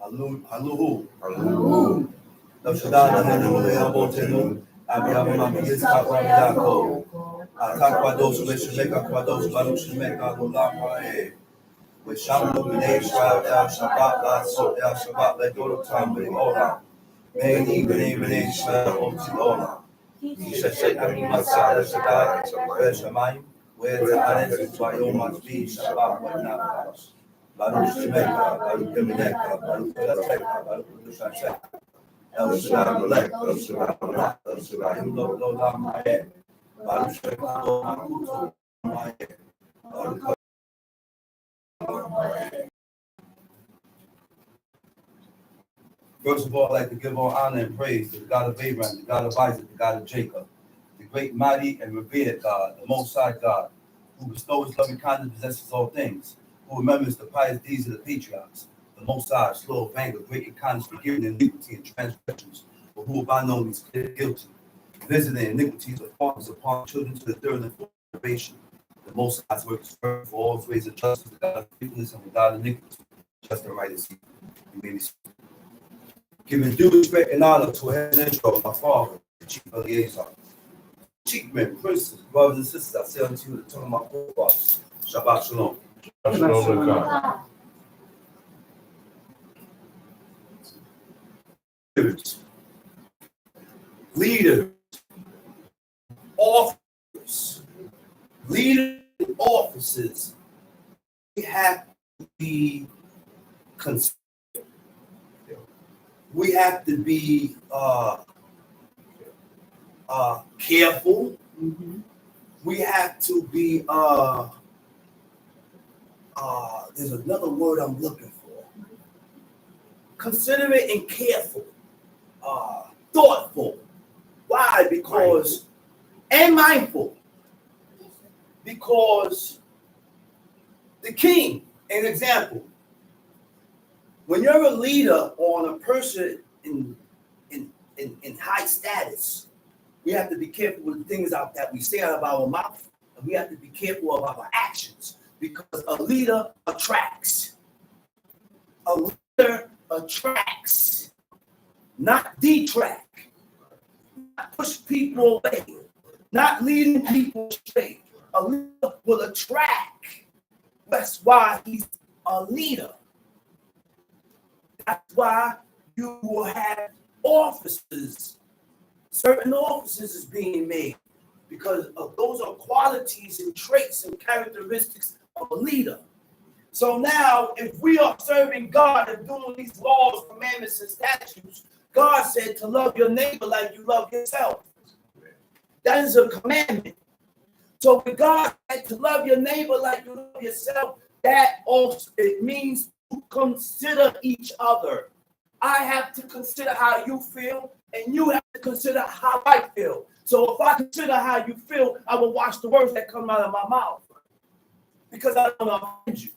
Hallelujah. Shadana Hallelujah Botenu. Abiyama Miyisa Kwayako. Atakwados Meshemeka Kwados Barushemeka Lulama. We shall illuminate El Shabbat La So El Shabbat Le Dorotam Ola. May even Ishmael Ola. Isha Shek Masada Shaddai Reshamayim. Where the Anes Bayom must be Shabbat Wanakas. Baruch Shemeka, Baruch Kemeneka, Baruch Kemeneka, Baruch Kemeneka. El Shaddai Melech, El Shaddai Melech, El Shaddai Himlo Lo Ma'eh. Baruch Shemeka Lo Makuto Ma'eh. Baruch. First of all, I'd like to give all honor and praise to the God of Abraham, the God of Isaac, the God of Jacob, the great, mighty, and revered God, the Most High God, who bestows loving kindness, possesses all things, who remembers the pious deeds of the patriarchs, the Most High, slow of anger, great in kindness, forgiving iniquity and transgressions, but who by no means clear guilty, visiting iniquities of fathers upon children to the third and fourth generation. The Most High's work is firm for all ways of justice, the God of faithfulness and without iniquity, just and right and see. Giving due respect and honor to head and Israel, my father, the chief of liaison. Chief men, princes, brothers and sisters, I say unto you the tongue of my forefathers. Shabbat shalom. Shalom. Leaders, officers, officers, we have to be considered. We have to be careful. Mm-hmm. We have to be there's another word I'm looking for. Considerate and careful, thoughtful. Why? Because and mindful. Because the king, an example. When you're a leader or a person in high status, we have to be careful with the things that we say out of our mouth, and we have to be careful of our actions, because a leader attracts. A leader attracts, not detract, not push people away, not leading people astray. A leader will attract. That's why he's a leader. That's why you will have officers. Certain officers is being made because of those are qualities and traits and characteristics of a leader. So now, if we are serving God and doing these laws, commandments, and statutes, God said to love your neighbor like you love yourself. That is a commandment. So when God said to love your neighbor like you love yourself, that also it means to consider each other. I have to consider how you feel, and you have to consider how I feel. So if I consider how you feel, I will watch the words that come out of my mouth, because I don't offend you.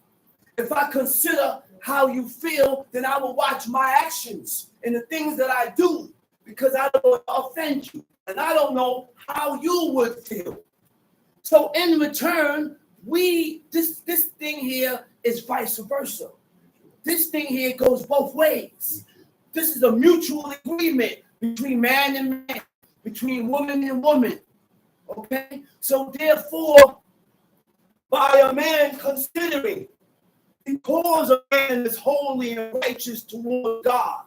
If I consider how you feel, then I will watch my actions and the things that I do, because I don't want to offend you, and I don't know how you would feel. So in return, this thing here is vice versa. This thing here goes both ways. This is a mutual agreement between man and man, between woman and woman. Okay? So therefore, by a man considering, because a man is holy and righteous toward God,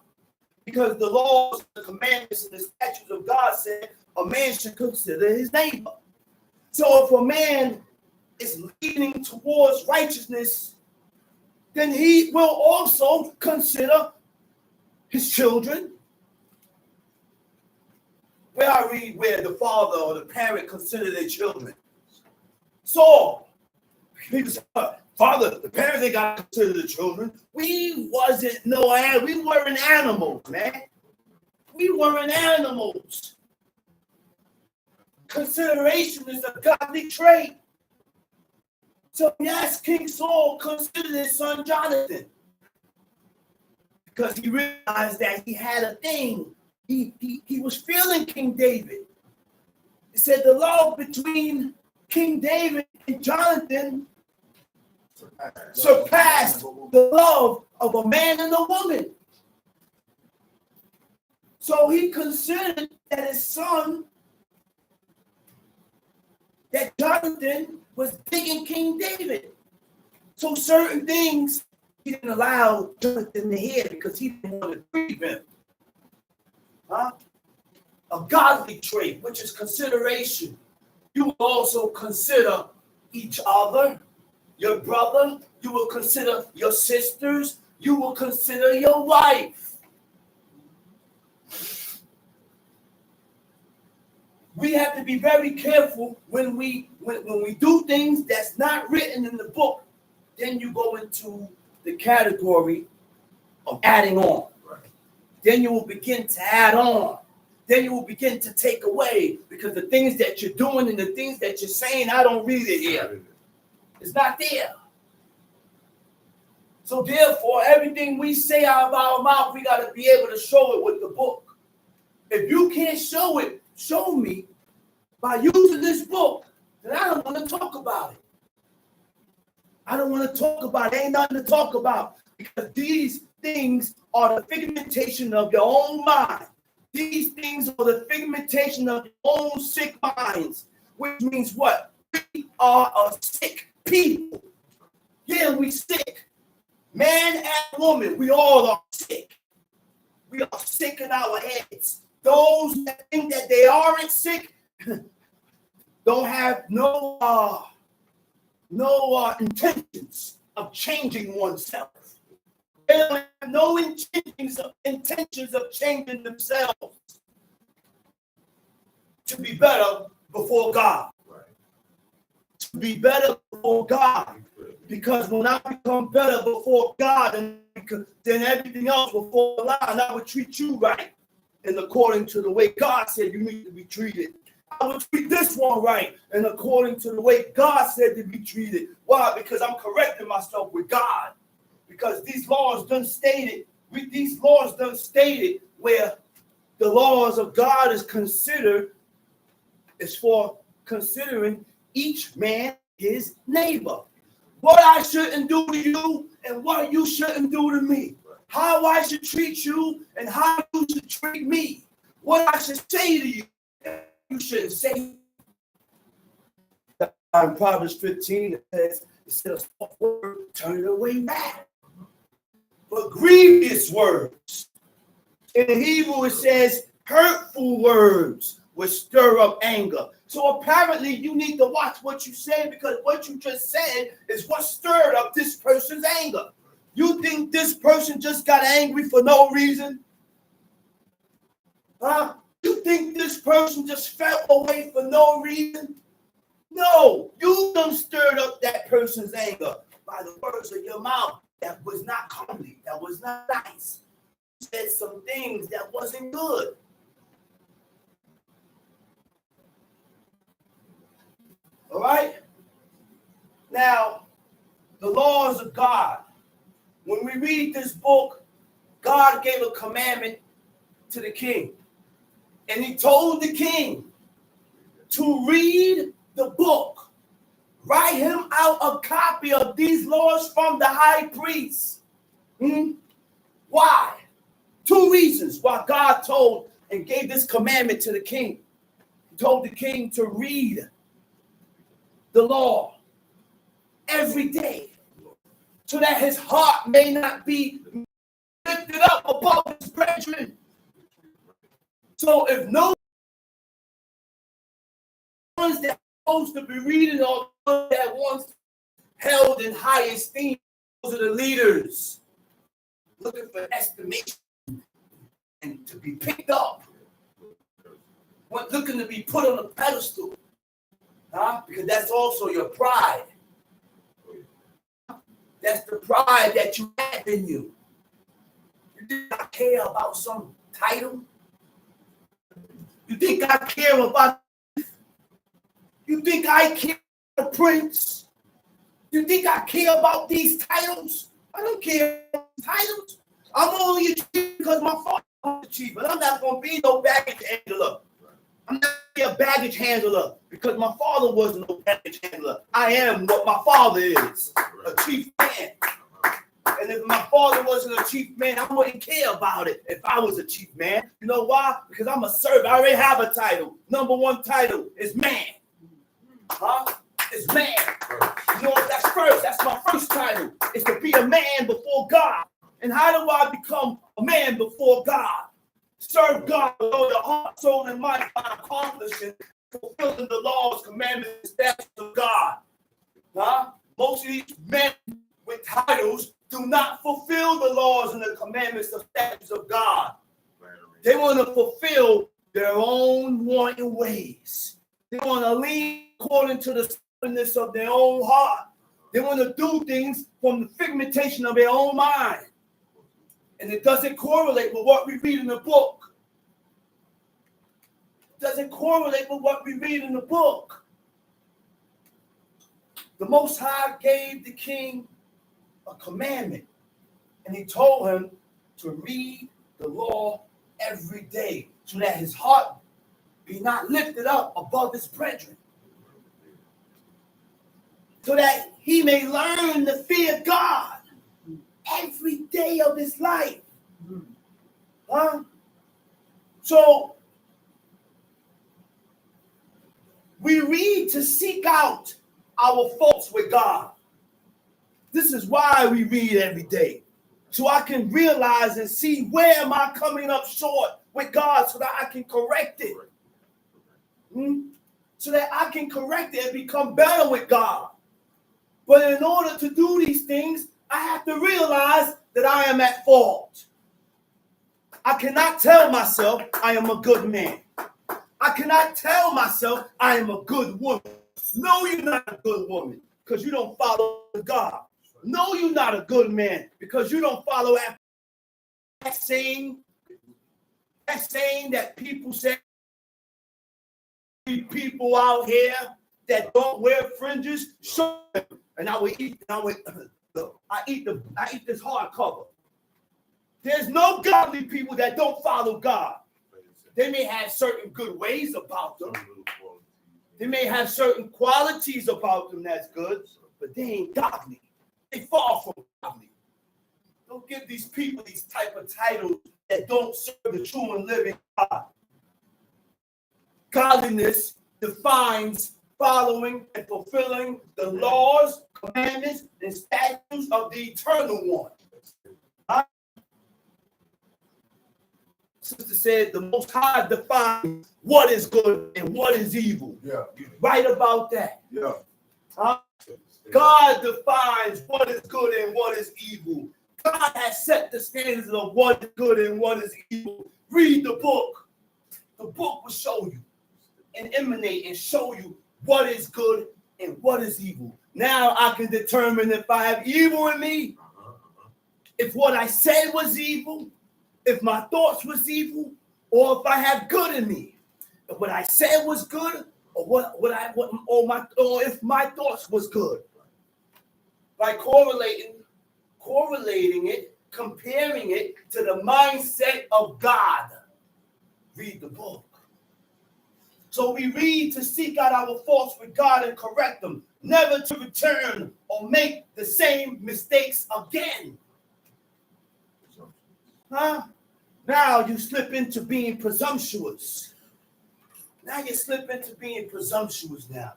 because the laws, the commandments, and the statutes of God said a man should consider his neighbor. So if a man is leaning towards righteousness, then he will also consider his children. Where I read where the father or the parent consider their children. So, people say, Father, the parents ain't got to consider the children. We weren't animals, man. We weren't animals. Consideration is a godly trait. So yes, King Saul considered his son Jonathan, because he realized that he had a thing. He was feeling King David. He said the love between King David and Jonathan surpassed the love of a man and a woman. So he considered that his son, that Jonathan, was digging King David. So certain things he didn't allow Jonathan to hear because he didn't want to grieve him. Huh? A godly trait, which is consideration. You will also consider each other, your brother. You will consider your sisters. You will consider your wife. We have to be very careful when we do things that's not written in the book. Then you go into the category of adding on. Right. Then you will begin to add on. Then you will begin to take away, because the things that you're doing and the things that you're saying, I don't read it here. It's not there. So therefore, everything we say out of our mouth, we got to be able to show it with the book. If you can't show it, show me by using this book, then I don't want to talk about it. I don't want to talk about it. Ain't nothing to talk about, because these things are the figmentation of your own mind. These things are the figmentation of your own sick minds, which means what? We are a sick people. Yeah, we sick. Man and woman, we all are sick. We are sick in our heads. Those that think that they aren't sick don't have no intentions of changing oneself. They don't have no intentions of changing themselves to be better before God. Right. To be better before God. Because when I become better before God, then everything else will fall in line. I will treat you right and according to the way God said you need to be treated. I will treat this one right and according to the way God said to be treated. Why? Because I'm correcting myself with God. Because these laws done stated where the laws of God is for considering each man his neighbor. What I shouldn't do to you and what you shouldn't do to me. How I should treat you and how you should treat me. What I should say to you and you shouldn't say. In Proverbs 15, it says, instead of soft word, turn it away back. But grievous words. In Hebrew, it says, hurtful words will stir up anger. So apparently, you need to watch what you say, because what you just said is what stirred up this person's anger. You think this person just got angry for no reason? Huh? You think this person just fell away for no reason? No, you done stirred up that person's anger by the words of your mouth that was not comely, that was not nice. You said some things that wasn't good. All right? Now, the laws of God. When we read this book, God gave a commandment to the king. And he told the king to read the book. Write him out a copy of these laws from the high priest. Why? Two reasons why God told and gave this commandment to the king. He told the king to read the law every day, so that his heart may not be lifted up above his brethren. So if no one's that supposed to be reading, or that once held in high esteem, those are the leaders looking for estimation and to be picked up, looking to be put on a pedestal. Because that's also your pride. That's the pride that you have in you. You think I care about some title? You think I care about? You think I care about the prince? You think I care about these titles? I don't care about titles. I'm only a chief because my father was a chief, but I'm not going to be no baggage handler. I'm not a baggage handler because my father wasn't no baggage handler. I am what my father is, a chief man. And if my father wasn't a chief man, I wouldn't care about it if I was a chief man. You know why? Because I'm a servant. I already have a title. Number one title is man. Huh? It's man. You know, that's first. That's my first title. It's to be a man before God. And how do I become a man before God? Serve God with all your heart, soul, and mind by accomplishing, fulfilling the laws, commandments, and statutes of God. Huh? Most of these men with titles do not fulfill the laws and the commandments and statutes of God. They want to fulfill their own wanting ways. They want to lean according to the stubbornness of their own heart. They want to do things from the figmentation of their own mind. And it doesn't correlate with what we read in the book. It doesn't correlate with what we read in the book. The Most High gave the king a commandment, and he told him to read the law every day so that his heart be not lifted up above his brethren, so that he may learn to fear God every day of his life. Huh? So we read to seek out our faults with God. This is why we read every day. So I can realize and see where am I coming up short with God so that I can correct it. So that I can correct it and become better with God. But in order to do these things, I have to realize that I am at fault. I cannot tell myself I am a good man. I cannot tell myself I am a good woman. No, you're not a good woman because you don't follow God. No, you're not a good man because you don't follow after that saying that people say, people out here that don't wear fringes, show them. And I eat this hardcover. There's no godly people that don't follow God. They may have certain good ways about them. They may have certain qualities about them that's good, but they ain't godly. They far from godly. Don't give these people these type of titles that don't serve the true and living God. Godliness defines following and fulfilling the laws, commandments, and statutes of the eternal one. Sister said the Most High defines what is good and what is evil. Yeah. You're right about that. Yeah. God defines what is good and what is evil. God has set the standards of what is good and what is evil. Read the book. The book will show you and emanate and show you what is good and what is evil. Now I can determine if I have evil in me, if what I said was evil, if my thoughts was evil, or if I have good in me. If what I said was good, or if my thoughts was good. By correlating it, comparing it to the mindset of God. Read the book. So we read to seek out our faults with God and correct them, never to return or make the same mistakes again. Huh? Now you slip into being presumptuous. Now you slip into being presumptuous now.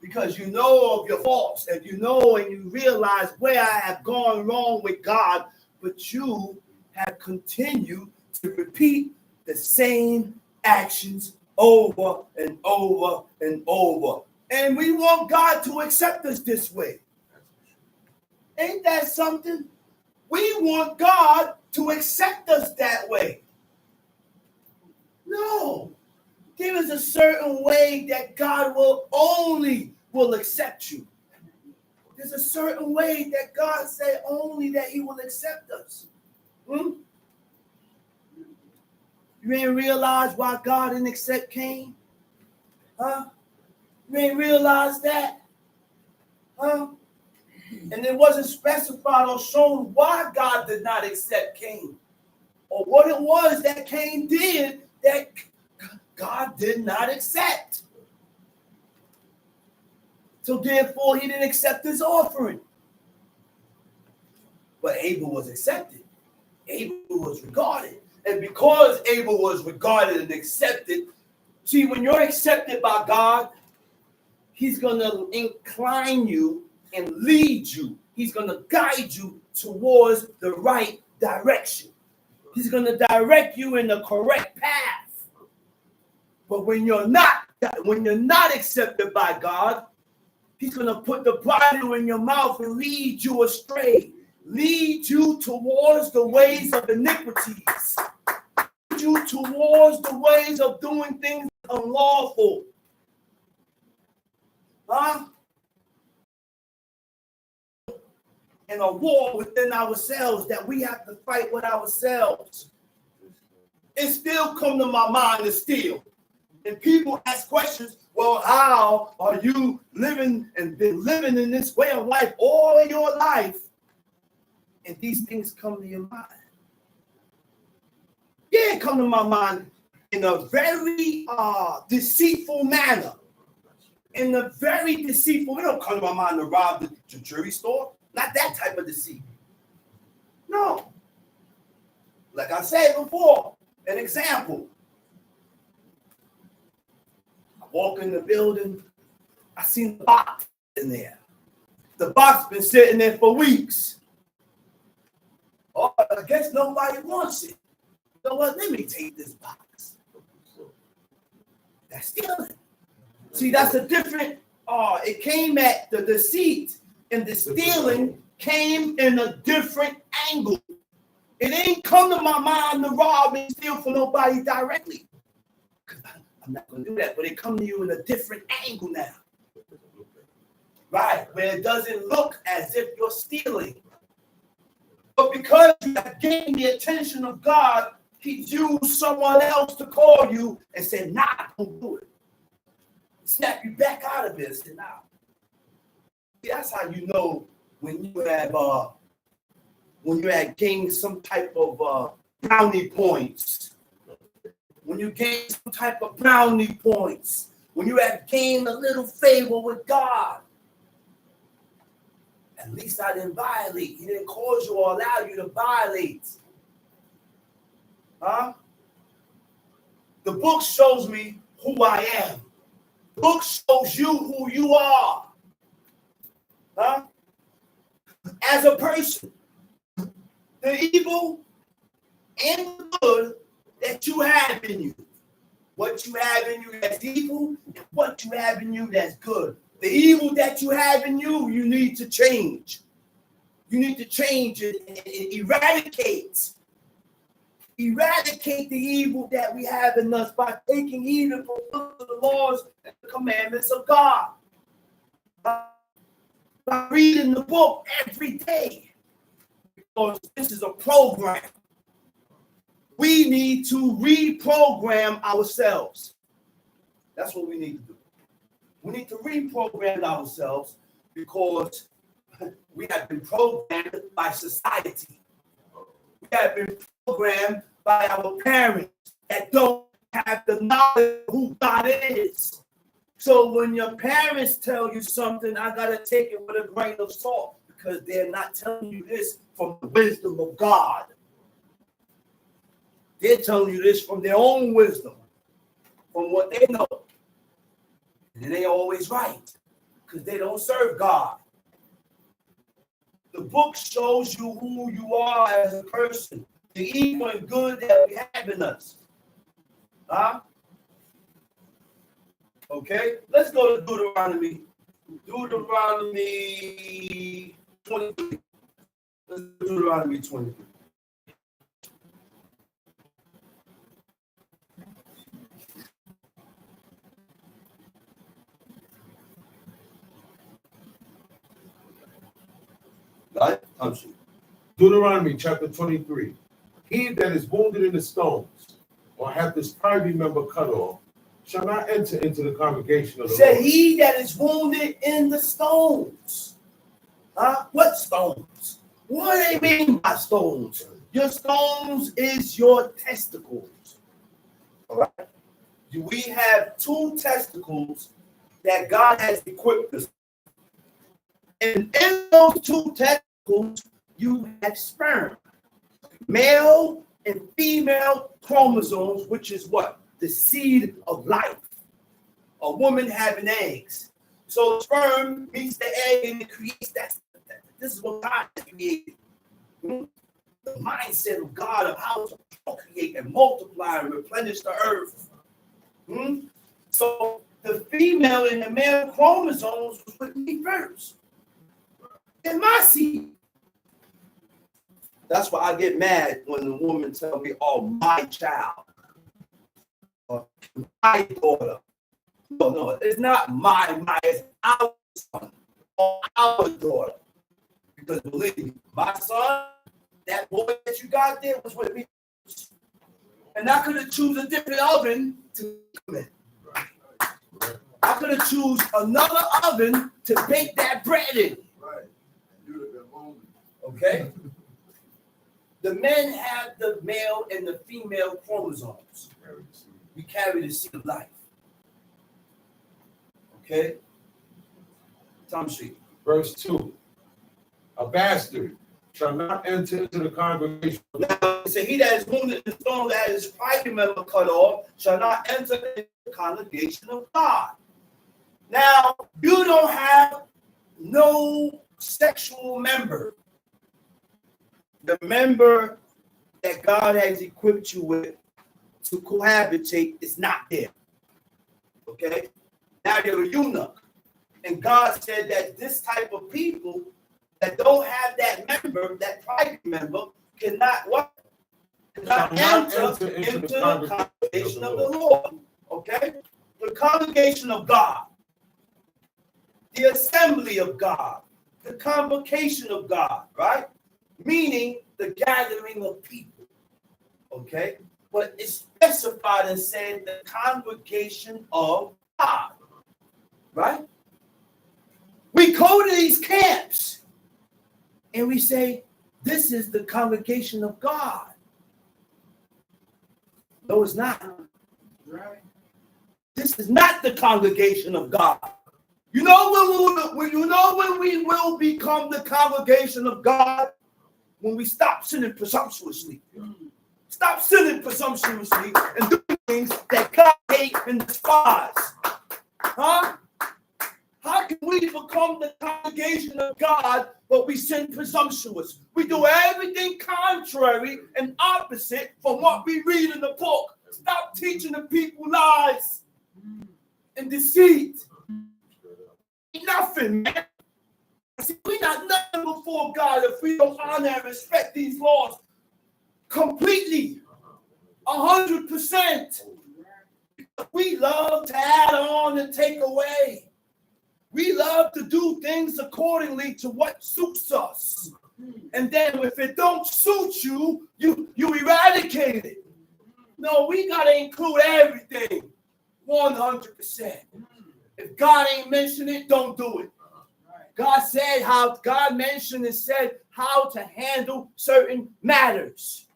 Because you know of your faults and you know and you realize where I have gone wrong with God, but you have continued to repeat the same actions over and over and over. And we want God to accept us this way. Ain't that something? We want God to accept us that way. No. There is a certain way that God will accept you. There's a certain way that God said only that he will accept us. You ain't realize why God didn't accept Cain? Huh? You ain't realize that? Huh? And it wasn't specified or shown why God did not accept Cain, or what it was that Cain did that God did not accept. So therefore, he didn't accept his offering. But Abel was accepted. Abel was regarded. And because Abel was regarded and accepted, see, when you're accepted by God, he's going to incline you and lead you. He's going to guide you towards the right direction. He's going to direct you in the correct path. But when you're not accepted by God, he's going to put the bridle in your mouth and lead you astray. Lead you towards the ways of iniquities. Lead you towards the ways of doing things unlawful. In a war within ourselves that we have to fight with ourselves. It still come to my mind to steal. And people ask questions, well, how are you living and been living in this way of life all your life? And these things come to your mind. Yeah, it come to my mind in a very deceitful manner. In a very deceitful, it don't come to my mind to rob the jewelry store. Not that type of deceit. No. Like I said before, an example. I walk in the building, I seen the box in there. The box been sitting there for weeks. Oh, I guess nobody wants it. So what? Let me take this box. That's stealing. See, that's a different, it came at the deceit. And the stealing came in a different angle. It ain't come to my mind to rob and steal from nobody directly. I'm not going to do that, but it come to you in a different angle now. Right, where it doesn't look as if you're stealing. But because you have gained the attention of God, he used someone else to call you and say, nah, don't do it. Snap you back out of it and say, nah. That's how you know when you have gained some type of brownie points. When you gain some type of brownie points. When you have gained a little favor with God. At least I didn't violate. He didn't cause you or allow you to violate. The book shows me who I am. The book shows you who you are. As a person, the evil and the good that you have in you. What you have in you that's evil, and what you have in you that's good. The evil that you have in you, you need to change. You need to change it and eradicate. Eradicate the evil that we have in us by taking heed of the laws and the commandments of God. By reading the book every day. Because this is a program. We need to reprogram ourselves. That's what we need to do. We need to reprogram ourselves because we have been programmed by society. We have been programmed by our parents that don't have the knowledge of who God is. So when your parents tell you something, I got to take it with a grain of salt because they're not telling you this from the wisdom of God. They're telling you this from their own wisdom, from what they know. And they're always right because they don't serve God. The book shows you who you are as a person, the evil and good that we have in us. Okay, let's go to Deuteronomy 23. Let's do Deuteronomy 23. Right? Deuteronomy chapter 23. He that is wounded in the stones, or hath his privy member cut off, shall not enter into the congregation of the Lord. He that is wounded in the stones. What stones? What do they mean by stones? Your stones is your testicles. All right. We have 2 testicles that God has equipped us. And in those 2 testicles, you have sperm, male and female chromosomes, which is what? The seed of life. A woman having eggs. So sperm meets the egg and it creates that. This is what God created. The mindset of God of how to procreate and multiply and replenish the earth. So the female and the male chromosomes was with me first. In my seed. That's why I get mad when the woman tells me, oh, my child. Or my daughter. No, it's not my, it's our son. Or our daughter. Because believe me, my son, that boy that you got there was with me. And I could have chosen a different oven to come in. I could have chosen another oven to bake that bread in. Right. You would have been hungry. Okay? The men have the male and the female chromosomes. We carry the seed of life. Okay? Tom sheet. Verse 2. A bastard shall not enter into the congregation. Now, it said, he that is wounded in the stone that is private member cut off shall not enter into the congregation of God. Now, you don't have no sexual member. The member that God has equipped you with to cohabitate is not there. Okay? Now you're a eunuch. And God said that this type of people that don't have that member, that private member, cannot what? Cannot enter into the congregation of the Lord. Okay? The congregation of God. The assembly of God. The convocation of God, right? Meaning the gathering of people. Okay? But it's specified and said the congregation of God. Right? We go to these camps and we say, this is the congregation of God. No, it's not. Right? This is not the congregation of God. You know when we will become the congregation of God? When we stop sinning presumptuously. Stop sinning presumptuously and doing things that God hates and despises. Huh? How can we become the congregation of God, but we sin presumptuous? We do everything contrary and opposite from what we read in the book. Stop teaching the people lies and deceit. Nothing, man. See, we're not nothing before God if we don't honor and respect these laws completely, 100%. We love to add on and take away. We love to do things accordingly to what suits us. And then if it don't suit you, you eradicate it. No, we got to include everything 100%. If God ain't mentioned it, don't do it. God said how God mentioned and said how to handle certain matters.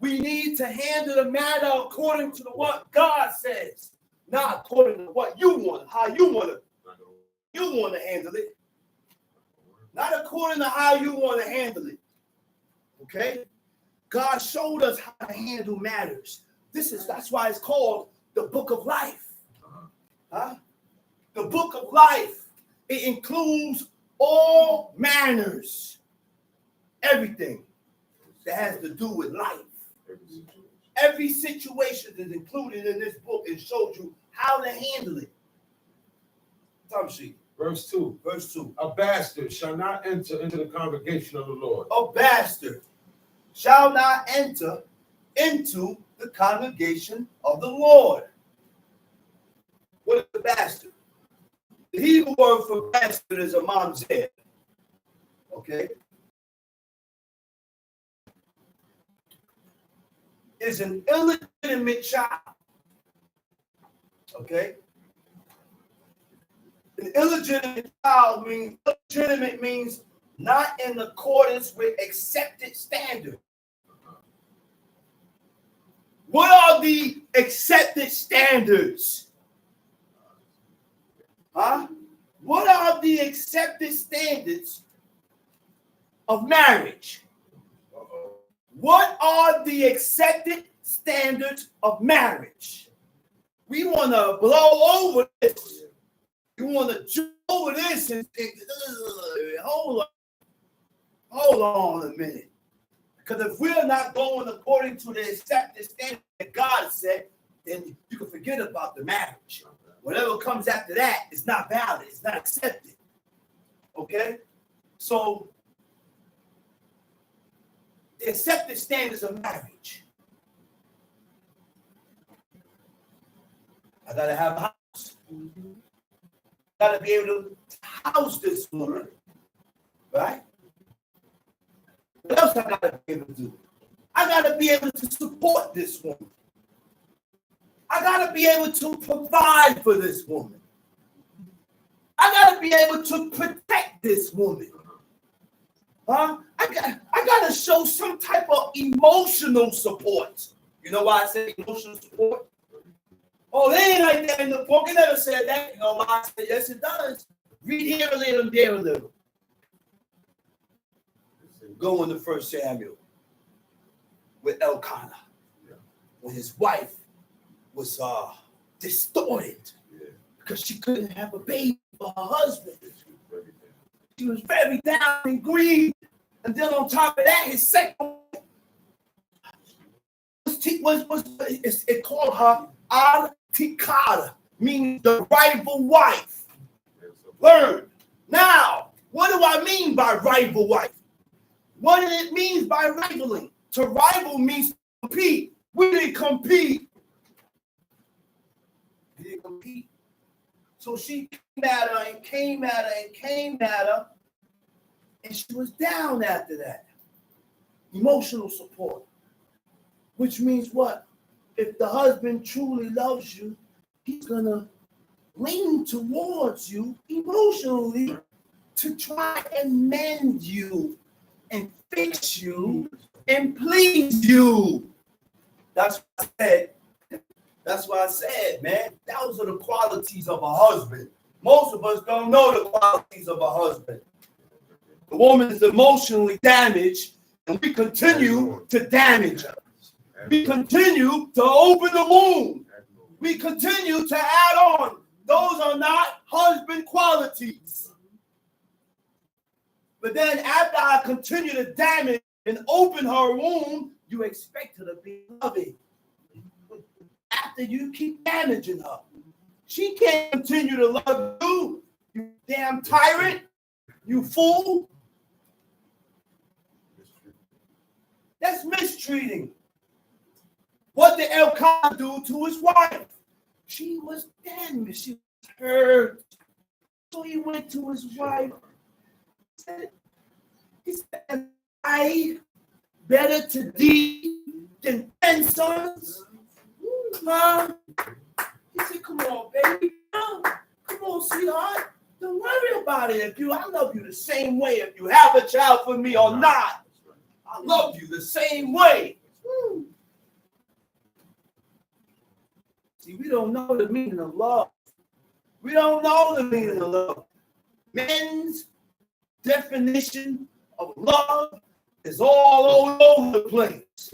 We need to handle the matter according to what God says, not according to what you want, how you want to handle it. Not according to how you want to handle it. Okay? God showed us how to handle matters. That's why it's called the book of life. Huh? The book of life. It includes all manners. Everything that has to do with life. Every situation is included in this book and shows you how to handle it. Tom sheet. Verse 2. Verse 2. A bastard shall not enter into the congregation of the Lord. A bastard shall not enter into the congregation of the Lord. What is a bastard? The Hebrew word for bastard is a mamzer. Okay? Is an illegitimate child. Okay? An illegitimate child means not in accordance with accepted standards. What are the accepted standards? Huh? What are the accepted standards of marriage. What are the accepted standards of marriage? We want to blow over this. We want to jump over this and hold on a minute. Because if we're not going according to the accepted standard that God said, then you can forget about the marriage. Whatever comes after that is not valid. It's not accepted. Okay? So, the accepted standards of marriage. I gotta have a house. Gotta be able to house this woman. Right? What else I gotta be able to do? I gotta be able to support this woman. I gotta be able to provide for this woman. I gotta be able to protect this woman. Huh? I gotta show some type of emotional support. You know why I say emotional support? Oh, they ain't like that in the book. It never said that. You know why I say yes, it does. Read here a little, there a little. Go into 1 Samuel with Elkanah, when his wife was distorted because she couldn't have a baby for her husband. She was very down and grieved. And then on top of that, his second was it called her Al-Tikada, meaning the rival wife. Learn. Now, what do I mean by rival wife? What it means by rivaling? To rival means to compete. We didn't compete. We didn't compete. So she came at her and came at her and came at her. And she was down after that. Emotional support. Which means what? If the husband truly loves you, he's going to lean towards you emotionally to try and mend you and fix you and please you. That's what I said. That's what I said, man. Those are the qualities of a husband. Most of us don't know the qualities of a husband. The woman is emotionally damaged, and we continue to damage her. We continue to open the wound. We continue to add on. Those are not husband qualities. But then after I continue to damage and open her wound, you expect her to be loving. After you keep damaging her, she can't continue to love you, you damn tyrant, you fool. That's mistreating. What did Elkanah do to his wife? She was damaged. She was hurt. So he went to his wife. He said, I better to thee than 10 sons. Huh? He said, come on, baby. Come on, sweetheart. Don't worry about it. I love you the same way if you have a child for me or not. I love you the same way. See, we don't know the meaning of love. We don't know the meaning of love. Men's definition of love is all over the place.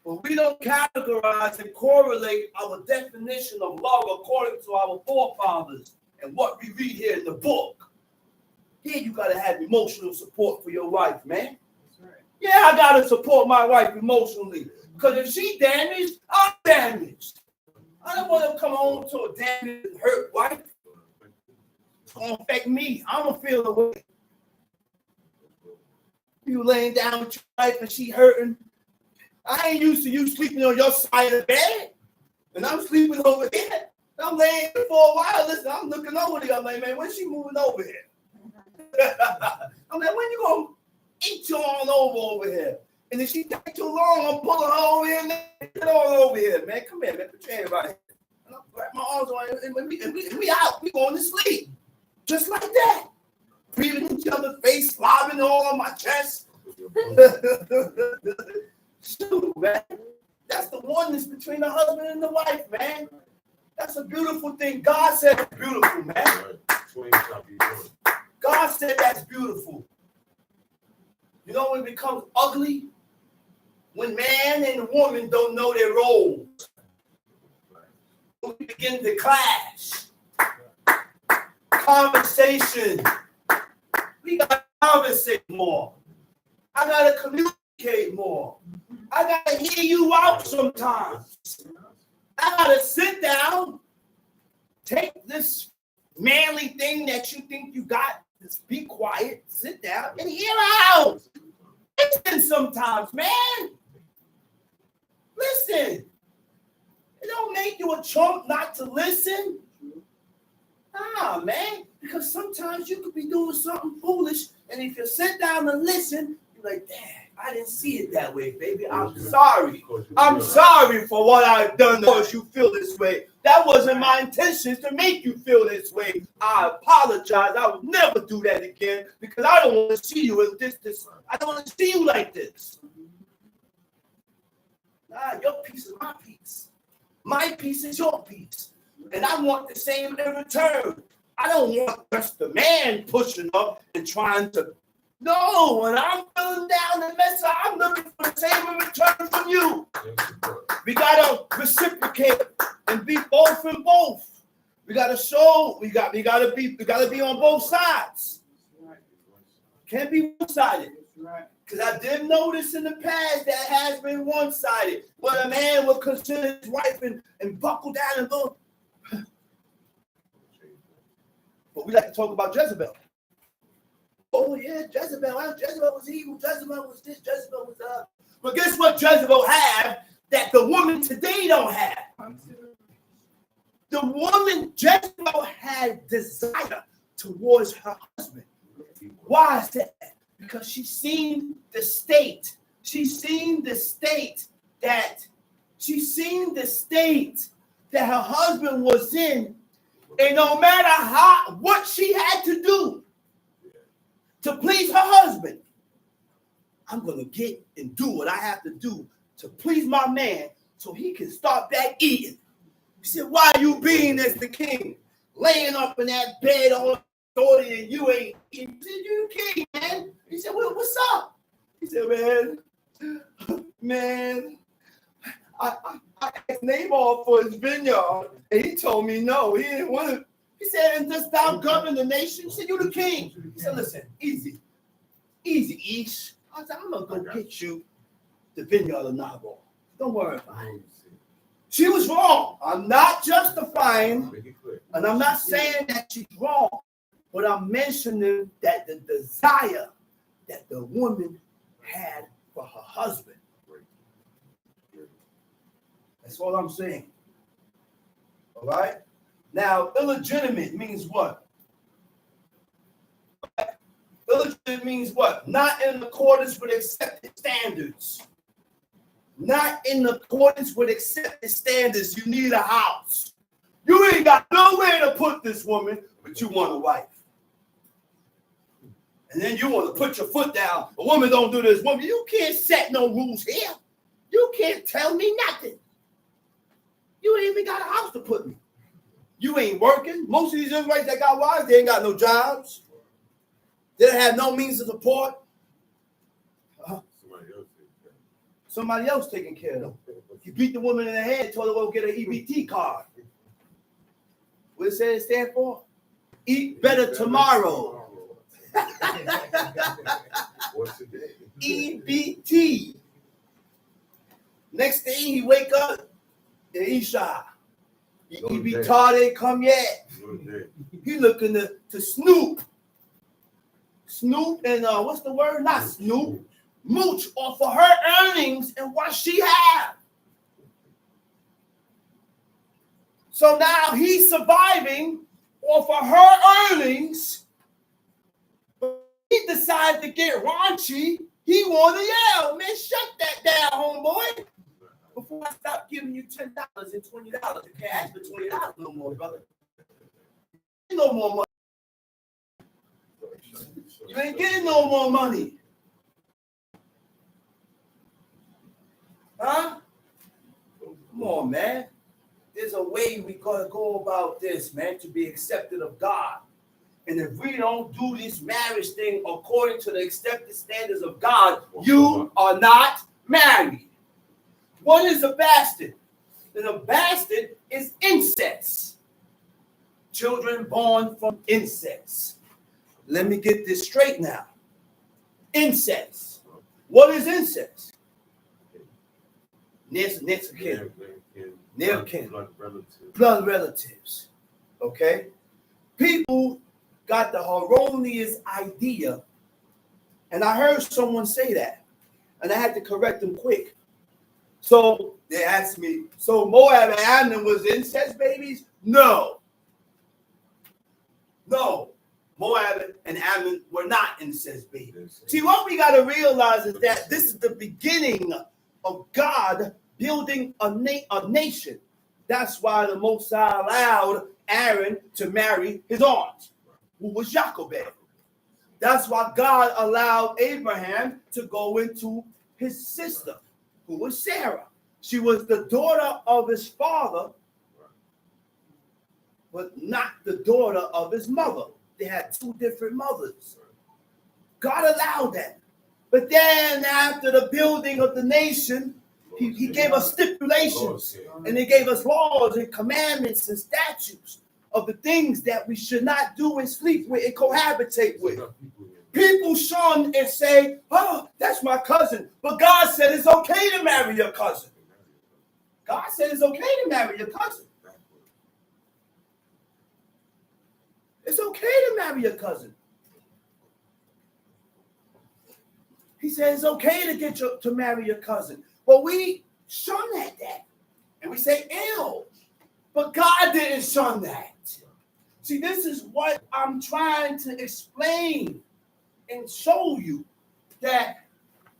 But we don't categorize and correlate our definition of love according to our forefathers and what we read here in the book. Here you got to have emotional support for your wife, man. Yeah, I got to support my wife emotionally. Because if she damaged, I'm damaged. I don't want to come home to a damaged and hurt wife. It's going to affect me. I'm going to feel the way. You laying down with your wife and she hurting. I ain't used to you sleeping on your side of the bed. And I'm sleeping over here. I'm laying here for a while. Listen, I'm looking over there. I'm like, man, when's she moving over here? I'm like, when you going to eat you on over here? And if she take too long, I'm pulling her over here. Get on over here, man. Come here, man. Put your hand right here. And I wrap my arms on her, and we out. We going to sleep. Just like that. Breathing each other's face, slobbing all on my chest. Shoot, man. That's the oneness between the husband and the wife, man. That's a beautiful thing. God said it's beautiful, man. God said that's beautiful. You know when it becomes ugly? When man and woman don't know their roles. When we begin to clash. Conversation. We gotta conversate more. I gotta communicate more. I gotta hear you out sometimes. I gotta sit down, take this manly thing that you think you got, just be quiet, sit down, and hear out. Listen sometimes, man. Listen. It don't make you a chump not to listen. Nah, man. Because sometimes you could be doing something foolish, and if you sit down and listen, you're like, damn, I didn't see it that way, baby. I'm sorry. I'm sorry for what I've done because you feel this way. That wasn't my intention to make you feel this way. I apologize. I will never do that again because I don't want to see you as this. I don't want to see you like this. Nah, your piece is my piece. My piece is your piece. And I want the same in return. I don't want just the man pushing up and trying to. No, when I'm feeling down and messing up, I'm looking for the same in return from you. We gotta reciprocate and be both and both. We gotta show. We gotta be on both sides. Can't be one-sided. Because I did notice in the past that has been one-sided. When a man would consider his wife and buckle down and go. But we like to talk about Jezebel. Oh, yeah, Jezebel. Well, Jezebel was evil. Jezebel was this. Jezebel was that. But guess what Jezebel had that the woman today don't have? The woman, Jezebel, had desire towards her husband. Why is that? Because she's seen the state. She's seen the state that her husband was in. And no matter what she had to do to please her husband, I'm going to get and do what I have to do to please my man so he can start back eating. He said, why are you being as the king? Laying up in that bed all authority and you ain't eating. He said, you king, man. He said, well, what's up? He said, man, I asked Nabal for his vineyard, and he told me no. He didn't want to. He said, and dost thou govern the nation? He said, you the king. He said, listen, easy, Ish. I said, I'm going to go get you the vineyard of Nabal. Don't worry about it. She was wrong. I'm not justifying, and I'm not saying that she's wrong, but I'm mentioning that the desire that the woman had for her husband. That's all I'm saying. All right? Now, illegitimate means what? Illegitimate means what? Not in accordance with accepted standards. Not in accordance with accepted standards. You need a house. You ain't got nowhere to put this woman, but you want a wife. And then you want to put your foot down. A woman don't do this. Woman, you can't set no rules here. You can't tell me nothing. You ain't even got a house to put me. You ain't working. Most of these Israelites that got wives, they ain't got no jobs. They don't have no means of support. Somebody else taking care of them. You beat the woman in the head, told her to go get an EBT card. What does it stand for? Eat better tomorrow. What's the day? EBT. Next thing he wake up, Isha. EBT ain't come yet. He looking to Snoop. Snoop and what's the word? Not Snoop. Mooch off of her earnings and what she have. So now he's surviving off of her earnings. He decided to get raunchy. He wanted to yell, man, shut that down, homeboy. Before I stop giving you $10 and $20, you can't ask for $20 no more, brother. No more money. You ain't getting no more money. Huh? Come on, man. There's a way we gotta go about this, man, to be accepted of God. And if we don't do this marriage thing according to the accepted standards of God, you are not married. What is a bastard? And a bastard is incest. Children born from incest. Let me get this straight now. Incest. What is incest? Next kin. Near kin. Blood relatives. Okay? People got the erroneous idea, and I heard someone say that, and I had to correct them quick. So they asked me, so Moab and Ammon was incest babies? No. No. Moab and Ammon were not incest babies. See, what we got to realize is that this is the beginning of God building a nation. That's why the Most High allowed Aaron to marry his aunt, who was Jochebed. That's why God allowed Abraham to go into his sister, who was Sarah. She was the daughter of his father, but not the daughter of his mother. They had two different mothers. God allowed that. But then after the building of the nation, he gave us stipulations, and he gave us laws and commandments and statutes of the things that we should not do and sleep with and cohabitate with. People shun and say, oh, that's my cousin. But God said it's okay to marry your cousin. God said it's okay to marry your cousin. It's okay to marry your cousin. He said it's okay to marry your cousin. But we shun at that. And we say, ew. But God didn't shun that. See, this is what I'm trying to explain and show you, that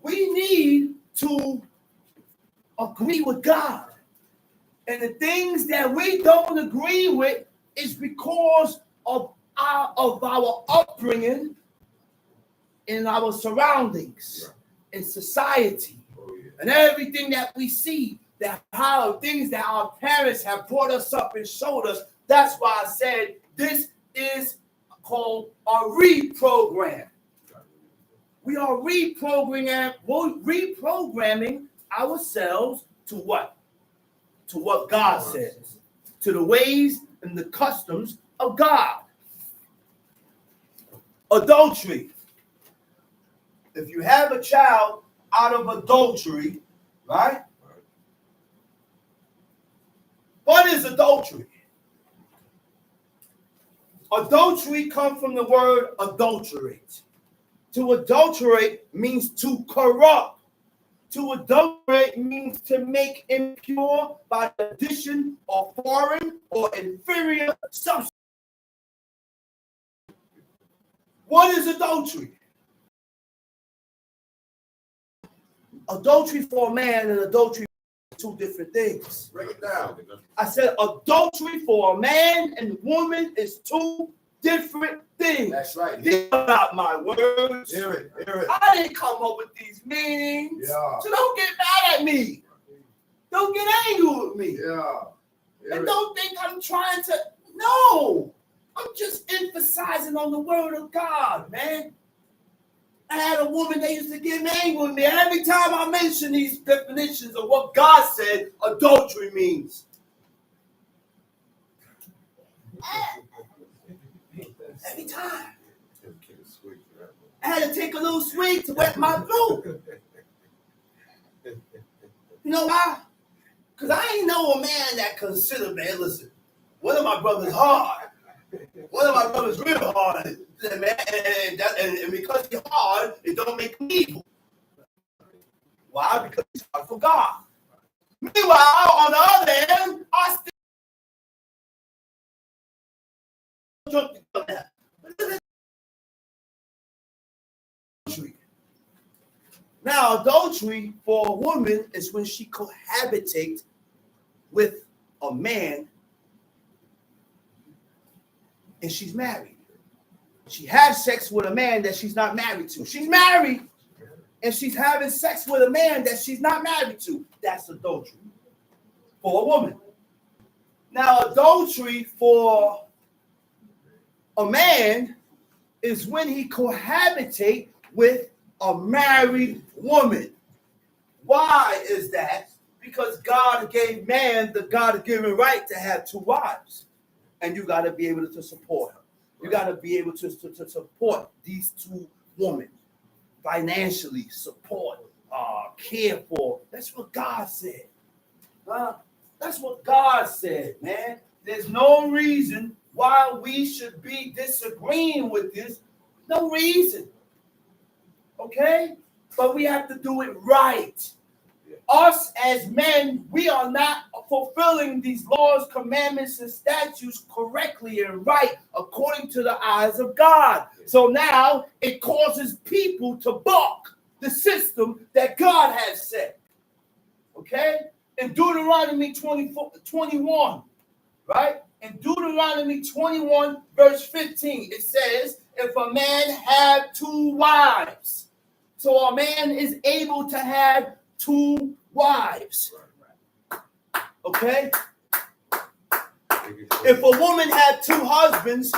we need to agree with God. And the things that we don't agree with is because of our upbringing in our surroundings, in society, and everything that we see, that how things that our parents have brought us up and showed us. That's why I said this is called a reprogram. We are reprogramming ourselves to what? To what God says, to the ways and the customs of God. Adultery. If you have a child out of adultery, right? What is adultery? Adultery comes from the word adulterate. To adulterate means to corrupt. To adulterate means to make impure by the addition of foreign or inferior substance. What is adultery? Adultery for a man and adultery are two different things. Break it down. I said adultery for a man and woman is two different things. That's right. These are not my words. Hear it. Hear it. I didn't come up with these meanings. Yeah. So don't get mad at me. Don't get angry with me. Yeah. Hear And it. don't think I'm trying to. No. I'm just emphasizing on the word of God, man. I had a woman that used to get angry with me. And every time I mention these definitions of what God said adultery means. Every time. I had to take a little sweet to wet my throat. You know why? Because I ain't know a man that considered, man, listen, one of my brothers hard. One of my brothers real hard. And because he's hard, it don't make him evil. Why? Because he's hard for God. Meanwhile, on the other hand, I still adultery. Now, adultery for a woman is when she cohabitates with a man and she's married. She has sex with a man that she's not married to. She's married and she's having sex with a man that she's not married to. That's adultery for a woman. Now, adultery for a man is when he cohabitate with a married woman. Why is that? Because God gave man the God-given right to have two wives. And you got to be able to support her. You got to be able to support these two women. Financially support, care for. That's what God said. That's what God said, man. There's no reason why we should be disagreeing with this. No reason. Okay? But we have to do it right. Us as men, we are not fulfilling these laws, commandments, and statutes correctly and right according to the eyes of God. So now it causes people to balk the system that God has set. Okay? In Deuteronomy 21, right? In Deuteronomy 21, verse 15, it says, if a man have two wives, so a man is able to have two wives. Okay? If a woman had two husbands,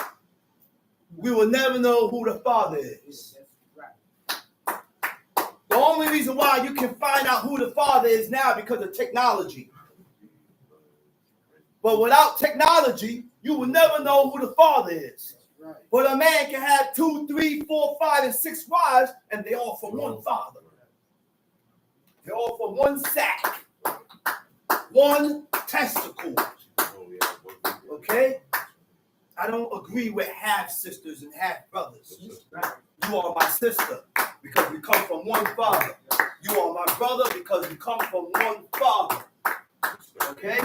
we will never know who the father is. The only reason why you can find out who the father is now because of technology. But without technology, you will never know who the father is. But a man can have 2, 3, 4, 5, and 6 wives, and they all from one father. They're all from one sack, one testicle. Okay? I don't agree with half sisters and half brothers. You are my sister because we come from one father. You are my brother because we come from one father. Okay?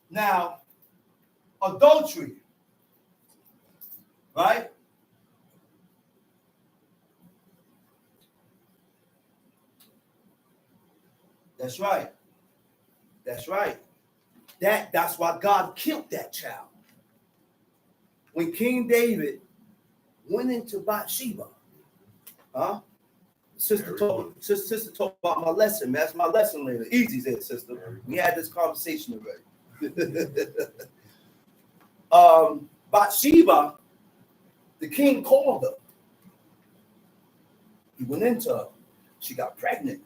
Now, adultery, right? That's right. That's right. That's why God killed that child. When King David went into Bathsheba, Sister told about my lesson. That's my lesson later. Easy there, sister. We had this conversation already. Bathsheba, the king called her. He went into her. She got pregnant.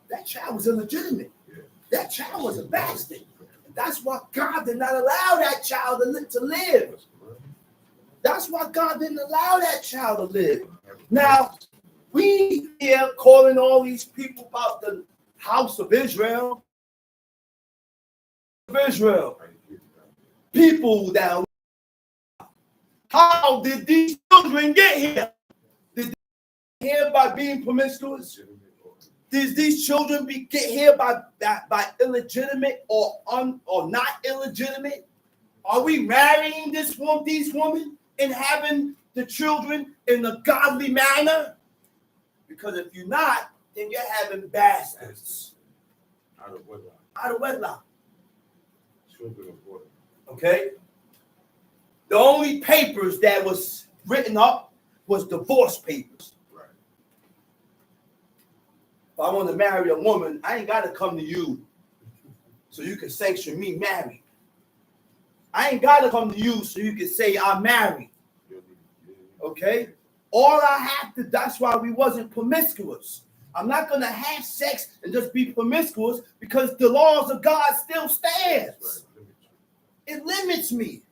That child was illegitimate. That child was a bastard. And that's why God did not allow that child to live. That's why God didn't allow that child to live. Now, we here calling all these people about the house of Israel. People down. How did these children get here? Did they get here by being promiscuous? Did these children get here by illegitimate or not illegitimate? Are we marrying these women and having the children in a godly manner? Because if you're not, then you're having bastards. Out of wedlock. Out of wedlock. Children of water. Okay? The only papers that was written up was divorce papers. Right. If I want to marry a woman, I ain't got to come to you so you can sanction me married. I ain't got to come to you so you can say I'm married. Okay? All I have to, that's why we wasn't promiscuous. I'm not going to have sex and just be promiscuous because the laws of God still stands. It limits me.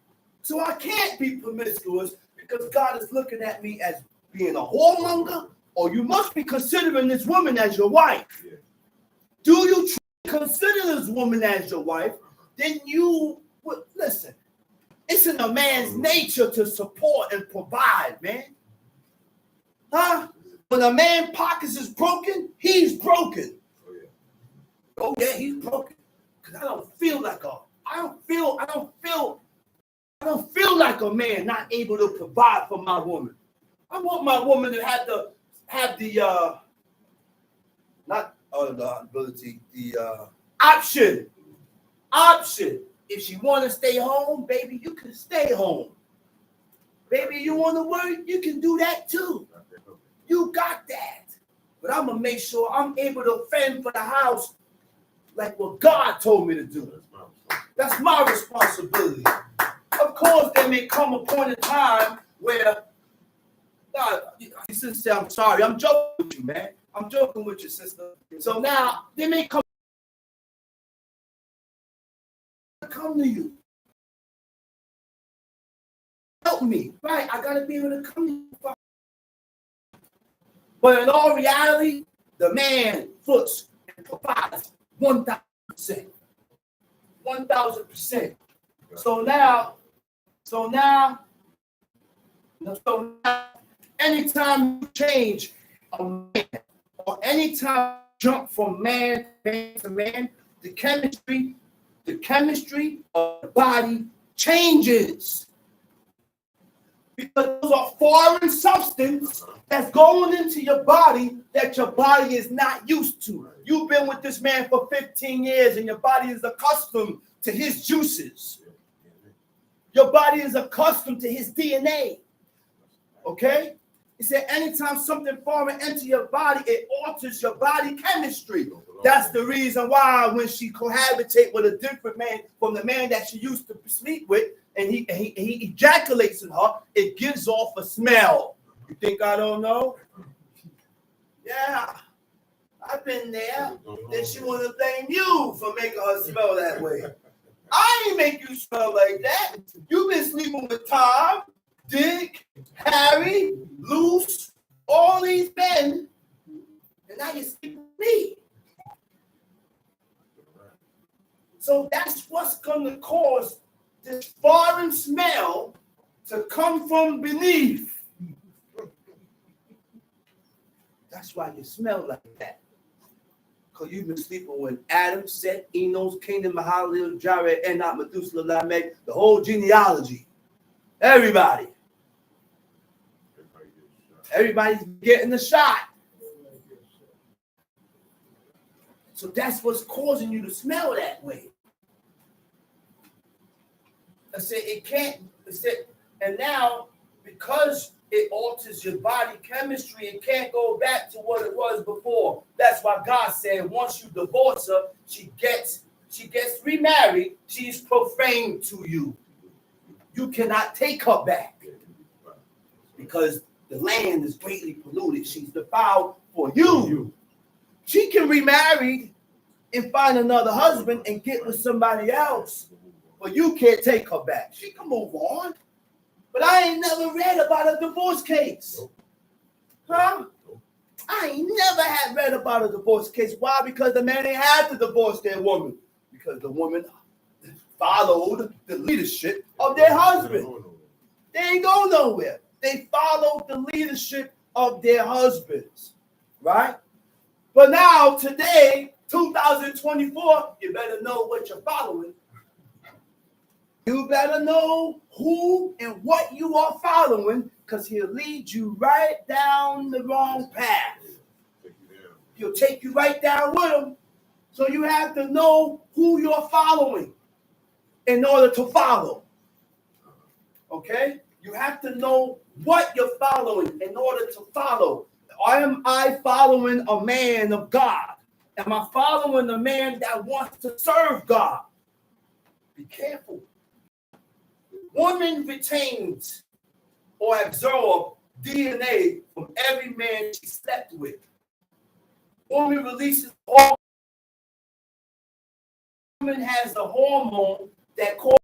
So I can't be promiscuous because God is looking at me as being a whoremonger, or you must be considering this woman as your wife. Yeah. Do you consider this woman as your wife? Then you would listen. It's in a man's nature to support and provide, man. When a man's pockets is broken, he's broken. Oh yeah, he's broken. Cause I don't feel like like a man not able to provide for my woman. I want my woman to have the option. If she want to stay home, baby, you can stay home. Baby, you want to work, you can do that too. You got that. But I'm going to make sure I'm able to fend for the house like what God told me to do. That's my responsibility. Of course, there may come a point in time where, God, sister, I'm sorry, I'm joking with you, man. I'm joking with you, sister. So now, there may come to you. Help me, right? I gotta be able to come to you. But in all reality, the man foots and provides 1,000%. 1,000%. So now, anytime you change a man, or anytime you jump from man to man, the chemistry of the body changes. Because those are foreign substance that's going into your body that your body is not used to. You've been with this man for 15 years and your body is accustomed to his juices. Your body is accustomed to his DNA. Okay? He said anytime something foreign enters your body, it alters your body chemistry. That's the reason why when she cohabitate with a different man from the man that she used to sleep with, and he ejaculates in her, it gives off a smell. You think I don't know? Yeah, I've been there. Then she want to blame you for making her smell that way. I ain't make you smell like that. You've been sleeping with Tom, Dick, Harry, Luce, all these men, and now you're sleeping with me. So that's what's going to cause this foreign smell to come from beneath. That's why you smell like that. Because you've been sleeping with Adam, Seth, Enos, Kingdom, Mahalalel, Jared, Enoch, Methuselah, Lamech, the whole genealogy. Everybody. Everybody's getting the shot. So that's what's causing you to smell that way. I said it can't. I said, and now because it alters your body chemistry, it can't go back to what it was before. That's why God said once you divorce her, she gets remarried. She's profane to you. You cannot take her back because the land is greatly polluted. She's defiled for you. She can remarry and find another husband and get with somebody else. But you can't take her back. She can move on. But I ain't never read about a divorce case. Huh? I ain't never had read about a divorce case. Why? Because the man ain't had to divorce their woman. Because the woman followed the leadership of their husband. They ain't go nowhere. They followed the leadership of their husbands. Right? But now, today, 2024, you better know what you're following. You better know who and what you are following, because he'll lead you right down the wrong path. He'll take you right down with him. So you have to know who you're following in order to follow. Okay? You have to know what you're following in order to follow. Am I following a man of God? Am I following a man that wants to serve God? Be careful. Woman retains or absorbs DNA from every man she slept with. Woman releases hormone. Woman has a hormone that causes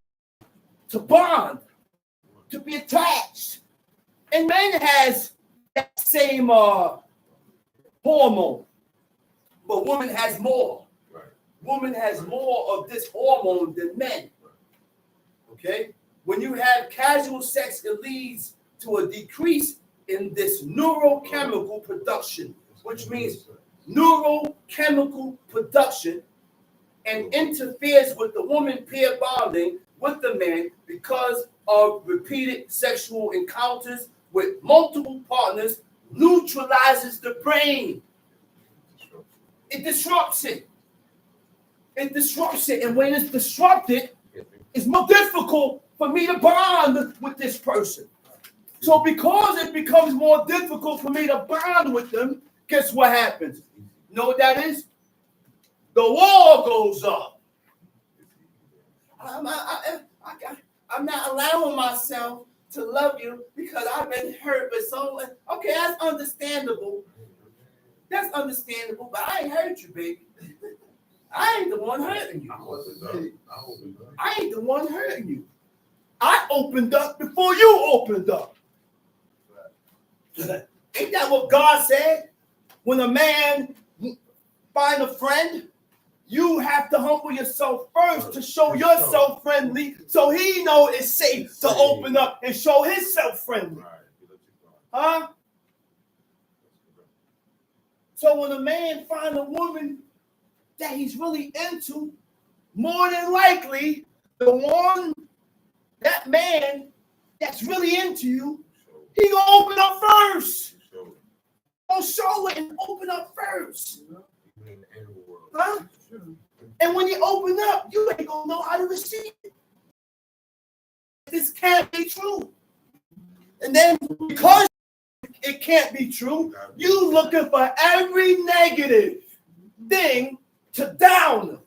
to bond, to be attached. And man has that same hormone. But woman has more. Right. Woman has more of this hormone than men. Okay? When you have casual sex, it leads to a decrease in this neurochemical production, which means neurochemical production, and interferes with the woman pair bonding with the man because of repeated sexual encounters with multiple partners, neutralizes the brain. It disrupts it. It disrupts it. And when it's disrupted, it's more difficult for me to bond with this person. So because it becomes more difficult for me to bond with them, guess what happens? You know what that is? The wall goes up. I I'm not allowing myself to love you because I've been hurt with someone. Okay, that's understandable. That's understandable, but I ain't hurt you, baby. I ain't the one hurting you. I ain't the one hurting you. I opened up before you opened up. Ain't that what God said? When a man find a friend, you have to humble yourself first to show yourself friendly, so he know it's safe to open up and show himself friendly. Huh? So when a man find a woman that he's really into, more than likely, that man that's really into you, he gonna open up first. Gonna show it and open up first. Huh? And when you open up, you ain't gonna know how to receive it. This can't be true. And then because it can't be true, you looking for every negative thing to down them.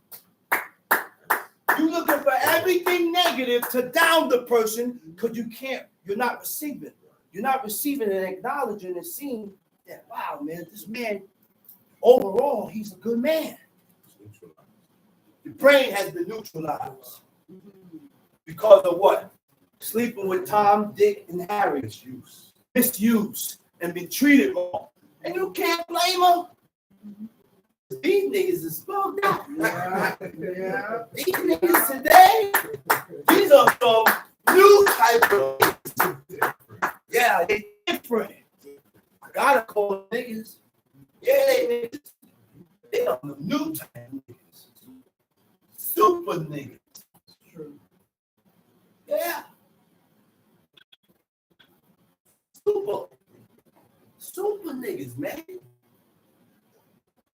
You looking for everything negative to down the person because you're not receiving. You're not receiving and acknowledging and seeing that, wow, man, this man, overall, he's a good man. The brain has been neutralized. Because of what? Sleeping with Tom, Dick, and Harry. Misuse and been treated wrong. And you can't blame them. These niggas is bugged out. Yeah. These niggas today, these are some new type of. Yeah, they different. I gotta call them niggas. Yeah, they niggas. They are the new type of niggas. Super niggas. Yeah. Super niggas, man.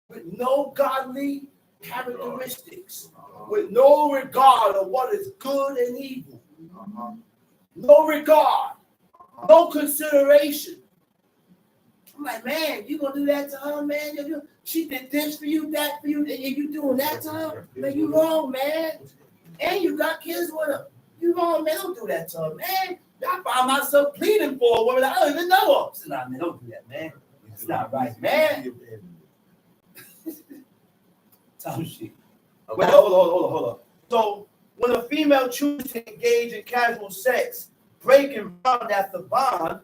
With no godly characteristics. With no regard of what is good and evil. No regard. No consideration. I'm like, man, you gonna do that to her, man? She did this for you, that for you, and you doing that to her? Man, you wrong, man. And you got kids with her. You wrong, man. Don't do that to her, man. I find myself pleading for a woman I don't even know her. So, nah, man, don't do that, man. It's not right, man. Some shit. Wait, hold on. So, when a female chooses to engage in casual sex, breaking bond after bond,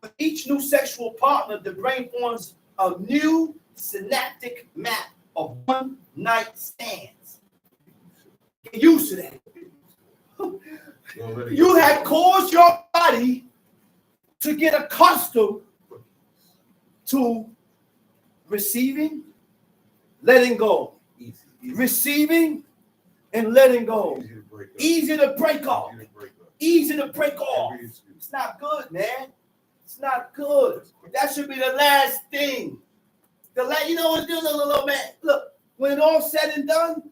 with each new sexual partner, the brain forms a new synaptic map of one-night stands. Get used to that. You had caused your body to get accustomed to receiving, letting go. Receiving and letting go. Easy to break off. Easy to break off. It's not good, man. It's not good. That should be the last thing. You know what, little man? Look, when it all said and done,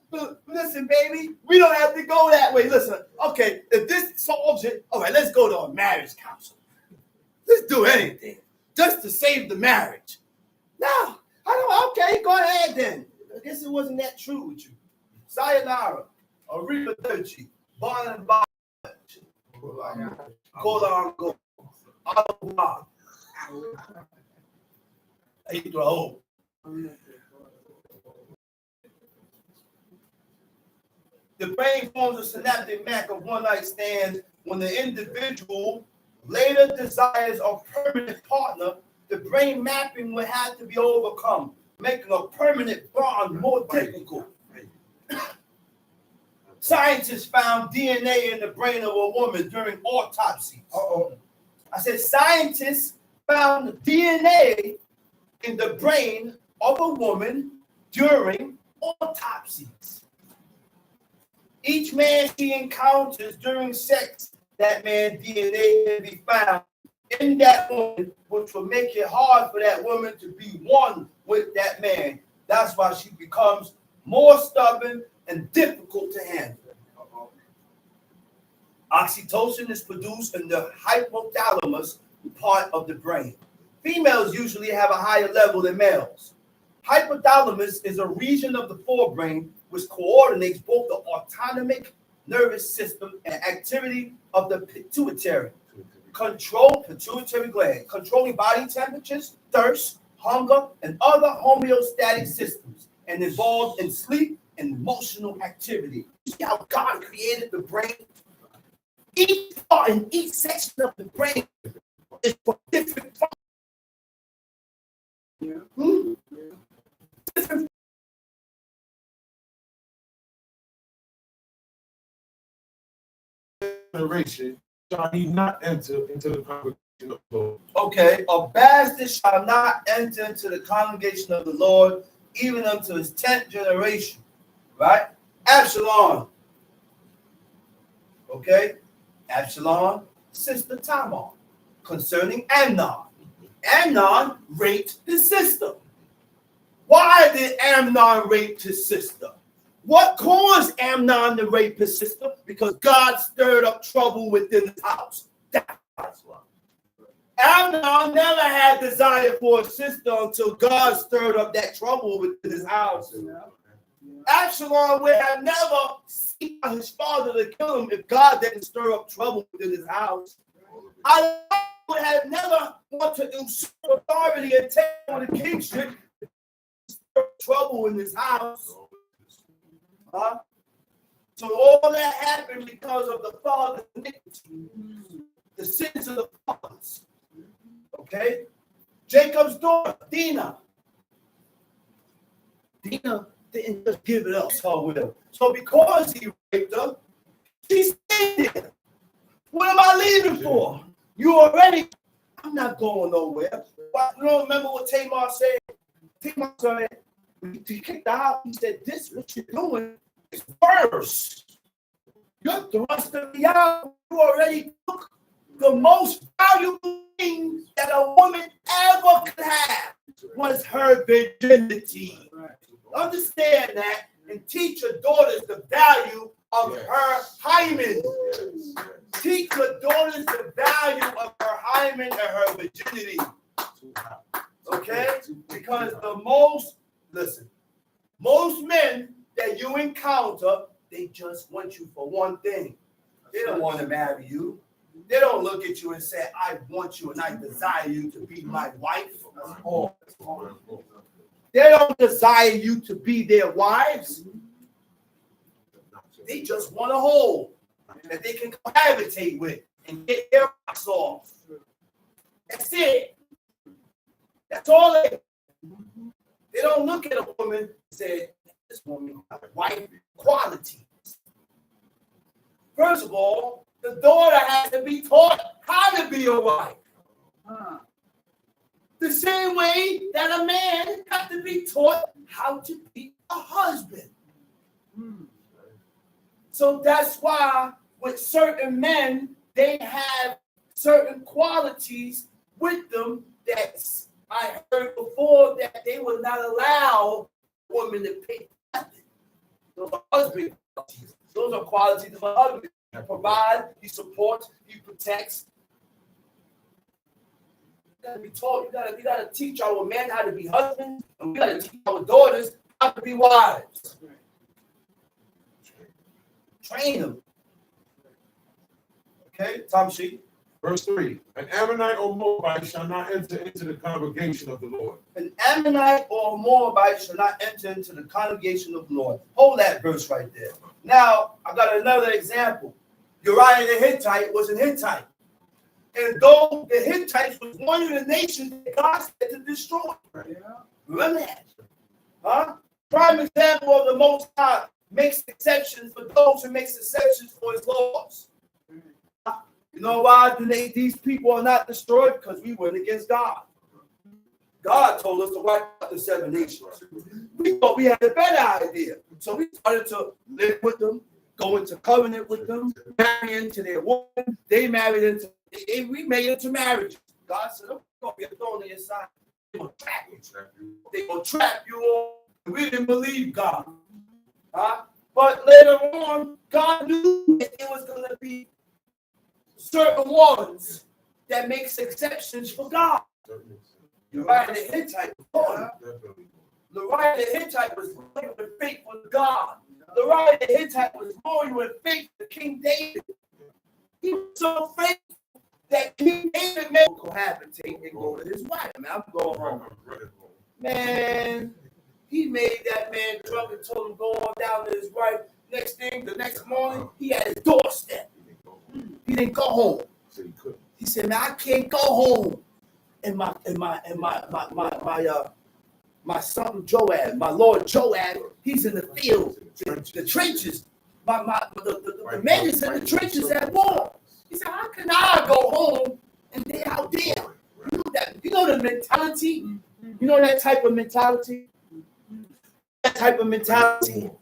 listen, baby, we don't have to go that way. Listen, okay, if this solves it, all right, let's go to a marriage counselor. Let's do anything just to save the marriage. No, I don't. Okay, go ahead then. I guess it wasn't that true with you. Sayonara, arrivederci, bon and bon. Kola go. Au revoir. The brain forms a synaptic map of one-night stands when the individual later desires a permanent partner. The brain mapping will have to be overcome, making a permanent bond more difficult. Scientists found DNA in the brain of a woman during autopsies. I said scientists found DNA in the brain of a woman during autopsies. Each man she encounters during sex, that man's DNA can be found in that woman, which will make it hard for that woman to be one with that man. That's why she becomes more stubborn and difficult to handle. Oxytocin is produced in the hypothalamus part of the brain. Females usually have a higher level than males. Hypothalamus is a region of the forebrain which coordinates both the autonomic nervous system and activity of the pituitary. Control pituitary gland, controlling body temperatures, thirst, hunger, and other homeostatic systems, and involved in sleep and emotional activity. See how God created the brain? Each part and each section of the brain is for different functions. Different generation shall he not enter into the congregation of the Lord. Okay, a bastard shall not enter into the congregation of the Lord, even unto his 10th generation. Right? Absalom. Okay? Absalom, sister Tamar. Concerning Amnon. Amnon raped his sister. Why did Amnon rape his sister? What caused Amnon to rape his sister? Because God stirred up trouble within his house. That's why. Amnon never had desire for a sister until God stirred up that trouble within his house. Absalom would have never seen his father to kill him if God didn't stir up trouble within his house. I would have never wanted to usurp authority and take on the kingship, stir up trouble in his house. Huh? So all that happened because of the father's iniquity, the sins of the fathers. Okay? Jacob's daughter, Dinah. Dinah didn't just give it up her will. So because he raped her, she stayed there. What am I leaving for? You already, I'm not going nowhere. But you don't remember what Tamar said? Tamar said, when he kicked her out, he said, this, what you're doing is worse. You're thrusting me out. You already took the most valuable thing that a woman ever could have was her virginity. Understand that and teach your daughters the value of her hymen. Teach your daughters the value of her hymen and her virginity. Okay? Because most men that you encounter, they just want you for one thing. They don't want to marry you. They don't look at you and say, I want you and I desire you to be my wife. They don't desire you to be their wives. They just want a hole that they can cohabitate with and get their rocks off. That's it. That's all they. They don't look at a woman and say, this woman has wife qualities. First of all, the daughter has to be taught how to be a wife. The same way that a man has to be taught how to be a husband. So that's why with certain men, they have certain qualities with them that I heard before that they would not allow women to pay nothing. Those are husband qualities. Those are qualities of a husband. He provides, he supports, he protects. You gotta be taught, we gotta teach our men how to be husbands, and we gotta teach our daughters how to be wives. Train them. Okay, Tom sheet. Verse 3. An Ammonite or Moabite shall not enter into the congregation of the Lord. An Ammonite or Moabite shall not enter into the congregation of the Lord. Hold that verse right there. Now, I got another example. Uriah the Hittite was a Hittite. And though the Hittites was one of the nations that God said to destroy. Remember that? Huh? Prime example of the Most High makes exceptions for those who makes exceptions for his laws. You know why these people are not destroyed? Because we went against God. God told us to wipe out the 7 nations. We thought we had a better idea. So we started to live with them, go into covenant with them, marry into their woman. They married into, we made into marriage. God said, I'm going to be a thorn in your side. They're going to trap you. They're going to trap you all. We didn't believe God. But later on, God knew that there was going to be certain ones that makes exceptions for God. Uriah the Hittite was born. Uriah the Hittite was faithful to God. Uriah the Hittite was loyal and faithful to King David. He was so faithful that King David made him cohabitate and go to his wife. Man, I'm going home. Man, he made that man drunk and told him go on down to his wife. Next thing, the next morning, he had his doorstep. He didn't go home. He said, man, I can't go home. And my son Joab, my Lord Joab, he's in the field, the trenches. The men is in the trenches at war. He said, how can I go home and they're out there? You know the mentality? You know that type of mentality? That type of mentality.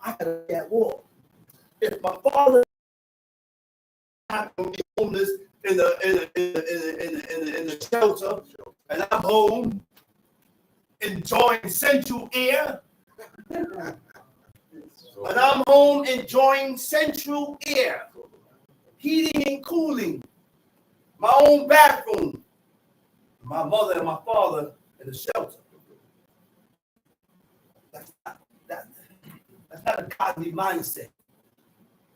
I gotta be at war. If my father not gonna be homeless in the shelter, and I'm home enjoying central air, and I'm home enjoying central air, heating and cooling, my own bathroom, my mother and my father in the shelter. That's not a godly mindset.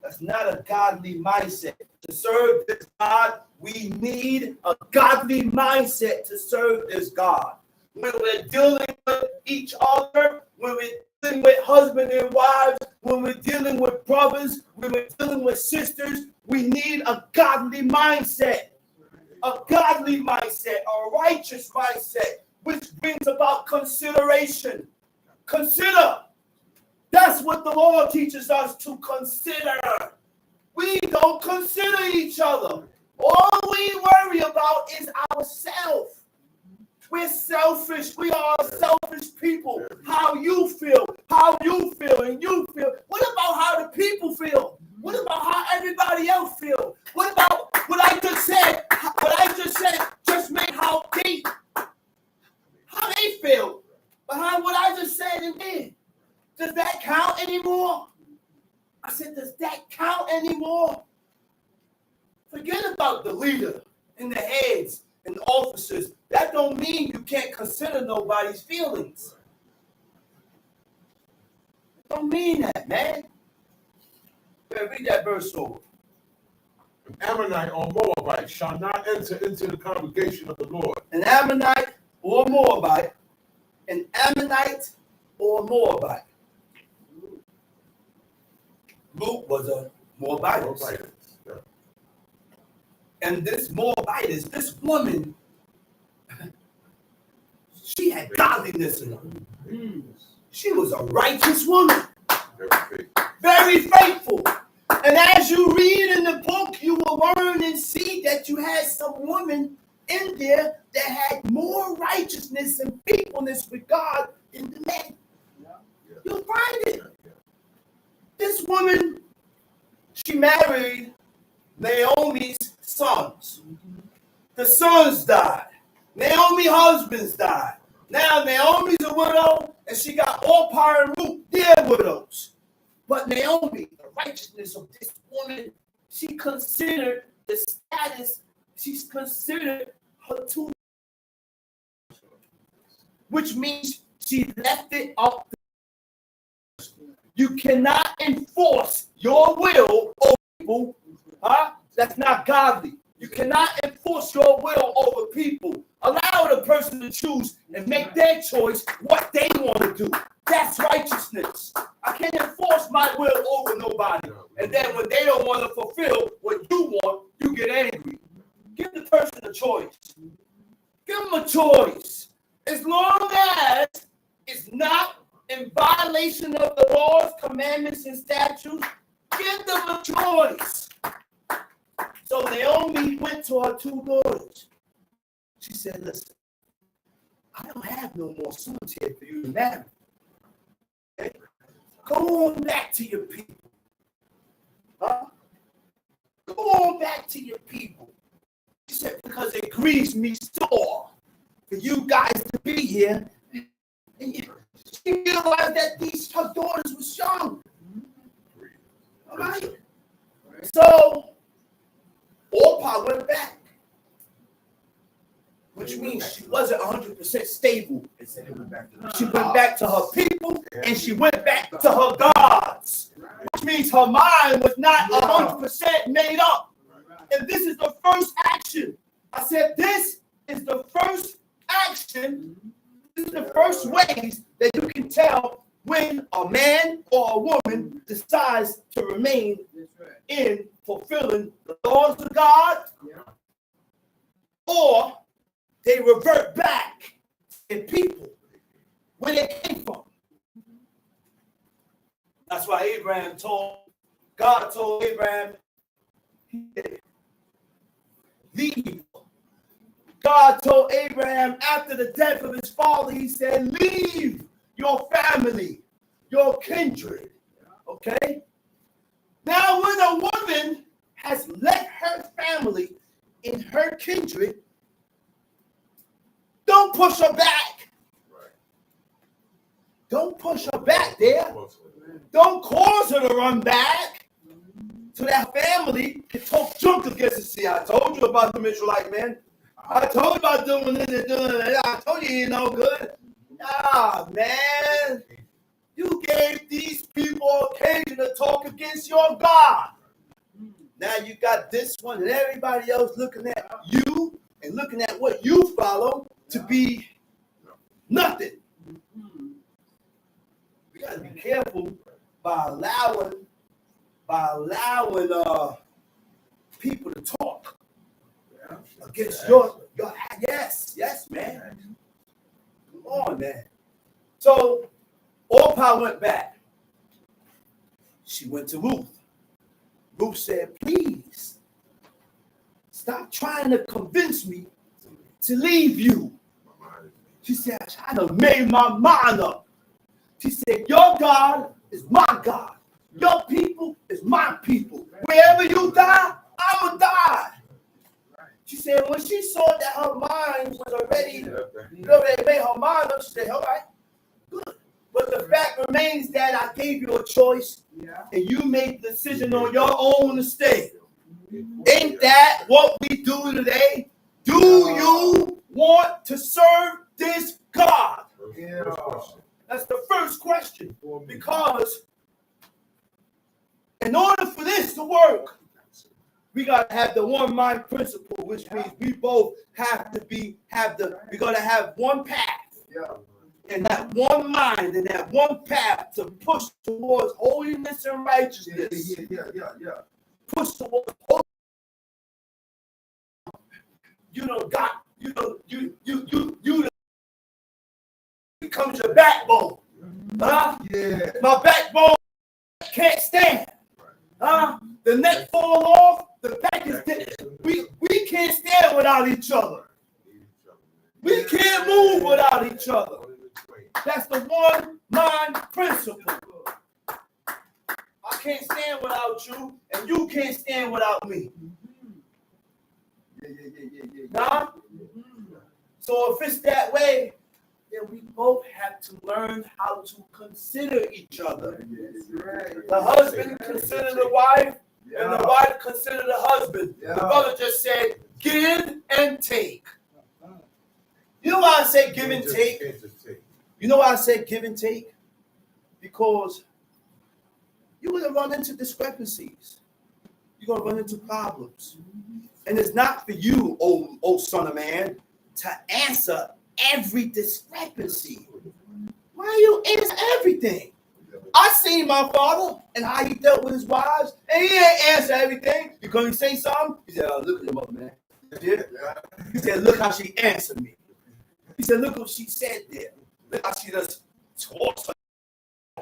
That's not a godly mindset. To serve this God, we need a godly mindset to serve this God. When we're dealing with each other, when we're dealing with husband and wives, when we're dealing with brothers, when we're dealing with sisters, we need a godly mindset. A godly mindset, a righteous mindset, which brings about consideration. Consider. That's what the Lord teaches us to consider. We don't consider each other. All we worry about is ourselves. We're selfish. We are selfish people. How you feel, and you feel. What about how the people feel? What about how everybody else feel? What about what I just said? What I just said just made how they feel behind what I just said and did. Does that count anymore? I said, does that count anymore? Forget about the leader and the heads and the officers. That don't mean you can't consider nobody's feelings. It don't mean that, man. Read that verse over. An Ammonite or Moabite shall not enter into the congregation of the Lord. An Ammonite or Moabite. An Ammonite or Moabite. Luke was a Moabitess. Yeah. And this Moabitess, this woman, she had godliness in her. She was a righteous woman. Very faithful. And as you read in the book, you will learn and see that you had some women in there that had more righteousness and faithfulness with God in the men. You'll find it. This woman, she married Naomi's sons. The sons died. Naomi's husbands died. Now Naomi's a widow, and she got Orpah and Ruth, they're widows. But Naomi, the righteousness of this woman, she considered the status, she's considered her two, which means she left it up. You cannot enforce your will over people. That's not godly. You cannot enforce your will over people. Allow the person to choose and make their choice what they want to do. That's righteousness. I can't enforce my will over nobody. And then when they don't want to fulfill what you want, you get angry. Give the person a choice. Give them a choice. As long as it's not in violation of the laws, commandments, and statutes, give them a choice. So Naomi went to her two daughters. She said, listen, I don't have no more sons here for you to marry. Okay? Go on back to your people. Go on back to your people. She said, because it grieves me sore for you guys to be here. And she realized that her daughters were young. All right? So, Orpah went back. which means she wasn't 100% stable. It said it went back to the She went back to her people and she went back to her gods, which means her mind was not 100% made up. And this is the first action. I said, this is the first action. This is the first ways that you can tell when a man or a woman decides to remain in fulfilling the laws of God, or they revert back to people where they came from. That's why God told Abraham, leave. God told Abraham after the death of his father, he said, leave your family, your kindred. Okay? Now, when a woman has left her family in her kindred, don't push her back. Don't push her back there. Don't cause her to run back so that family can talk junk against her. See, I told you about the Israelite man. I told you about doing this and doing that. I told you ain't no good. Nah, man. You gave these people occasion to talk against your God. Now you got this one and everybody else looking at you and looking at what you follow to be nothing. We got to be careful by allowing people to talk against your yes, man. Come on, man. So Orpah went back. She went to Ruth. Ruth said, please stop trying to convince me to leave you. She said, I done made my mind up. She said, your God is my God. Your people is my people. Wherever you die, I'm going to die. She said, when she saw that her mind was already made her mind up, she said, all right, good. But the fact remains that I gave you a choice and you made the decision on your own to stay. Ain't that what we do today? Do you want to serve this God? That's the first question. Because in order for this to work, we gotta have the one mind principle, which means we both have to we gotta have one path. And that one mind and that one path to push towards holiness and righteousness. Push towards holiness. You becomes your backbone. Huh? Yeah. My backbone can't stand. Huh? The neck fall off, the back is dead. We can't stand without each other. We can't move without each other. That's the one mind principle. I can't stand without you, and you can't stand without me. Nah? So if it's that way, then we both have to learn how to consider each other. The husband consider the wife, and the wife consider the husband. The brother just said, give and take. You know why I say give and take? You know why I say give and take? Because you're going to run into discrepancies. You're going to run into problems. And it's not for you, oh son of man, to answer every discrepancy. Why you answer everything? I seen my father and how he dealt with his wives, and he ain't answer everything. Because he say something, he said, oh, look at your mother, man. He said, look how she answered me. He said, look what she said there. Look how she just walks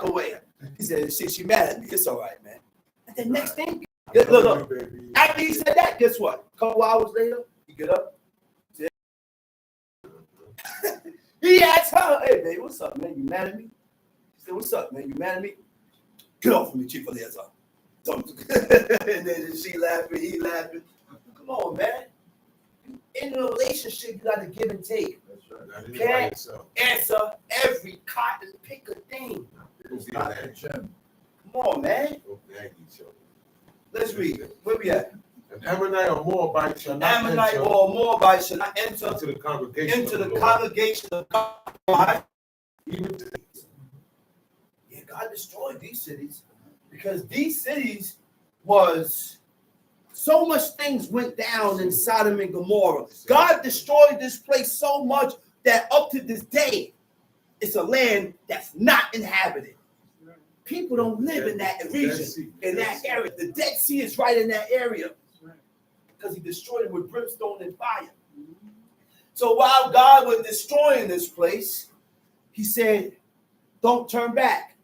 away. He said, she mad at me. It's all right, man. And the next thing, look. After he said that, guess what? A couple hours later, he get up. He asked her, hey, babe, what's up, man? You mad at me? He said, what's up, man? You mad at me? Get off of me, Chief Eliezer. And then she laughing, he laughing. Come on, man. In a relationship, you got to give and take. You can't answer every cotton picker thing. Come on, man. Let's read it. Where we at? An Ammonite or Moabite shall An not Ammonite enter or Moabite shall not enter into the congregation into of the Lord. congregation of God. Even to Yeah, God destroyed these cities because these cities was so much things went down in Sodom and Gomorrah. God destroyed this place so much that up to this day, it's a land that's not inhabited. People don't live in that region, in that area. The Dead Sea is right in that area because he destroyed it with brimstone and fire. So while God was destroying this place, he said, don't turn back.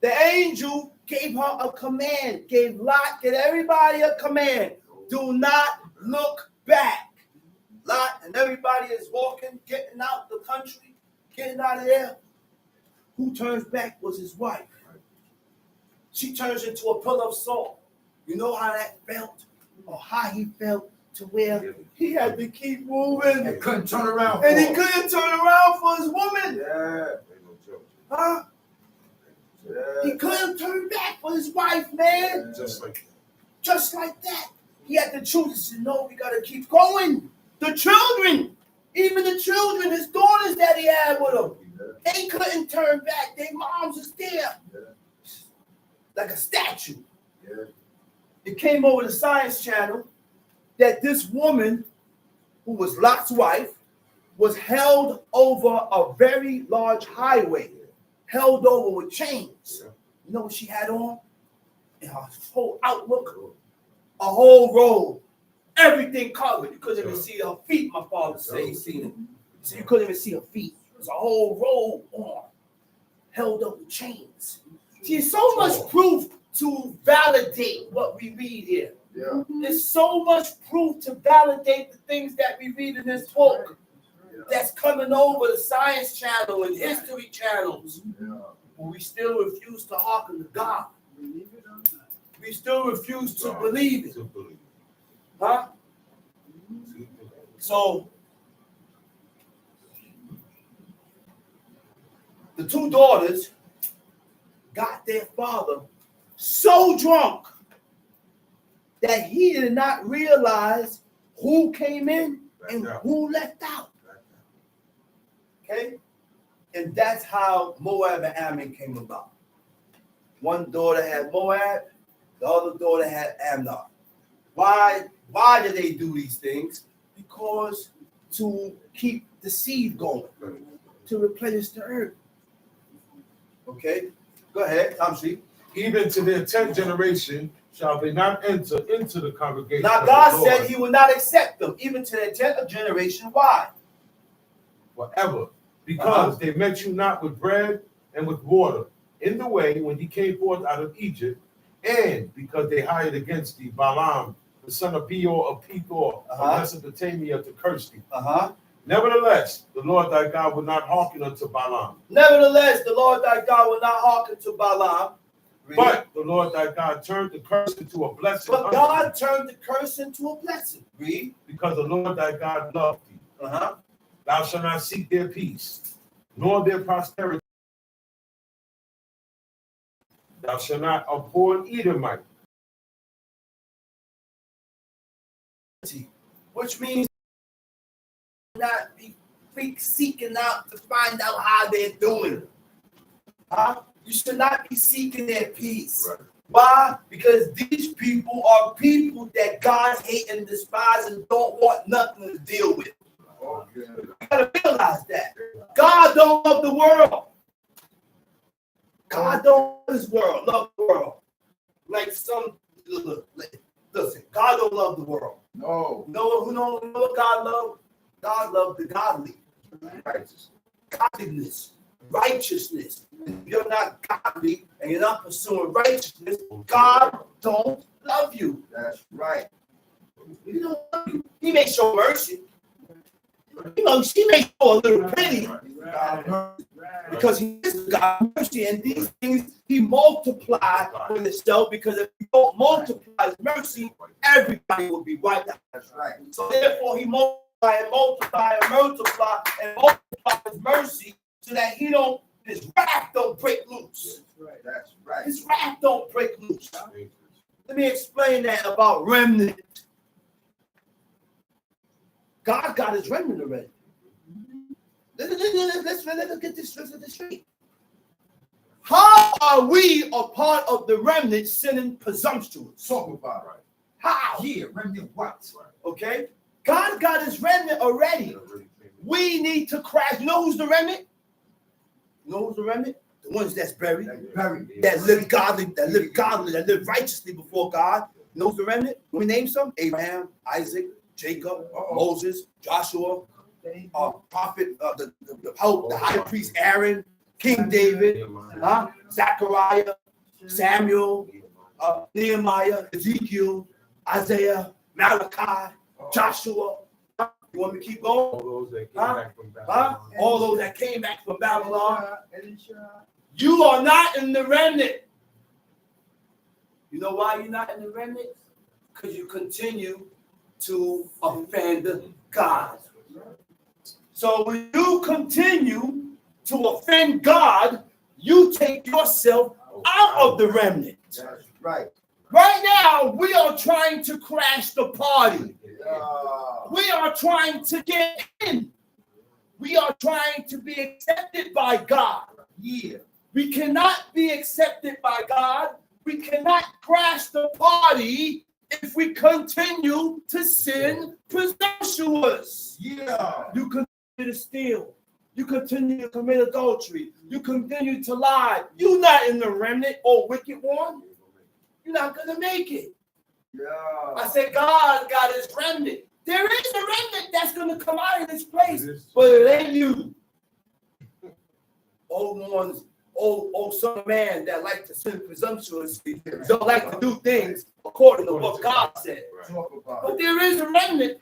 The angel gave her a command, gave Lot, gave everybody a command. Do not look back. Lot and everybody is walking, getting out the country, getting out of there. Who turns back was his wife. She turns into a pillar of salt. You know how that felt? Or how he felt to where he had to keep moving. And couldn't turn around. And he couldn't turn around for his woman. Yeah. Huh? Yeah. He couldn't turn back for his wife, man. just like Just like that. He had to choose. He said, no, we got to keep going. The children, even the children, his daughters that he had with him, they couldn't turn back. Their moms was there. Like a statue. Yeah. It came over the Science Channel that this woman, who was Lot's wife, was held over a very large highway, held over with chains. You know what she had on? And her whole outlook, a whole robe, everything covered. You couldn't even see her feet, my father said he seen it. So you couldn't even see her feet. It was a whole robe on, held up with chains. See, so much proof to validate what we read here. Yeah. There's so much proof to validate the things that we read in this book that's coming over the Science Channel and History channels. Yeah. But we still refuse to hearken to God. We still refuse to believe it. Huh? So, the two daughters got their father so drunk that he did not realize who came in and who left out. Okay? And that's how Moab and Ammon came about. One daughter had Moab, the other daughter had Ammon. Why did they do these things? Because to keep the seed going, to replenish the earth. Okay? Go ahead, Tom Street. even to their 10th generation shall they not enter into the congregation. Now of God the Lord said he will not accept them, even to their 10th generation. Why? forever, because they met you not with bread and with water in the way when he came forth out of Egypt, and because they hired against thee Balaam, the son of Beor of Pethor of Mesopotamia, to curse thee. Nevertheless, the Lord thy God will not hearken unto Balaam. Nevertheless, the Lord thy God will not hearken to Balaam. But the Lord thy God turned the curse into a blessing. But God turned the curse into a blessing. Read. Because the Lord thy God loved thee. Thou shalt not seek their peace, nor their prosperity. Thou shalt not abhor an Edomite. Which means not be seeking out to find out how they're doing. You should not be seeking their peace. Right. Why? Because these people are people that God hate and despise and don't want nothing to deal with. Okay. You gotta realize that. God don't love the world. God don't love this world, love the world. Like some, listen, God don't love the world. No. You know what God loves? God loves the godly. Righteous. Godliness, righteousness. If you're not godly and you're not pursuing righteousness, God don't love you. That's right. He don't love you. He may show mercy. You know, she may show a little pity because he is God of mercy, and these things he multiplied with himself, because if you don't multiply his mercy, everybody will be wiped out. That's right. So therefore he multiply and multiply and multiply and multiply his mercy so that his wrath don't break loose. That's right. His wrath don't break loose. Let me explain that about remnant. God got his remnant already. Let's get this straight. How are we a part of the remnant sinning presumptuous? Talk about it. How? Yeah, remnant what? Okay? God got his remnant already. We need to crash. You know who's the remnant? You know who's the remnant? The ones that's buried, that live godly, that live righteously before God. You know who's the remnant? We name some: Abraham, Isaac, Jacob, Moses, Joshua, prophet, the Pope, the high priest Aaron, King David, Zechariah, Samuel, Nehemiah, Ezekiel, Isaiah, Malachi, Joshua. You want me to keep going? All those that came back from Babylon. You are not in the remnant. You know why you're not in the remnant? Because you continue to offend God. So when you continue to offend God, you take yourself out of the remnant. That's right. Right now, we are trying to crash the party. We are trying to get in. We are trying to be accepted by God. Yeah. We cannot be accepted by God. We cannot crash the party if we continue to sin presumptuous. Yeah. You continue to steal. You continue to commit adultery. You continue to lie. You're not in the remnant, or wicked one. You're not going to make it. Yeah. I said, God got his remnant. There is a remnant that's going to come out of this place, but it ain't you. Old ones, old son of man that like to sin presumptuously, don't like to do things according to what God said. Talk about But it. there is a remnant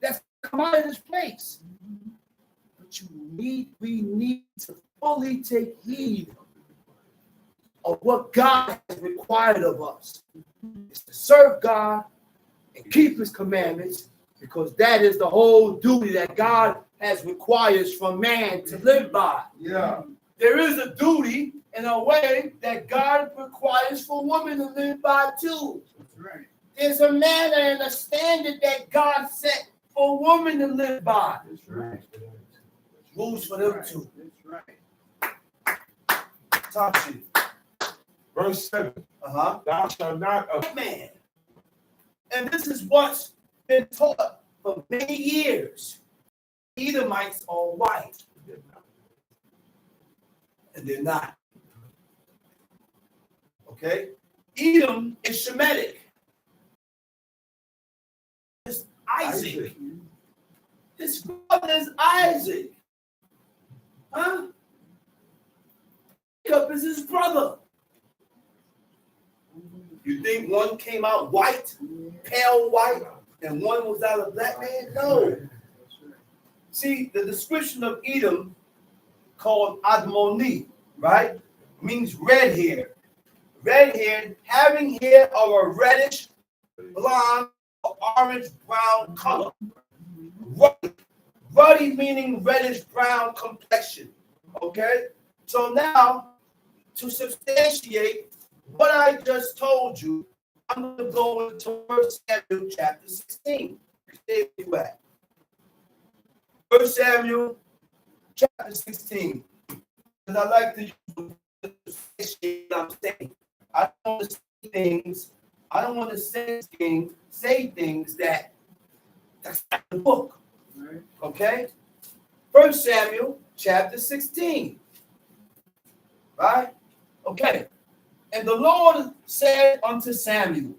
that's come out of this place. But we need to fully take heed of what God has required of us. It's to serve God and keep his commandments, because that is the whole duty that God has requires from man to live by. Yeah. There is a duty in a way that God requires for women to live by too. That's right. There's a manner and a standard that God set for women to live by. That's right. Rules for them too. That's right. Talk to you. Verse 7. Thou shalt not Man. And this is what's been taught for many years. Edomites are white. And they're not. Okay? Edom is Shemitic. It's Isaac. His father is Isaac. Huh? Jacob is his brother. You think one came out white, pale white, and one was out of black man? No. See, the description of Edom, called Admoni, right, means red hair. Red hair, having hair of a reddish, blonde, or orange-brown color. Ruddy meaning reddish-brown complexion. Okay? So now, to substantiate what I just told you, I'm going to go into 1 Samuel chapter 16. Stay where you at. 1 Samuel chapter 16. Because I like to use what I'm saying. I don't want to say things. I don't want to say things that's not the book. Okay? 1 Samuel chapter 16. Right? Okay. And the Lord said unto Samuel,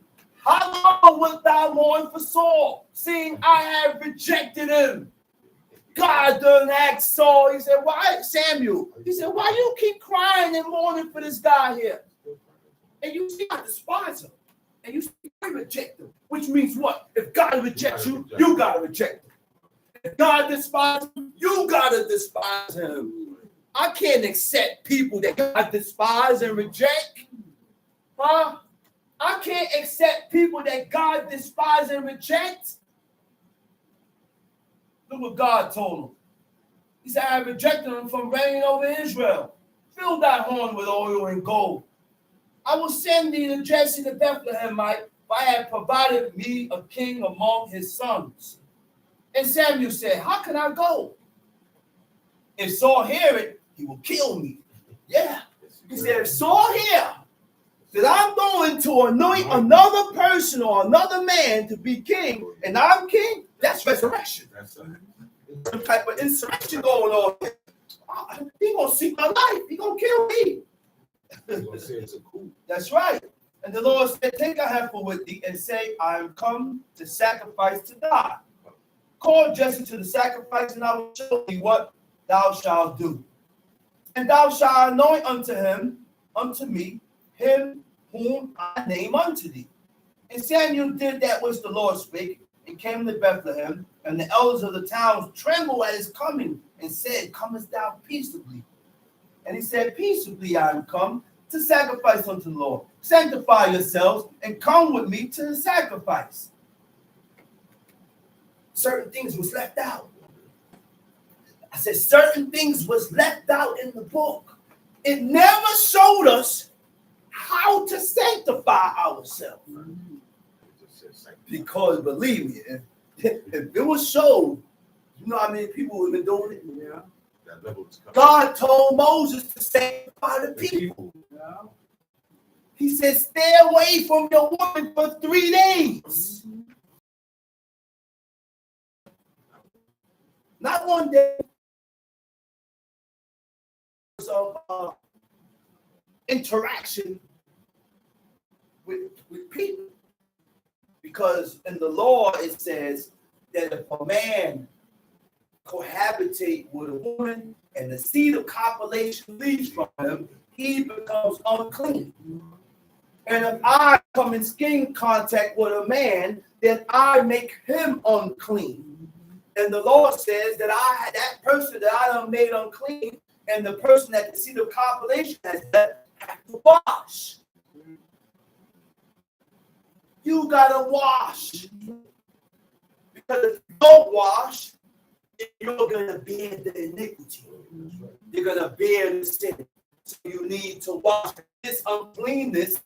how long wilt thou mourn for Saul, seeing I have rejected him? God done asked Saul, he said, why, Samuel? He said, why you keep crying and mourning for this guy here? And you see, I despise him. And you see, I reject him. Which means what? If God rejects you, you got to reject him. If God despises him, you got to despise him. I can't accept people that God despise and reject. Huh? I can't accept people that God despise and reject. Look what God told him. He said, I have rejected him from reigning over Israel. Fill thy horn with oil and gold. I will send thee to Jesse the Bethlehemite, for I have provided me a king among his sons. And Samuel said, how can I go? If Saul hear it, he will kill me. Yeah. He said, if Saul hear that I'm going to anoint another person or another man to be king, and I'm king, that's resurrection. That's Some type of insurrection going on. He gonna seek my life. He gonna kill me. gonna say it's a coup. That's right. And the Lord said, take a heifer with thee and say, I am come to sacrifice to God. Call Jesse to the sacrifice, and I will show thee what thou shalt do. And thou shalt anoint unto me, him whom I name unto thee. And Samuel did that which the Lord spake, and came to Bethlehem, and the elders of the towns trembled at his coming, and said, comest thou peaceably? And he said, peaceably I am come to sacrifice unto the Lord. Sanctify yourselves, and come with me to the sacrifice. Certain things was left out. I said certain things was left out in the book. It never showed us how to sanctify ourselves. Because believe me, if it was showed, you know how many people have been doing it? Yeah. That level is coming. God told Moses to sanctify the people. Yeah. He said, stay away from your woman for 3 days. Not one day of interaction with people. Because in the law it says that if a man cohabitate with a woman and the seed of copulation leaves from him, he becomes unclean. And if I come in skin contact with a man, then I make him unclean. And the Lord says that that person that I have made unclean, and the person that the seed of copulation has done, have to wash. You gotta wash. Because if you don't wash, you're gonna bear the iniquity. You're gonna bear the sin. So you need to wash. This uncleanness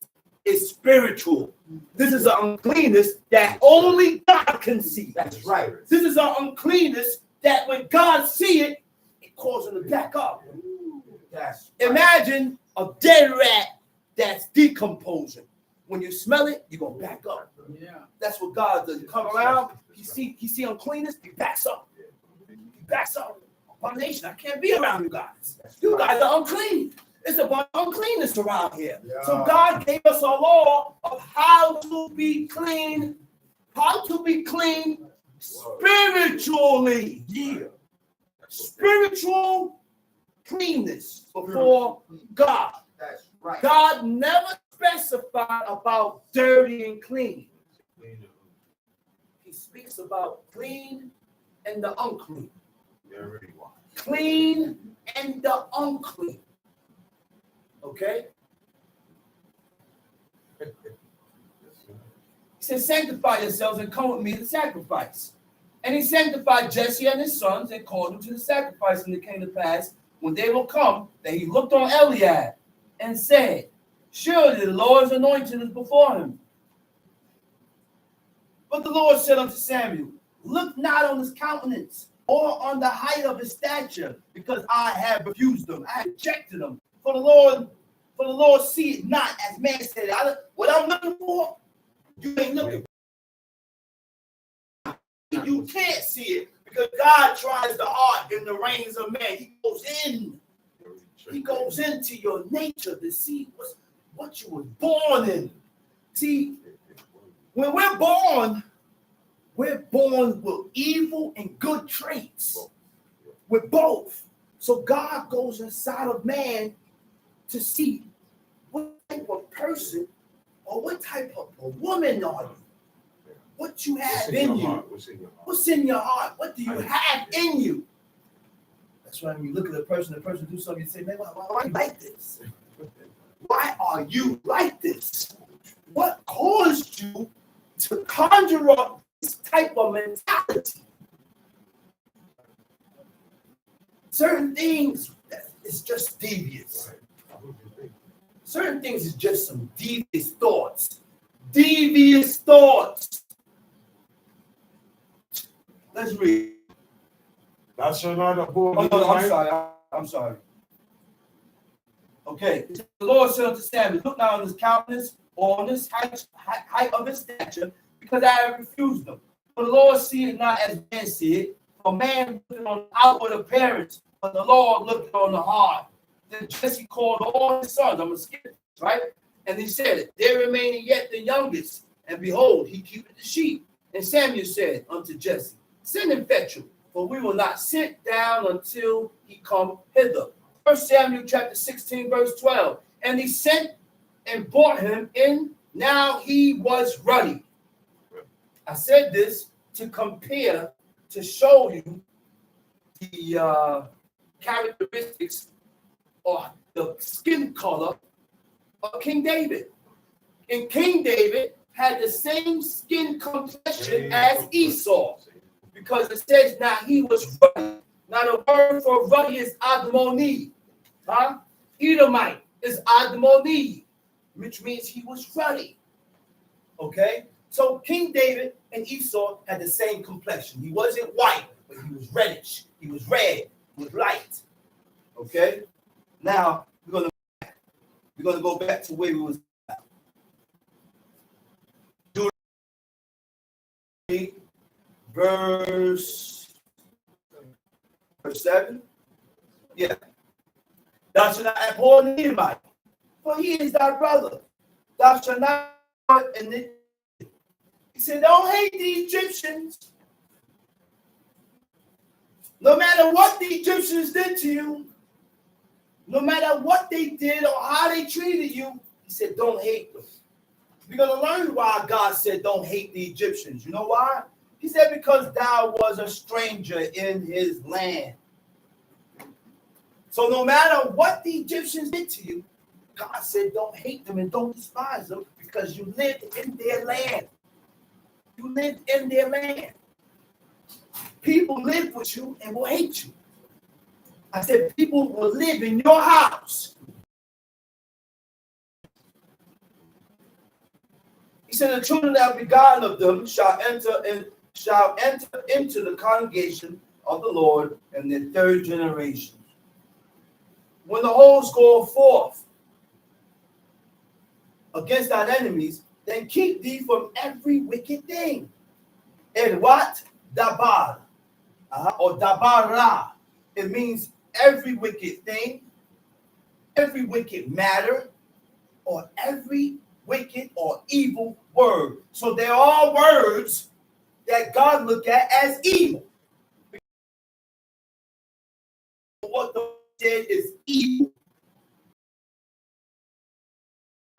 is spiritual. This is an uncleanness that only God can see. That's right. This is an uncleanness that when God see it, it causes him to back up. That's right. Imagine a dead rat that's decomposing. When you smell it, you're gonna back up. Yeah. That's what God does. You come around, he see uncleanness, he backs up. He backs up. Abomination, I can't be around you guys. You guys are unclean. It's about uncleanness around here. Yeah. So God gave us a law of how to be clean, spiritually. Yeah. Spiritual cleanness before God. That's right. God never specified about dirty and clean. He speaks about clean and the unclean. Clean and the unclean. Okay? He said, sanctify yourselves and come with me to sacrifice. And he sanctified Jesse and his sons and called them to the sacrifice. And it came to pass, when they will come, that he looked on Eliab and said, surely the Lord's anointing is before him. But the Lord said unto Samuel, look not on his countenance or on the height of his stature, because I have refused them. I have rejected them. For the Lord see it not as man said. What I'm looking for, you ain't looking for. You can't see it because God tries the heart in the reins of man. He goes in. He goes into your nature to see what you were born in. See, when we're born with evil and good traits. With both. So God goes inside of man to see what type of person or what type of a woman are you? What you have in you. What's in your heart? What do you have in you? That's why when you look at the person do something, you say, man, why are you like this? Why are you like this? What caused you to conjure up this type of mentality? Certain things is just devious. Certain things is just some devious thoughts. Devious thoughts. Let's read. Thou shalt not abhor Oh, no, I'm Midianite. sorry. I'm sorry. Okay. The Lord said unto Samuel, look now on his countenance, or on his height of his stature, because I have refused them. For the Lord seeth not as man seeth, for man looketh on outward appearance, but the Lord looketh on the heart. Then Jesse called all his sons. I'm going to skip it, right? And he said, there remained yet the youngest, and behold, he keepeth the sheep. And Samuel said unto Jesse, send and fetch him, for we will not sit down until he come hither. 1 Samuel chapter 16, verse 12. And he sent and brought him in. Now he was ruddy. I said this to compare, to show you the characteristics or the skin color of King David. And King David had the same skin complexion as Esau, because it says now he was ruddy. Now the word for ruddy is admoni. Huh? Edomite is admoni, which means he was ruddy. Okay? So King David and Esau had the same complexion. He wasn't white, but he was reddish. He was red. He was light. Okay? Now we're gonna go back to where we was at. Deuteronomy verse 7. Yeah. Thou shalt not abhor Nehemiah, for he is thy brother. Thou shalt not and he said, don't hate the Egyptians. No matter what the Egyptians did to you, no matter what they did or how they treated you, he said, don't hate them. We're going to learn why God said, don't hate the Egyptians. You know why? He said, because thou was a stranger in his land. So no matter what the Egyptians did to you, God said, don't hate them and don't despise them, because you lived in their land. You lived in their land. People live with you and will hate you. I said, people will live in your house. He said, the children that are begotten of them shall enter into the congregation of the Lord in the third generation. When the hosts go forth against thine enemies, then keep thee from every wicked thing. And what? Dabar. Or dabara. It means every wicked thing, every wicked matter, or every wicked or evil word. So there are words that God look at as evil. What the Lord said is evil.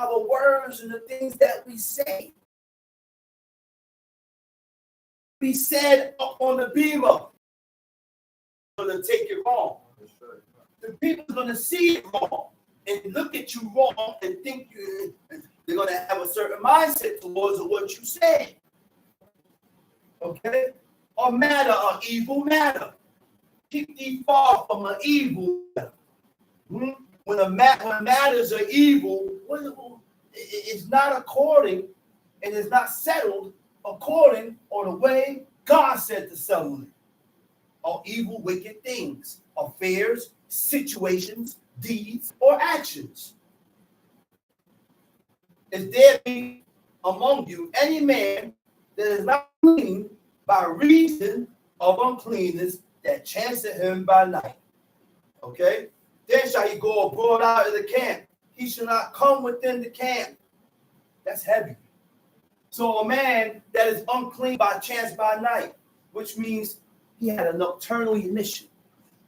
Our words and the things that we say. Be said up on the beamer. Going to take it wrong. The people are going to see it wrong and look at you wrong and think they're going to have a certain mindset towards what you say. Okay? Or matter, or evil matter. Keep thee far from an evil matter. When matters are evil, it's not according and it's not settled according or the way God said to settle it. Or evil, wicked things, affairs, situations, deeds, or actions. If there be among you any man that is not clean by reason of uncleanness that chanceth him by night. Okay? Then shall he go abroad out of the camp. He shall not come within the camp. That's heavy. So a man that is unclean by chance by night, which means he had a nocturnal emission,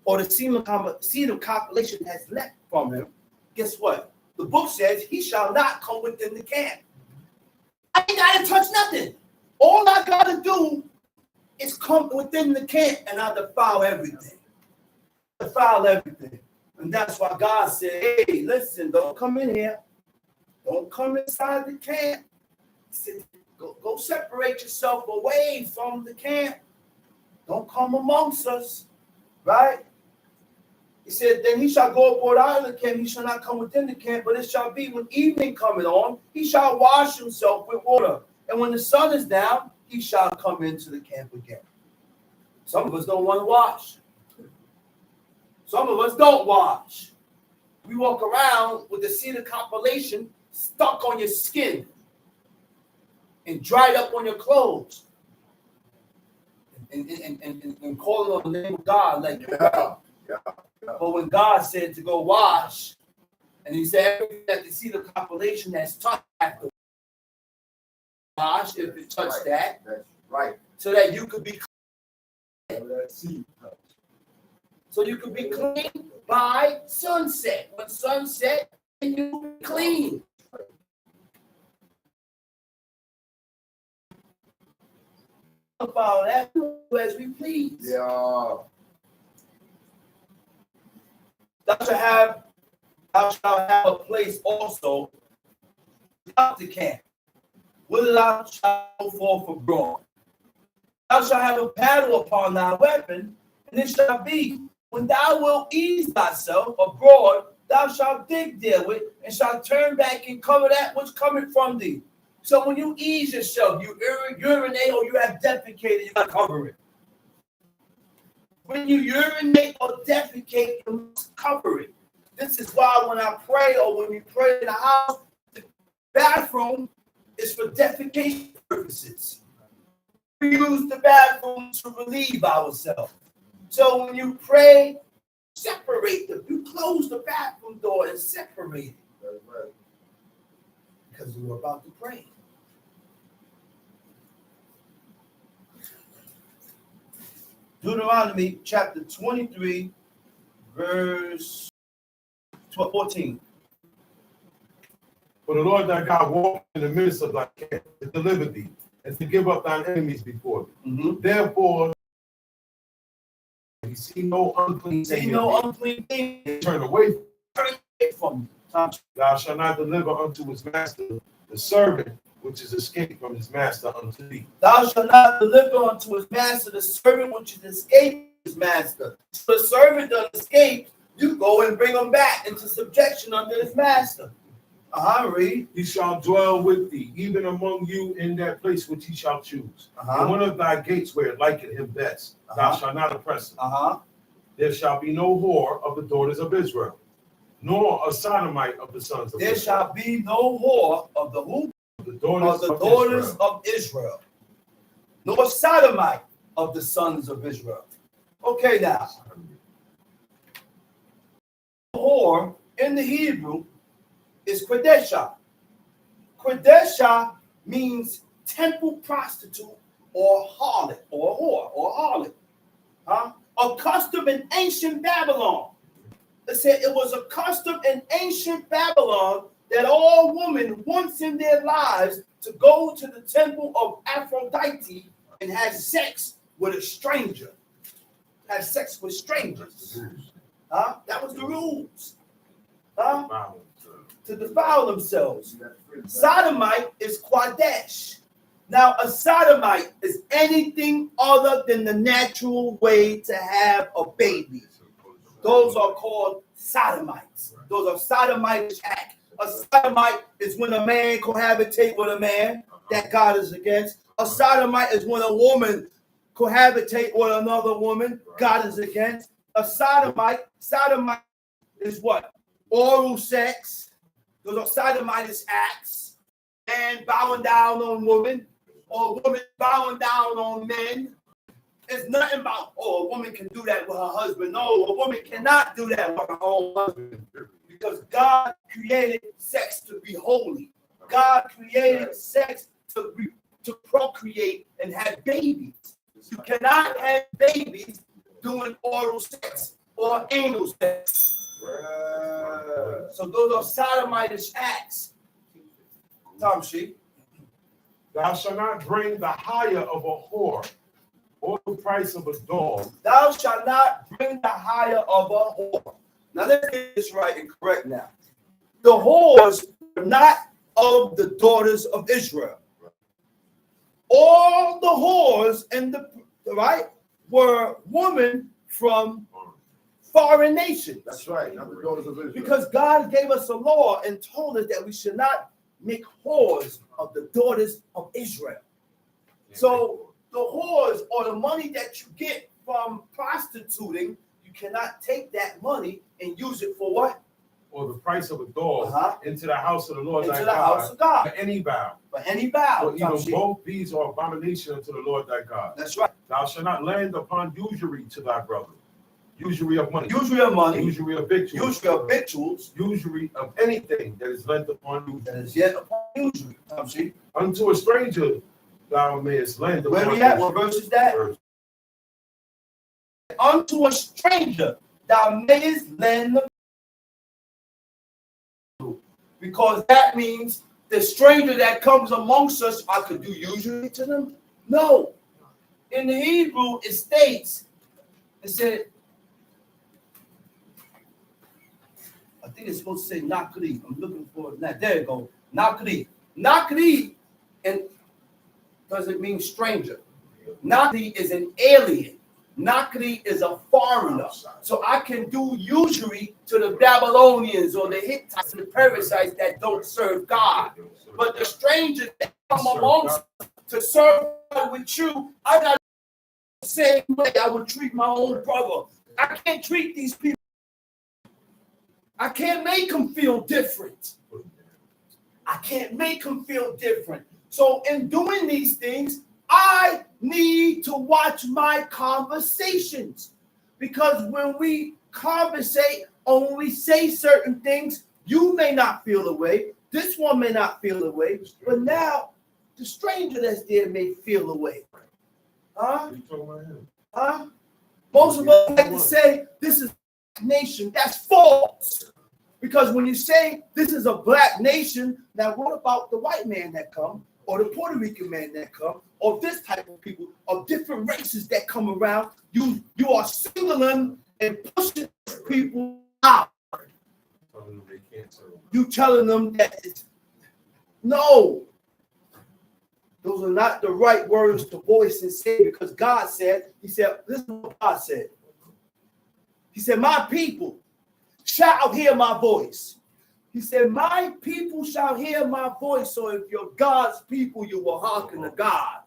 or the seed of copulation has left from him. Guess what? The book says he shall not come within the camp. I ain't got to touch nothing. All I got to do is come within the camp and I defile everything. Defile everything. And that's why God said, hey, listen, don't come in here. Don't come inside the camp. He said, go separate yourself away from the camp. Don't come amongst us, right? He said, then he shall go abroad out of the camp. He shall not come within the camp, but it shall be when evening cometh on, he shall wash himself with water. And when the sun is down, he shall come into the camp again. Some of us don't want to wash. Some of us don't wash. We walk around with the seed of compilation stuck on your skin and dried up on your clothes. And calling on the name of God like Yeah. But when God said to go wash, and he said everything that the seed of compilation has touched after wash, if it touched that, That's right. so that you could be That's it. so you could be clean by sunset. When sunset, and you be clean. About that as we please. Yeah. Thou shalt have a place also without the camp, whither thou shalt go forth abroad. Thou shalt have a paddle upon thy weapon, and it shall be, when thou wilt ease thyself abroad, thou shalt dig therewith, and shalt turn back and cover that which cometh from thee. So when you ease yourself, you urinate or you have defecated, you gotta cover it. When you urinate or defecate, you must cover it. This is why when I pray or when you pray in the house, the bathroom is for defecation purposes. We use the bathroom to relieve ourselves. So when you pray, separate them. You close the bathroom door and separate it. That's right. Because we were about to pray. Deuteronomy chapter 23, verse 14. For the Lord thy God walked in the midst of thy camp to deliver thee and to give up thine enemies before thee. Mm-hmm. Therefore, he see no unclean See thing no in thee. unclean thing. Turn away. Turn away from you. Thou shalt not deliver unto his master the servant which is escaped from his master unto thee. Thou shalt not deliver unto his master the servant which is escaped his master. So the servant does escape, you go and bring him back into subjection under his master. Read. He shall dwell with thee, even among you in that place which he shall choose. And one of thy gates where it liketh him best, thou shalt not oppress him. There shall be no whore of the daughters of Israel, nor a sodomite of the sons of There Israel. shall be no whore of the who? The daughters, Of the of daughters Israel. of Israel, nor sodomite of the sons of Israel. Okay, now, whore in the Hebrew is Quedesha. Quedesha means temple prostitute or harlot or whore or harlot. A custom in ancient Babylon. It said it was a custom in ancient Babylon that all women once in their lives to go to the temple of Aphrodite and have sex with a stranger. Have sex with strangers. That was the rules. To defile themselves. Sodomite is Qadesh. Now, a sodomite is anything other than the natural way to have a baby. Those are called sodomites. Those are sodomitish acts. A sodomite is when a man cohabitate with a man that God is against. A sodomite is when a woman cohabitate with another woman God is against. A sodomite is what? Oral sex. Those are sodomitish acts. Man bowing down on women, or woman bowing down on men. It's nothing about, a woman can do that with her husband. No, a woman cannot do that with her own husband. Because God created sex to be holy. God created sex to procreate and have babies. You cannot have babies doing oral sex or anal sex. So those are sodomitish acts. Tom Sheep. Thou shalt not bring the hire of a whore or the price of a dog. Thou shalt not bring the hire of a whore. Now let's get this right and correct now. The whores were not of the daughters of Israel. All the whores in the right were women from foreign nations. That's right. Not the daughters of Israel. Because God gave us a law and told us that we should not make whores of the daughters of Israel. So the whores or the money that you get from prostituting, you cannot take that money and use it for what? Or the price of a dog into the house of the Lord Into thy the house of God. for any vow. For any vow. For even both these are abomination unto the Lord thy God. That's right. Thou shalt not lend upon usury to thy brother. Usury of money. Usury of money. Usury of victuals. Usury of victuals. Usury of anything that is lent upon you. That is yet upon usury. Unto a stranger thou mayest lend upon. Where we at? What verse is that? Verse. Unto a stranger thou mayest lend the, because that means the stranger that comes amongst us, I could do usury to them? No. In the Hebrew, it states, it said, I think it's supposed to say Nakri. I'm looking for it now. There you go. Nakri. Nakri, and does it mean stranger? Nakri is an alien. Nakri is a foreigner. So I can do usury to the Babylonians or the Hittites and the Perizzites that don't serve God. But the strangers that come amongst us to serve God with you, I got the same way I would treat my own brother. I can't treat these people. I can't make them feel different. I can't make them feel different. So in doing these things, I need to watch my conversations, because when we conversate or when we say certain things, you may not feel the way, this one may not feel the way, but now the stranger that's there may feel the way. Huh? Most of us like to say this is a nation. That's false. Because when you say this is a black nation, now what about the white man that come, or the Puerto Rican man that come, or this type of people, of different races that come around? You are singling and pushing people out. You telling them that no, those are not the right words to voice and say, because God said, he said, this is what God said. He said, my people shall hear my voice. He said, my people shall hear my voice. So if you're God's people, you will hearken to God.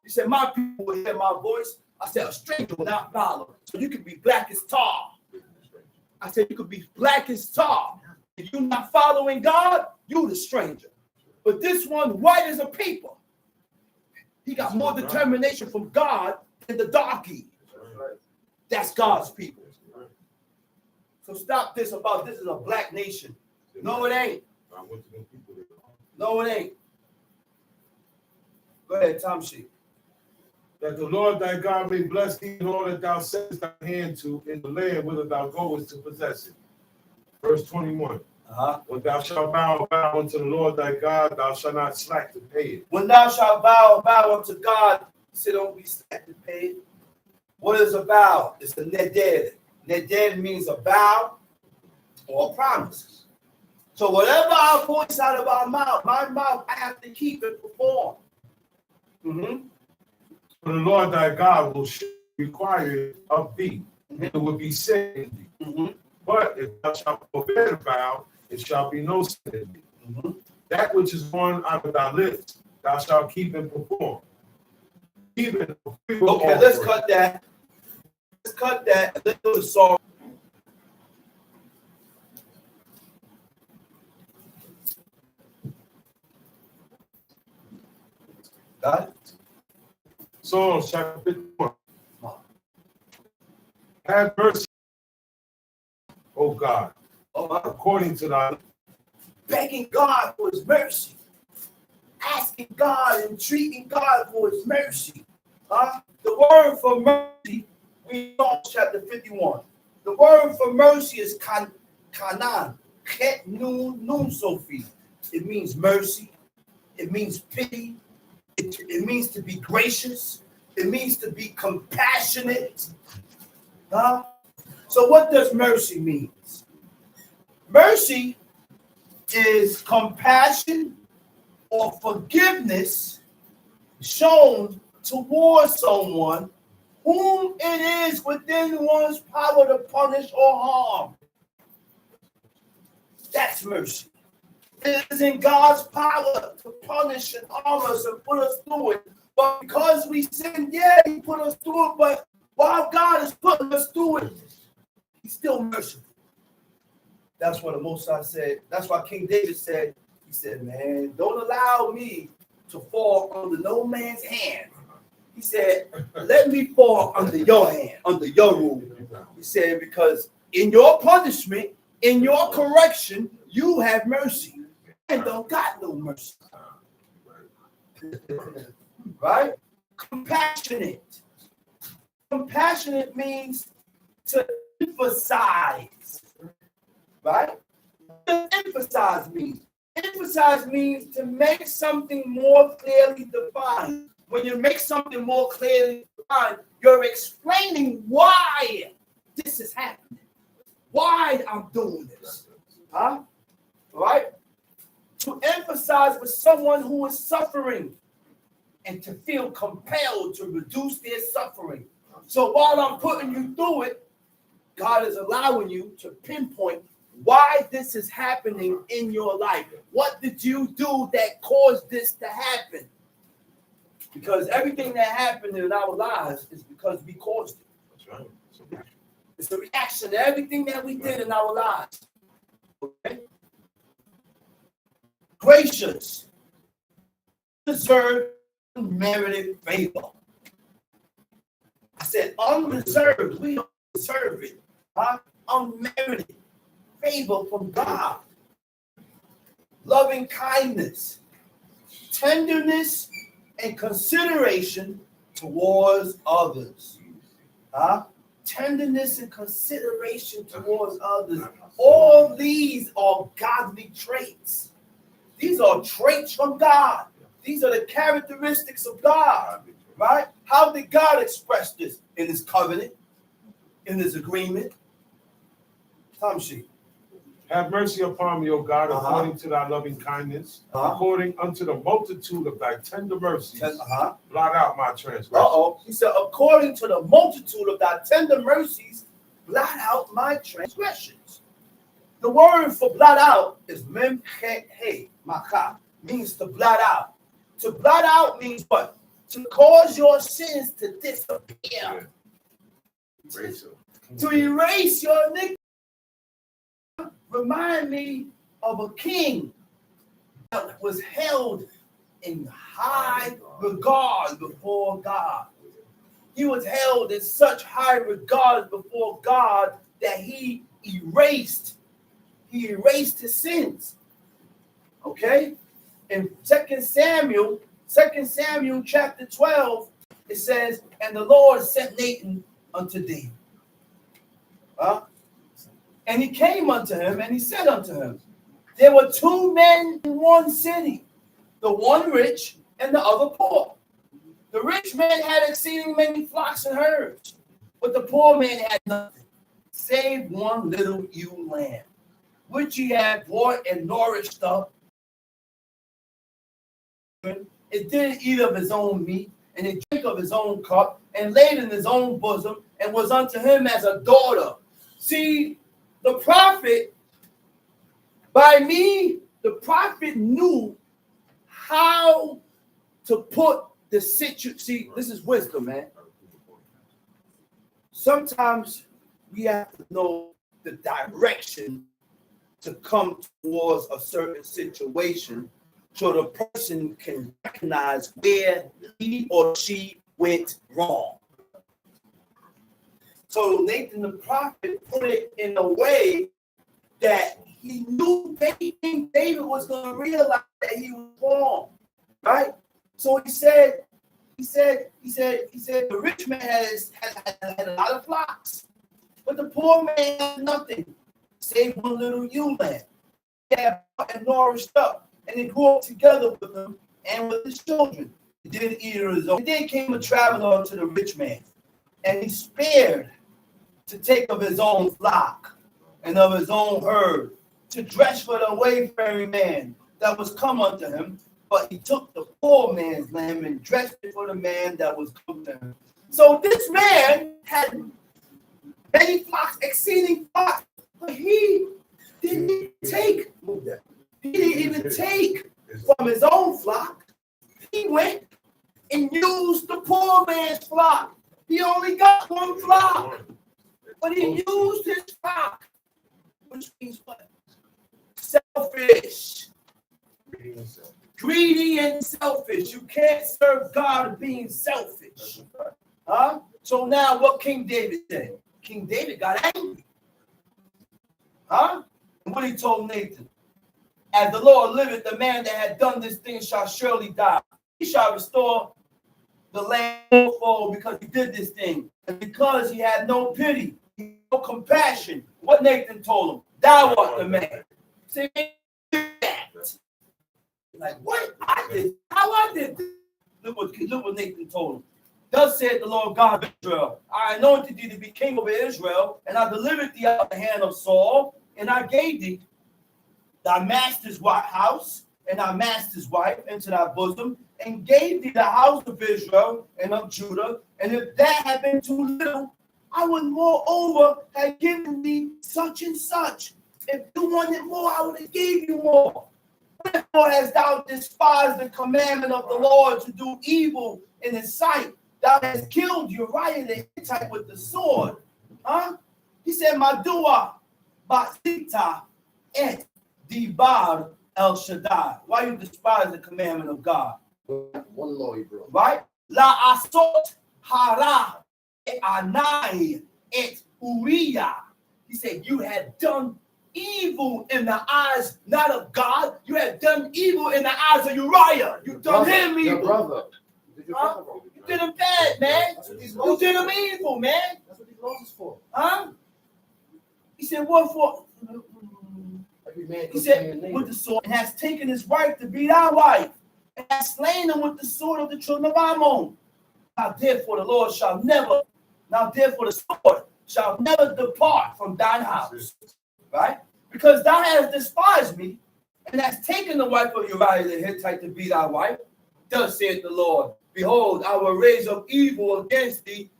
He said, my people will hear my voice. I said, a stranger will not follow. So you could be black as tar. I said, you could be black as tar. If you're not following God, you're the stranger. But this one, white as a paper, he got more determination from God than the darky. That's God's people. So stop this about this is a black nation. No, it ain't. No, it ain't. Go ahead, Tom Sheik. That the Lord thy God may bless thee in all that thou settest thy hand to in the land whither thou goest to possess it. Verse 21. When thou shalt bow unto the Lord thy God, thou shalt not slack to pay it. When thou shalt bow unto God, he said, don't be slack to pay it. What is a vow? It's a neded. Neded means a vow or a promise. So whatever I voice out of our mouth, my mouth, I have to keep it performed. For the Lord thy God will require it of thee, and it will be said in thee. But if thou shalt forbear the vow, it shall be no sin in thee. That which is born out of thy lips, thou shalt keep and perform. Even okay, let's cut that. Let's cut that. Let's do the song. Got it? Psalm chapter 51. Have mercy, O God, according to thy. Begging God for his mercy. Asking God, entreating God for his mercy. The word for mercy, we Psalm chapter 51. The word for mercy is kanan. Ket nun sophie. It means mercy. It means pity. It means to be gracious. It means to be compassionate. So what does mercy mean? Mercy is compassion or forgiveness shown towards someone whom it is within one's power to punish or harm. That's mercy. It is in God's power to punish and harm us and put us through it. But because we sinned, yeah, he put us through it, but While God is putting us through it, he's still merciful. That's what the Most High said. That's why King David said, he said, man, don't allow me to fall under no man's hand. He said, let me fall under your hand, under your rule. He said, because in your punishment, in your correction, you have mercy. And don't got no mercy. Right? Compassionate. Compassionate means to emphasize. Right? What does emphasize mean? Emphasize means to make something more clearly defined. When you make something more clearly defined, you're explaining why this is happening. Why I'm doing this. Huh? Right? To emphasize with someone who is suffering and to feel compelled to reduce their suffering. So while I'm putting you through it, God is allowing you to pinpoint why this is happening in your life. What did you do that caused this to happen? Because everything that happened in our lives is because we caused it. That's right. It's a reaction to everything that we did in our lives. Okay? Gracious. Deserved unmerited favor. I said undeserved. We don't deserve it. Huh? Unmerited favor from God. Loving kindness. Tenderness and consideration towards others. Huh? Tenderness and consideration towards others. All these are godly traits. These are traits from God. These are the characteristics of God. Right? How did God express this? In his covenant, in his agreement. Tamshi. Have mercy upon me, O God, according to thy loving kindness, according unto the multitude of thy tender mercies. Blot out my transgression. He said, according to the multitude of thy tender mercies, blot out my transgressions. The word for blot out is memche maka, means to blot out. To blot out means what? To cause your sins to disappear. To erase your iniquity. Remind me of a king that was held in high regard before God. He was held in such high regard before God that he erased his sins. Okay? In 2 Samuel chapter 12, it says, and the Lord sent Nathan unto David. And he came unto him, and he said unto him, there were two men in one city, the one rich and the other poor. The rich man had exceeding many flocks and herds, but the poor man had nothing, save one little ewe lamb, which he had bought and nourished up. It did eat of his own meat, and it drank of his own cup, and laid in his own bosom, and was unto him as a daughter. See, the prophet knew how to put the situation. See, this is wisdom, man. Sometimes we have to know the direction to come towards a certain situation so the person can recognize where he or she went wrong. So Nathan the prophet put it in a way that he knew David was going to realize that he was wrong, right? So he said, the rich man had a lot of flocks, but the poor man had nothing, save one little ewe lamb. He had bought and nourished up, and he grew up together with him and with his children. He didn't eat of his own. And then came a traveler unto the rich man, and he spared to take of his own flock and of his own herd, to dress for the wayfaring man that was come unto him. But he took the poor man's lamb and dressed it for the man that was come to him. So this man had many flocks, exceeding flocks, but he didn't take. He didn't even take from his own flock. He went and used the poor man's flock. He only got one flock, but he used his flock, which means what? Selfish, greedy and selfish. You can't serve God being selfish. Huh? So now what King David said? King David got angry. Huh? And what he told Nathan? As the Lord liveth, the man that had done this thing shall surely die. He shall restore the land fold because he did this thing. And because he had no pity, no compassion. What Nathan told him? Thou art the man. See that? Like, what? I did. How I did this? Look what Nathan told him. Thus said the Lord God of Israel, I anointed thee to be king over Israel, and I delivered thee out of the hand of Saul, and I gave thee thy master's house and thy master's wife into thy bosom, and gave thee the house of Israel and of Judah. And if that had been too little, I would moreover have given thee such and such. If you wanted more, I would have gave you more. Wherefore hast thou despised the commandment of the Lord to do evil in his sight? Thou hast killed Uriah the Hittite with the sword. Huh? He said, Madua, Basita, et Dibar El Shaddai. Why you despise the commandment of God? One law, bro. Right? La asot hara anai et Uriah. He said, you had done evil in the eyes not of God. You had done evil in the eyes of Uriah. You done him evil. Your brother. Huh? You did him bad, man. You did him evil, man. That's what these laws is for. Huh? He said, what for? Every man He said, with the sword, and has taken his wife to be thy wife, and has slain them with the sword of the children of Ammon. Now therefore the Lord shall never, now therefore the sword shall never depart from thine house. Right? Because thou hast despised me, and hast taken the wife of Uriah the Hittite to be thy wife. Thus saith the Lord, behold, I will raise up evil against thee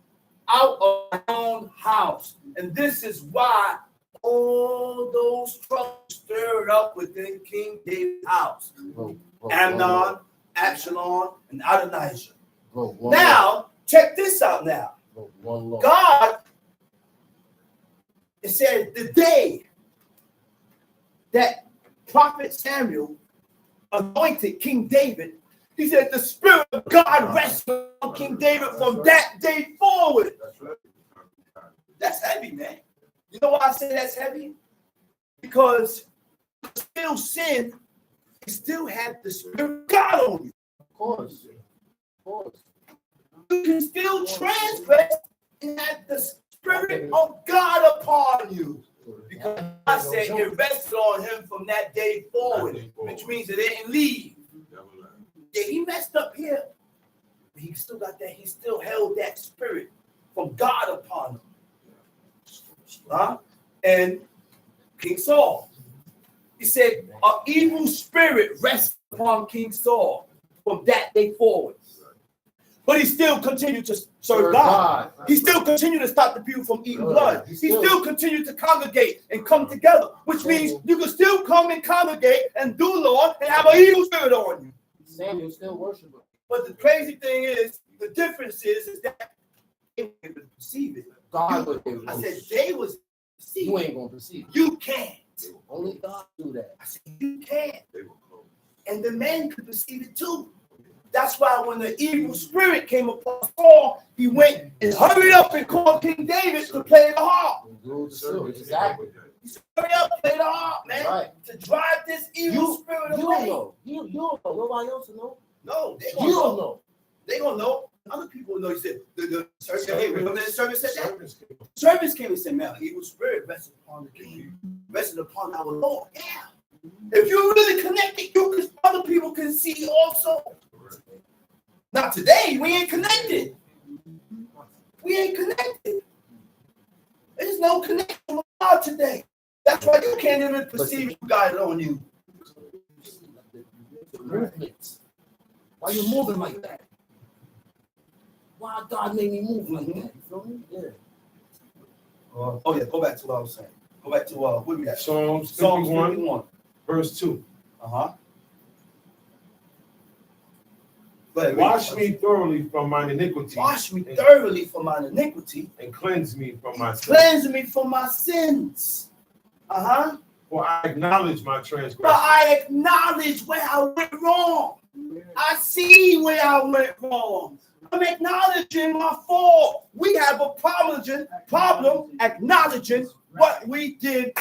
out of my own house. And this is why all those troubles stirred up within King David's house. Amnon, Absalom, and Adonijah. Now, check this out now. God, it said the day that Prophet Samuel anointed King David, he said the Spirit of God rested on King David from that day forward. That's heavy, man. You know why I say that's heavy? Because still sin, you still have the Spirit of God on you. Of course. You can still transgress and have the Spirit of God upon you. Because I said it rested on him from that day forward, which means it didn't leave. Yeah, he messed up here, but he still got that. He still held that Spirit from God upon him. Huh? And King Saul, he said, an evil spirit rests upon King Saul from that day forward. But he still continued to serve God. He still continued to stop the people from eating blood. He still continued to congregate and come together, which means you can still come and congregate and do Lord and have an evil spirit on you. Samuel still worshiping. But the crazy thing is, the difference is that they were able to perceive it. God was able to. I said they was perceiving. You ain't gonna perceive it. You can't. Only God do that. I said you can't. And the men could perceive it too. That's why when the evil spirit came upon Saul, he went and hurried up and called King David to play the harp. Exactly. He said, hurry up, play the harp, man, Right. to drive this evil spirit You away. don't know. You don't know. Nobody else will know. No, they You gonna don't know. know. They gonna know. Other people know. He said the servant. Hey, remember the servant said that? Servants came and said, "Man, evil spirit rested upon the king, rested upon our Lord." Yeah. If you're really connected, other people can see also. Not today. We ain't connected. We ain't connected. There's no connection with God today. That's why you can't even perceive you got it on you. The movements. Why you moving like that? Why God made me move like that? You feel me? Yeah. Oh yeah, go back to what I was saying. Go back to what we got. Psalms Psalms 51, 51. verse 2. Uh-huh. Go ahead, Wash read. me thoroughly from mine iniquity. Wash me thoroughly from mine iniquity. And cleanse me from my sins. Cleanse me from my sins. Uh-huh. For I acknowledge my But transgression. I acknowledge where I went wrong. I see where I went wrong. I'm acknowledging my fault. We have a problem acknowledging what we did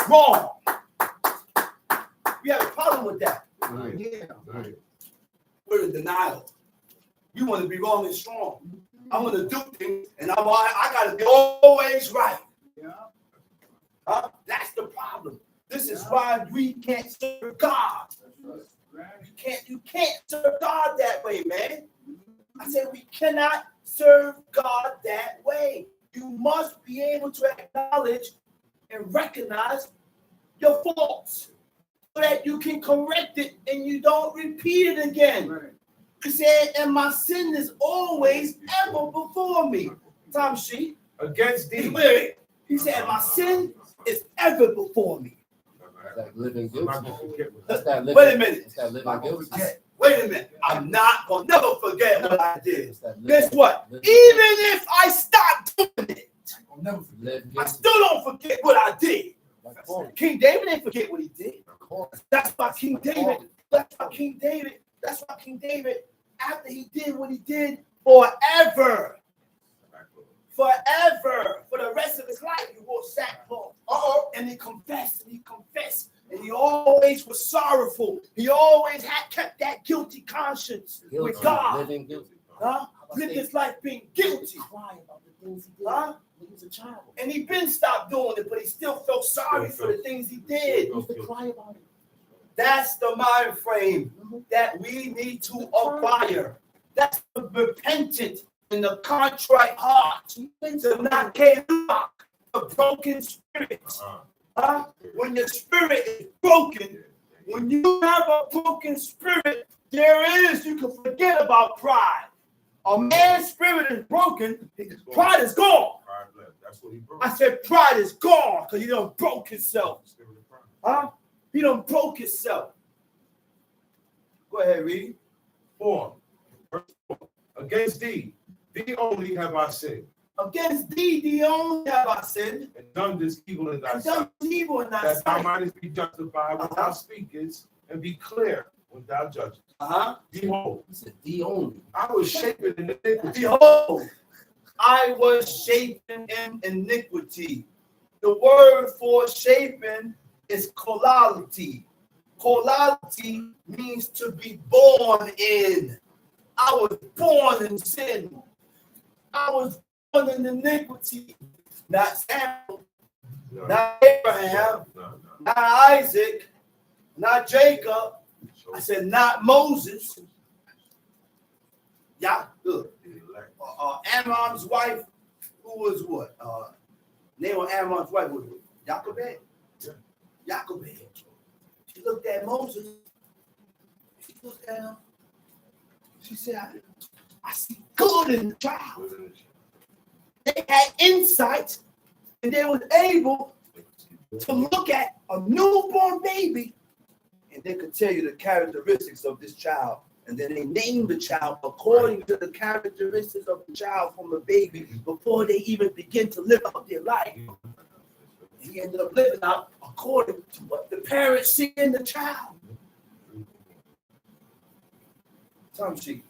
wrong. We have a problem with that. Right. Yeah. Right. We're in denial. You want to be wrong and strong. I'm going to do things, and I got to be always right. Yeah. That's the problem. This is why we can't serve God. You can't serve God that way, man. I said we cannot serve God that way. You must be able to acknowledge and recognize your faults so that you can correct it and you don't repeat it again. Right. He said, and my sin is always ever before me. Tom Sheet. Against thee. Wait. He said, my sin is ever before me. That living I'm not guilty. gonna forget what That's that living. Wait a minute. It's that living I'm gonna guilty. forget. Wait a minute. I'm not going to never forget what I did. It's that living- Guess what? living- Even if I stop doing it, I'll never forget. living I guilty. still don't forget what I did. Like Paul. King David didn't forget what he did. Of course. That's why King David, after he did what he did forever, for the rest of his life, he wore sackcloth. And he confessed, and he always was sorrowful. He always kept that guilty conscience with Guilty. God. Living guilty. Lived his life being guilty. Cry about the things he did Huh? when he was a child. And he been stopped doing it, but he still felt sorry for the things he did. He used to cry about it. That's the mind frame that we need to acquire. That's the repentant and the contrite heart. To not care about the broken spirit. When your spirit is broken, when you have a broken spirit, you can forget about pride. A man's spirit is broken, his pride is gone. That's what he broke. I said pride is gone because he done broke himself. He done broke himself. Go ahead, read. 4. Verse 4. Against thee only have I sinned, Against thee only have I sinned, and done this evil in thy and sight, done evil in thy that thou sight. mightest be justified when thou speakest, and be clear when thou judgest. Behold, He said, "The only." I was shapen in iniquity. Behold, I was shapen in iniquity. The word for shapen is kolality. Kolality means to be born in. I was born in sin. I was born in iniquity. Not Samuel, No, not Abraham, no. not Isaac, not Jacob. I said not Moses. Yeah, good. Ammon's wife, who was what? Name of Ammon's wife was Jochebed. Jochebed. She looked at Moses. She looked at him. She said, I see good in the child. They had insight, and they was able to look at a newborn baby, and they could tell you the characteristics of this child. And then they named the child according to the characteristics of the child from the baby before they even begin to live out their life. He ended up living out according to what the parents see in the child. Time sheet.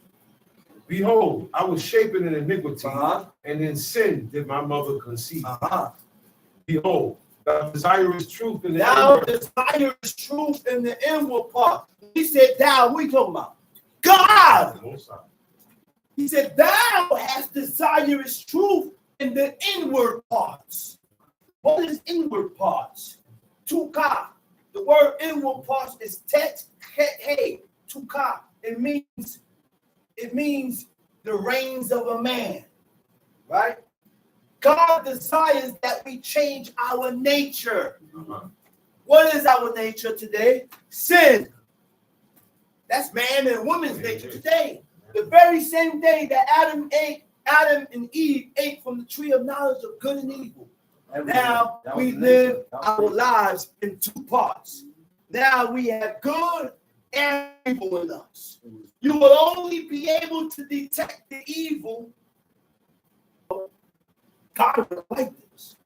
Behold, I was shapen in iniquity, Uh-huh. and in sin did my mother conceive. Uh-huh. Behold, thou desirest truth in the Thou inward. desires truth in the inward part. He said, thou, we talking about God. He said, thou hast desirous truth in the inward parts. What is inward parts? Tuka. The word inward parts is tet, he, tuka. It means the reins of a man, right? God desires that we change our nature. What is our nature today? Sin. That's man and woman's nature today. The very same day that Adam and Eve ate from the tree of knowledge of good and evil. Now we live our lives in two parts. Now we have good and evil in us. You will only be able to detect the evil. God would like this.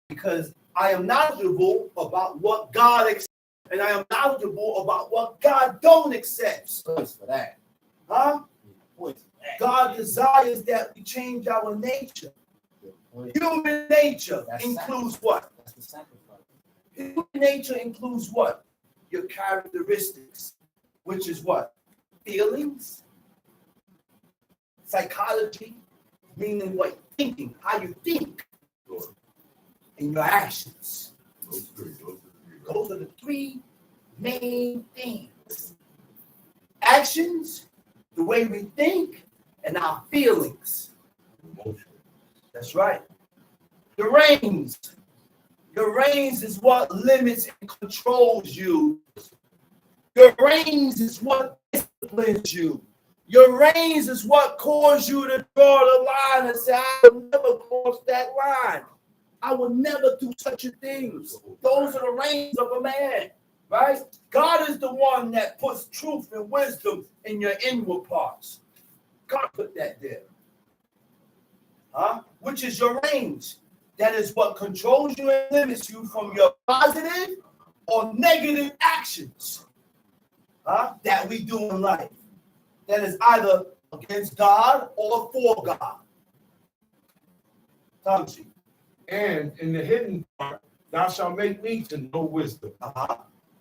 Because I am knowledgeable about what God accepts, and I am knowledgeable about what God don't accept. Points for that. Huh? Points for that. God desires that we change our nature. Human nature That's includes what? That's the sacrifice. Human nature includes what? Your characteristics, which is what? Feelings, psychology, meaning what? Thinking, how you think, and your actions. Those are the three main things. Actions, the way we think, and our feelings. That's right. Your reins. Your reins is what limits and controls you. Your reins is what disciplines you. Your reins is what causes you to draw the line and say, I will never cross that line. I will never do such a thing. Those are the reins of a man, right? God is the one that puts truth and wisdom in your inward parts. God put that there. Huh? Which is your range. That is what controls you and limits you from your positive or negative actions, huh? That we do in life. That is either against God or for God. Tomchi. And in the hidden part, thou shalt make me to know wisdom. Uh-huh.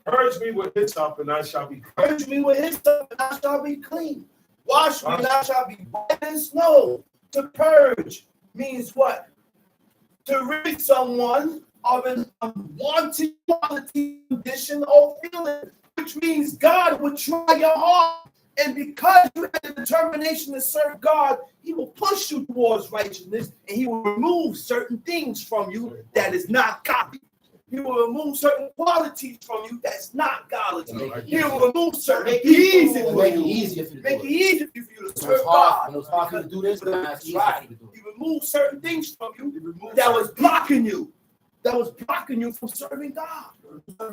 Purge me with hyssop, and I shall be clean. Purge me with hyssop, and I shall be clean. Wash me, and I shall be white as snow. To purge means what? To rid someone of an unwanted quality, condition, or feeling, which means God would try your heart. And because you have the determination to serve God, He will push you towards righteousness, and He will remove certain things from you that is not godly. He will remove certain qualities from you that's not godly. He will remove certain Make it easy easier for you to Make do it it. easy for you to When serve it's hard, God. when it's hard for you to do this, then it's easier Right. for you to do He it. removed certain things from you that was blocking you. That was blocking you from serving God.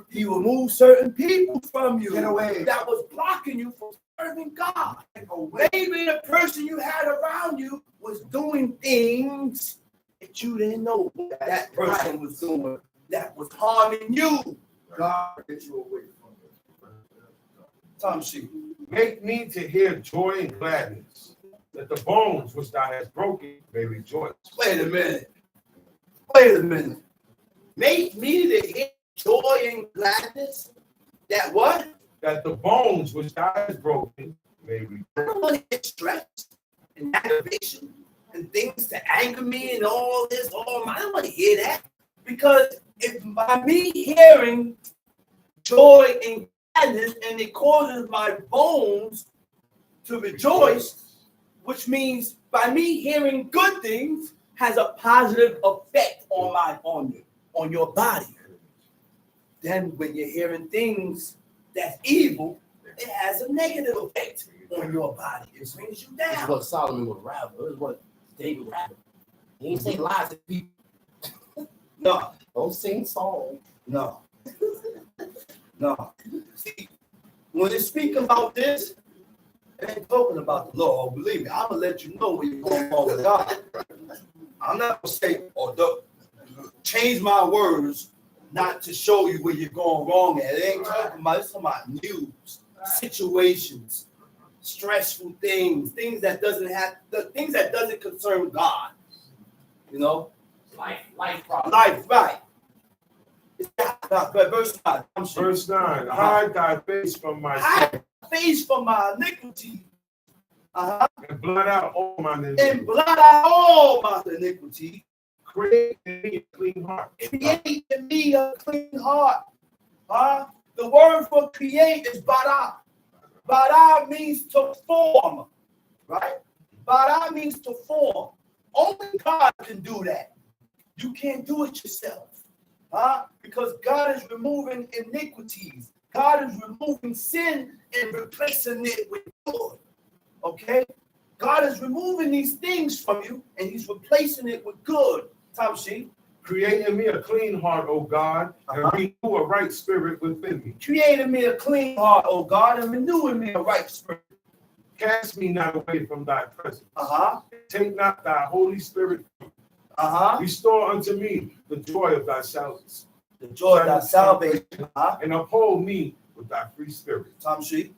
He removed certain people from you that was blocking you from serving God. Maybe the person you had around you was doing things that you didn't know that person was doing that was harming you. God get you away from it. Tom Sheep. Make me to hear joy and gladness, that the bones which thou hast broken may rejoice. Wait a minute. Wait a minute. Make me to hear joy and gladness. That what? That the bones which thou hast broken may rejoice. I don't want to get stressed and aggravation and things to anger me and all this. I don't want to hear that. Because if by me hearing joy and gladness and it causes my bones to rejoice, which means by me hearing good things has a positive effect on your body. Then when you're hearing things that's evil, it has a negative effect on your body. It brings you This is down. what Solomon would rather. This is what David would rather. He ain't say lies to people. No, Don't sing songs. no, no. See, when you speak about this, it ain't talking about the law. Believe me, I'm gonna let you know when you're going wrong with God. I'm not gonna say change my words not to show you where you're going wrong at. It ain't talking about. It's talking about news, situations, stressful things that doesn't concern God. You know. Life problem. Life, right. Verse 5. I'm sure. Verse 9, hide thy face from my sin, Hide my face from my iniquity. and blot out all my And iniquity. blot out all my iniquity. Create in me a clean heart. Create in me a clean heart. The word for create is bara. Bara means to form. Right? Bara means to form. Only God can do that. You can't do it yourself. Because God is removing iniquities. God is removing sin and replacing it with good. Okay? God is removing these things from you and He's replacing it with good. Tamshi, Create in me a clean heart, O God, and renew a right spirit within me. Create in me a clean heart, O God, and renew in me a right spirit. Cast me not away from thy presence. Uh-huh. Take not thy Holy Spirit. Uh-huh. Restore unto me the joy of thy salvation. The joy of thy salvation. Uh-huh. And uphold me with thy free spirit. Tom Sheep.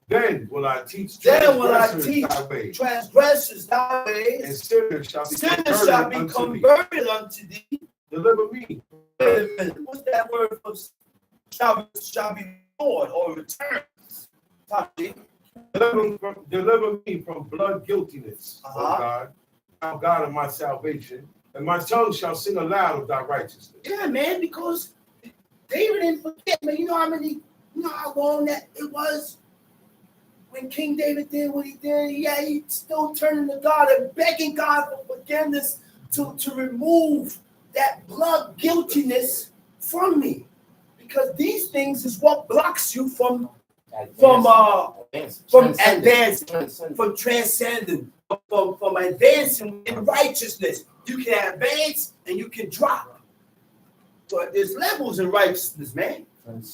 Then will I teach Then will I transgressors teach thy ways, transgressors thy and ways. sinners shall be Sinners shall converted be unto thee. converted unto thee. Deliver me. Wait a minute. What's that word for shall be restored or returned? Tom Sheep. Deliver me from blood guiltiness, O Uh-huh. God, thou God of my salvation, and my tongue shall sing aloud of thy righteousness. Yeah, man, because David didn't forget, man. You know how long that it was when King David did what he did. Yeah, he still turning to God and begging God for forgiveness to remove that blood guiltiness from me. Because these things is what blocks you from transcending, from advancing in righteousness. You can advance and you can drop. But there's levels in righteousness, man.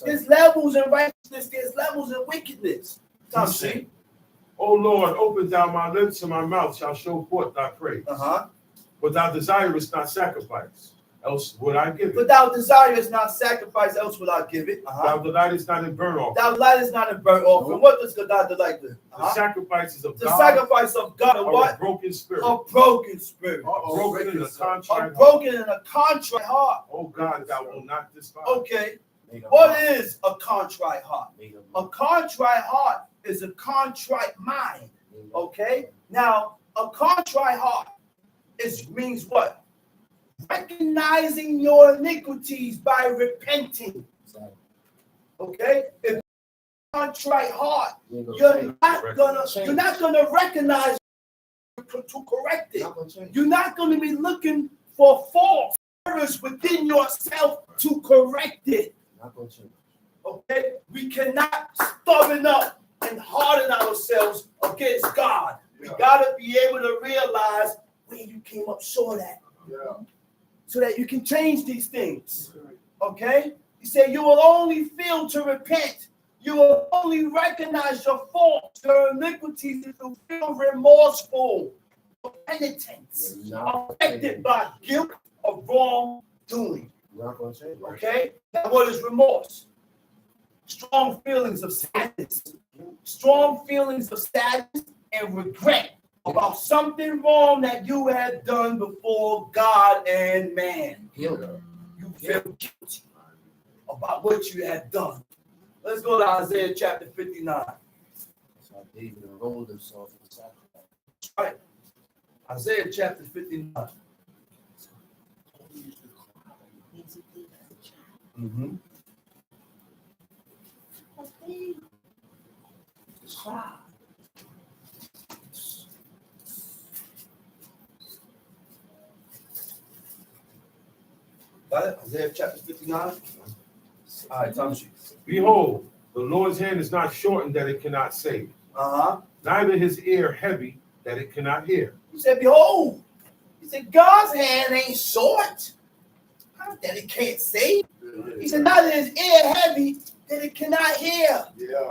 There's levels in righteousness. There's levels in wickedness. Tom Sheep. O Lord, open thou my lips, and my mouth shall show forth thy praise. Uh-huh. But thou desirest not sacrifice, else would I give it. But thou desirest not sacrifice, else will I give it. Thou delightest not in burnt offering. Thou delightest not in burnt offering. What does God delight in? The sacrifices of The God sacrifice of God of are what? a broken spirit. A broken spirit. Broken in a A contrite heart. broken and a contrite heart. O God, thou wilt not despise. Okay. What is a contrite heart? A contrite heart is a contrite mind. Okay. Now, a contrite heart means what? Recognizing your iniquities by repenting. Okay. If contrite heart, you're not gonna recognize to correct it. You're not gonna be looking for faults within yourself to correct it. Okay, we cannot stubborn up and harden ourselves against God. We gotta be able to realize where you came up short at, so that you can change these things. Okay, he said you will only feel to repent. You will only recognize your faults, your iniquities, if you feel remorseful, penitence, affected by guilt of wrongdoing. Okay? Now, what is remorse? Strong feelings of sadness. Strong feelings of sadness and regret about something wrong that you had done before God and man. You feel guilty about what you had done. Let's go to Isaiah chapter 59. So David enrolled himself in the sacrifice. All right. Isaiah chapter 59. Mm-hmm. Got it? Isaiah chapter 59. All right, Tom Sheep. Behold, the Lord's hand is not shortened that it cannot save, Uh-huh. neither his ear heavy that it cannot hear. He said, behold. He said, God's hand ain't short that it can't save. He said, neither his ear heavy that it cannot hear.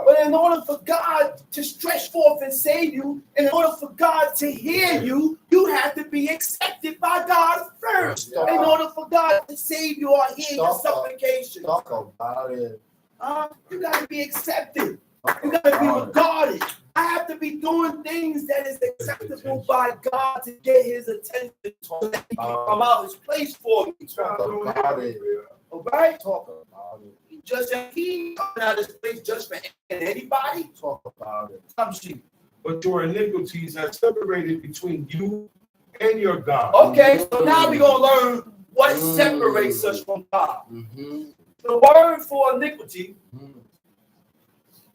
But in order for God to stretch forth and save you, in order for God to hear you, you have to be accepted by God first. In order for God to save you or hear your supplication. Talk about it. You got to be accepted. You got to be regarded. I have to be doing things that is acceptable by God to get his attention so that he can come out his place for me. Talk about it. All right? Talk about it. He coming out of his place just for anybody? Talk about it. Come sheep. But your iniquities have separated between you and your God. Okay, so now we're going to learn what separates us from God. Mm-hmm. The word for iniquity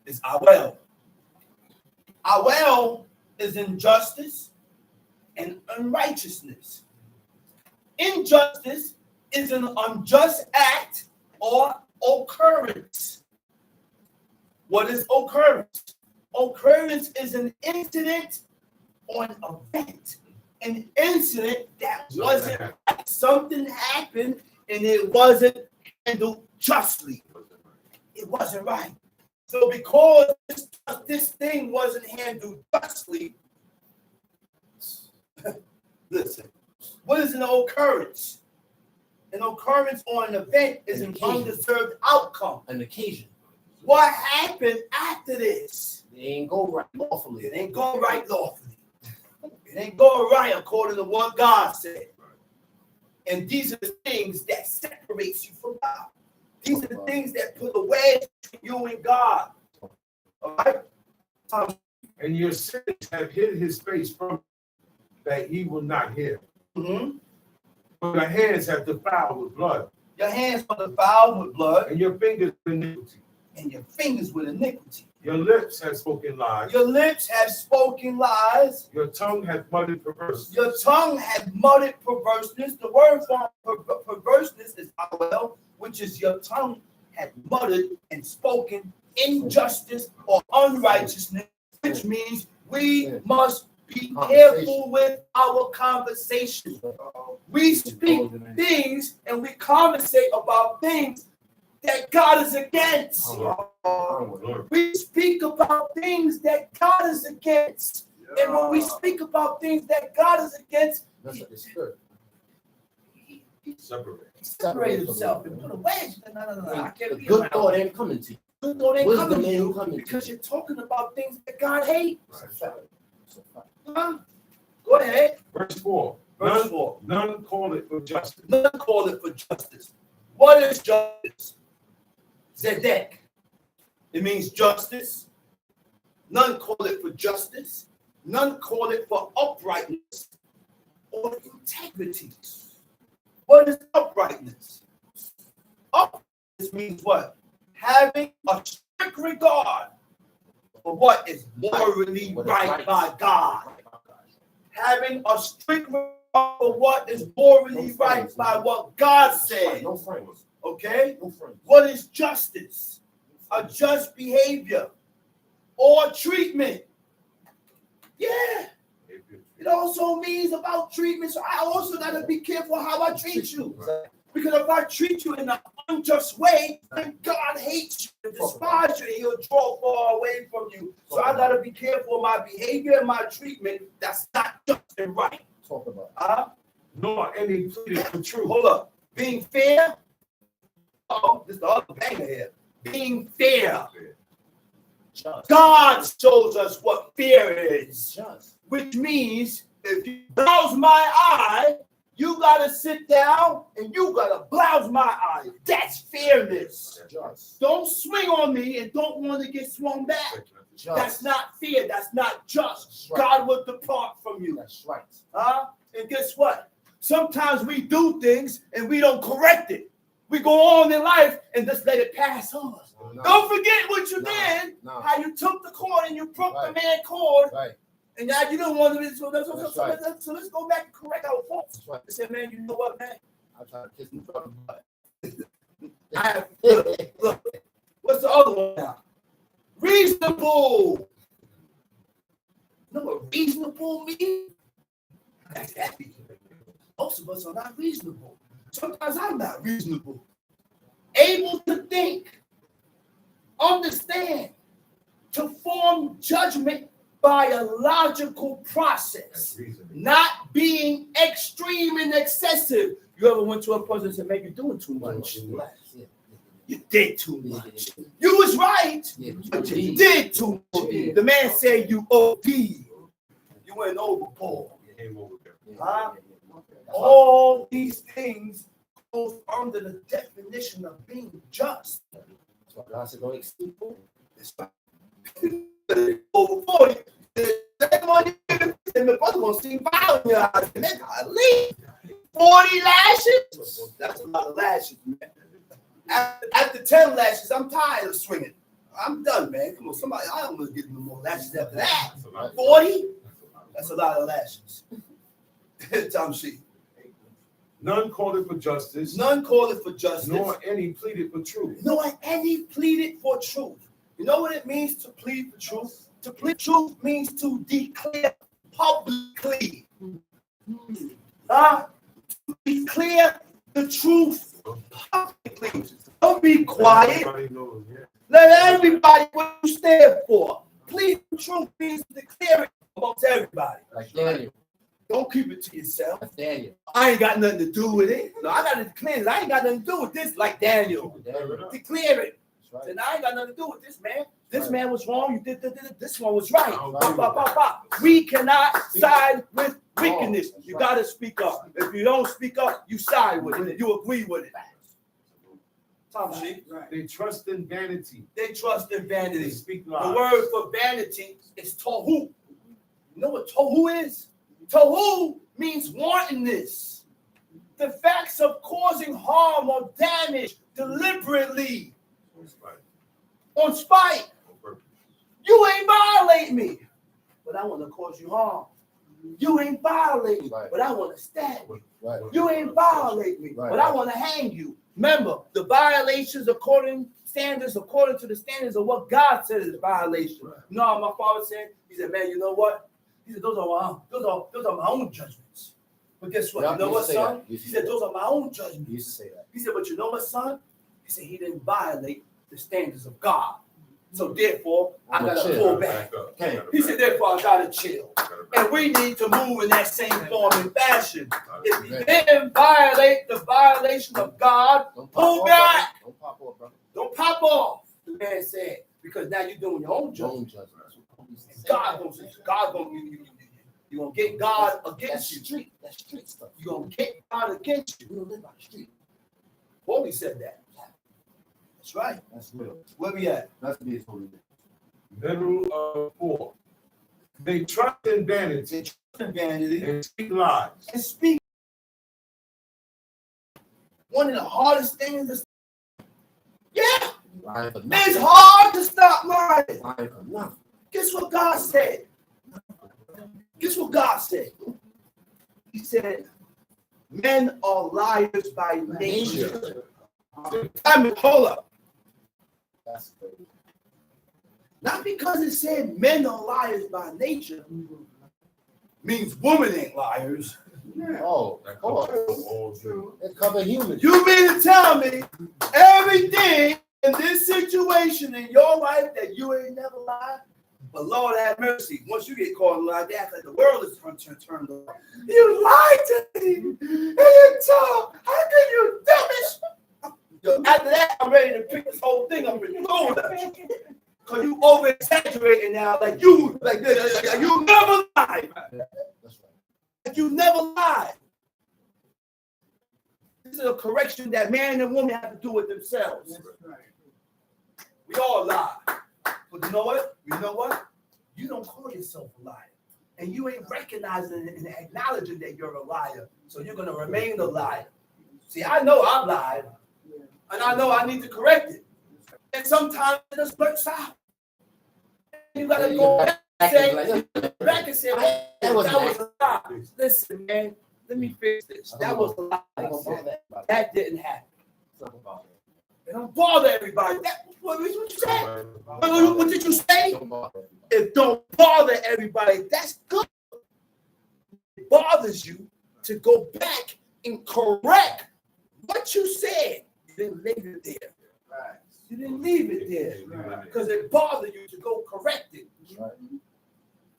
is awel. Awel is injustice and unrighteousness. Injustice is an unjust act or occurrence. What is occurrence? Occurrence is an incident or an event an incident that wasn't right. Something happened and it wasn't handled justly. It wasn't right. So because this thing wasn't handled justly, listen, what is an occurrence? An occurrence or an event is an undeserved outcome. An occasion. What happened after this? It ain't go right lawfully. It ain't going right lawfully. It ain't going right according to what God said. And these are the things that separates you from God. These are the things that put a wedge between you and God. All right? And your sins have hid his face from you, that he will not hear. Mm-hmm. But your hands have defiled with blood, Your hands are defiled with blood, and your fingers with iniquity. and your fingers with iniquity. Your lips have spoken lies. Your lips have spoken lies. Your tongue hath muttered perverseness. Your tongue hath muttered perverseness. The word for perverseness is awel, which is your tongue had muttered and spoken injustice or unrighteousness, which means we must be careful with our conversation. We speak things and we conversate about things that God is against. We speak about things that God is against. And when we speak about things that God is against, That's what the spirit. he Separate. separated himself and put a wedge. No. I can't The be good around. thought ain't coming to you. Good thought ain't Wisdom coming to ain't you coming to because you. you're talking about things that God hates. It's a fact. It's a fact. Huh? Go ahead. Verse 4. Verse 4. None call it for justice. None call it for justice. What is justice? Zedek. It means justice. None call it for justice. None call it for uprightness or integrity. What is uprightness? Uprightness means what? Having a strict regard for what is morally right by God. Having a strict regard for what is morally right by what God said. No friends. Okay? No friends. What is justice? A just behavior or treatment. Yeah. It also means about treatment. So I also got to be careful how I treat you. Because if I treat you in an unjust way, then God hates you and despises you and he'll draw far away from you. So I got to be careful of my behavior and my treatment that's not just and right. Talk about. Nor any pleaded for truth. Hold up. Being fair. Oh, this is the other banger here. Being fair. Just. God shows us what fear is. Just. Which means if you blouse my eye, you gotta sit down and you gotta blouse my eye. That's fairness. Just. Don't swing on me and don't want to get swung back. Just. That's not fair. That's not just. That's right. God will depart from you. That's right. Huh? And guess what? Sometimes we do things and we don't correct it. We go on in life and just let it pass on. No. Don't forget what you No. did. No. How you took the cord and you broke Right. the man cord. Right. And now you don't want to be so. That's right. Let's go back and correct our faults. That's right. I said, man, you know what, man? I try to kiss him from the Look, what's the other one now? Reasonable. You know what reasonable means? That's happy. Most of us are not reasonable. Sometimes I'm not reasonable. Able to think, understand, to form judgment by a logical process, not being extreme and excessive. You ever went to a person and said, man, you're doing too much. Yeah. You did too much. You was right, Yeah. but you did too much. The man said you OD. You went overboard. Came over there. Huh? All these things go under the definition of being just. That's why God said, don't exceed 40. That's right. Over 40. That money, and the brother gonna see violent in your eyes, and they gotta leave. 40 lashes? That's a lot of lashes, man. After 10 lashes, I'm tired of swinging. I'm done, man. Come on, somebody, I don't want to get no more lashes after that. 40? That's a lot of lashes. Tom Sheet. None called it for justice, None call it for justice. nor any pleaded for truth. Nor any pleaded for truth. You know what it means to plead for truth? To plead truth means to declare publicly Declare the truth publicly. Don't be quiet. Everybody knows, yeah. Let everybody what you stand for. Please, the truth means declare it amongst everybody. Like Daniel. Don't keep it to yourself. Like Daniel. I ain't got nothing to do with it. No, I got to declare it. I ain't got nothing to do with this. Like Daniel, Daniel. declare it. That's right. And I ain't got nothing to do with this, man. This Right. man was wrong. You did this one was right. Right. Bah, bah, bah, bah. We cannot side with wickedness. That's You right. got to speak up. If you don't speak up, you side with it. You agree with it. Tom G. They trust in vanity. They trust in They vanity. speak The lies. word for vanity is tohu. You know what tohu is? Tohu means wantonness. The facts of causing harm or damage deliberately, Right. on spite. On purpose. You ain't violate me, but I want to cause you harm. You ain't violate me, Right. but I want to stab you. Right. You ain't violate me, Right. but I want to hang you. Remember, the violations according to the standards of what God said is violation. Right. You know how my father said? He said, "Man, you know what?" He said, "Those are my own judgments." But guess what? Yeah, You know he what, used to say son? that. He used He to said, say "Those are my own He judgments." used to say that. He said, "But you know what, son?" He said, "He didn't violate the standards of God. So therefore, I I'ma gotta chill. pull back." Back up. Okay. Gotta He back said, up. "Therefore, I gotta chill." Gotta back And we need to move in that same form and fashion. up. If you didn't violate the violations of God, Don't pull pop back. off, brother. Don't pop off, brother. don't pop off. The man said, because now you're doing your own Your judgment. own judgment. That's what Paul used to say. God gonna you gonna get God That's against you. street. That's street stuff. You're gonna get God against you. We don't live by the street. Holy said that. That's right. That's real. Where we at? That's me. It's holy. Middle 4. They trust in vanity Vanity. and speak lies. And speak. One of the hardest things is, yeah, Lying for it's nothing. hard to stop lying. Lying for nothing. Guess what God said? Guess what God said? He said, men are liars by nature. Hold up. That's crazy. Not because it said men are liars by nature means women ain't liars. Oh, That of course. covers all true. It cover humans. You mean to tell me everything in this situation in your life that you ain't never lied? But Lord have mercy, once you get caught like that, like the world is turned on. You lied to me. And you told, how can you do? After that, I'm ready to pick this whole thing up and throw it. Because you over exaggerating now, like you never lied. That's right. Like you never lied. This is a correction that man and woman have to do with themselves. We all lie. But you know what? You know what? You don't call yourself a liar. And you ain't recognizing and acknowledging that you're a liar. So you're going to remain a liar. See, I know I've lied. And I know I need to correct it. And sometimes it just works out. You got to go back and say, well, that was a lie. Listen, man, let me fix this. That was a lie. That didn't happen. It don't bother everybody. What you said? What did you say? It don't bother everybody. That's good. It bothers you to go back and correct what you said. You didn't leave it there. You didn't leave it there because it bothered you to go correct it.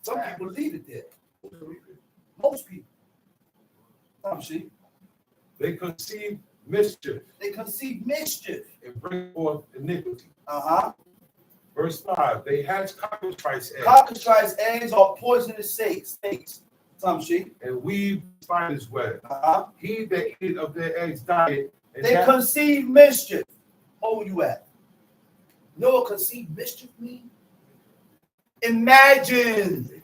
Some people leave it there. Most people. See? They conceive mischief They conceive mischief. and bring forth iniquity. Verse 5. They hatch cockatrice eggs Cockatrice eggs are poisonous snakes. Some sheep. and weave spiders' web. Uh-huh. He that eat of their eggs died, and They that conceive mischief. Where you at? You know what conceive mischief mean? Imagine.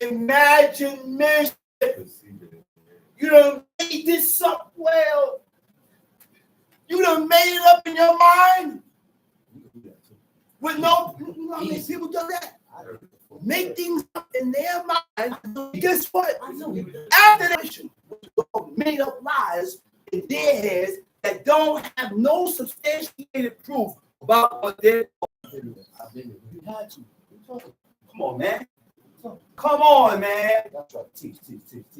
Imagine mischief. conceive it. You done made this up well. You done made it up in your mind with no, you know how many people do that? Make things up in their mind. Guess what? After that, made up lies in their heads that don't have no substantiated proof about what they're. Come on, man. Come on, man. That's right. Teach.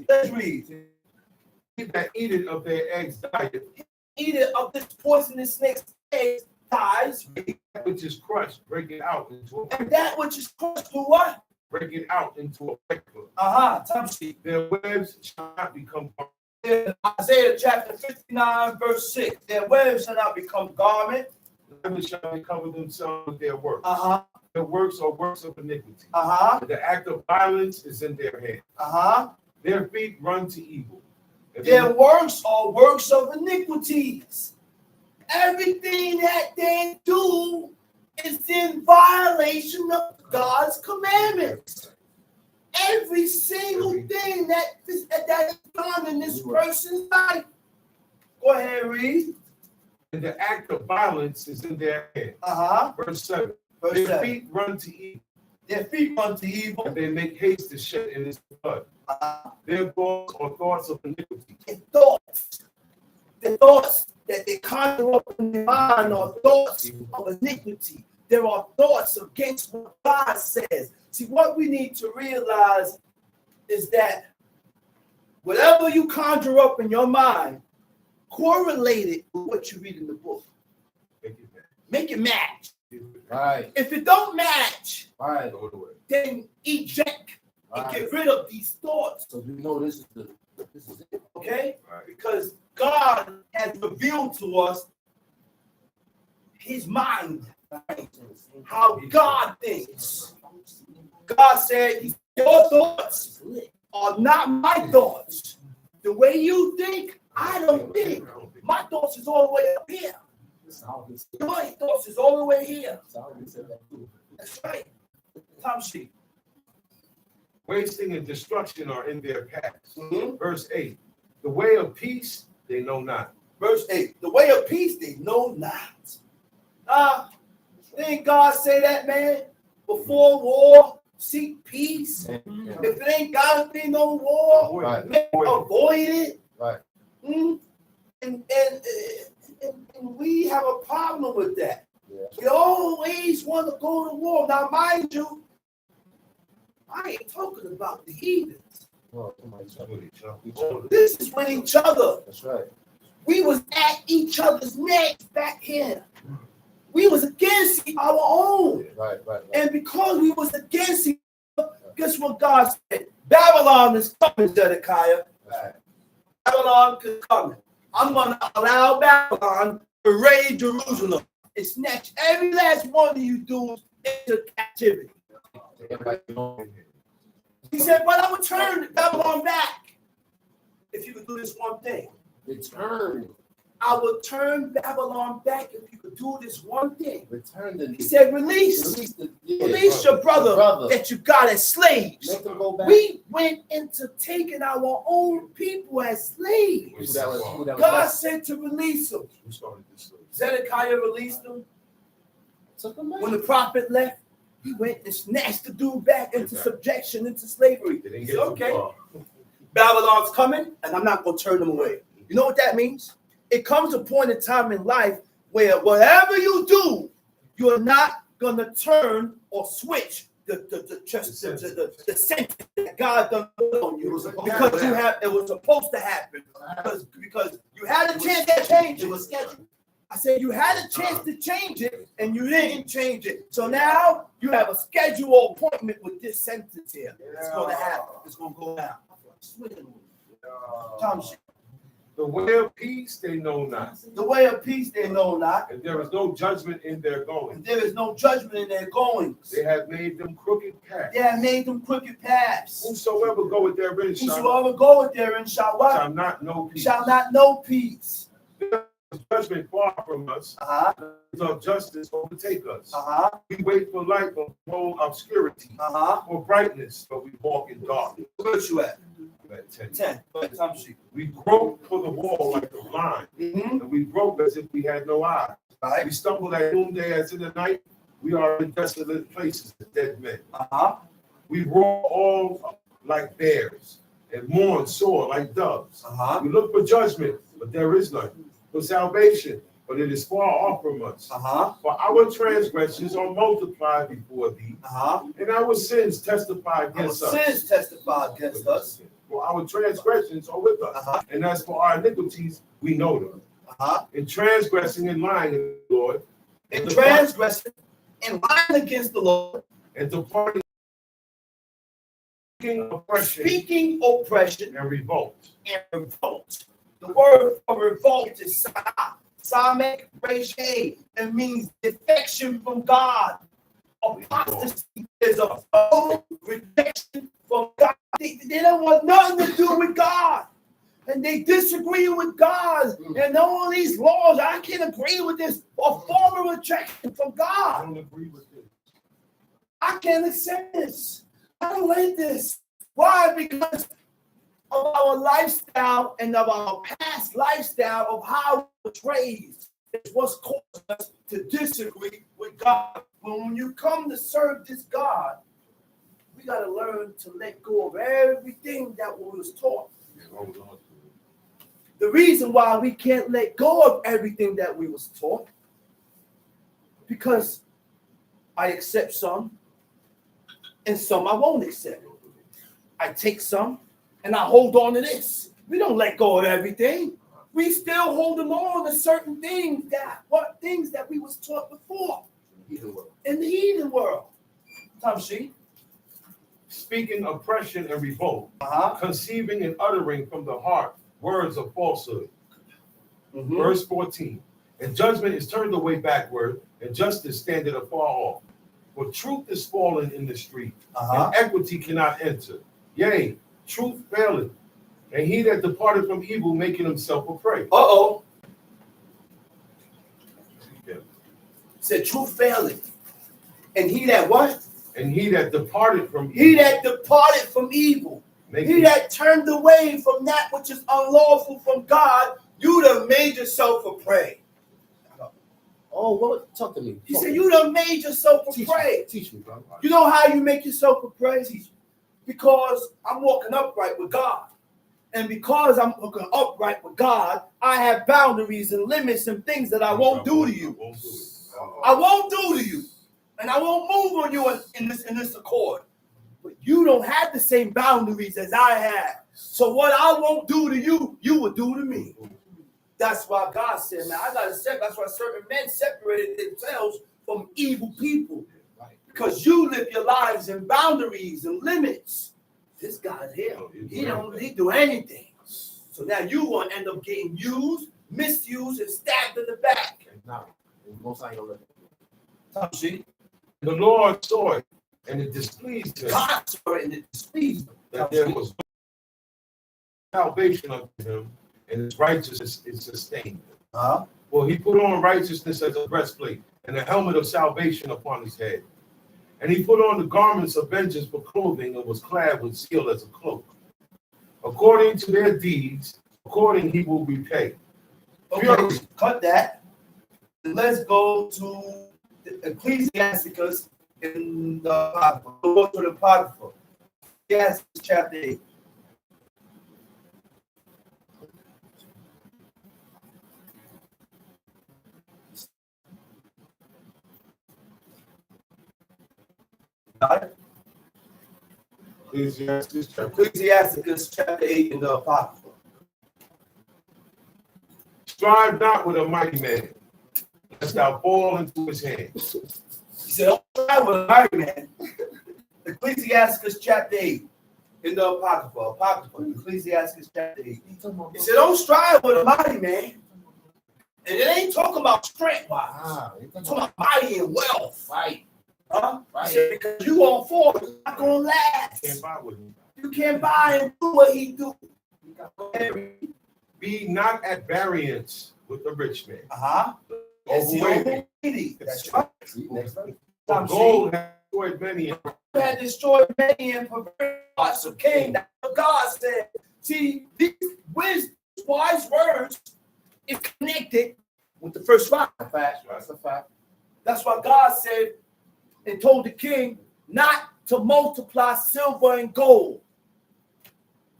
Let's read. He that eateth of their eggs dieth, Eat it of this poisonous snake's eggs dies, that which is crushed, break it out into a and that which is crushed to what? break it out into a vapor. Time sheet. Their webs shall not become Isaiah chapter 59, verse 6. Their webs shall not become garment. neither shall they cover themselves with their works. Uh-huh. Their works are works of iniquity. Uh-huh. The act of violence is in their hand. Uh-huh. Their feet run to evil. And Their works are works of iniquities. Everything that they do is in violation of God's commandments. Every single thing that is done in this person's life. Go ahead, read. And the act of violence is in their hand. Uh-huh. Verse 7. Verse Their 7. feet run to evil, Their feet run to evil. and they make haste to shed innocent blood. Their thoughts are thoughts of iniquity. The thoughts that they conjure up in their mind are thoughts of iniquity. There are thoughts against what God says. See, what we need to realize is that whatever you conjure up in your mind, correlate it with what you read in the book. Make it match. Right. If it don't match, Right. Throw it away. then eject and get rid of these thoughts. So we know this is it. Okay? Right. Because God has revealed to us his mind, how God thinks. God said, your thoughts are not my thoughts. The way you think, I don't think. My thoughts is all the way up here. Your thoughts is all the way here. That's right. Time sheet. Wasting and destruction are in their paths. Mhm. Verse 8. The way of peace they know not. Verse 8. The way of peace they know not. Didn't God say that, man? Before war, seek peace. If it ain't gotta be no war, Right. avoid it. Right. And we have a problem with that. Yeah. We always want to go to war. Now, mind you, I ain't talking about the heathens. Oh, somebody tell me. This is with each other. That's right. We was at each other's necks back here. We was against our own. Right. And because we was against each other, guess what God said? Babylon is coming, Zedekiah. Right. Babylon is coming. I'm going to allow Babylon to raid Jerusalem and snatch every last one of you dudes into captivity. He said, but I would turn Babylon back if you could do this one thing. Return. I will turn Babylon back if you could do this one thing. Return the. He said, release your brother that you got as slaves. Make them go back. We went into taking our own people as slaves. God said to release them. Who started this? Zedekiah released them. Took them back. When the prophet left, he went and snatched the dude back into subjection, into slavery. They didn't He get said, too okay, far. Babylon's coming, and I'm not going to turn them away. You know what that means? It comes a point in time in life where whatever you do, you're not going to turn or switch the sentence that God done put on you because it was supposed to happen because you had a chance to change it. It was scheduled. I said you had a chance to change it and you didn't change it. So now you have a scheduled appointment with this sentence here. It's going to happen. It's going to go down. Tom, The way of peace they know not, the way of peace they know not, and there is no judgment in their going. and there is no judgment in their goings. They have made them crooked paths. They have made them crooked paths. Whosoever goeth therein Whosoever goeth therein shall what? shall not know peace. Shall not know peace. Judgment far from us, of justice overtake us. We wait for light, but behold obscurity. For brightness, but we walk in darkness. Where's you at? At 10. 10. Time sheet. We grope for the wall like a blind, and we grope as if we had no eyes. We stumble at noonday as in the night. We are in desolate places, the dead men. We roar all like bears, and mourn sore like doves. We look for judgment, but there is none. For salvation, but it is far off from us. Uh-huh. For our transgressions are multiplied before thee, Uh-huh. and our sins testify Our against us. sins testify against us. For our transgressions are with us, Uh-huh. and as for our iniquities, we know them. Uh-huh. In transgressing and lying, Lord, And transgressing and lying against the Lord, and departing, oppression speaking oppression and revolt. and revolt. The word for revolt is Samek Reshe. It means defection from God. Apostasy is a total rejection from God. They don't want nothing to do with God. And they disagree with God. And all these laws, I can't agree with this. A form of rejection from I God. don't agree with this. I can't accept this. I don't like this. Why? Because of our lifestyle and of our past lifestyle of how we were raised. It's what's caused us to disagree with God. But when you come to serve this God, we got to learn to let go of everything that we was taught. The reason why we can't let go of everything that we was taught, because I accept some and some I won't accept. I take some and I hold on to this. We don't let go of everything. We still holding on to certain things that we was taught before in the heathen world. Tamshi. Speaking oppression and revolt, Uh-huh. conceiving and uttering from the heart words of falsehood. Mm-hmm. Verse 14. And judgment is turned away backward, and justice standeth afar off. For truth is fallen in the street, Uh-huh. and equity cannot enter. Yea, truth faileth, and he that departed from evil making himself a prey. Uh-oh. Yeah. Said truth faileth. And he that what? And he that departed from evil, He that departed from evil. He that turned away from that which is unlawful from God, you done made yourself a prey. Oh, what? Talk to me. He said, you done made yourself a Teach prey. me. Teach me, bro. You know how you make yourself a prey? Because I'm walking upright with God. And because I'm walking upright with God, I have boundaries and limits and things that I won't do to you. I won't do to you. And I won't move on you in this accord. But you don't have the same boundaries as I have. So what I won't do to you, you will do to me. That's why God said, man, I got to separate. That's why certain men separated themselves from evil people. Because you live your lives in boundaries and limits. This guy's here. He don't do anything. So now you going to end up getting used, misused, and stabbed in the back. Nah, most I don't let it. See? The Lord saw it, and it displeased him God saw it and it displeased him. that there was salvation unto him, and his righteousness is sustained. Uh-huh. For he put on righteousness as a breastplate, and a helmet of salvation upon his head. And he put on the garments of vengeance for clothing, and was clad with zeal as a cloak. According to their deeds, according he will repay. Okay, cut that. Let's go to Ecclesiasticus in the Apocrypha. We'll go to the Apocrypha. Ecclesiasticus chapter 8. Got it? Ecclesiasticus chapter 8 in the Apocrypha. Strive not with a mighty man, lest thou fall into his hands. He said, don't try with a mighty man. Ecclesiasticus chapter 8 in the Apocrypha. Ecclesiasticus chapter 8. He said, don't strive with a mighty man. And it ain't talking about strength wise. It's talking about mighty and wealth. Right. Huh? Right. He said, because you won't fall, it's not going to last. Can't buy with him. You can't buy and do what he do. Be not at variance with the rich man. Uh-huh. That's the Overweight. overweighty. That's right. Next verse. For gold hath destroyed many, and You had destroyed many and perverted hearts of kings. That's what God said. See, these wise words is connected with the first five. A fact. That's a fact. That's why God said and told the king not to multiply silver and gold.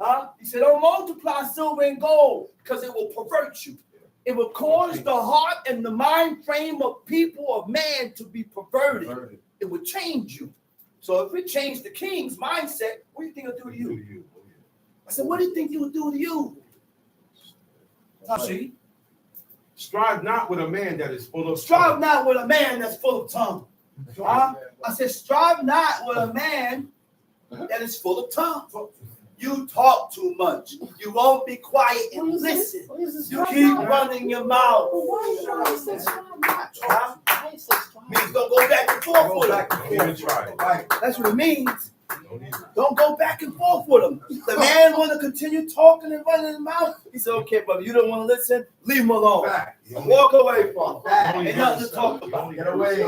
Huh? He said, don't multiply silver and gold because it will pervert you. It will cause the heart and the mind frame of people, of man, to be perverted. It would change you. So if it changed the king's mindset, what do you think it'll do to you? I said, what do you think it would do to you? See? Strive not with a man that is full of Strive not with a man that's full of tongue. Huh? I said, strive not with a man that is full of tongue. You talk too much. You won't be quiet and listen. You keep running your mouth. Huh? Means don't go back and forth with him. Don't even try it. That's what it means. Don't even. Don't go back and forth with him. The man want to continue talking and running his mouth. He said, okay, brother, you don't want to listen? Leave him alone. Walk away from him. Ain't nothing to talk about. Get away. He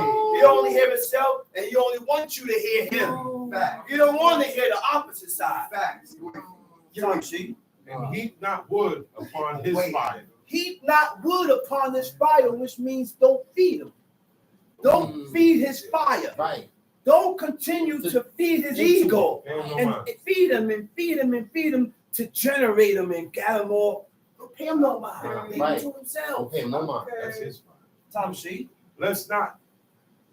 only hear himself, and he only wants you to hear him. You don't want to hear the opposite side. See? And heap not wood upon his fire. Heap not wood upon his fire, which means don't feed him. Don't feed his fire. Right. Don't continue to feed his ego. And feed him and feed him and feed him to generate him and gather more. Don't pay him no mind. Leave him to himself. Okay, no mind. That's his fire. Tom Sheep. Let's not,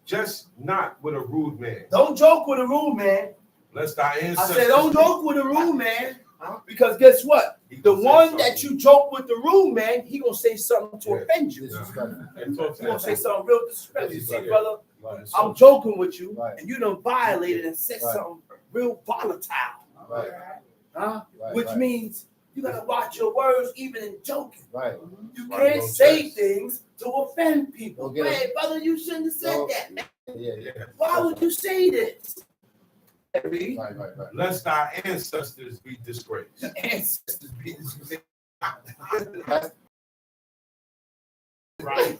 just not with a rude man. Don't joke with a rude man. Lest our I ancestors. said, don't joke with a rude man. Because guess what? The one that you joke with the rude man, he gonna say something to offend you. And talk He gonna to say something real disrespectful. You see, Right. brother, Right. I'm joking with you, Right. and you done violated and said Right. something real volatile. Right. Huh? Right. Which Right. means you gotta watch your words even in joking. Right. You Right, can't no say chance. things to offend people. Don't get it. Hey, brother, you shouldn't have said No. that, man. Yeah. Why would you say this? Read. Right. Lest our ancestors be disgraced. The ancestors be this. Right.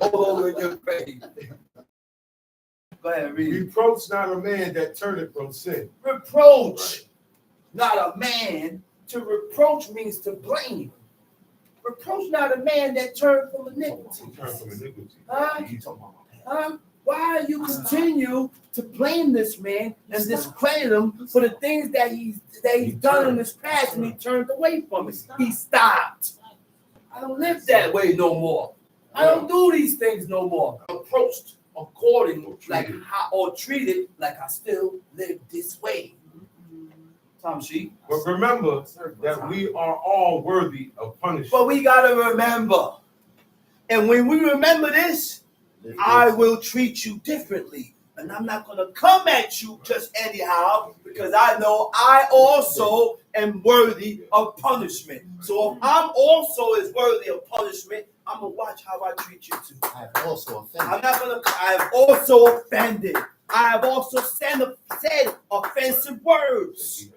All over your face. Go ahead, read. Reproach not a man that turneth from sin. Reproach, not a man. To reproach means to blame. Reproach not a man that turned from iniquity. Turn from iniquity. Huh? Huh? Why you continue to blame this man and discredit him for the things that he's done in his past and he turned away from it? He stopped. I don't live that way no more. I don't do these things no more. Approached according like how or treated like I still live this way. Tom Sheep. But remember that we are all worthy of punishment. But we gotta remember, and when we remember this, I will treat you differently. And I'm not going to come at you just anyhow because I know I also am worthy of punishment. So if I'm also as worthy of punishment, I'm going to watch how I treat you too. I have also offended. I'm not going to, I have also offended. I have also said offensive words.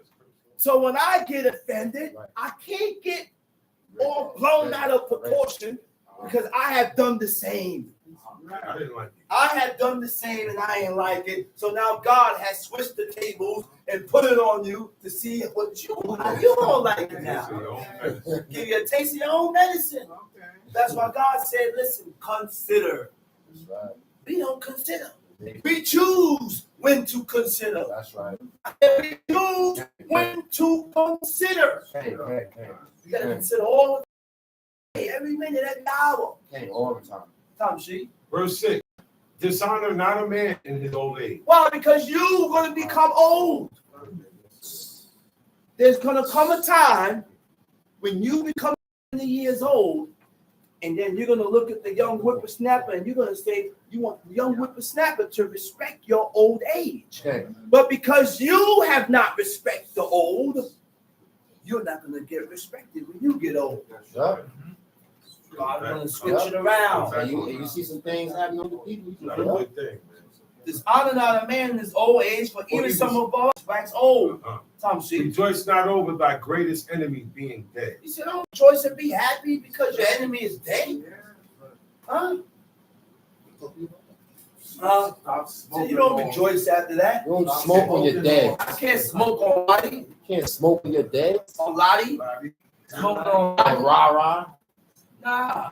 So when I get offended, I can't get all blown out of proportion because I have done the same. I didn't like it. I had done the same and I ain't like it. So now God has switched the tables and put it on you to see what you don't like it now. Give you a taste of your own medicine. That's why God said, listen, consider. That's right. We don't consider. We choose when to consider. That's right. We choose when to consider. Hey. You got to consider all of it, every minute, every hour. Hey, all the time. Tom Sheep. Verse 6. Dishonor not a man in his old age. Why? Because you're going to become old. There's going to come a time when you become 20 years old, and then you're going to look at the young whippersnapper and you're going to say, you want the young whippersnapper to respect your old age. Okay. But because you have not respected the old, you're not going to get respected when you get old. Yeah. God's going to switch it around. And you see some things happening with the people. You Not can a go, good thing, man. Dishonor not a man in his old age, for even some of us wax old. Tom Sheep. Rejoice not over thy greatest enemy being dead. He said, don't rejoice and be happy because your enemy is dead. Huh? So you don't rejoice after that. You don't smoke when you're dead. I can't smoke on Lottie. You can't smoke when you're dead. On Lottie. Smoke on Like Lottie. rah-rah. Nah.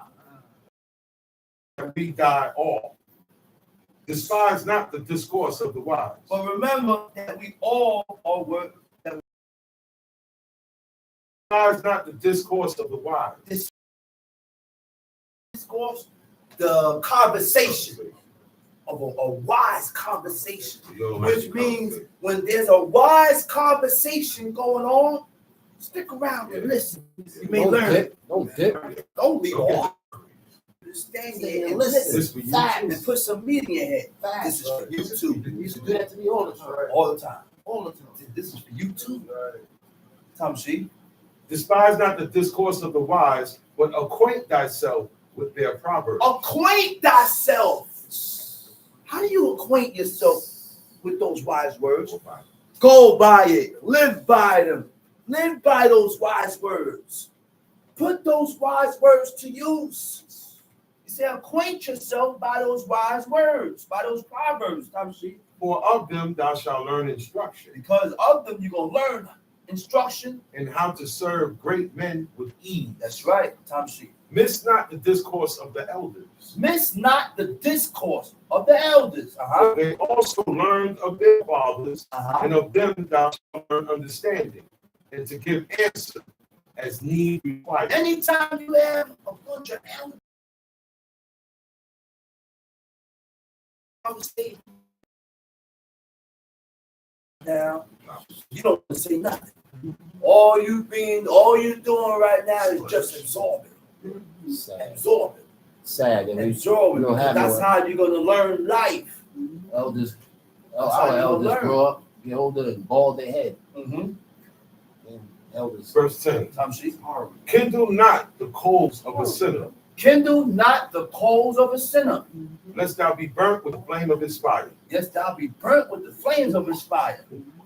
And we die all. Despise not the discourse of the wise. But remember that we all are work. Despise not the discourse of the wise. discourse, the conversation of a wise conversation, which means when there's a wise conversation going on, stick around and listen. You may learn. Don't dip. Don't be off. Just stand there and listen. And put some meat in your head. This is for you too. You used to do that to me all the time. All the time. All the time. This is for you too. Tom She. Despise not the discourse of the wise, but acquaint thyself with their proverbs. Acquaint thyself. How do you acquaint yourself with those wise words? Go by it. Live by them. Live by those wise words. Put those wise words to use. You say, acquaint yourself by those wise words, by those proverbs, Tom She. For of them thou shalt learn instruction, Because of them, you're going to learn instruction. and how to serve great men with ease. That's right, Tom She. Miss not the discourse of the elders. Miss not the discourse of the elders. For they also learned of their fathers, and of them thou shalt learn understanding, and to give answer as need requires. Anytime you have a bunch of elders, conversation now, you don't say nothing. All you're doing right now is just absorbing. Sad. Absorbing. Sad. And we Absorbing. don't have That's no how you're gonna learn life. elders. That's how Our you elders learn. grow up, get older, and bald their head. Mm-hmm. And elders. Verse 10. Tom She. Horrible. Kindle not the coals of a sinner, Kindle not the coals of a sinner, lest thou be burnt with the flame of his fire. lest thou be burnt with the flames of his fire.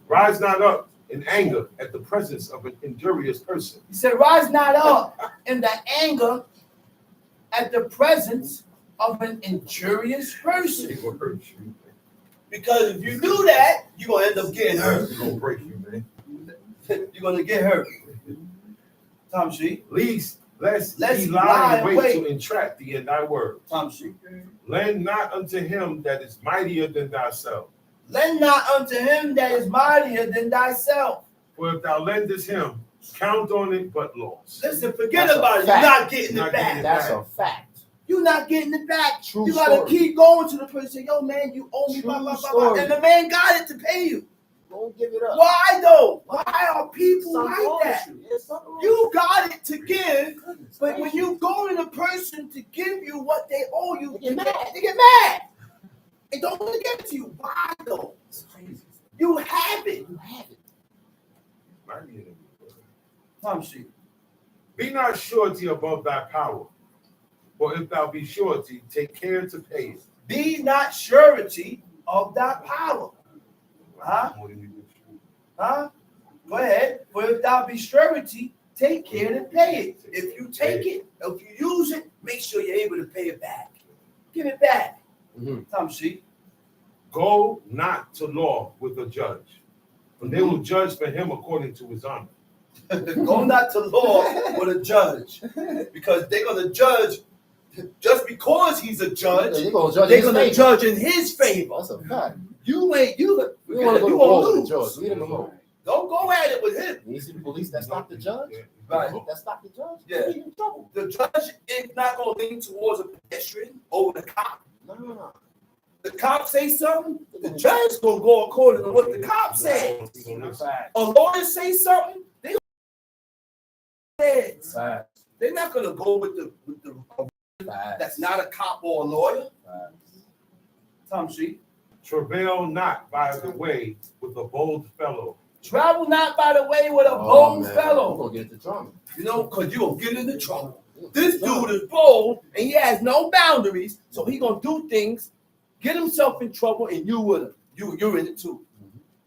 Rise not up in anger at the presence of an injurious person, He said, rise not up in the anger at the presence of an injurious person. it will hurt you. Because if you do that, you're going to end up getting hurt. It's gonna break you, man. You're going to get hurt. Tom She. Lest Let's he lie lie and and wait wait. to entrap thee in thy word. Tom She. Lend not unto him that is mightier than thyself. Lend not unto him that is mightier than thyself. For if thou lendest him, count on it but loss. Listen, forget That's a about it. You're fact. not getting Not it back. getting it That's a fact. You're not getting it back. True You got to story. keep going to the person. Say, yo, man, you owe me, blah, True blah, blah, blah. story. And the man got it to pay you. Don't give it up. Why, though? Why are people Something like wrong that? with you. There's something wrong You got it to give, Goodness but when gracious. you go to the person to give you what they owe you, They get mad. They get mad. They don't want to give it to you. Why, though? It's crazy. You have it. You have it. Mightier than thee. Tom She. Be not surety above thy power, for if thou be surety, take care to pay it. Be not surety of thy power. Huh? Huh? Go ahead. For if thou be surety, take care to pay it. If you take it, if you use it, make sure you're able to pay it back. Give it back. Tom She. Go not to law with a judge, for they will judge for him according to his honor. Go not to law with a judge, because they're gonna judge just because he's a judge. They're gonna judge. They're his gonna favor. judge in his favor. That's a fact. You ain't you. We want to go to you war gonna with the lose. judge. Leave him alone. Don't go at it with him. You see the police that stop the judge? Right. That stop the judge? Yeah. He's in trouble. The judge is not gonna lean towards a pedestrian over the cop. No. The cop say something, the judge gonna go according to what the cop said. Fact. A lawyer say something, they gonna Fact. they're not gonna go with the Fact. that's not a cop or a lawyer. Tom She. Travail not by the way with a bold fellow, Travel not by the way with a Oh, bold man. fellow. We're gonna get into trouble. You know, because you're going to get into trouble. This dude is bold and he has no boundaries, so he going to do things, get himself in trouble, and you with him. You're in it too.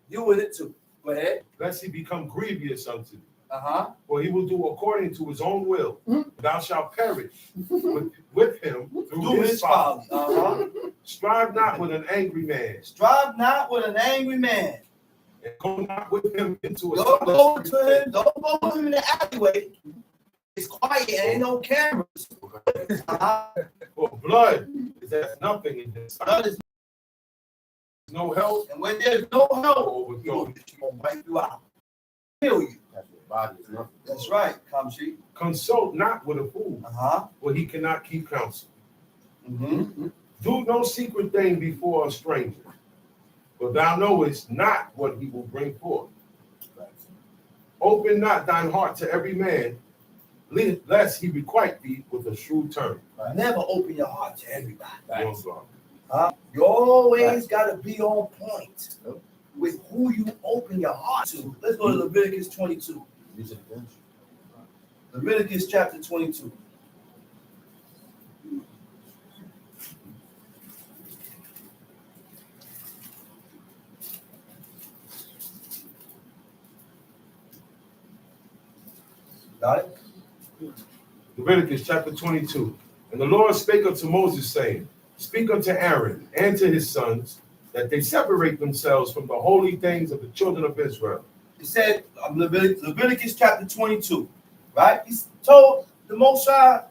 You're in it too. Go ahead. lest he become grievous unto thee. Uh-huh. For he will do according to his own will. Thou shalt perish with him through Do his his folly. folly. Uh-huh. Strive not with an angry man, Strive not with an angry man. and go not with him into a Don't go to solitary him. Don't go to him in the alleyway. It's quiet. Ain't no cameras. Uh-huh. place. For blood is as nothing in his sight. Blood is- No help And when there's no help, or he gonna overthrow. wipe you out. Kill you. body is nothing. That's right, Kamshi. Consult not with a fool, Uh-huh. for he cannot keep counsel. Mm-hmm. Do no secret thing before a stranger, for thou knowest not what he will bring forth. Open not thine heart to every man, lest he requite thee with a shrewd turn. Never open your heart to everybody. Yes, Lord. You always got to be on point with who you open your heart to. Let's go to Leviticus 22. Leviticus chapter 22. Got it? Leviticus chapter 22. And the Lord spake unto Moses, saying, Speak unto Aaron and to his sons, that they separate themselves from the holy things of the children of Israel. He said, Leviticus chapter 22, right? He told the Most High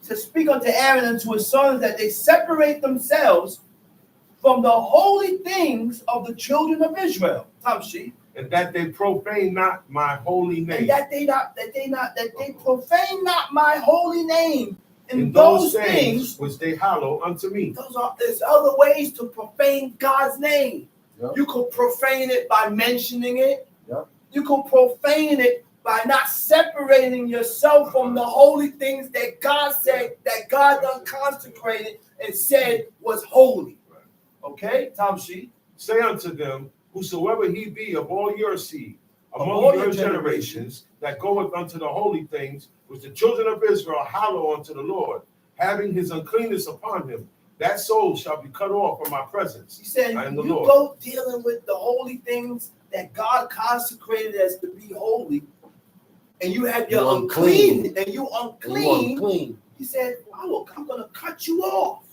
to speak unto Aaron and to his sons that they separate themselves from the holy things of the children of Israel. Tamshi. And that they profane not my holy name. And that they profane not my holy name in those things which they hallow unto me. There's other ways to profane God's name. Yep. You could profane it by mentioning it. Yep. You could profane it by not separating yourself from the holy things that God said, that God done consecrated and said was holy. Okay, Tamshi. Say unto them, whosoever he be of all your seed, Of among all your your generations, that goeth unto the holy things, which the children of Israel hallow unto the Lord, having his uncleanness upon him, that soul shall be cut off from my presence. He said, I am the you Lord. go dealing with the holy things that God consecrated as to be holy, and you have your You're unclean, unclean. and you You unclean. unclean. He said, oh, I'm going to cut you off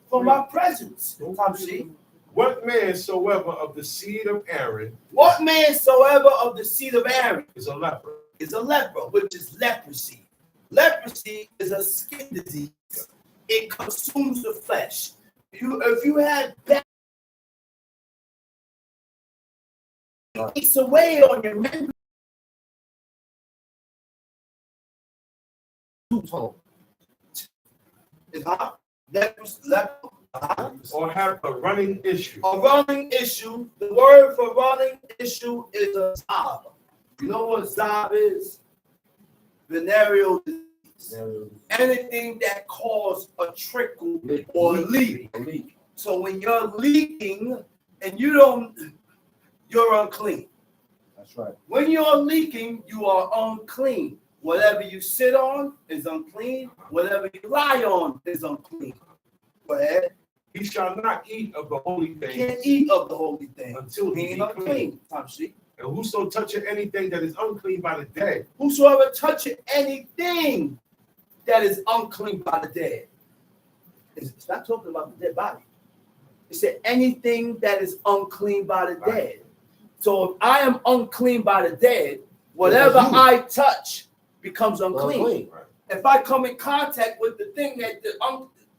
from my presence. Tamshi. What man soever of the seed of Aaron What man soever of the seed of Aaron is a leper, is a leper, which is leprosy. Leprosy is a skin disease. It consumes the flesh. If you had bad, it eats away on your memory. It's hot. Leper. or have a running issue, A running issue. The word for running issue is a zob. You know what zob is? Venereal disease. Anything that causes a trickle or leak. So when you're leaking and you're unclean. That's right. When you're leaking, you are unclean. Whatever you sit on is unclean. Whatever you lie on is unclean. Go ahead. he shall not eat of the holy You things can't eat of the holy thing. until He he ain't be clean. unclean. Tamshi. And whoso toucheth anything that is unclean by the dead, Whosoever toucheth anything that is unclean by the dead. It's not talking about the dead body. It said anything that is unclean by the dead. So if I am unclean by the dead, whatever I touch becomes unclean. If I come in contact with the thing that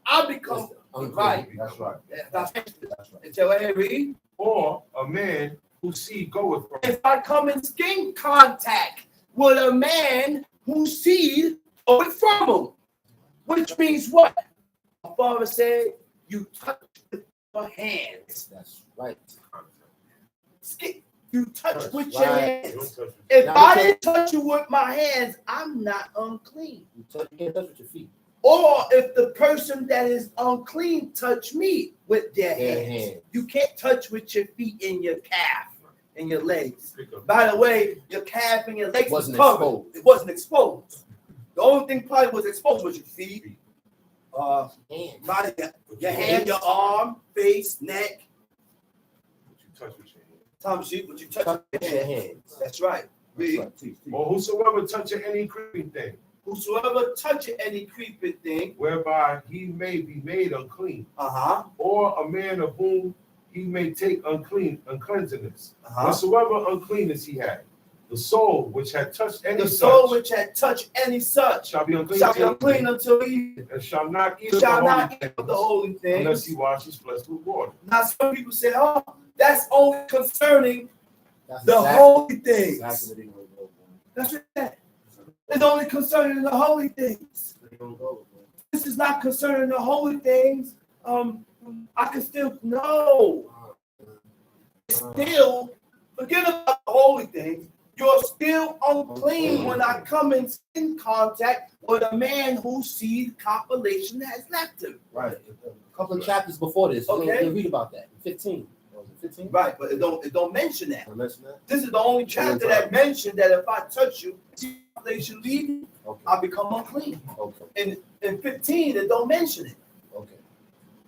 I become right. That's right. That's That's right. so hey, read. or a man whose seed goeth from If I come in skin contact with a man whose seed goeth from him, which means what? My father said, you touch with your hands. That's right. Skin, you touch That's with your right. Don't hands. touch it. If Now, I okay. didn't touch you with my hands, I'm not unclean. You can't touch with your feet. Or if the person that is unclean touch me with their Their hands. hands. You can't touch with your feet and your calf and your legs. Pick up. By the way, your calf and your legs Wasn't was covered. exposed. It wasn't exposed. The only thing probably was exposed was your feet, Hands. body, your hand, your arm, face, neck. What you touch with your hand. Tom sheet, but you touch Touch your your hand. hands. That's right. That's Read. right. Teach. Or whosoever toucheth any creeping thing, Whosoever toucheth any creeping thing, whereby he may be made unclean, or a man of whom he may take uncleanness, whatsoever uncleanness he had, the soul which had touched any The soul such which had touched any such shall be unclean, shall be unclean until he and shall not eat of shall the not holy eat of the things, holy unless things. he washes flesh with water. Now some people say, oh, that's only concerning That's the exactly- holy things. exactly what he was doing. That's what it said. It's only concerning the holy things. This is not concerning the holy things. I can still no. Still, forget about the holy things. You're still unclean when I come in contact with a man whose seed copulation has left him. Right. A couple of chapters before this. Okay. We'll read about that. 15. Was it 15? Right, but it don't mention that. Did I mention that? This is the only chapter that mentioned that if I touch you, they should leave you, Okay. I become unclean. Okay. In 15, it don't mention it. Okay.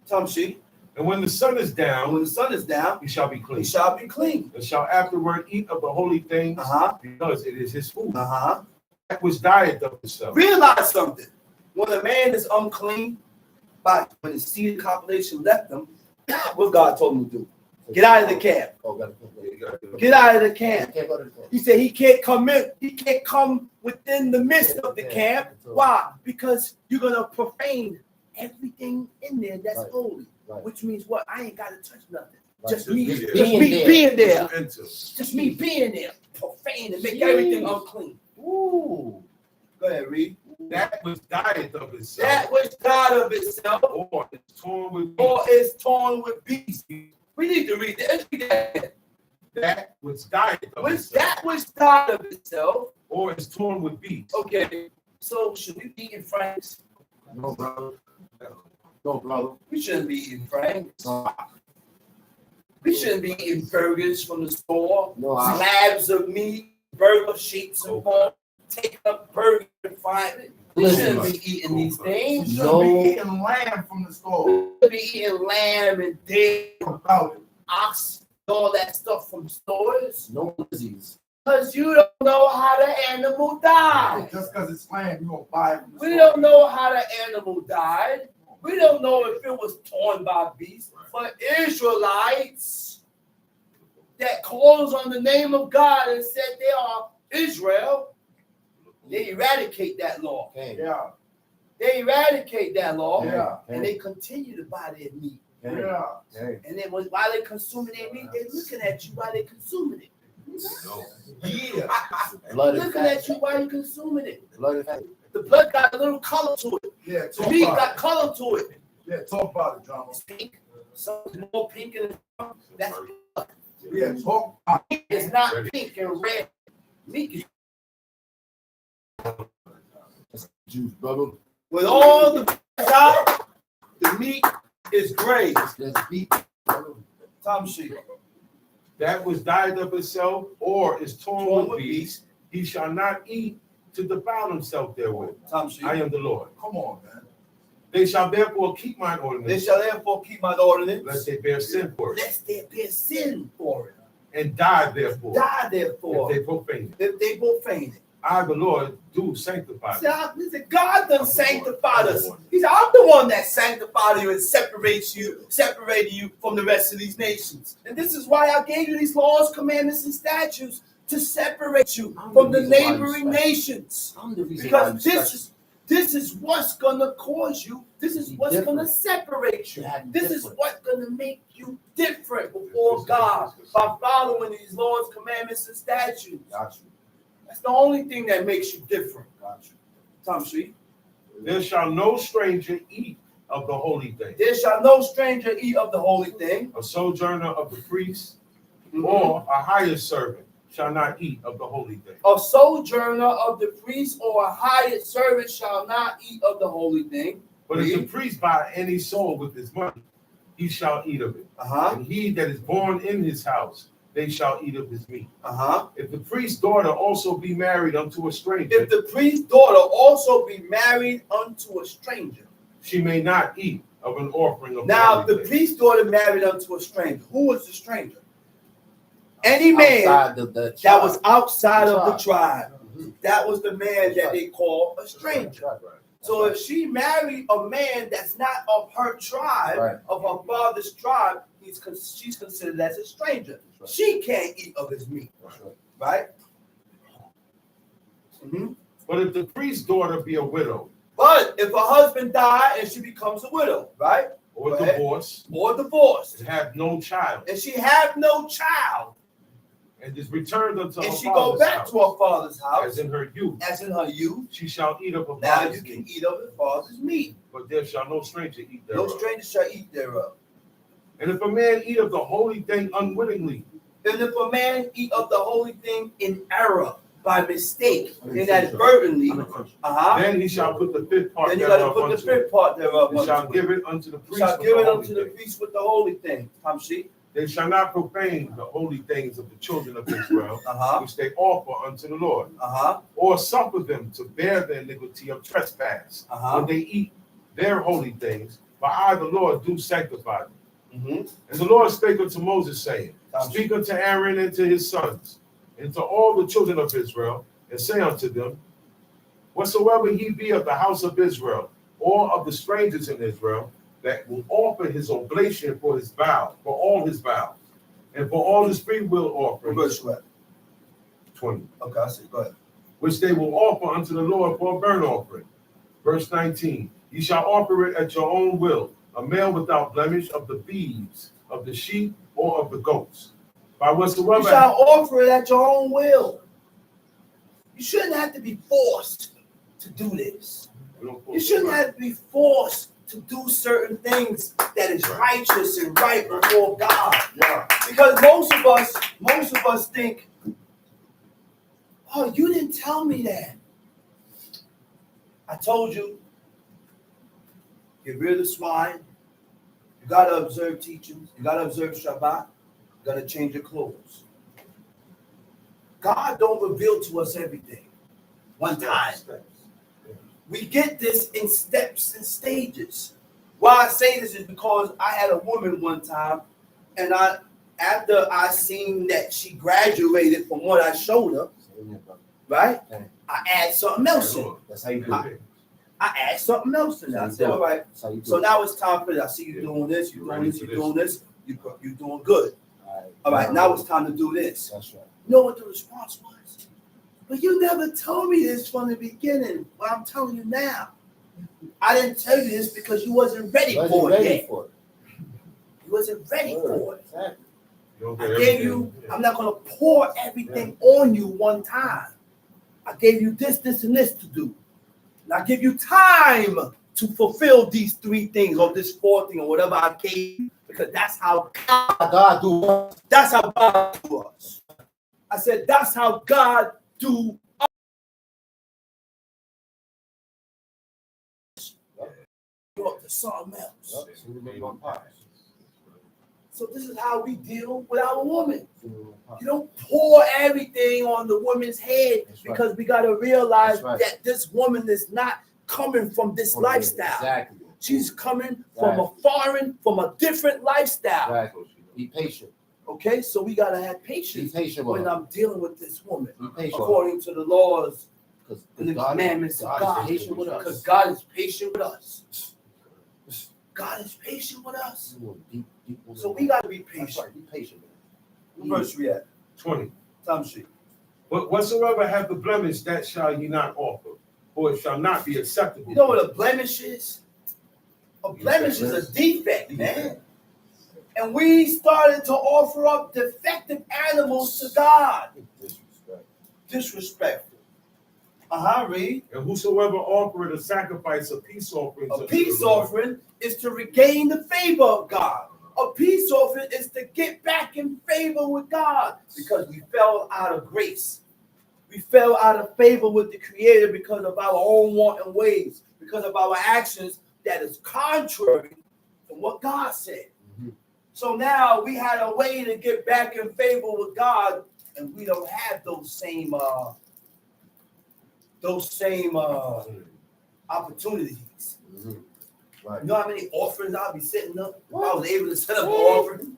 Tamshi, And when the sun is and down, when the sun is down, he shall be he clean. shall be clean. And shall afterward eat of the holy things, Uh-huh. because it is his food. Uh-huh. That was diet of himself. Realize something. When a man is unclean, when his seed copulation left him, what God told him to do? Get out of the camp. Oh, got it. Get out of the camp. Can't go to the camp. He said he can't come in. He can't come within the midst of the camp. Why? Because you're gonna profane everything in there that's Right. holy. Right. Which means what? I ain't gotta touch nothing. Right. Just me, Just just being me there. being there. Enter. Just me being there. Profane and make everything unclean. Ooh, Go ahead, read. that was diet of itself. That which died of itself, Or it's torn with or is torn with beasts. We need to read that. Let's read that. that was diet of Which itself. that which died of itself. Or it's torn with beasts. Okay. So should we be eating franks? No, brother. No, brother. We shouldn't be eating franks. No, We shouldn't be eating burgers from the store. No, Slabs of meat, burger sheets and form. Take up burger and find it. We shouldn't be eating these things. You No. shouldn't be eating lamb from the store. We should be eating lamb and deer, About it. ox, all that stuff from stores. no disease. Because you don't know how the animal died. Just because it's lamb, you gonna buy it from the We store. don't know how the animal died. We don't know if it was torn by beasts. But Israelites that calls on the name of God and said they are Israel, they eradicate that law. Okay. Yeah, They eradicate that law, yeah, and they continue to buy their meat. yeah. Hey. And then while they're consuming their meat, they're looking at you while they're consuming it. No. Yeah. Blood and Looking fat. at you while you're consuming it. Blood and fat. The blood got a little color to it. Yeah, The talk meat about got it. color to it. Yeah, talk about it, drama. It's pink. Some more pink and that's Yeah, talk about it. it's not pink and red. Meat is Juice, brother. with all the out, the meat is gray. There's beef, brother. Tom sheet. That was diet of itself, or is torn Torn with with beasts. He shall not eat to defile himself therewith. Tom sheet. I am the Lord. Come on, man. They shall therefore keep mine They ordinance, shall therefore keep my ordinance, lest they bear sin for it, lest there be a sin for it. and die therefore, Die if therefore, they profane it. if they profane it. I, the Lord, do sanctify See, them. listen, God done sanctified us. He said, I'm the one that sanctified you and separated you from the rest of these nations. And this is why I gave you these laws, commandments, and statutes to separate you from the neighboring nations. I'm the reason why Because you this is what's gonna cause you. This is what's gonna separate you. This is what's gonna make you different before God by following these laws, commandments, and statutes. Got you. That's the only thing that makes you different. Got you. Tom Street. There shall no stranger eat of the holy thing, There shall no stranger eat of the holy thing. a sojourner of the priest, Or or a hired servant shall not eat of the holy thing. a sojourner of the priest or a hired servant shall not eat of the holy thing. But if the priest buy any soul with his money, he shall eat of it. Uh-huh. And he that is born in his house, they shall eat of his meat. Uh-huh. If the priest's daughter also be married unto a stranger, If the priest's daughter also be married unto a stranger. she may not eat of an offering of Now, if the the holy thing. priest's daughter married unto a stranger, who was the stranger? Any man Outside the that was outside The of the tribe. Mhm. That was the man that they call a stranger. Right. So if she married a man that's not of her tribe, Right. of her father's tribe, she's considered as a stranger. Right. She can't eat of his meat, That's right. right? Mhm. But if the priest's daughter be a widow, But if her husband died and she becomes a widow, right, or Right. divorced, or divorced, and have no child, and she have no child, and is returned unto her and she go father's back house, to her father's as house, in her youth, as in her youth, she shall eat of her now father's you can meat, eat of her father's meat. but there shall no stranger eat No thereof. stranger shall eat thereof. And if a man eat of the holy thing unwittingly, And if a man eat of the holy thing in error, by mistake, inadvertently, then he shall put the fifth part then you gotta thereof put the unto it, fifth part thereof and shall unto give it. it unto the You priest shall with give the it holy unto the thing. priest with the holy thing. Tamshi. They shall not profane the holy things of the children of Israel, which they offer unto the Lord, or suffer them to bear the iniquity of trespass when they eat their holy things, for I, the Lord, do sanctify them. And the Lord spake unto Moses, saying, Speak unto Aaron and to his sons, and to all the children of Israel, and say unto them, Whatsoever he be of the house of Israel, or of the strangers in Israel, that will offer his oblation for his vow, for all his vows, and for all his freewill offerings. Verse what? 20. Okay, I see. Go ahead. Which they will offer unto the Lord for a burnt offering. Verse 19. Ye shall offer it at your own will, a male without blemish of the beeves, of the sheep, or of the goats. By You whatsoever shall offer it at your own will. You shouldn't have to be forced to do this. You shouldn't have to be forced to do certain things that is righteous and right before God. Yeah. Because most of us think, oh, you didn't tell me that. I told you, get rid of the swine. You gotta observe teachings. You gotta observe Shabbat. You gotta change your clothes. God don't reveal to us everything one time. We get this in steps and stages. Why I say this is because I had a woman one time, and after I seen that she graduated from what I showed her, right? I add something else in. That's how you do it. I add something else in. I said, all right. That's how you do So it. now it's time for this. I see you doing this, you're doing this, you're doing this. You're doing good. All All right, now it's time to do this. That's right. You know what the response was? But you never told me this from the beginning. Well, I'm telling you now. I didn't tell you this because you wasn't ready for it yet. You wasn't ready for it. Exactly. I gave you, I'm not going to pour everything on you one time. I gave you this, and this to do. And I give you time to fulfill these three things or this fourth thing or whatever I gave you, because that's how God do. That's how God do us. I said, that's how God do us. Go up to something else. So this is how we deal with our woman. You don't pour everything on the woman's head, because we got to realize that this woman is not coming from this lifestyle. Exactly. She's coming from a different lifestyle. Exactly. Be patient. Okay, so we gotta have Be patience patient with when her. I'm dealing with this woman, Be patient. according to the laws Because and the commandments of God. is patient with Because us. God is patient with us. God is patient with us. Deep, So we gotta be That's patient. right. Be patient. What verse we at? 20. Time sheet. But whatsoever hath the blemish, that shall ye not offer, for it shall not be acceptable. You know what a blemish is? A blemish is a defect, man. And we started to offer up defective animals to God. Disrespect. Disrespectful. Read. And whosoever offereth a sacrifice of peace offerings, A unto peace the Lord, offering is to regain the favor of God. A peace offering is to get back in favor with God, because we fell out of grace. We fell out of favor with the Creator because of our own wanton ways, because of our actions that is contrary to what God said. So now we had a way to get back in favor with God, and we don't have those same opportunities. Right. You know how many offerings I'll be setting up? If I was able to set up an offering.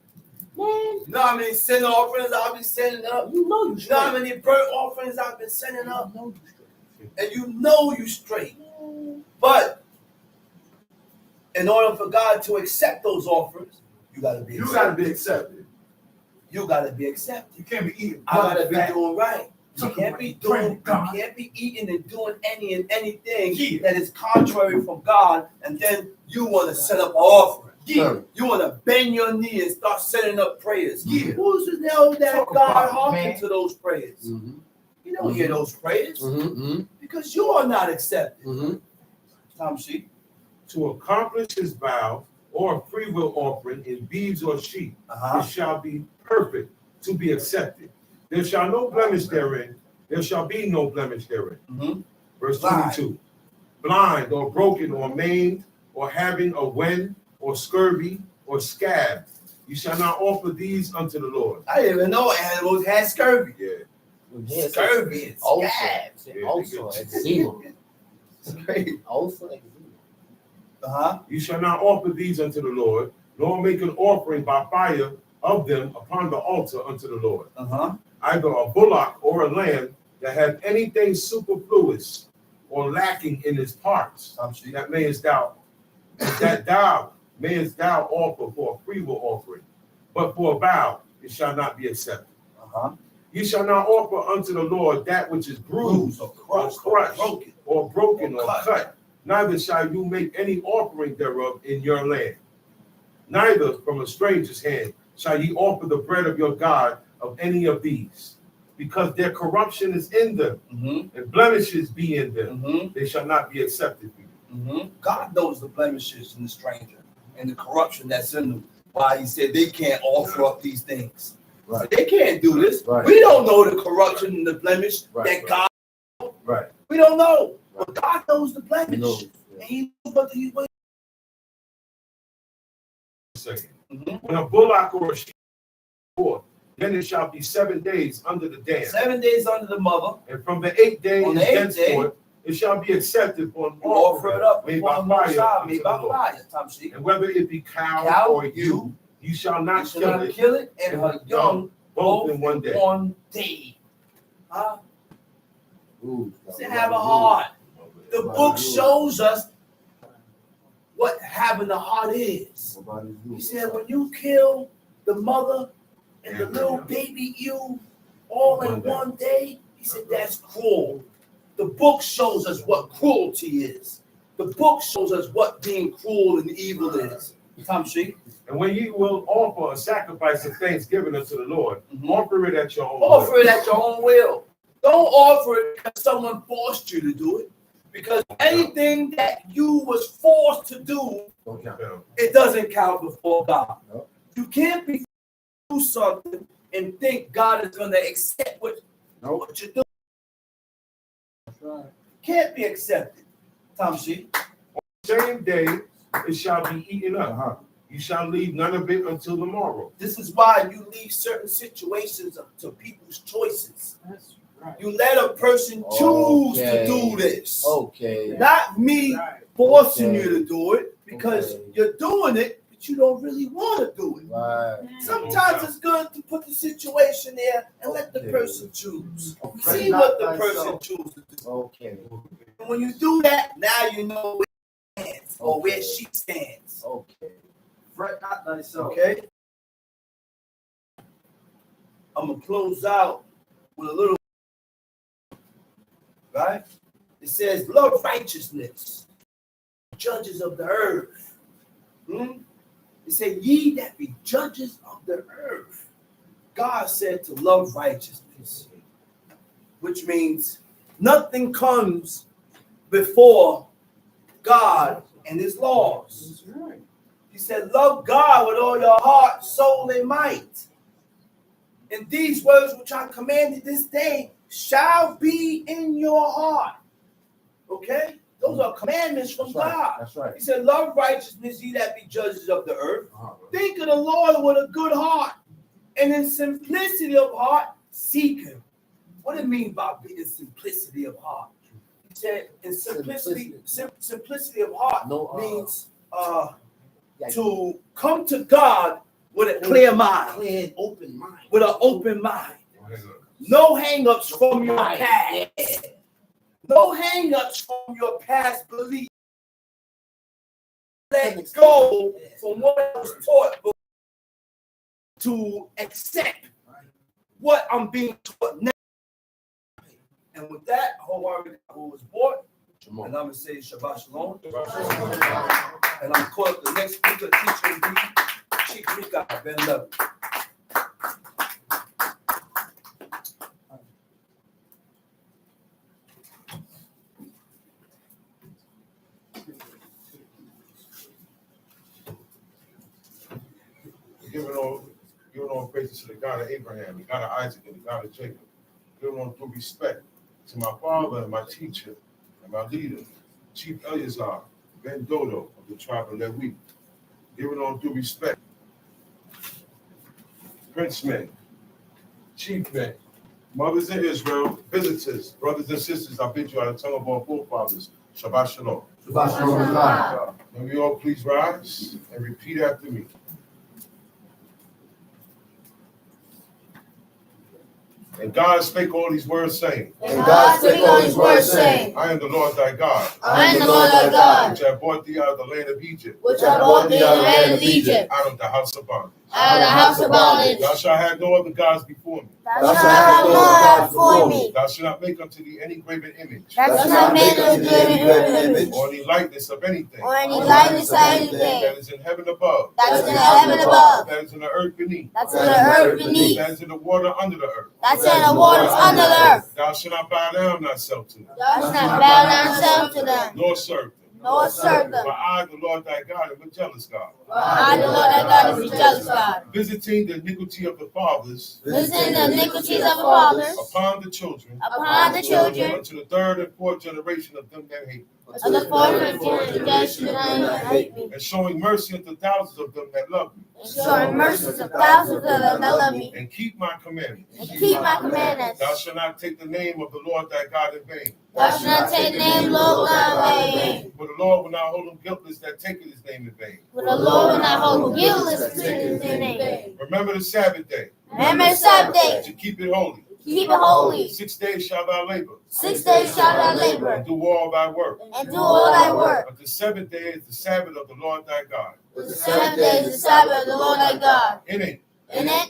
You know how many sin offerings I'll be setting up? You know how many burnt offerings I've been setting up? And you know you straight. But in order for God to accept those offerings, you gotta be You accepted. gotta be accepted. You gotta be accepted. You can't be eating. I gotta be fat. doing right. You Talking can't about be praying doing. to God. You can't be eating and doing anything Yeah. that is contrary from God, and then you want to set up an offering. Yeah, you want to bend your knee and start setting up prayers. Yeah. Who's to know that Talk God about it, hearkened man. to those prayers? Mm-hmm. You don't hear those prayers Mm-hmm. because you are not accepted. Mm-hmm. Tom Sheep. To accomplish his vow or a freewill offering in beeves or sheep, it shall be perfect to be accepted. There shall no blemish therein. There shall be no blemish therein. Mm-hmm. Verse Blind. 22. Blind or broken or maimed or having a wen or scurvy or scab, you shall not offer these unto the Lord. I didn't even know animals had scurvy. Yeah. Scurvy and Also, scabs. also eczema. It's crazy. Also eczema. You shall not offer these unto the Lord, nor make an offering by fire of them upon the altar unto the Lord. Either a bullock or a lamb that hath anything superfluous or lacking in its parts, that thou mayest thou offer for a freewill offering, but for a vow it shall not be accepted. You shall not offer unto the Lord that which is bruised or crushed or broken or cut. Neither shall you make any offering thereof in your land. Neither from a stranger's hand shall ye offer the bread of your God of any of these, because their corruption is in them, and blemishes be in them. They shall not be accepted for you. God knows the blemishes in the stranger and the corruption that's in them. Why he said they can't offer up these things. Right. They can't do this. Right. We don't know the corruption and the blemish Right. that God. Right. We don't know, but God knows the blemish. You know, And he knows what he will. When a bullock or a sheep forth, then it shall be 7 days under the dam. 7 days under the mother. And from the 8th day On the 8th day, henceforth, it shall be accepted for an You offer offering it up made before by the Most fire High, unto made the by Lord. fire. Tom Sheep. And whether it be cow Cow, or ewe, you shall You not shall kill not it kill it and her young both in one day. One day. Huh? ooh, To have a heart. The book shows us what having a heart is. He said, when you kill the mother and the little baby you all in one day, he said, that's cruel. The book shows us what cruelty is. The book shows us what being cruel and evil is. Tom Sheep. And when you will offer a sacrifice of thanksgiving unto the Lord, offer it at your own Offer will. it at your own will. Don't offer it because someone forced you to do it. Because anything that you was forced to do, it doesn't count before God. Nope. You can't be do something and think God is going to accept what you do. That's right. Can't be accepted. Tom Sheep. Same day it shall be eaten up. You shall leave none of it until the morrow. This is why you leave certain situations up to people's choices. That's right. You let a person choose to do this. Okay. Not me forcing you to do it because you're doing it, but you don't really want to do it. Right. Sometimes it's good to put the situation there and let the person choose. Okay. See what the person chooses to do. Okay. And when you do that, now you know where he stands or where she stands. Okay. Fret not thyself. Okay? I'm going to close out with a little, right? It says, love righteousness, judges of the earth. It said, ye that be judges of the earth. God said to love righteousness, which means nothing comes before God and his laws. He said, love God with all your heart, soul, and might. And these words which I commanded this day shall be in your heart. Okay? Those are commandments from God. That's right. He said, love righteousness, ye that be judges of the earth. Think of the Lord with a good heart. And in simplicity of heart, seek him. What do it mean by being simplicity of heart? He said, in simplicity of heart means to come to God with a clear mind. Clear, open mind. With an open mind. No hang-ups from your past. No hang-ups from your past beliefs. Let go from what was taught to accept what I'm being taught now. And with that, who was bought And I'm going to say Shabbat Shalom. And I'm going to call up the next speaker, teacher, and be Chief Mika Ben Levin. Giving all praises to the God of Abraham, the God of Isaac, and the God of Jacob. Giving all due respect to my father and my teacher and my leader, Chief Eleazar Ben Dodo of the tribe of Levi. Giving all due respect, princemen, chiefmen, mothers in Israel, visitors, brothers and sisters, I bid you out of the tongue of our forefathers. Shabbat Shalom. Shabbat Shalom. May we all please rise and repeat after me. And God spake all these words, saying, And God spake all these words, saying, I am the Lord thy God, I am the Lord thy God, which have brought thee out of the land of Egypt, which have brought thee out of the land of Egypt, out of the house of bondage. out of the house of bondage. Thou shalt have no other gods before me. Thou shalt have no God before me. Thou shalt not make unto thee any graven image, Thou shalt not make unto thee any graven image, or any likeness of anything or any likeness of anything that is in heaven above, that is in the heaven above, that is in the earth beneath, that's in the earth beneath, that is in the water under the earth. that's in the waters under the earth. Thou shalt not bow down thyself to them, Thou shalt not bow thyself to them, nor serve them. nor serve them. For I, the Lord thy God, am a jealous God, For I, the Lord thy God, is a jealous God, visiting the iniquity of the fathers visiting the iniquities of the fathers upon the children, upon the children unto the third and fourth generation of them that hate me, of the fourth and fifth generation of them that hate me, and showing mercy unto thousands of them that love me, and showing mercies to thousands of them that love me, and keep my commandments. and keep my commandments. Thou shalt not take the name of the Lord thy God in vain. Thou shalt not take the name Lord God in vain. For the Lord will not hold him guiltless that taketh his name in vain. For the Lord will not hold him guiltless to take his name. Remember the Sabbath day, Remember the Sabbath day, to keep it holy. keep it holy. 6 days shalt thou labor, 6 days shalt thou labor, and do all thy work. and do all thy work. But the seventh day is the Sabbath of the Lord thy God. The 7th day is the Sabbath of the Lord thy God. In it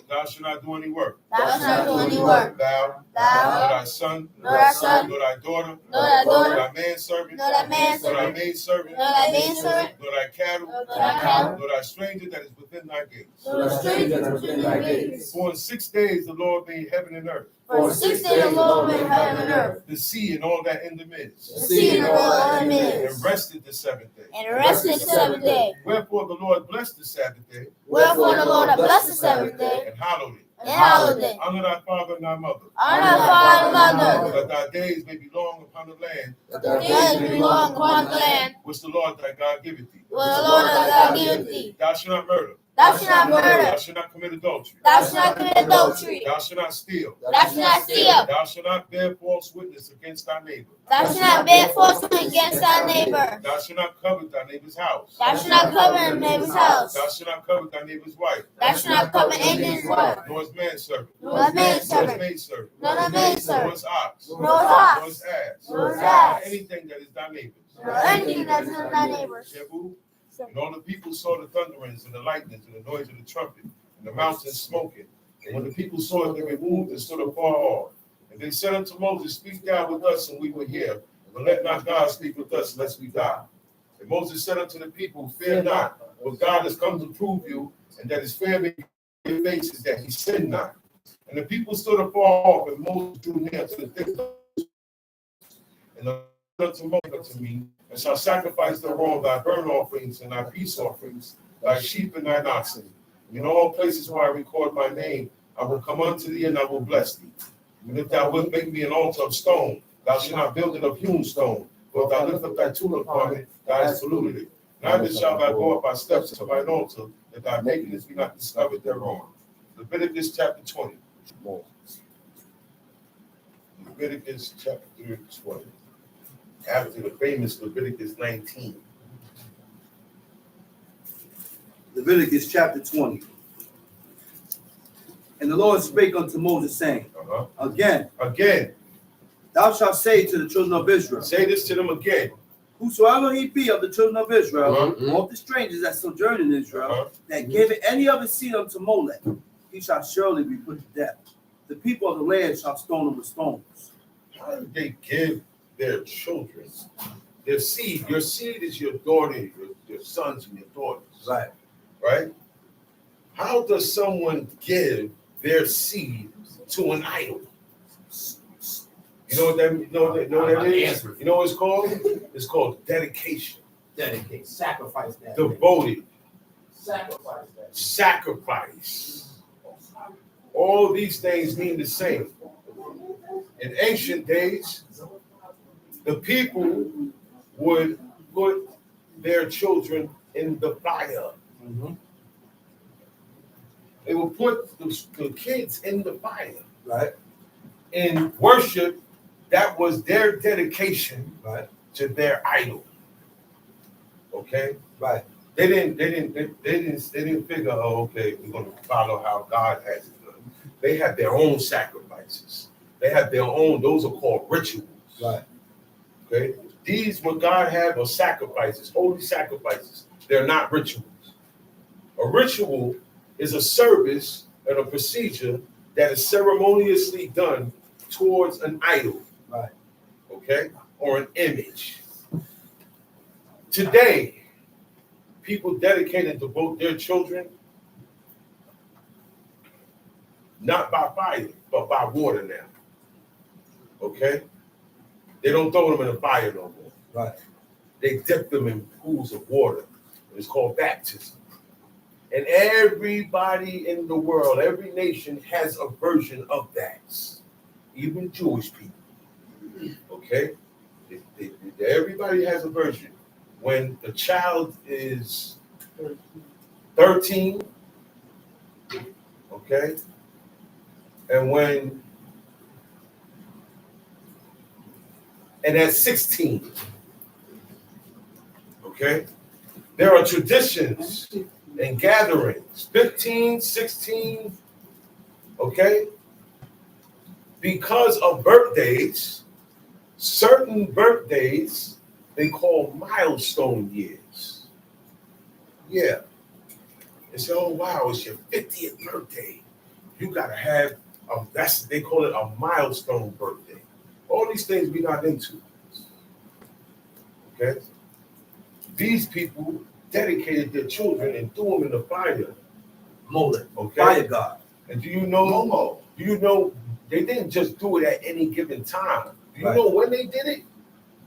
thou shalt not do any work. Thou shalt not do any work. Thou, nor Thou, thy son, nor thy son, nor thy daughter, nor thy nor daughter, thy manservant, nor thy nor thy manservant, maidservant, nor thy maidservant, nor thy cattle, nor thy cattle, nor thy stranger that is within thy gates. nor the stranger that is within thy gates. For in 6 days the Lord made heaven and earth, For in 6 days the Lord made heaven and earth, the sea and all that in them the is, sea and all that in it and is, rested the seventh day. and rested the 7th day. Wherefore the Lord blessed the Sabbath day Wherefore the Lord hath blessed the 7th day, and hallowed it. and hallowed it. Honor thy father and thy mother, Honor thy father and mother, that thy days may be long upon the land that days may be long upon the land, which the Lord thy God giveth thee. where the Lord thy God giveth thee. Thou shalt not murder. Thou shalt not Thou murder. shalt not commit adultery. Thou shalt not commit adultery. Thou shalt not steal. Thou shalt not steal. Thou shalt not bear false witness against thy neighbor. Thou shalt not bear false witness against thy neighbor. Thou shalt not covet thy neighbor's house. Thou shalt not covet thy neighbor's house. Thou shalt not covet thy neighbor's wife, Thou shalt not covet anyone's wife, nor his manservant, nor thy nor his maidservant, maidservant, nor thy nor maidservant, his ox, nor his nor ox, his ass, nor his ass, anything that is thy neighbor's. nor anything that is of thy neighbor's. Shebu. And all the people saw the thunderings and the lightnings and the noise of the trumpet and the mountains smoking. And when the people saw it, they removed and stood afar off. And they said unto Moses, Speak thou with us, and we will hear. But let not God speak with us, lest we die. And Moses said unto the people, Fear not, for God has come to prove you, and that his fear may be in your faces, that he sin not. And the people stood afar off, and Moses drew near to the thick. And the Lord unto Moses unto me, and shall sacrifice the wrong thy burnt offerings and thy peace offerings, thy sheep and thine oxen. In all places where I record my name, I will come unto thee and I will bless thee. And if thou wilt make me an altar of stone, thou shalt not build it of hewn stone. For if thou lift up thy tool upon it, thou hast polluted it. Neither shalt thou go up by steps to thine altar, that thy nakedness be not discovered thereon. Leviticus chapter 20. Leviticus chapter 20. After the famous Leviticus 19. Leviticus chapter 20. And the Lord spake unto Moses, saying, Again, thou shalt say to the children of Israel, say this to them again. Whosoever he be of the children of Israel, Uh-huh. of the strangers that sojourn in Israel, that giveth any of his seed unto Molech, he shall surely be put to death. The people of the land shall stone him with stones. How did they give their children their seed. Your seed is your daughter, your sons and your daughters. Right. Right? How does someone give their seed to an idol? You know what that, is? You know what it's called? It's called dedication. Dedicate, sacrifice that. Devoted. Sacrifice that. Sacrifice. All these things mean the same. In ancient days, the people would put their children in the fire. Mhm. They would put the kids in the fire. Right. In worship, that was their dedication, Right. to their idol. Okay? Right. They didn't figure, oh, okay, we're gonna follow how God has it done. They had their own sacrifices. They had their own, those are called rituals. Right. Okay? These, what God had, are sacrifices, holy sacrifices. They're not rituals. A ritual is a service and a procedure that is ceremoniously done towards an idol. Right. Okay? Or an image. Today, people dedicate and devote their children not by fire, but by water now. Okay? They don't throw them in the fire no more. Right. They dip them in pools of water. It's called baptism. And everybody in the world, every nation has a version of that. Even Jewish people. Okay? Everybody has a version. When the child is 13, okay? And at 16, okay? There are traditions and gatherings, 15, 16, okay? Because of birthdays, certain birthdays, they call milestone years. Yeah. They say, oh, wow, it's your 50th birthday. You got to have, they call it a milestone birthday. All these things we're not into. Okay? These people dedicated their children and threw them in the fire. Molech. Okay? Fire God. And do you know, they didn't just do it at any given time. Do you Right. know when they did it?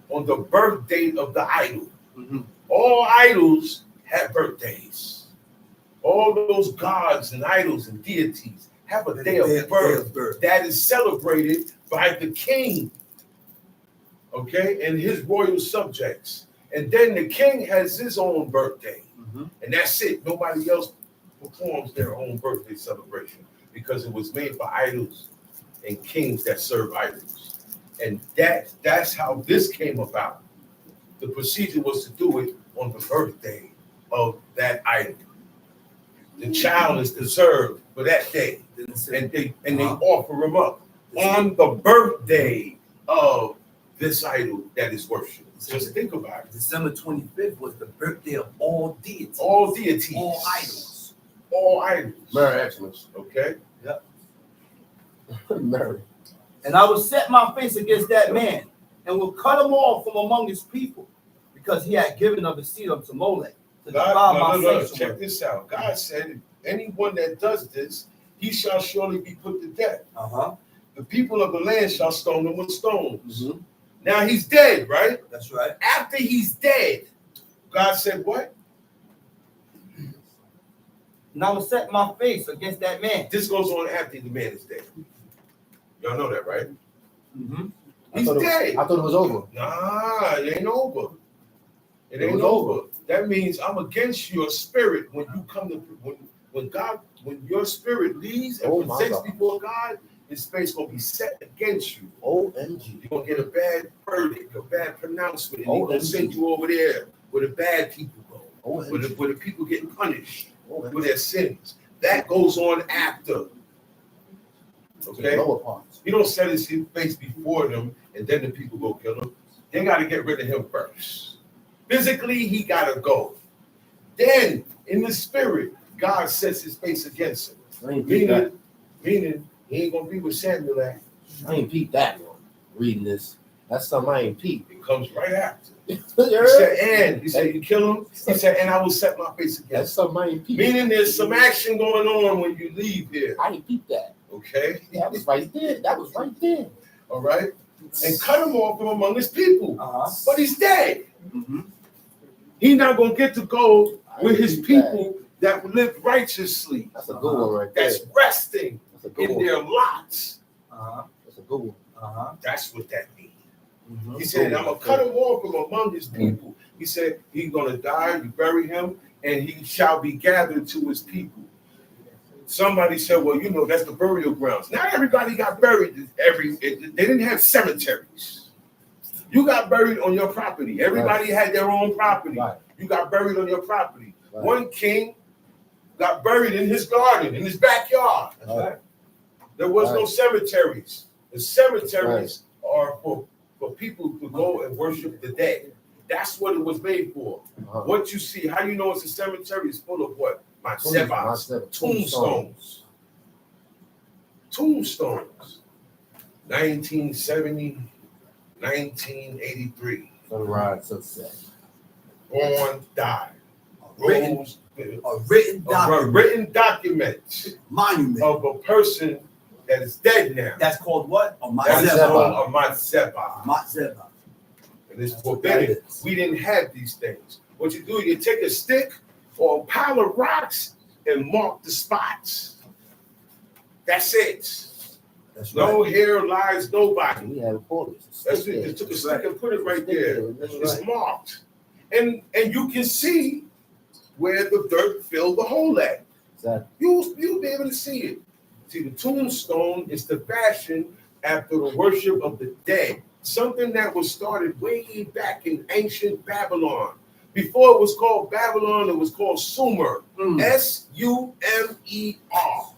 On the birth date of the idol. Mm-hmm. All idols have birthdays. All those gods and idols and deities have a day of birth that is celebrated by the king, okay, and his royal subjects. And then the king has his own birthday, and that's it. Nobody else performs their own birthday celebration because it was made for idols and kings that serve idols. And that's how this came about. The procedure was to do it on the birthday of that idol. The child is preserved for that day, and they offer him up on the birthday of this idol that is worshipped. Just think about it. December 25th was the birthday of all deities. All deities. All idols. All idols. Merry Xmas. Okay? Merry. And I will set my face against that man and will cut him off from among his people because he had given of the seed unto Molech to defile my sanctuary. Check this out. God said, anyone that does this, he shall surely be put to death. The people of the land shall stone him with stones. Now he's dead, right? That's right. After he's dead, God said what? And I will set my face against that man. This goes on after the man is dead. Y'all know that, right? He's I dead. thought it was over. Nah, it ain't over. It ain't over. That means I'm against your spirit when you come to when your spirit leaves and presents before God, his face gonna be set against you. OMG. You're gonna get a bad verdict, a bad pronouncement, and he's gonna send you over there where the bad people go, where the people get punished for their sins. That goes on after. Okay? Lower parts. He don't set his face before them and then the people go kill him. They got to get rid of him first. Physically, he got to go. Then, in the spirit, God sets his face against him. I ain't peep that. Meaning, he ain't going to be with Samuel at. I ain't peep that one. Reading this. That's something I ain't peep. It comes right after. You He heard? said, and he said, you kill him. He said, and I will set my face That's against. something I ain't peep. Meaning there's some action going on when you leave here. I ain't peep that. Okay, That was right there. That was right there. all right, and cut him off from among his people. Uh-huh. But he's dead. Mm-hmm. He's not gonna get to go I with ain't his peep that. people that live righteously. That's a good one right there. That's resting That's a good in one. their lots. Uh-huh. That's a good one. Uh-huh. That's what that means. Mm-hmm. He said, I'm gonna cut him off from among his people. He said, he's gonna die, you bury him, and he shall be gathered to his people. Somebody said, well, you know, that's the burial grounds. Not everybody got buried they didn't have cemeteries. You got buried on your property. Everybody had their own property. Right. You got buried on your property. Right. One king got buried in his garden, in his backyard. That's right. There was no Right. cemeteries. The cemeteries are for people to go and worship the dead. That's what it was made for. Uh-huh. What you see, how you know it's a cemetery is full of what? Tombstones. Tombstones. Tombstones. 1970, 1983. Sunrise, sunset. Born, died. Written, Rose, a written a document, written document monument. of a person that is dead now. That's called what? A That is Matzeba. called a Matzeba. Matzeba. And it's That forbidden. is. We didn't have these things. What you do, you take a stick or a pile of rocks and mark the spots. That's it. That's right. No hair lies nobody. We have police. That's it. Just took a stick and put it right there. It's marked. And you can see where the dirt filled the hole at. Exactly. You'll be able to see it. See, the tombstone is the fashion after the worship of the dead. Something that was started way back in ancient Babylon. Before it was called Babylon, it was called Sumer. S-U-M-E-R.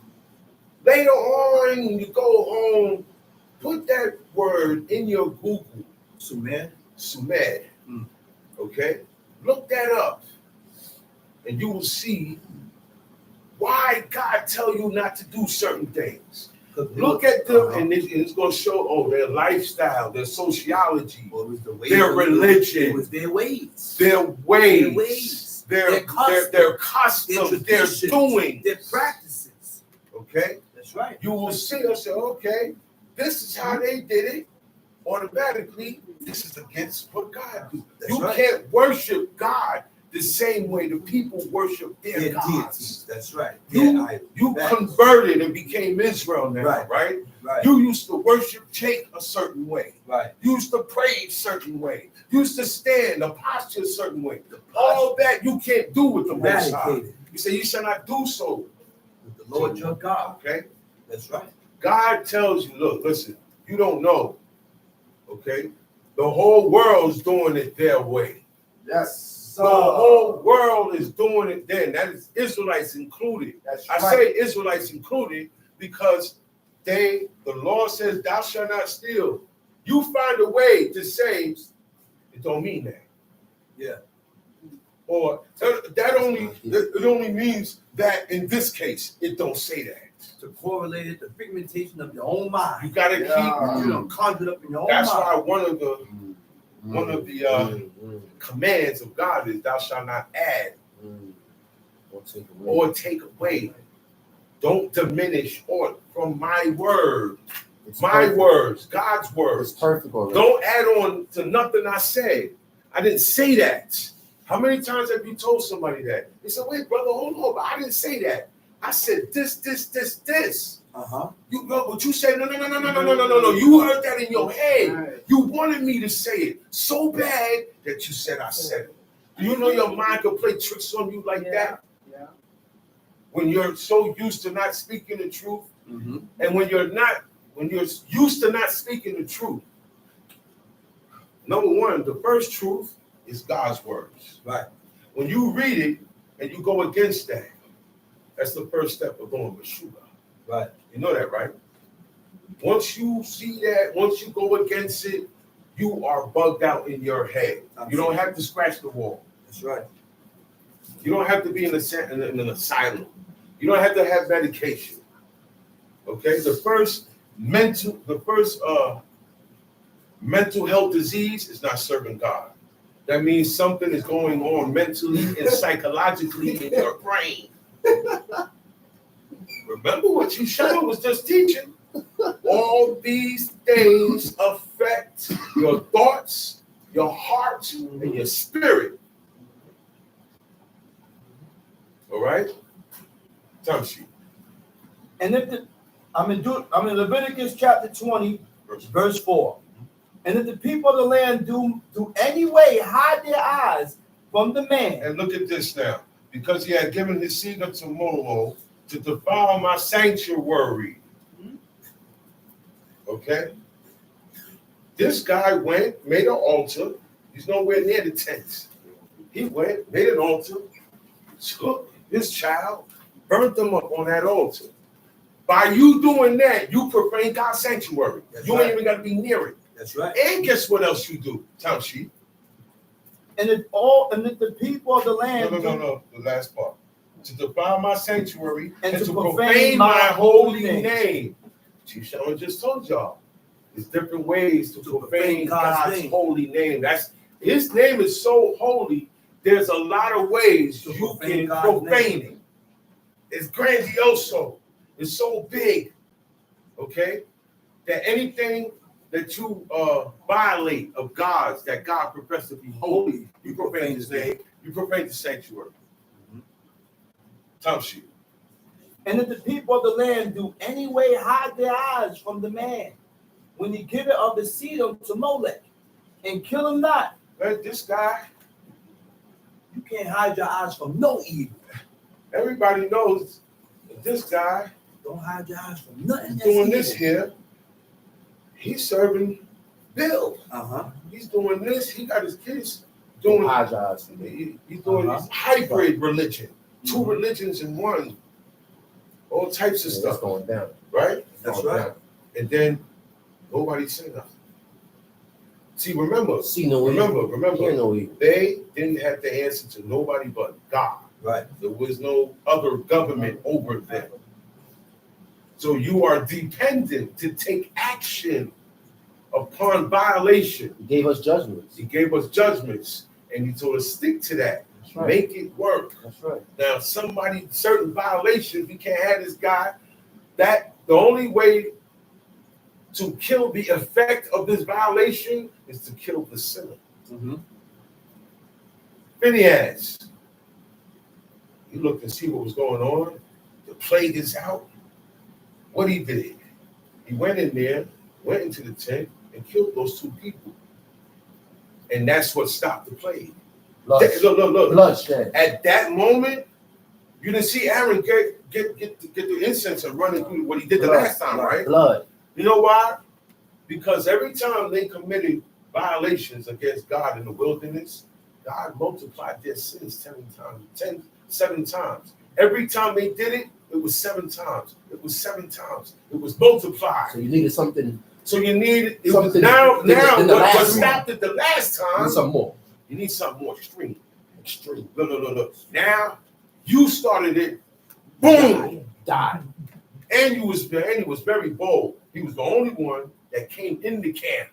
Later on, when you go home, put that word in your Google. Sumer. Sumed. Mm. Okay? Look that up. And you will see why God tell you not to do certain things. Look at them, and it's going to show, their lifestyle, their sociology, Well, it was the way their It religion, was their ways. their ways, ways, their their customs, customs, their traditions, doings. their practices. Okay? That's right. You will see and say, okay, this is how they did it. Automatically, this is against what God do. That's You right. can't worship God the same way the people worship their Their gods. deities. That's right. You- Their idols. You That- converted and became Israel now, Right. right? Right. You used to worship Jake a certain way. Right. You used to pray a certain way. You used to stand, a posture a certain way. The All that you can't do with the Most High. eradicated You say you shall not do so. with the Lord your God. Okay? That's right. God tells you, look, listen, you don't know. Okay? The whole world's doing it their way. Yes, The whole world is doing it then. That is Israelites included. That's I say Israelites included because the law says thou shalt not steal. You find a way to say it don't mean that. Yeah. Or it only means that in this case, it don't say that. To correlate it, the pigmentation of your own mind. You gotta keep. You know, conjured up in your own That's mind. why one of the commands of God is thou shalt not add or take away. Don't diminish or from my word, words, God's It's words. perfect already. Don't add on to nothing I said. I didn't say that. How many times have you told somebody that? They said, wait, brother, hold on, but I didn't say that. I said this. Uh-huh. But you said no. You heard that in your head. You wanted me to say it so bad that you said I said it. Do you know your mind can play tricks on you like that? Yeah. When you're so used to not speaking the truth, Mm-hmm. and when you're used to not speaking the truth. Number one, the first truth is God's words. Right. When you read it and you go against that, that's the first step of going with Shua. Right. You know that, right? Once you see that, once you go against it, you are bugged out in your head. You don't have to scratch the wall. That's right. You don't have to be in an asylum. You don't have to have medication. Okay? The first Mental health disease is not serving God. That means something is going on mentally and psychologically in your brain. Remember what Yeshua was just teaching? All these things affect your thoughts, your heart, and your spirit. All right? Time sheet. And if I'm in Leviticus chapter 20, verse 4. And if the people of the land do any way hide their eyes from the man. And look at this now. Because he had given his seed unto Moloch to defile my sanctuary. Okay? This guy went, made an altar. He's nowhere near the tents. He went, made an altar, took his child, burnt them up on that altar. By you doing that, you profane God's sanctuary. You ain't even got to be near it. That's right. And guess what else you do, Tom Sheep? And if the people of the land No. The last part. To defile my sanctuary and to profane my holy name. Chief Shalom just told y'all. There's different ways to profane God's holy name. That's his name is so holy. There's a lot of ways you can profane it. It's grandioso. It's so big. Okay? That anything that you violate of God's, that God professes to be holy, you profane his name, you profane the sanctuary. Tom sheet. And if the people of the land do any way hide their eyes from the man, when he give it of the seed unto Molech, and kill him not. Right, this guy, you can't hide your eyes from no evil. Everybody knows that this guy, don't hide your eyes from nothing. Doing this here, he's serving Bill. He's doing this. He got his kids doing. He's doing this hybrid religion, two religions in one. All types of stuff. That's going down. Right? That's right. Down. And then nobody said nothing. See, remember, they didn't have to answer to nobody but God. Right. There was no other government over them. So you are dependent to take action upon violation. He gave us judgments. He gave us judgments, and he told us stick to that. That's right. Make it work. That's right. Now, certain violations, we can't have this guy. That the only way to kill the effect of this violation is to kill the sinner. Phinehas, he looked and see what was going on. The plague is out. What he did, he went in there, went into the tent, and killed those two people. And that's what stopped the plague. Look. Bloodshed. At that moment, you didn't see Aaron get the incense and running through what he did the last time, right? Blood. You know why? Because every time they committed violations against God in the wilderness, God multiplied their sins 7 times. Every time they did it, it was 7 times. It was 7 times. It was multiplied. So you needed something. So you needed it something was now what stopped stopped it the last time. You need some more. You need something more extreme. Extreme. Look. Now you started it. Boom. Died. And he was very bold. He was the only one that came in the camp.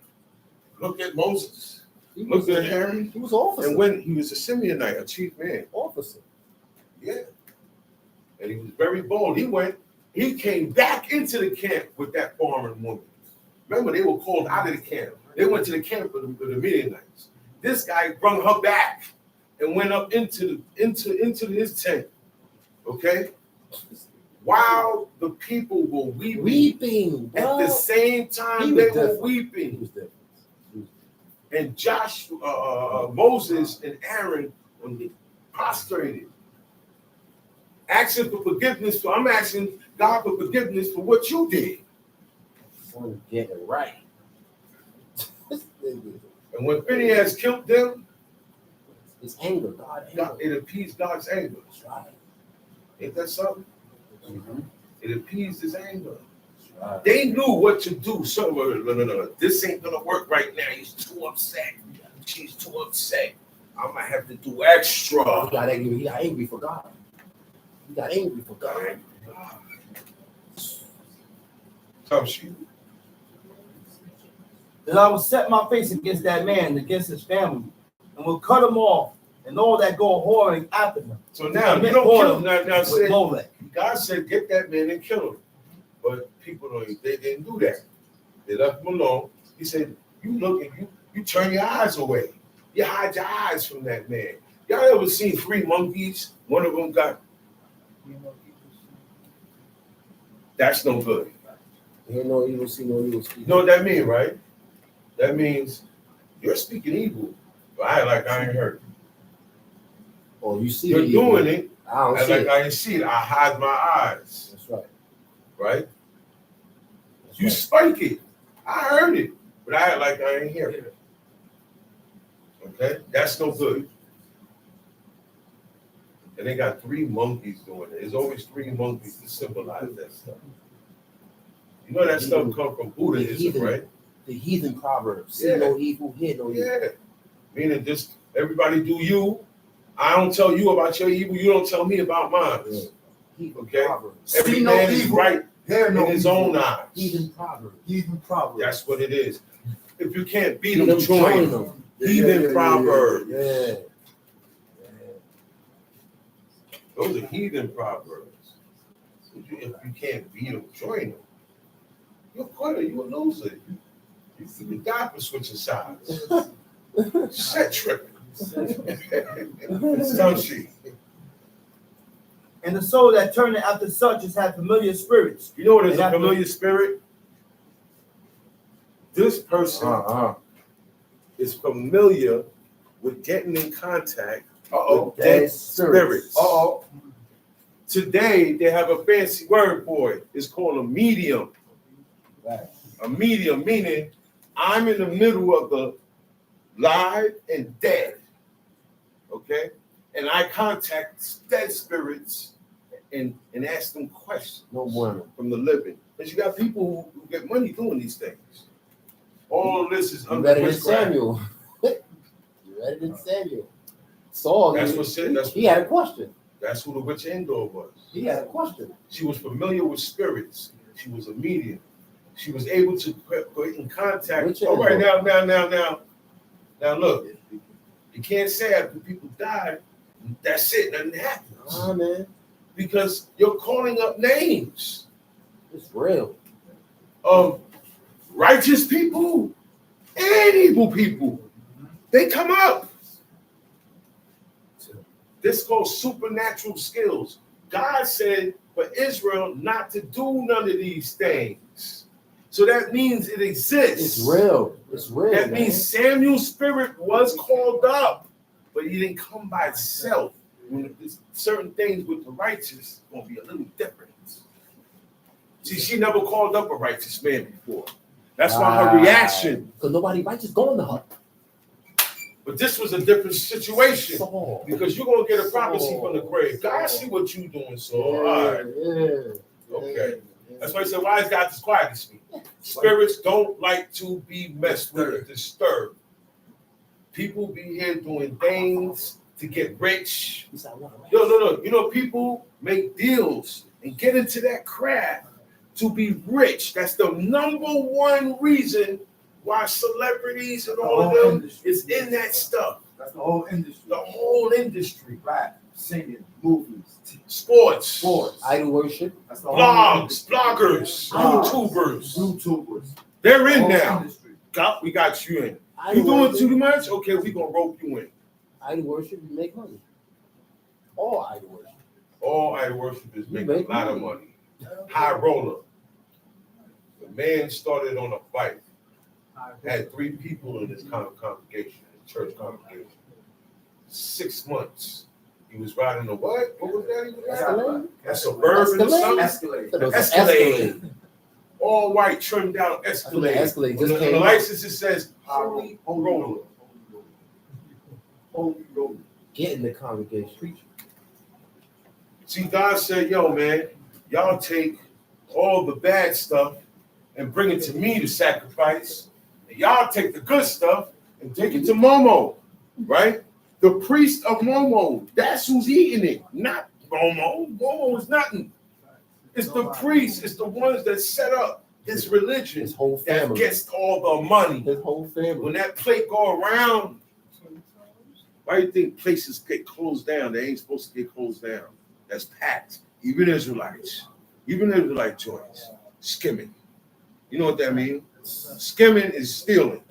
Look at Moses. Look at Aaron. He was officer. And when he was a Simeonite, a chief man. Officer. Yeah. And he was very bold. He came back into the camp with that foreign woman. Remember, they were called out of the camp. They went to the camp with the Midianites. This guy brought her back and went up into his tent. Okay? While the people were weeping. At the same time they were weeping. And Moses and Aaron, when they prostrated, asking for forgiveness. So I'm asking God for forgiveness for what you did. Get it right. And when Phinehas killed them, his anger, it appeased God's anger. Right. Ain't that something? It appeased his anger. Right. They knew what to do. So no. This ain't gonna work right now. He's too upset. She's too upset. I'm gonna have to do extra. He got angry. He got angry for God. Come shoot. that I will set my face against that man and against his family, and will cut him off, and all that go whoring after him. So now you Commit don't kill whoredom him. Now with say, Molech. God said, get that man and kill him. But people don't, they didn't do that. They left him alone. He said, you look and you turn your eyes away. You hide your eyes from that man. Y'all ever seen 3 monkeys? One of them got, that's no good. Hear no evil, see no evil, speak. You know what that means, right? That means you're speaking evil. But I act like I ain't heard. Oh, you see You're the evil. doing it. I don't Act see like it. I ain't see it. I hide my eyes. That's right. Right? That's You right. spike it. I heard it. But I act like I ain't hear it. Okay? That's no good. And they got 3 monkeys doing it. There's always 3 monkeys to symbolize that stuff. You know that stuff come from Buddhism, right? The heathen proverbs. See Yeah. no evil, hear no evil. Yeah. Meaning just everybody do you. I don't tell you about your evil. You don't tell me about mine. Yeah. Heathen Okay. proverbs. Every See no man is evil, right hear in no his evil. own eyes. Heathen proverbs. Heathen proverbs. That's what it is. If you can't beat Beat them, them, join them. them. Heathen proverbs. Yeah. Those are heathen proverbs. If you can't beat them, join them. You're a quitter. You're a loser. You die for switching sides. Set tripping. Don't she? And the soul that turneth after such as have familiar spirits. You know what is And a after- familiar spirit? This person is familiar with getting in contact with dead spirits. Today, they have a fancy word for it. It's called a medium. Right. A medium meaning I'm in the middle of the live and dead. Okay? And I contact dead spirits and ask them questions No bueno. from the living. Because you got people who get money doing these things. All of this is You under better than witchcraft. Samuel. You better than Samuel. Saul, That's he, what said. That's he had a question. That's who the witch Endor was. He had a question. She was familiar with spirits. She was a medium. She was able to put in contact. Witch All right, Endor. now, look. You can't say after people die, that's it, nothing happens. Ah, man. Because you're calling up names It's real. of righteous people and evil people. They come up. This is called supernatural skills. God said for Israel not to do none of these things. So that means it exists. It's real. It's real. That man. means Samuel's spirit was called up, but he didn't come by itself. When there's certain things with the righteous gonna be a little different. See, she never called up a righteous man before. That's why her reaction. Because nobody righteous going to her. But this was a different situation Saul. because you're gonna get a prophecy from the grave. God see what you doing, so all right. Yeah. Okay. That's why he said, why is God this quiet to speak? Spirits don't like to be messed with or disturbed. People be here doing things to get rich. He said, I want to No. You know, people make deals and get into that craft to be rich. That's the number one reason why celebrities and all of them is in that stuff. That's the whole industry. The whole industry. Rap, singing, movies, Sports. idol worship. That's the whole Blogs, industry. bloggers, YouTubers. YouTubers. They're in Whole now. industry. We got you in. Idol You doing worship. too much? Okay, we gonna rope you in. Idol worship, you make money. All idol worship. All idol worshipers make make a lot of money. money. High roller. The man started on a bike. Had 3 people in his congregation, his church congregation. 6 months. He was riding a what? What was that? He was riding? A Suburban or something? Escalade. So there was an Escalade. All white, trimmed down Escalade. Escalade On just the came out. license it says Holy Holy Roller. roller. Holy roller. Get in the congregation. See, God said, yo, man, y'all take all the bad stuff and bring it to me to sacrifice. And y'all take the good stuff and take it to Momo, right? The priest of Momo, that's who's eating it, not Momo. Momo is nothing. It's the priests, it's the ones that set up his religion His whole that family. gets all the money. His whole family. When that plate go around, why do you think places get closed down? They ain't supposed to get closed down. That's packed. Even Israelite joints, skimming. You know what that means? Skimming is stealing.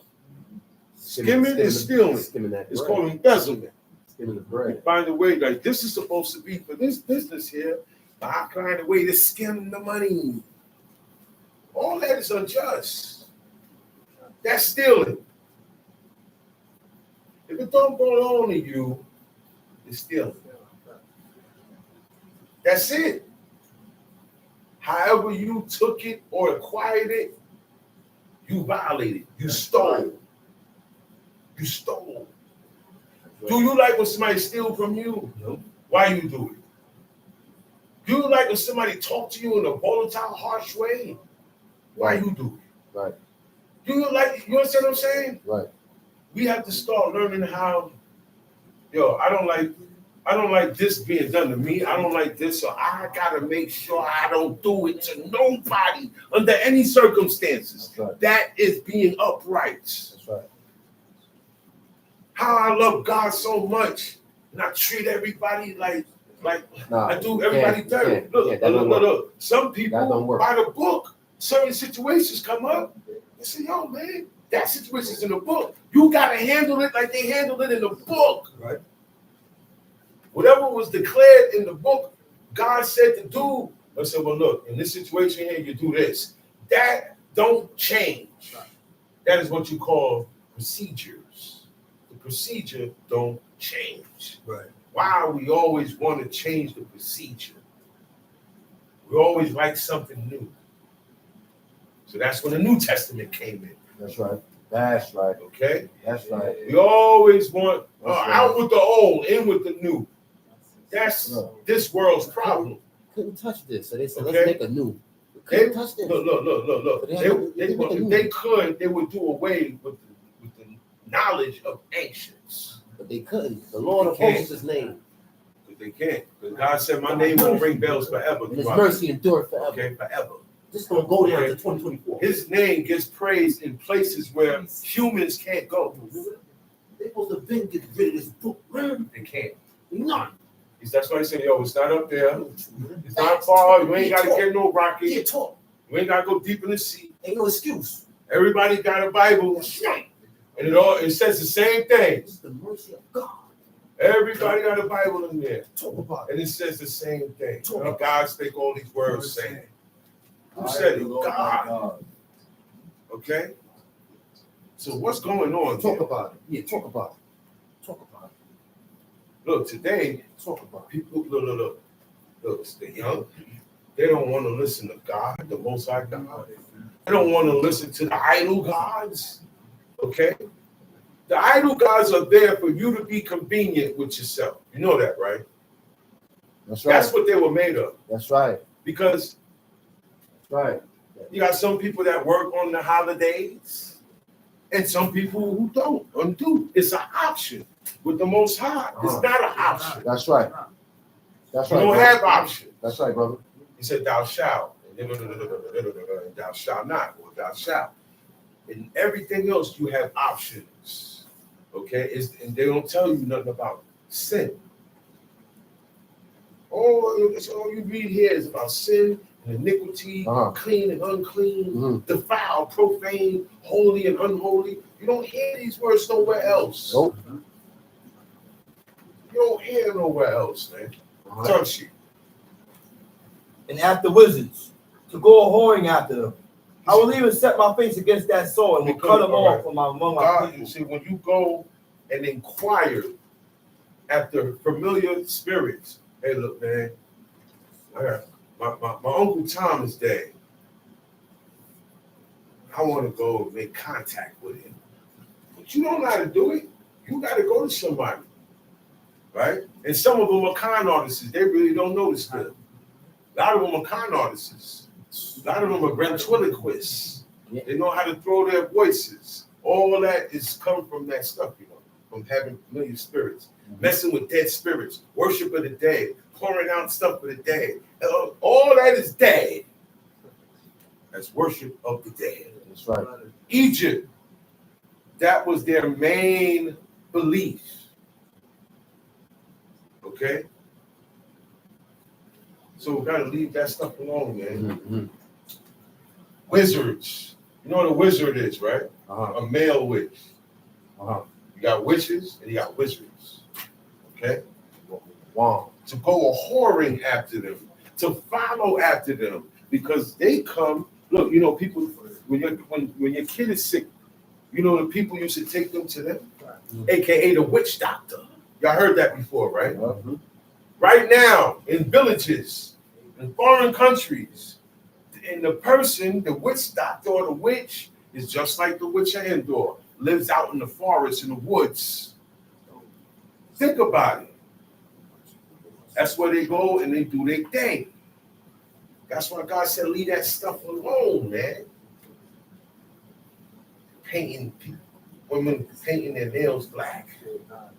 Skimming is stealing. Skimming that It's bread. called embezzlement. Skimming the You bread. find a way, like this is supposed to be for this business here, but I find a way to skim the money. All that is unjust. That's stealing. If it don't belong to you, it's stealing. That's it. However you took it or acquired it, you violated. You stole. You stole. Do you like when somebody steals from you? No. Why you do it? Do you like when somebody talk to you in a volatile, harsh way? Why you do it? Right. Do you like, you understand what I'm saying? Right. We have to start learning how, I don't like this being done to me. I don't like this, so I gotta make sure I don't do it to nobody under any circumstances. That's right. That is being upright. That's right. How I love God so much, and I treat everybody like Nah, I do you everybody can't, dirty. you can't, Look, you can't. That don't look. Some That people don't work. by the book, certain situations come up. They say, yo, man, that situation's in the book. You gotta handle it like they handled it in the book. Right. Whatever was declared in the book, God said to do. I said, well, look, in this situation here, you do this. That don't change. That is what you call procedures. The procedure don't change. Right. Why we always want to change the procedure? We always like something new. So that's when the New Testament came in. That's right. That's right. Okay? That's right. We always want That's right. out with the old, in with the new. That's Look, this world's problem. couldn't touch this, so they said, Okay. let's make a new. We They, couldn't touch this. look. But they They, had no- they, they make a if new they one. could, they would do away with the knowledge of ancients. But they couldn't. The Lord They of can't. hosts is his name. But they can't. Because God said, my name will ring bells forever. And his throughout- mercy endured forever. Okay, forever. This gonna go down to 2024. His name gets praised in places where humans can't go. They supposed to then get rid of this book, man. They can't. None. That's why he said, yo, it's not up there. It's not far. You ain't got to get no rocket. Yeah, talk. You ain't got to go deep in the sea. Ain't no excuse. Everybody got a Bible. Right. And it says the same thing. This is the mercy of God. Everybody got a Bible in there. Talk about it. And it says the same thing. You know, God spake all these words saying. Who said it? Lord, God. Okay? So what's going on Talk here? about it. Yeah, talk about it. Talk about Look, today, it. Talk about people, look, it's the young. They don't want to listen to God, the Most High God. They don't want to listen to the idol gods. Okay? The idol gods are there for you to be convenient with yourself. You know that, right? That's right. That's what they were made of. That's right. Because That's right. you got some people that work on the holidays and some people who don't and do. It's an option with the Most High. It's not an option. That's right. That's You right. don't brother. have options. That's right, brother. He said, thou shalt, and thou shalt not, or thou shalt. In everything else, you have options. Okay? And they don't tell you nothing about sin. All you read here is about sin and iniquity, Uh-huh. clean and unclean, Mhm. defiled, profane, holy and unholy. You don't hear these words nowhere else. Nope. You don't hear it nowhere else, man. Touch you. And after wizards, to go a whoring after them. I will even set my face against that sword and will cut them All right. off from among my God, you people. see, when you go and inquire after familiar spirits, hey, look, man, I got my Uncle Tom is dead. I want to go make contact with him. But you don't know how to do it. You got to go to somebody, right? And some of them are con artists. They really don't know this good. A lot of them are con artists. A lot of them are ventriloquists. They know how to throw their voices. All that is come from that stuff, you know, from having familiar spirits, messing with dead spirits, worship of the dead, pouring out stuff for the dead. All that is dead. as worship of the dead. That's right. Egypt, that was their main belief. Okay? So we gotta leave that stuff alone, man. Mhm. Wizards. You know what a wizard is, right? Uh-huh. A male witch. Uh-huh. You got witches and you got wizards. Okay? Wow. To go a whoring after them, to follow after them, because they come. Look, you know, people when your kid is sick, you know the people used to take them to them, aka the witch doctor. Y'all heard that before, right? Mhm. Right now, in villages, in foreign countries, and the witch doctor or the witch is just like the witch of Endor, lives out in the forest, in the woods. Think about it. That's where they go and they do their thing. That's why God said, leave that stuff alone, man. Painting people, women painting their nails black,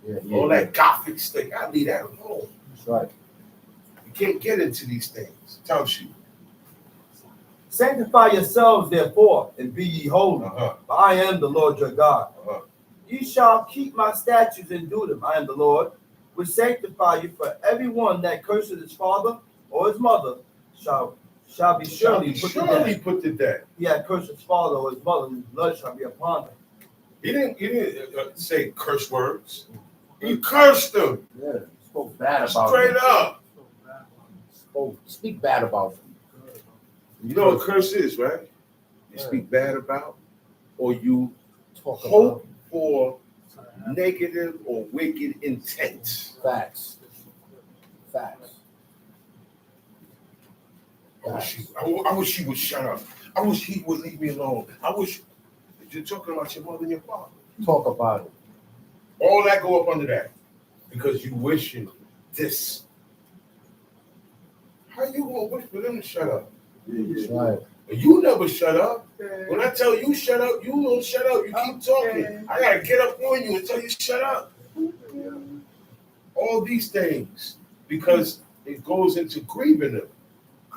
Yeah, all that gothic stuff. I leave that alone. That's right. You can't get into these things. Tell you. Sanctify yourselves, therefore, and be ye holy. Uh-huh. For I am the Lord your God. Uh-huh. Ye shall keep my statutes and do them. I am the Lord, which sanctify you. For everyone that curses his father or his mother shall be surely put to death. Put to death. He had cursed his father or his mother, his blood shall be upon him. He didn't say curse words. He cursed them Yeah. Spoke bad about straight them. up. Speak bad about them. You know what curse is, right? You speak bad about, or you Talk hope for negative or wicked intent. about facts. Facts. I wish he would shut up. I wish he would leave me alone. I wish you're talking about your mother and your father. Talk about it. All that go up under that because you wishing this. How you gonna wish for them to shut up? That's right. You never shut up. When I tell you shut up, you don't shut up. You keep talking. I gotta get up on you and tell you shut up. All these things because it goes into grieving them.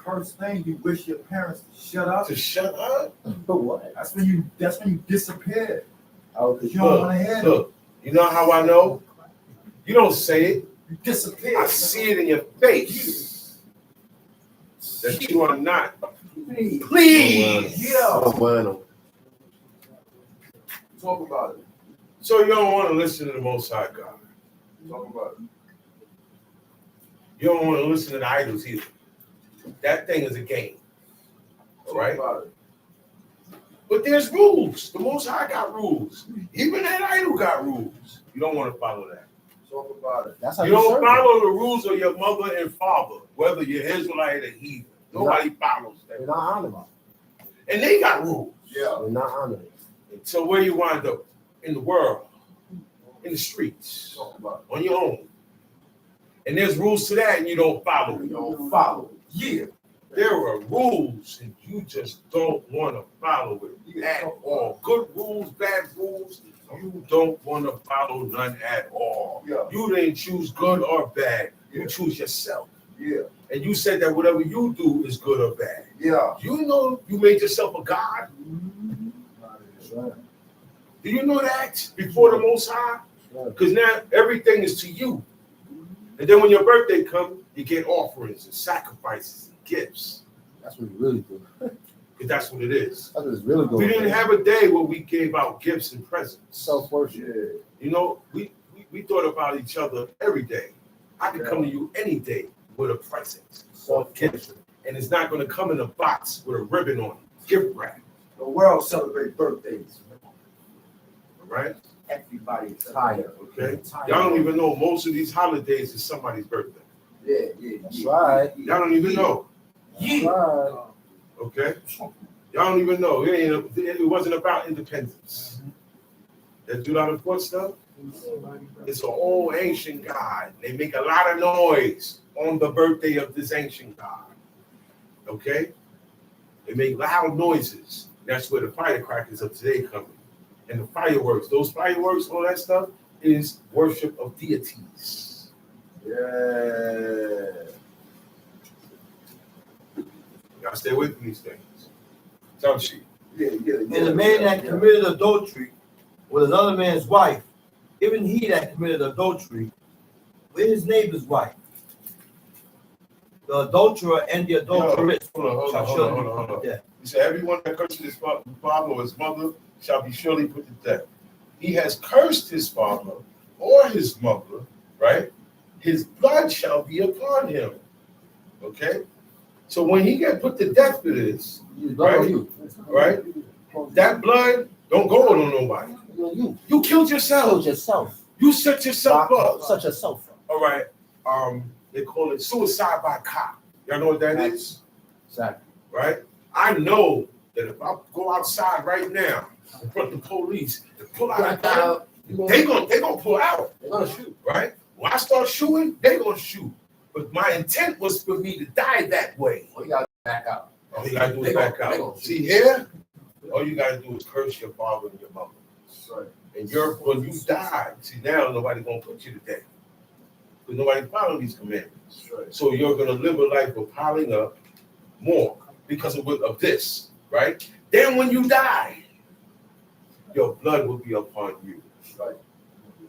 First thing, you wish your parents to shut up. To shut up. But what? That's when you disappear. Oh, Because you don't want to hear them. Look, you know how I know? You don't say it. You disappear. I see it in your face that you are not. Please. Oh, bueno. Talk about it. So you don't want to listen to the Most High God. Talk about it. You don't want to listen to the idols either. That thing is a game. All right? Talk about it. But there's rules. The Most High got rules. Even that idol got rules. You don't want to follow that. Talk about it. That's how You you don't serve follow the rules of your mother and father, whether you're Israelite or heathen. Nobody follows them. that. They're not honoring. And they got rules. Yeah. They're not honoring. So where you wind up? In the world, in the streets, Talk about on your own. And there's rules to that, and you don't follow it. You it. don't follow it. Yeah. There are rules, and you just don't want to follow it at all. Good rules, bad rules, you don't want to follow none at all. Yeah. You didn't choose good or bad. You choose yourself. Yeah. And you said that whatever you do is good or bad. Yeah. You know you made yourself a God. That's right. Do you know that before the Most High? Because now everything is to you. And then when your birthday comes, you get offerings and sacrifices and gifts. That's what we really do. Because that's what it is. That's what it's really doing. We didn't have a day where we gave out gifts and presents. Self-worship. Yeah. You know, we thought about each other every day. I could come to you any day with a present or a gift. And it's not going to come in a box with a ribbon on it. Gift wrap. The world celebrates birthdays. All right? Everybody's Tired. Okay? Y'all don't even know most of these holidays is somebody's birthday. Yeah. That's right. Y'all don't even know. That's right. Okay? Y'all don't even know. It wasn't about independence. That do not important stuff. It's an old ancient god. They make a lot of noise on the birthday of this ancient god. Okay? They make loud noises. That's where the firecrackers of today come in. And the fireworks, those fireworks, all that stuff is worship of deities. Yeah. You gotta stay away from these things. Some shit. Yeah. And the man that committed adultery with another man's wife, even he that committed adultery with his neighbor's wife, the adulterer and the adulteress Hold shall on. surely be put to death. He said, everyone that curses his father or his mother shall be surely put to death. He has cursed his father or his mother, right? His blood shall be upon him. Okay? So when he got put to death for this, right? Right? That blood don't go on nobody. You killed yourself. yourself. You set yourself up. Such a self. All right. They call it suicide by cop. Y'all know what that is? Exactly. Right? I know that if I go outside right now in front of the police and pull out a gun, they gonna pull out. They're gonna shoot. Right? When I start shooting, they gonna shoot. But my intent was for me to die that way. Well, you gotta back out. All you gotta do is They back gonna out. shoot. See here? All you gotta do is curse your father and your mother. That's right. And when you die, see now nobody gonna put you to death. Because nobody following these commandments. That's right. So you're gonna live a life of piling up more because of this, right? Then when you die, your blood will be upon you. Right.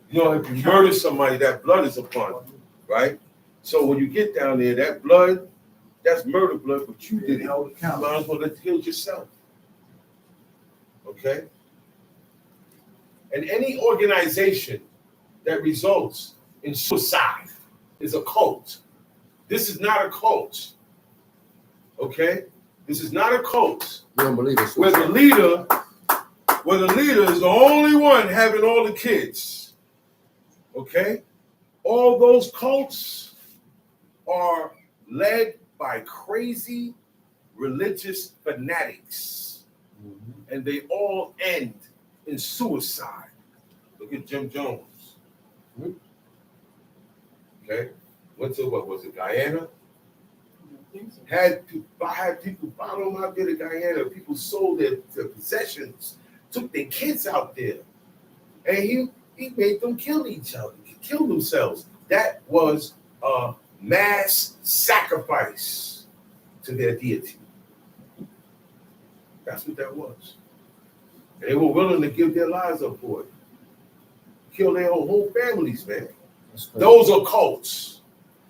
You know, if you murder somebody, that blood is upon you, right? So when you get down there, that blood, that's murder blood, but you did it. You might as well have killed yourself. Okay? And any organization that results in suicide is a cult. This is not a cult. Okay? This is not a cult. You don't believe it. Where the leader is the only one having all the kids. Okay? All those cults are led by crazy religious fanatics. And they all end in suicide. Look at Jim Jones. Okay? Went to what was it, Guyana? Had people follow him out there to Guyana. People sold their possessions, took their kids out there, and he made them kill each other, kill themselves. That was a mass sacrifice to their deity. That's what that was. And they were willing to give their lives up for it, kill their whole families, man. Those are cults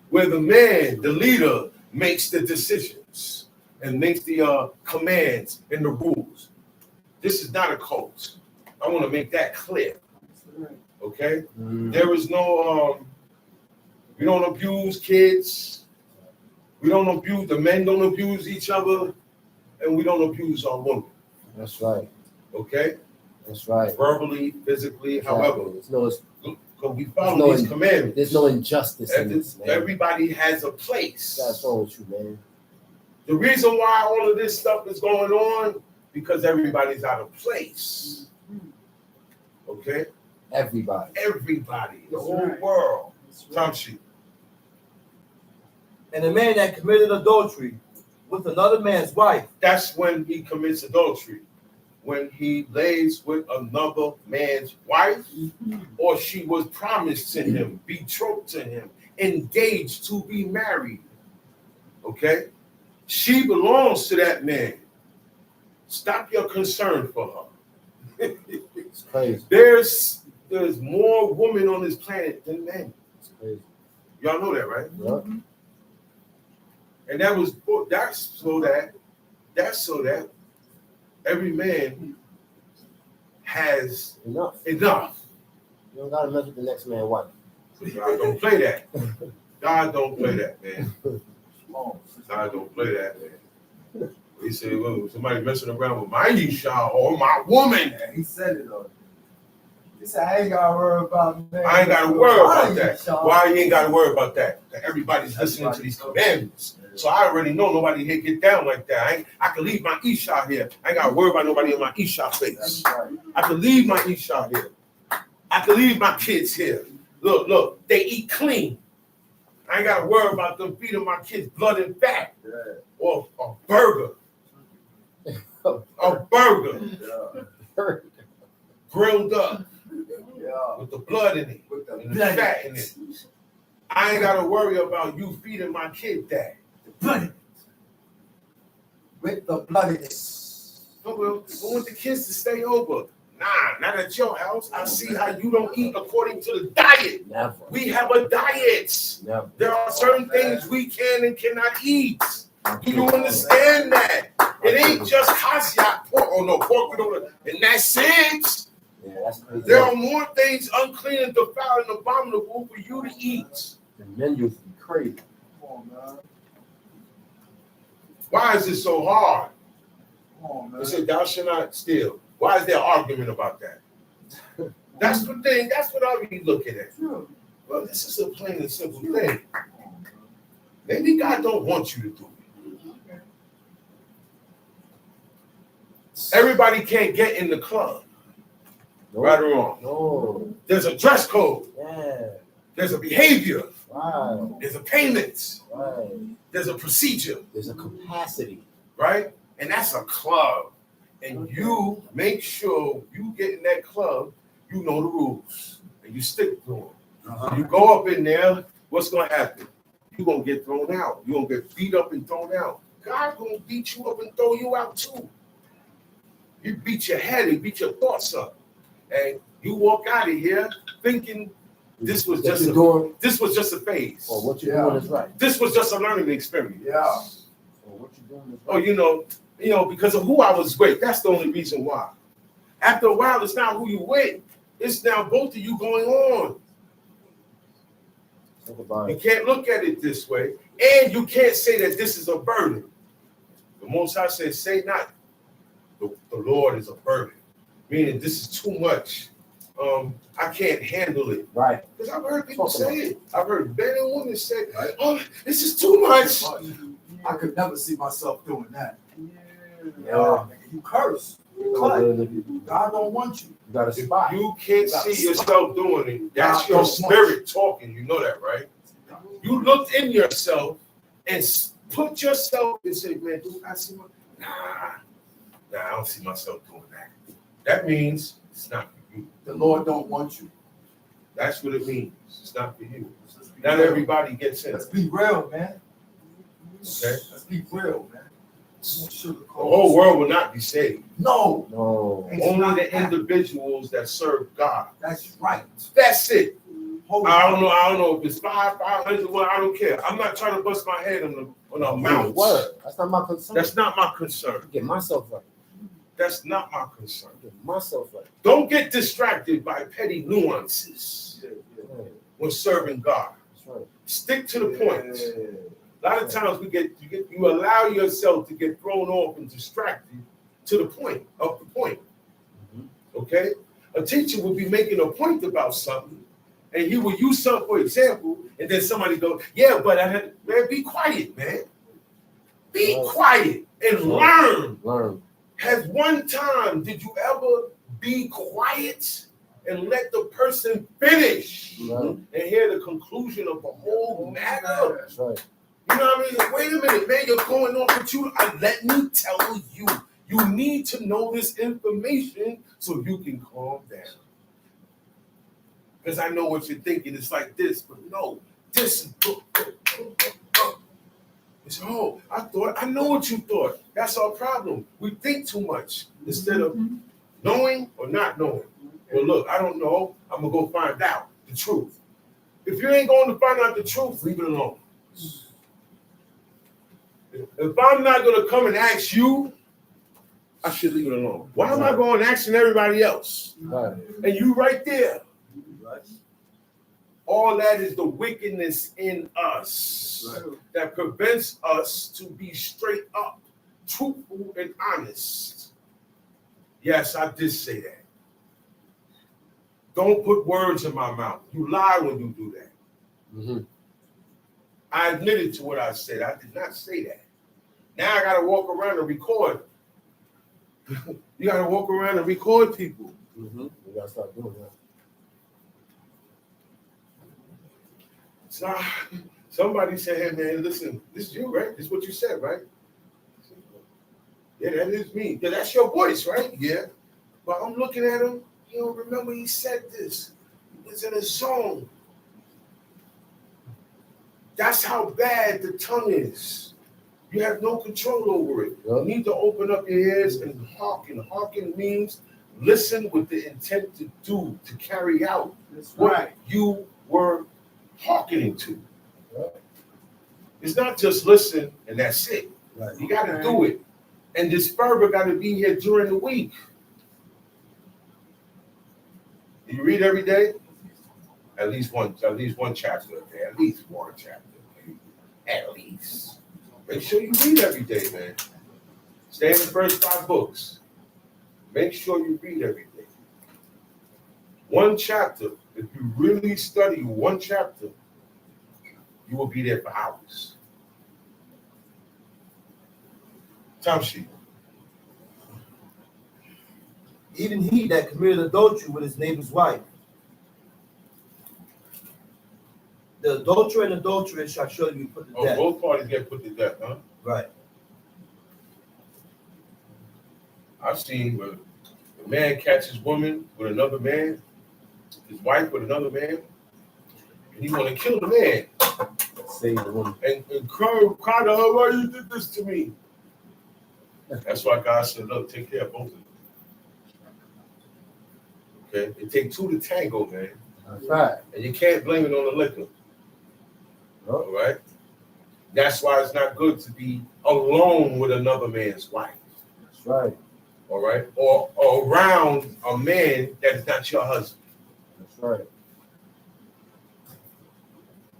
where the man, the leader, makes the decisions and makes the commands and the rules. This is not a cult. I want to make that clear. Okay? There is no, we don't abuse kids. We don't abuse, the men don't abuse each other, and we don't abuse our women. That's right. Okay? That's right. Verbally, physically, however. Because we follow these commandments. There's no injustice in this, man. Everybody has a place. That's wrong with you, man. The reason why all of this stuff is going on, because everybody's out of place. Okay? Everybody. Everybody. The whole world. Time sheet. And the man that committed adultery with another man's wife. That's when he commits adultery. When he lays with another man's wife, or she was promised to him, betrothed to him, engaged to be married. Okay? She belongs to that man. Stop your concern for her. It's crazy. There's more women on this planet than men. It's crazy. Y'all know that, right? Yeah. And that's so that every man has Enough. enough. You don't gotta mess with the next man's wife. God don't play that. God don't play that, man. God don't play that, man. He said, well, somebody messing around with my Isha or my woman. Yeah, he said it though. He said, I ain't gotta worry about that. I ain't got to worry about that. Why you ain't got to worry about that? Everybody's listening to these commandments. So I already know nobody here get down like that. I can leave my Isha here. I ain't got to worry about nobody in my Isha face. Right. I can leave my Isha here. I can leave my kids here. Look, they eat clean. I ain't got to worry about them feeding my kids blood and fat. Yeah. Or a burger. A burger Yeah. grilled up Yeah. with the blood in it. With the And the fat in it. I ain't got to worry about you feeding my kid that. with the bloodiness. Oh, well, I want the kids to stay over. Nah, not at your house. I see how you don't eat according to the diet. Never. We have a diet. Never. There are certain things we can and cannot eat. Do you understand that? It ain't just Haziak pork. Oh no, pork we don't. And that's it. Yeah, that's crazy. There are more things unclean and defiled and abominable for you to eat. The menus be crazy. Come on, man. Why is it so hard? Come on, man. They say thou shalt not steal. Why is there argument about that? That's the thing. That's what I be looking at. Well, this is a plain and simple thing. Maybe God don't want you to do it. Everybody can't get in the club. No. Right or wrong. No. There's a dress code. Yeah. There's a behavior. Right. There's a payment. Right. There's a procedure. There's a capacity. Right? And that's a club. And you make sure you get in that club, you know the rules. And you stick to them. You go up in there, what's going to happen? You're going to get thrown out. You're going to get beat up and thrown out. God's going to beat you up and throw you out too. You beat your head and beat your thoughts up. And you walk out of here thinking this was just a phase. Or what you're doing is right. This was just a learning experience. Yeah. Or what you're doing is Oh, right. you know, because of who I was with. That's the only reason why. After a while, it's not who you with. It's now both of you going on. Think about You it. can't look at it this way. And you can't say that this is a burden. The Most High says, say not, the Lord is a burden. Meaning this is too much. I can't handle it. Right. Because I've heard people Talk say about it. I've heard men and women say, Right. oh, this is too much. I could never see myself doing that. Yeah. You curse. You So cut. good if you God don't want you. got a If spot. you can't see yourself doing it, that's God your don't spirit talking. You know that, right? You look in yourself and put yourself and say, man, do I see my... Nah, I don't see myself doing that. That means it's not for you. The Lord don't want you. That's what it means. It's not for you. Let's be Not real. everybody gets in. Let's be real, man. Okay? Let's be real, man. The whole world will not be saved. No, No. it's Only not the that. individuals that serve God. That's right. That's it. Hold I don't know if it's 500, well, I don't care. I'm not trying to bust my head on amounts. Word. That's not my concern. That's not my concern. Get myself right. That's not my concern. Get myself right. Don't get distracted by petty nuances Yeah, when serving God. that's right. Stick to the point. A lot of times you allow yourself to get thrown off and distracted to the point of the point. Okay? A teacher will be making a point about something, and he will use something for example, and then somebody go, yeah, but man, be quiet, man. Be Right. quiet and learn. Learn. Has one time did you ever be quiet and let the person finish Right. and hear the conclusion of the whole matter? That's right. You know what I mean? Wait a minute, man, you're going on with you. Let me tell you, you need to know this information so you can calm down. Because I know what you're thinking. It's like this, but no, this is. It's, oh, I know what you thought. That's our problem. We think too much instead of knowing or not knowing. Well, look, I don't know. I'm going to go find out the truth. If you ain't going to find out the truth, leave it alone. If I'm not going to come and ask you, I should leave it alone. Why am I going and asking everybody else? Right. And you right there. Right. All that is the wickedness in us that prevents us to be straight up, truthful, and honest. Yes, I did say that. Don't put words in my mouth. You lie when you do that. Mm-hmm. I admitted to what I said. I did not say that. Now I got to walk around and record. You got to walk around and record people. Mm-hmm. We gotta start doing that. So somebody said, hey man, listen, this is you, right? This is what you said, right? Yeah, that is me. Yeah, that's your voice, right? Yeah. But I'm looking at him, you don't remember he said this. He was in a zone. That's how bad the tongue is. You have no control over it. You need to open up your ears and hearken. Hearken means listen with the intent to do, to carry out what you were hearkening to. It's not just listen and that's it. Right. You got to do it. And this fervor got to be here during the week. You read every day? At least one chapter a day. At least one chapter. At least. Make sure you read every day, man. Stay in the first 5 books. Make sure you read every day. One chapter. If you really study one chapter, you will be there for hours. Time sheet. Even he that committed adultery with his neighbor's wife. The adulterer and adulteress shall surely be put to Oh, death. both parties get put to death, huh? Right. I've seen where a man catches woman with another man, his wife with another man, and he want to kill the man Save the woman. and cry to her, why you did this to me? That's why God said, look, take care of both of them. Okay? It takes 2 to tango, man. That's right. And you can't blame it on the liquor. Nope. All right? That's why it's not good to be alone with another man's wife. That's right. All right? Or around a man that is not your husband. That's right.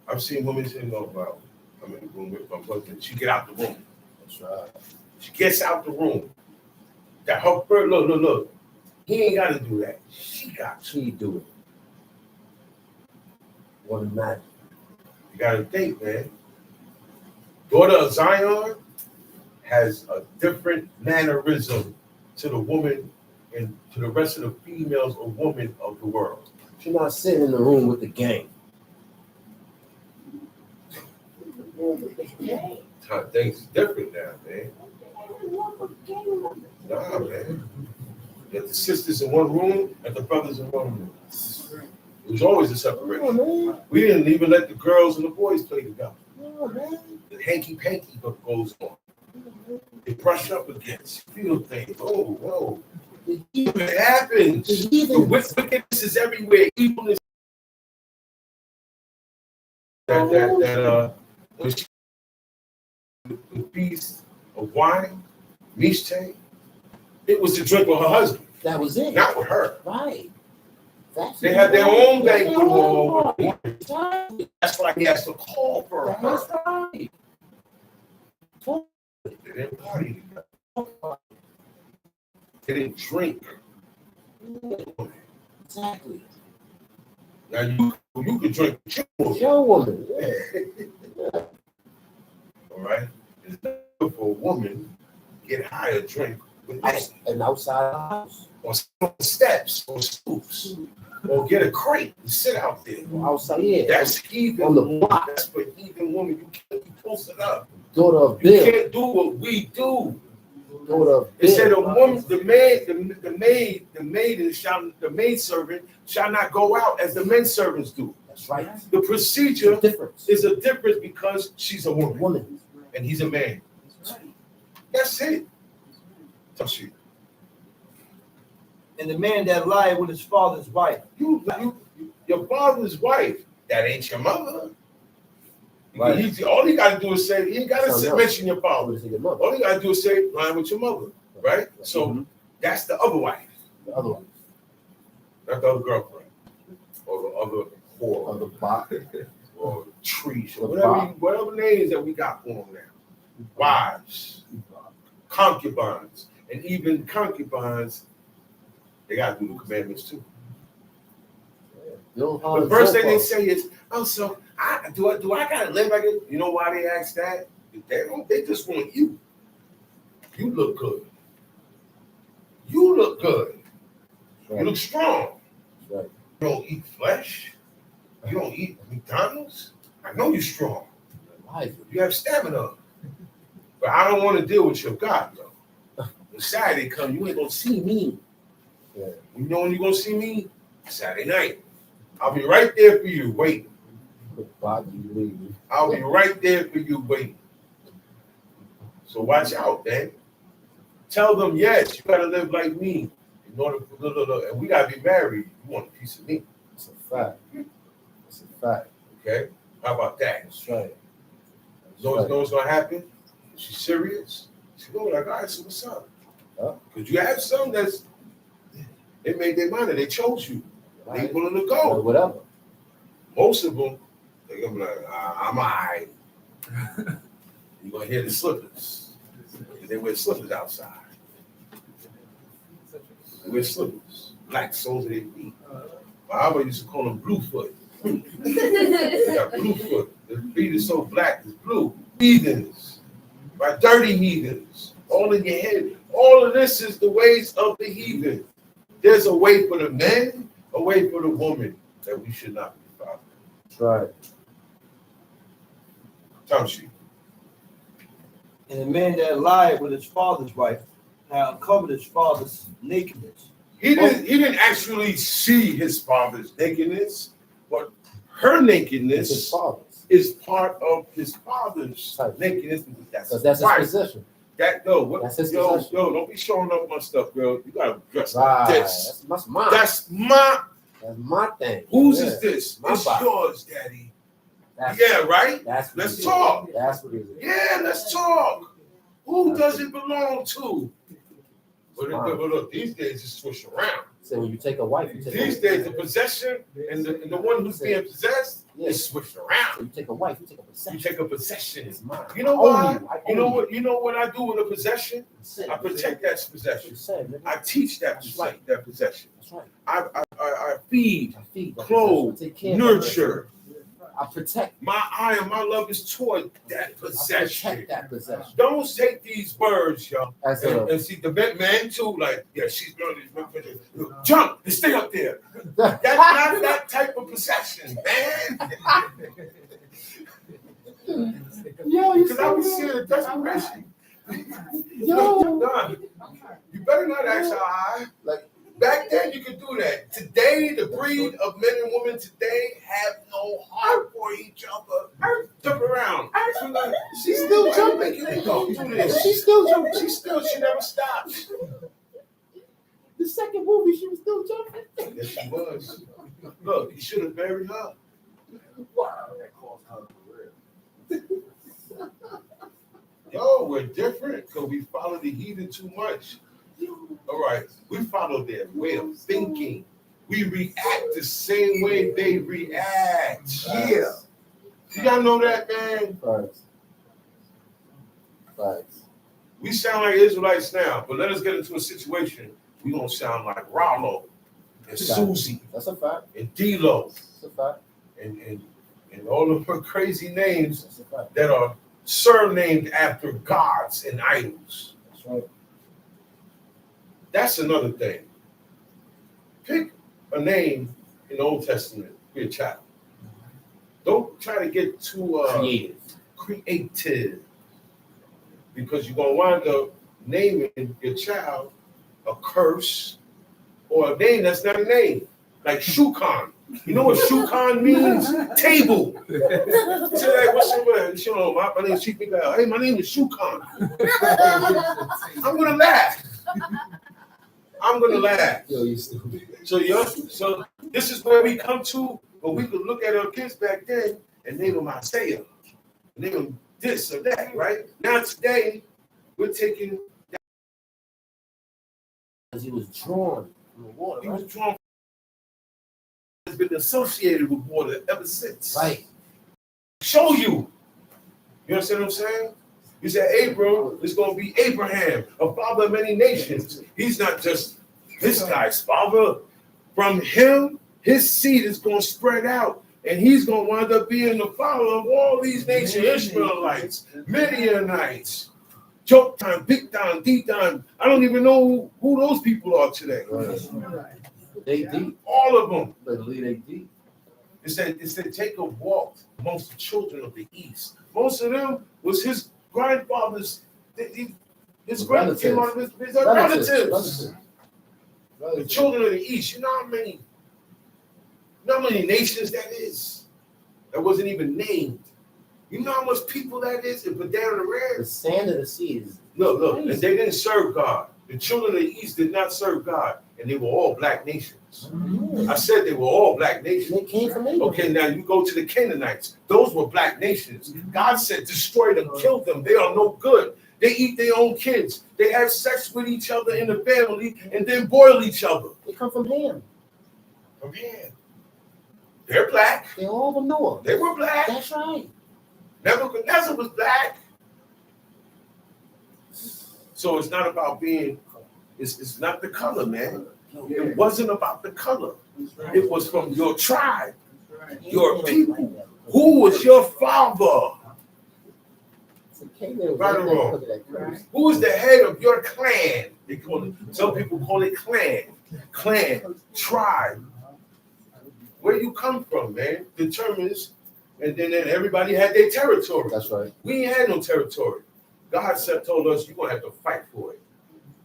I've seen women say, no, well, I'm in the room with my husband. She get out the room. That's right. She gets out the room. That her first, look. He ain't got to do that. She got to. She do it. What a magic. You got to think, man. Daughter of Zion has a different mannerism to the woman and to the rest of the females or women of the world. She's not sitting in the room with the gang. Things different now, man. Nah, man. You got the sisters in one room and the brothers in one room. It was always a separation. We didn't even let the girls and the boys play together. The hanky-panky goes on. They brush up against, feel things. Oh, whoa. It happens. The wickedness is everywhere. Evilness. When she, the piece of wine, Mishte, it was to drink with her husband, That was it. not with her. Right. That's They had their own banquet That's hall. right. That's why he has to call for her. That's right. They didn't party together. They didn't drink. Exactly. Now you could drink with your woman. Your woman. Yeah. All right? It's not good for a woman to get high or drink with men. And outside the house. Or sit on steps or stoops. Or get a crate and sit out there. Outside, yeah. That's heathen. On the block. That's for heathen woman. You can't be posted up. Daughter of You Bill. can't do what we do. Daughter of It said Bill. a woman, the maid servant shall not go out as the men servants do. That's right. The procedure The difference. is a difference because she's a woman Woman. and he's a man. That's it. Touch it. And the man that lied with his father's wife. Your father's wife, that ain't your mother. Right. All he got to do is say, he ain't got to mention your I father. would say your mother. All you got to do is say, line with your mother, right? So that's the other wife, The other one. not the other girlfriend, or the other whore, Other block. or tree, Or whatever names that we got for them now. Wives, concubines, and even concubines, they got to do the commandments too. The first thing they say is, "Oh, so do I gotta live like it?" You know why they ask that? They just want you. You look good. You look good. You look strong. Right. You don't eat flesh. You don't eat McDonald's. I know you're strong. You have stamina. But I don't want to deal with your God, though. When Saturday come, you ain't gonna see me. Yeah. You know when you're gonna see me? Saturday night. I'll be right there for you, waiting. The body leave. I'll be right there for you, waiting. So watch out, man. Tell them, yes, you gotta live like me. In order for, and we gotta be married. You want a piece of me. It's a fact. It's a fact. Okay? How about that? That's right. You know what's gonna happen? She's serious. She go like, all right, so what's up? Huh? Because you have some they made their mind, they chose you. They Right. willing to Or go. whatever. Most of them, they're gonna be like, I'm all right. You're gonna hear the slippers. They wear slippers outside. They wear slippers. Black soles of their feet. My Abba used to call them Bluefoot. They got Bluefoot. Their feet is so black, it's blue. Heathens. Right? Dirty heathens. All in your head. All of this is the ways of the heathen. There's a way for the man, a way for the woman that we should not be following. That's right. Tamshi. And the man that lied with his father's wife now uncovered his father's nakedness. He didn't actually see his father's nakedness, but her It's his nakedness father's. is part of his father's Right. nakedness because Because that's his right. position. That what, That's his yo, possession. don't be showing up my stuff, girl. You gotta dress Right. like this. That's mine. That's my. That's my thing. Whose Yeah. is this? My It's body. yours, daddy. That's, Yeah, right. That's what Let's it is. talk. That's what it is. Yeah, let's talk. Who does it belong to? But look, these days it's switched around. So when you take a wife, you take These a, days the possession and the one who's being possessed Yeah. is switched So around. you take a wife, you take a You possession. take a possession. It's mine. You know I own why? you. I You know own what? You know what I do with a possession? That's it. I protect that That's what possession. you said, nigga. I teach that That's right. that possession. That's right. I feed, I feed that clothe, possession. I take care of that nurture. I protect. My eye and my love is toward that I possession. protect that possession. Don't take these words, yo. As a And see the man too, like, yeah, she's going to jump and stay up there. That's not that type of possession, man. yo, you Because I was see seeing a desperation. Yo. Nah, you better not ask her eye. Like- Back then, you could do that. Today, the breed of men and women today have no heart for each other. Jump around. She's still jumping. You can go do this. She's still jumping. She never stops. The second movie, she was still jumping. Yes, she was. Look, you should have buried her. That caused her career. Yo, we're different because we follow the heathen too much. All right, we follow their way of thinking. We react the same way they react. Yeah. You gotta know that, man. Facts. Facts. We sound like Israelites now, but let us get into a situation. We're gonna sound like Rollo and Susie That's a fact. and D-Lo That's a fact. and all of her crazy names That's a fact. that are surnamed after gods and idols. That's right. That's another thing. Pick a name in the Old Testament for your child. Don't try to get too creative because you're going to wind up naming your child a curse or a name that's not a name, like Shukan. You know what Shukan means? Table. Say, hey, what's your name? My name is Chief Miguel. Hey, my name is Shukan. I'm going to laugh. I'm gonna laugh. Yo, you stupid. So this is where we come to, but we could look at our kids back then and name them Isaiah, name them this or that, right? Now today, we're taking. Because he was drawn from the water, He right? was drawn. Has been associated with water ever since. Right. Show you. You understand what I'm saying? You said Abram is going to be Abraham, a father of many nations. He's not just this guy's father. From him, his seed is going to spread out, and he's going to wind up being the father of all these nations, Ishmaelites, Midianites, Joktan, Bigtan, Dedan. I don't even know who those people are today. They deep. All of them. Literally, they deep. It said take a walk amongst the children of the east. Most of them was his grandfathers. His grandfathers came out of his relatives. The children of the east. You know how many nations that is? That wasn't even named. You know how much people that is? But down the The red. sand of the sea is Look, and they didn't serve God. The children of the East did not serve God, and they were all black nations. I said they were all black nations. They came from Abraham. Okay, now you go to the Canaanites. Those were black nations. God said, destroy them, kill them. They are no good. They eat their own kids. They have sex with each other in the family and then boil each other. They come from Ham. From here. They're black. They're all from Noah. They were black. That's right. Nebuchadnezzar was black. So it's not about being, it's not the color, man. It wasn't about the color. It was from your tribe, your people. Who was your father? Right or wrong? Who was the head of your clan? They call it, some people call it clan, tribe. Where you come from, man, determines, and then everybody had their territory. That's right. We ain't had no territory. God told us you're gonna have to fight for it.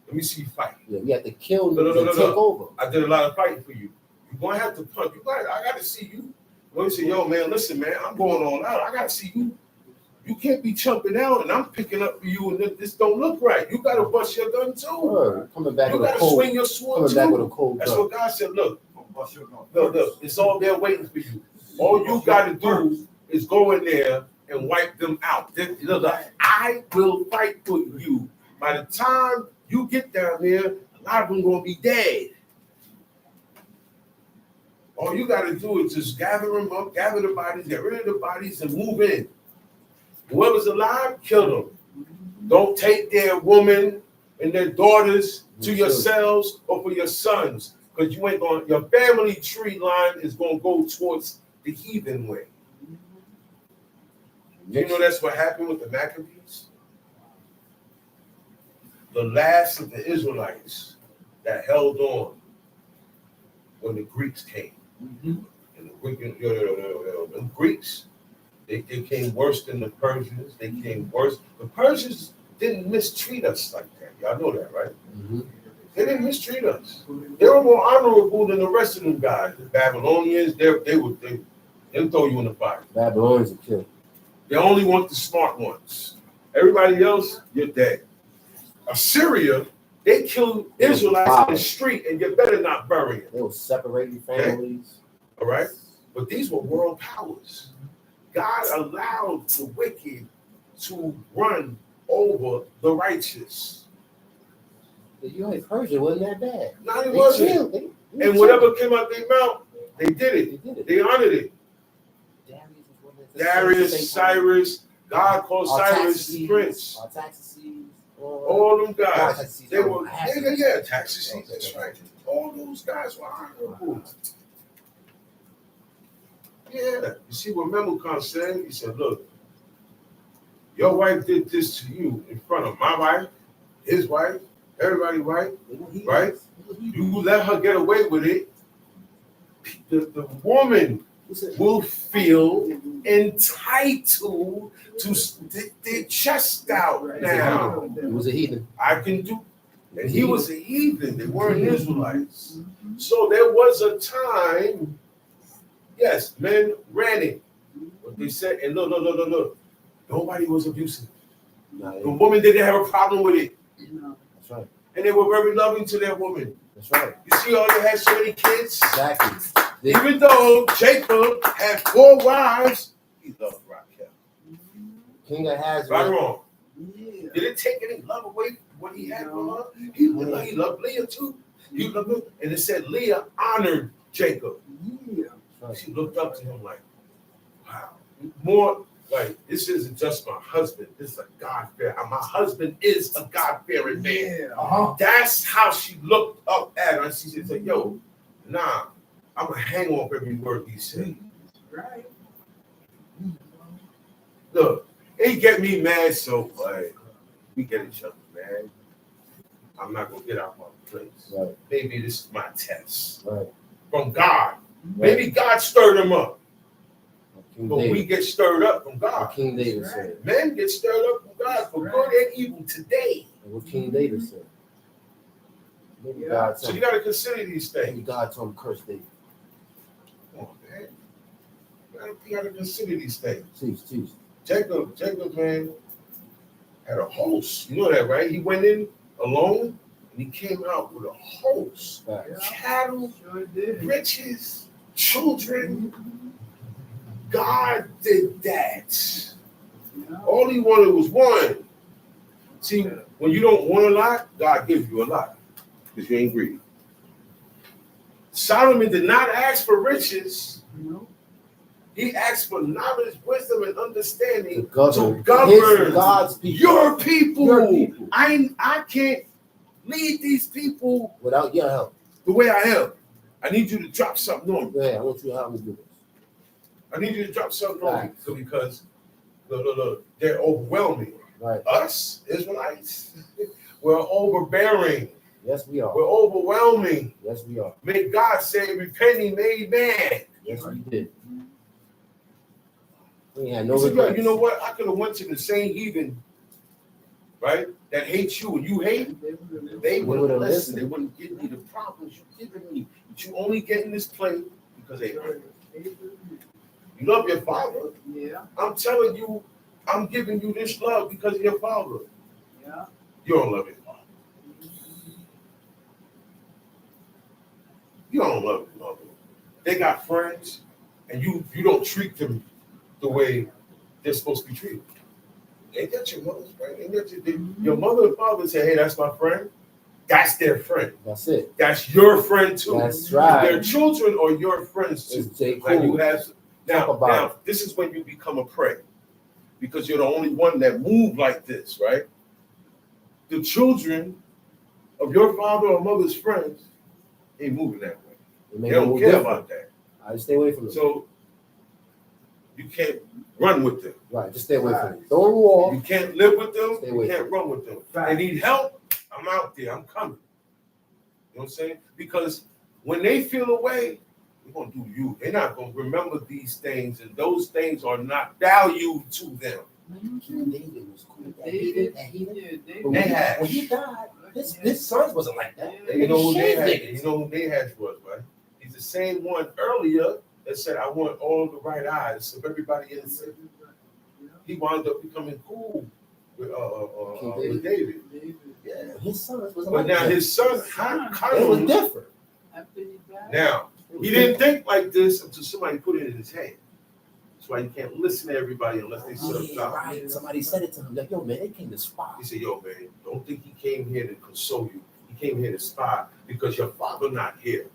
Let me see you fight. Yeah, we have to kill No, them and take over. I did a lot of fighting for you. You're gonna have to punch. I gotta see you. When you say, yo, man, listen, man, I'm going on out. I gotta see you. You can't be jumping out and I'm picking up for you and this don't look right. You gotta bust your gun too. Word. Coming back You with a gotta cold. swing your sword Coming back with a too. cold That's gun. what God said. Look, it's all there waiting for you. All you gotta do is go in there and wipe them out. Look, I will fight for you. By the time you get down there, a lot of them gonna be dead. All you gotta do is just gather them up, gather the bodies, get rid of the bodies, and move in. Whoever's alive, kill them. Don't take their women and their daughters to yourselves or for your sons, because you ain't going. Your family tree line is gonna go towards the heathen way. You know that's what happened with the Maccabees. The last of the Israelites that held on when the Greeks came. And the Greeks, they came worse than the Persians. They came worse. The Persians didn't mistreat us like that. Y'all know that, right? Mm-hmm. They didn't mistreat us. They were more honorable than the rest of them guys. The Babylonians, they'll throw you in the fire. Babylonians are killed. They only want the smart ones. Everybody else, you're dead. Assyria, they killed Israelites in the street, and you better not bury them. They were separating families. All right? But these were world powers. God allowed the wicked to run over the righteous. The U.S. Persia wasn't that bad. No, it They wasn't. chilled. They And whatever came out their mouth, they did it. They did it. They honored it. Darius, Cyrus, God called Cyrus his prince. All them guys, they were, Taxes. That's right. All those guys were honorable. Yeah, you see what Memucan said? He said, look, your wife did this to you in front of my wife, his wife, everybody's wife, right? You let her get away with it. The woman will feel entitled to stick their chest out now. He was a heathen. I can do, and he was a heathen. They weren't Israelites. So there was a time, yes, men ran it. But they said, and look, nobody was abusive. The woman didn't have a problem with it. That's right. And they were very loving to their woman. That's right. You see how they had so many kids? Exactly. Even though Jacob had 4 wives, he loved Raquel. King Ahaz. Right or wrong? Did it take any love away from what he had for her? He loved Leah too. He loved her. And it said Leah honored Jacob. She looked up to him like, wow. More like, this isn't just my husband. This is a God-fearing. My husband is a God-fearing man. That's how she looked up at her. She said, yo, nah, I'm going to hang off every word he said. Right. Look, it get me mad, so we get each other mad. I'm not going to get out my place. Right. Maybe this is my test. Right. From God. Maybe God stirred him up. King But David. we get stirred up from What God. King David said. Men get stirred up from God for good and evil today. And what King David said. Maybe God So told you him. got to consider these Maybe things. God told him curse David. Come on, man. You got to consider these things. Jeez. Jacob, man, had a host. You know that, right? He went in alone and he came out with a host. Right. Cattle, Sure did. riches, children. God did that. Yeah. All he wanted was one. See, when you don't want a lot, God gives you a lot because you ain't greedy. Solomon did not ask for riches. No. He asked for knowledge, wisdom, and understanding To to govern his God's people. your people. Your people. I can't lead these people Without your help. the way I am. I need you to drop something on me. Yeah, I want you to help me do this. I need you to drop something on me Facts. because look, they're overwhelming. Right. Us, Israelites, we're overbearing. Yes, we are. We're overwhelming. Yes, we are. May God say, repent, he made man. Yes, we did. We had no He said, yo, regrets. you know what? I could have went to the same heathen, right, that hates you and you hate. They would've wouldn't listen. listened. They wouldn't give me the problems you're giving me. But you only get in this plane because they hurt you. You love your father. Yeah, I'm telling you, I'm giving you this love because of your father. yeah. You don't love your father. You don't love your mother. They got friends, and you don't treat them the way they're supposed to be treated. Ain't that your mother's friend? Ain't that your mother and father say, hey, that's my friend? That's their friend. That's it. That's your friend too. That's right. Their children are your friends too. It's J. Like you Cole. have now, Talk about now it. this is when you become a prey. Because you're the only one that move like this, right? The children of your father or mother's friends ain't moving that way. It They made don't no care difference. about that. I stay away from them. So you can't run with them. Right, just stay away from them. Don't wall. You can't live with them. Stay You away can't run with them. Right. They need help. I'm out there. I'm coming. You know what I'm saying? Because when they feel away, they're going to do you. They're not going to remember these things, and those things are not valued to them. King David was cool. That David, heathen. yeah, But David. when, They had. when he died, his sons wasn't like that. Yeah. You know who they Shame had? niggas. You know who they had was, right? He's the same one earlier that said, I want all the right eyes of everybody in the city. He wound up becoming cool with David. Yeah. His sons wasn't But like now that. his son, It was Hiram, different. After he died. now, he didn't think like this until somebody put it in his head. That's why you can't listen to everybody unless they serve Yeah, God. right. Somebody said it to him. Like, yo, man, they came to spy. He said, yo, man, don't think he came here to console you. He came here to spy because your father not here.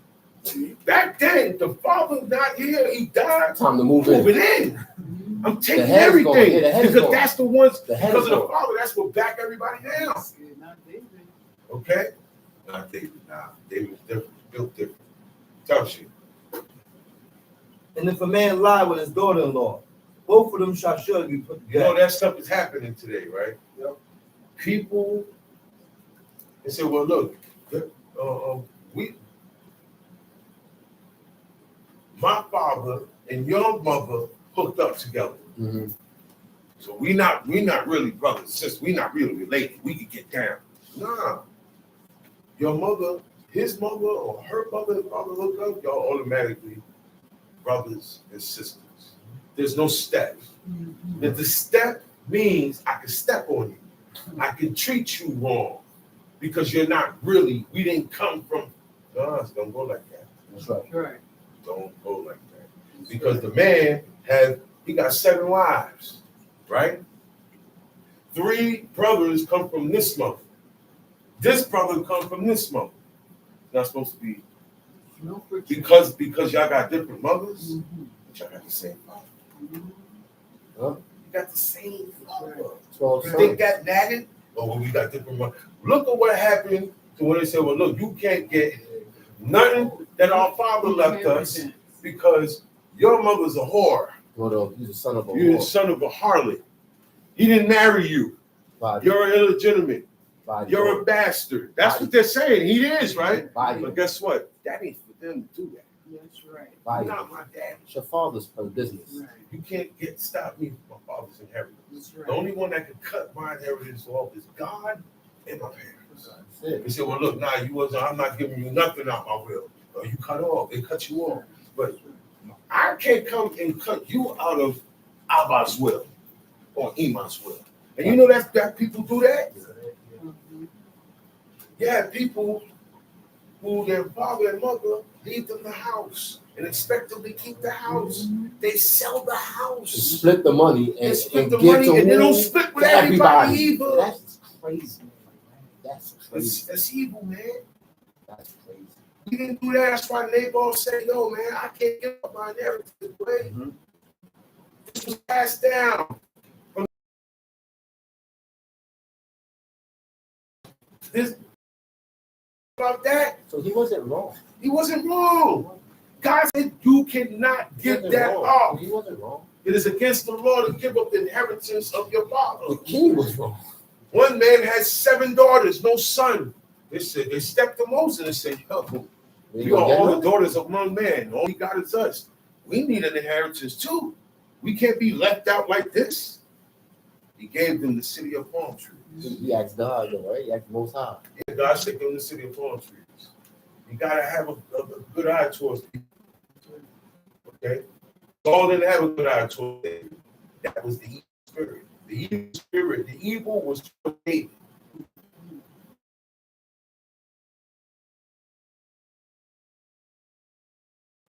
Back then, the father not here. He died. Time to move in. Moving in. I'm taking head's everything going. Yeah, the head's because going. that's the ones, The head because is of the going. father, that's what back everybody down. Yeah, not David. Okay? Not David. Nah, David was different, built different. Tough shit. And if a man lie with his daughter-in-law, both of them shall surely be put to You know death. that stuff is happening today, right? Yep. People, they say, well, look, my father and your mother hooked up together. Mm-hmm. So we not really brothers and sisters. We not really related. We could get down. Nah. Your mother, his mother, or her mother and father hook up, y'all automatically brothers and sisters. There's no step. If the step means I can step on you. I can treat you wrong because you're not really, we didn't come from, no, don't go like that. That's right. Right. Don't go like that. Because the man he got 7 wives, right? 3 brothers come from this mother. This brother come from this mother. Not supposed to be, No friction. because y'all got different mothers, Mhm. but y'all got the same father. Mhm. Huh? You got the same father. 12 You sons. think that mattered? Oh, well, we got different mothers. Look at what happened to when they said, well, look, you can't get nothing that our father left us because your mother's a whore. Well, though, he's a son of a You're the whore. son of a harlot. He didn't marry you. Body. You're illegitimate. Body. You're a bastard. That's what they're saying. He is, right? Body. But guess what? That ain't for them to do that. That's right. Body. You're not my dad. It's your father's business. Right. You can't stop me from my father's inheritance. That's The right. only one that can cut my inheritance off is God and my parents. That's it. They said, well, look, I'm not giving you nothing out my will. No, you cut off. They cut you off. But I can't come and cut you out of Abba's will. Or he must will. And you know that people do that? Yeah, people who their father and mother leave them the house and expect them to keep the house. They sell the house. Split the money They and split the give money to and they who? don't split with To everybody either. That's crazy. That's crazy. That's evil, man. That's crazy. We didn't do that. That's why Nabal said, yo, man, I can't give up my inheritance. Way. This was passed down. From this about that. So he wasn't wrong. He wasn't wrong. God said you cannot He give wasn't that wrong. up. He wasn't wrong. It is against the law to give up the inheritance of your father. The king was wrong. One man had 7 daughters, no son. They said they stepped to Moses and said, yo, you are all the daughters of one man. All he got is us. We need an inheritance too. We can't be left out like this. He gave them the city of palm trees. He asked God, right? He asked Most High. Yeah, God said, give them the city of palm trees. You gotta have a good eye towards people. Okay? Saul didn't have a good eye towards them. That was the evil spirit. The evil spirit, the evil was for David.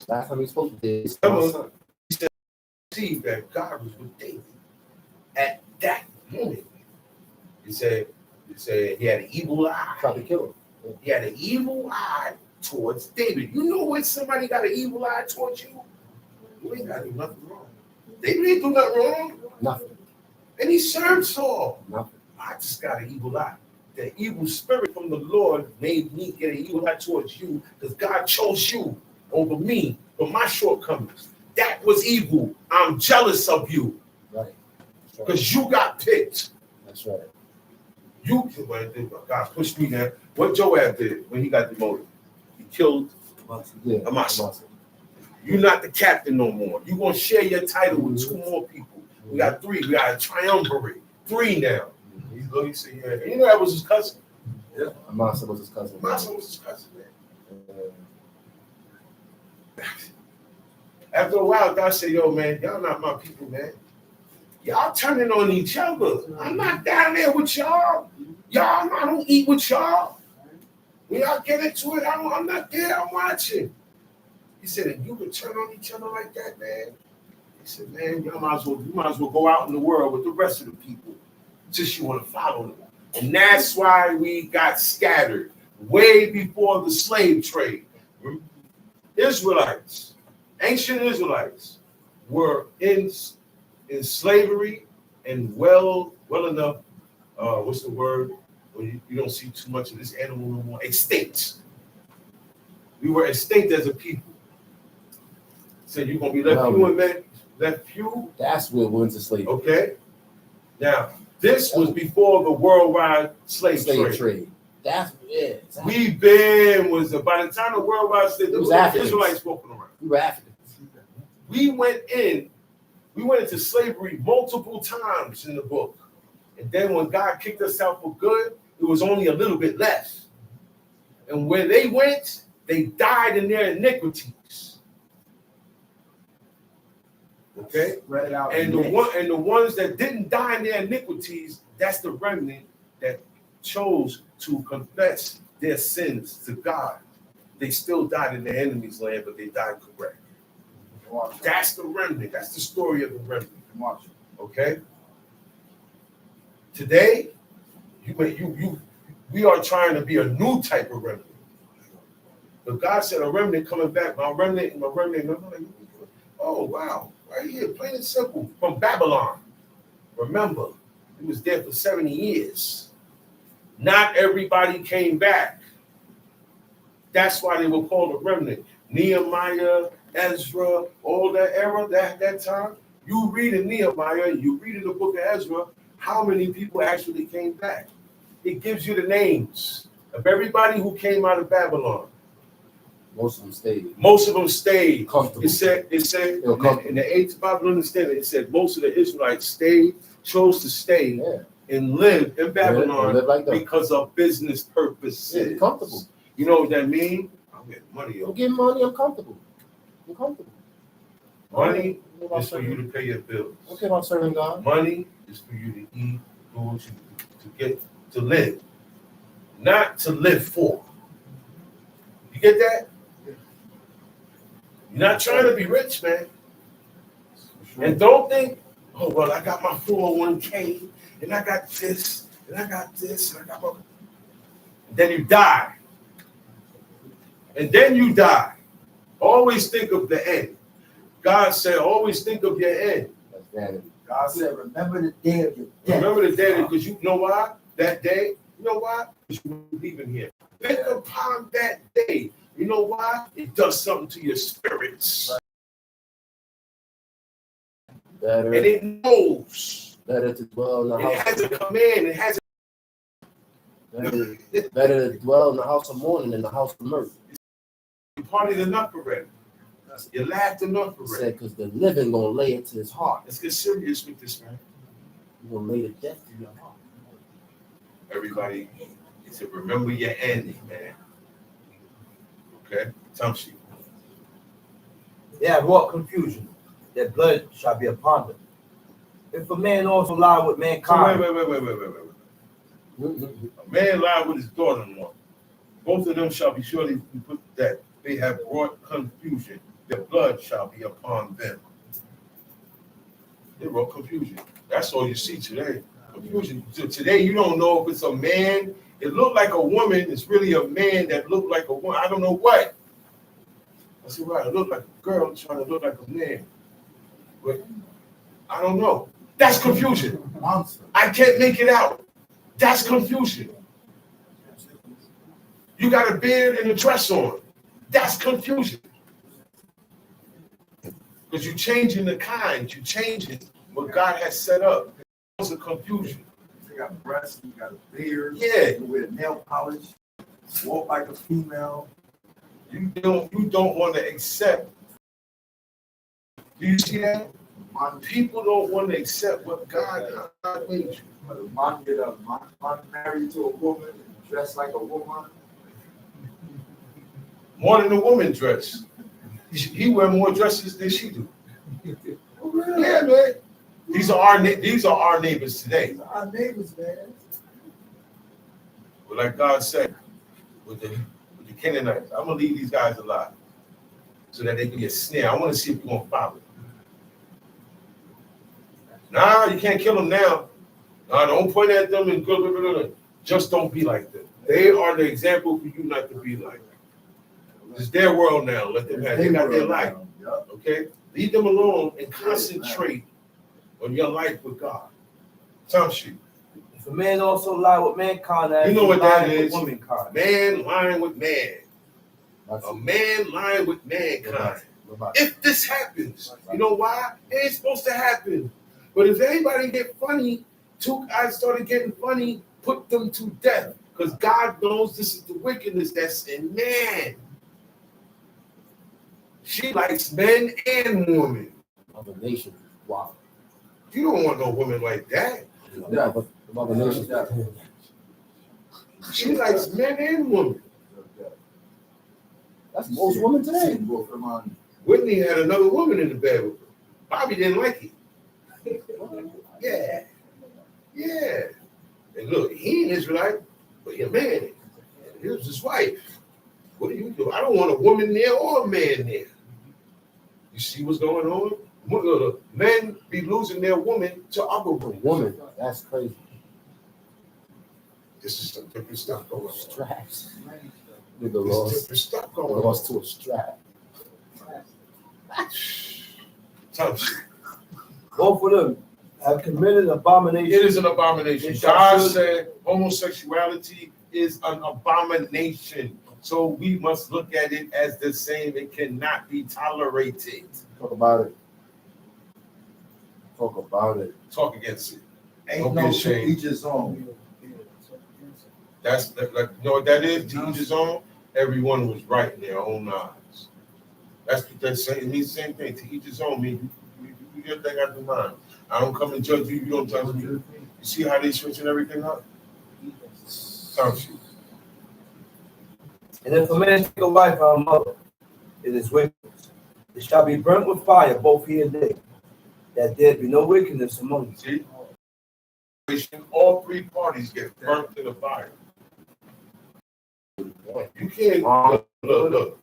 Last time he spoke to this, See that God was with David at that moment. He said he had an evil eye. tried to kill him. He had an evil eye towards David. You know when somebody got an evil eye towards you, you ain't got to do nothing wrong. David didn't do nothing wrong. Nothing. And he served Saul. Nothing. I just got an evil eye. The evil spirit from the Lord made me get an evil eye towards you because God chose you over me for my shortcomings. That was evil. I'm jealous of you Right. because you got picked. That's right. God pushed me there. What Joab did when he got demoted, he killed Yeah. Amasa. You're not the captain no more. You're going to share your title with 2 more people. We got 3. We got a triumvirate. 3 now. He looked, he said, yeah. And you know that was his cousin. Amasa was his cousin. Amasa was his cousin, man. After a while, God said, yo, man, y'all not my people, man. Y'all turning on each other. I'm not down there with y'all. I don't eat with y'all. When y'all get into it, I'm not there. I'm watching. He said, if you could turn on each other like that, man. He said, man, you might as well go out in the world with the rest of the people. Just you want to follow them. And that's why we got scattered way before the slave trade. Israelites, ancient Israelites, were in slavery and well enough. What's the word? When you don't see too much of this animal no more. Extinct. We were extinct as a people. So you're gonna be left few and men, left few. That's what went to slavery. Okay. Now this was before the worldwide slave trade. That's it. Exactly. By the time the worldwide slave, there was Israelites walking around. We were Africans. We went into slavery multiple times in the book. And then when God kicked us out for good, it was only a little bit less. And where they went, they died in their iniquities. Okay? Spread out. And the ones that didn't die in their iniquities, that's the remnant that chose to confess their sins to God. They still died in their enemy's land, but they died correct. That's the remnant. That's the story of the remnant. Okay? Today, we are trying to be a new type of remnant. But God said a remnant coming back. My remnant. Oh, wow. Right here, plain and simple. From Babylon. Remember, he was there for 70 years. Not everybody came back. That's why they were called a remnant. Nehemiah, Ezra, all that era, that time. You read in Nehemiah, you read in the book of Ezra, how many people actually came back. It gives you the names of everybody who came out of Babylon. Most of them stayed. Most of them stayed. Comfortable. It said in the 8th Bible understanding, it said most of the Israelites chose to stay and live in Babylon because of business purposes. Yeah, comfortable. You know what that means? I'm getting money. I'm getting money, I'm comfortable. Money is for you to pay your bills. Okay, about serving God. Money is for you to eat, do what you to get to live, not to live for. You get that? You're not trying to be rich, man. And don't think, oh well, I got my 401k, and I got this, and I got this, and I got my. And then you die. And then you die. Always think of the end. God said, always think of your end. That's vanity. God said, remember the day of your death. Remember the day, because you know why? That day, you know why? Because you're leaving here. Think upon that day. You know why? It does something to your spirits. Better, And it knows. better to dwell in the It house. has a command. It has Better to dwell in the house of mourning than the house of mirth. a party enough already. You laughed enough He already. said, because the living gonna lay it to his heart. Let's get serious with this, man. You're gonna lay the death to your heart. Everybody, he said, remember your end, man. Okay? Time sheet. They have wrought confusion, their blood shall be upon them. If a man also lie with So mankind, wait. A man lied with his daughter-in-law. Both of them shall be surely be put to death. They have brought confusion. Their blood shall be upon them. They brought confusion. That's all you see today. Confusion. So today you don't know if it's a man. It looked like a woman. It's really a man that looked like a woman. I don't know what. I said, right, it looked like a girl trying to look like a man. But I don't know. That's confusion. Monster. I can't make it out. That's confusion. You got a beard and a dress on. That's confusion. Because you're changing the kind. You're changing what God has set up. It's a confusion. You got breasts, you got a beard. Yeah. You wear nail polish. Walk like a female. You don't want to accept. Do you see that? People don't want to accept what God made you. But a man get a man married to a woman and dressed like a woman. More than a woman dress. He wear more dresses than she do. Yeah, man. These are our neighbors today. Our neighbors, man. But like God said, with the Canaanites, I'm gonna leave these guys alive so that they can be a snare. I want to see if you're gonna follow. Nah, you can't kill them now. Nah, don't point at them and go. Just don't be like them. They are the example for you not to be like. It's their world now. Let them have. They got their life. Yep. Okay, leave them alone and concentrate on your life with God. Time sheet. if a man also lie with mankind, You know what that lying with is? womankind. Man lying with man. That's A man lying with mankind. about If this happens, you know why? It ain't supposed to happen. But if anybody get funny, two guys started getting funny, put them to death. Because God knows this is the wickedness that's in man. She likes men and women. other nations. Wow. You don't want no woman like that. Yeah, but other nations. She likes men and women. That's most women today. Whitney had another woman in the bed with her. Bobby didn't like it. Yeah. Yeah. And look, he ain't Israelite, but he a man. He was his wife. What do you do? I don't want a woman there or a man there. You see what's going on? Men be losing their woman to other A women. woman. That's crazy. This is some different stuff going on. Straps. Nigga There's lost. different stuff going on. Lost to a strap. Time sheet. Both of them have committed abomination. It is an abomination. It shall God surely- said homosexuality is an abomination. So we must look at it as the same. It cannot be tolerated. Talk about it. Talk about it. Talk against it. Ain't Don't be no ashamed. to each his own. That's like, you know what that is? To each his own. Everyone was right in their own eyes. That's what that's saying. It means the same thing. To each his own means you do your thing out the mind. I don't come and judge you. You don't judge me. You see how they switching everything up? Time sheet. And if a man take a wife or a mother, it is wickedness. It shall be burnt with fire, both he and they, that there be no wickedness among you. See? All three parties get burnt in the fire. You can't look.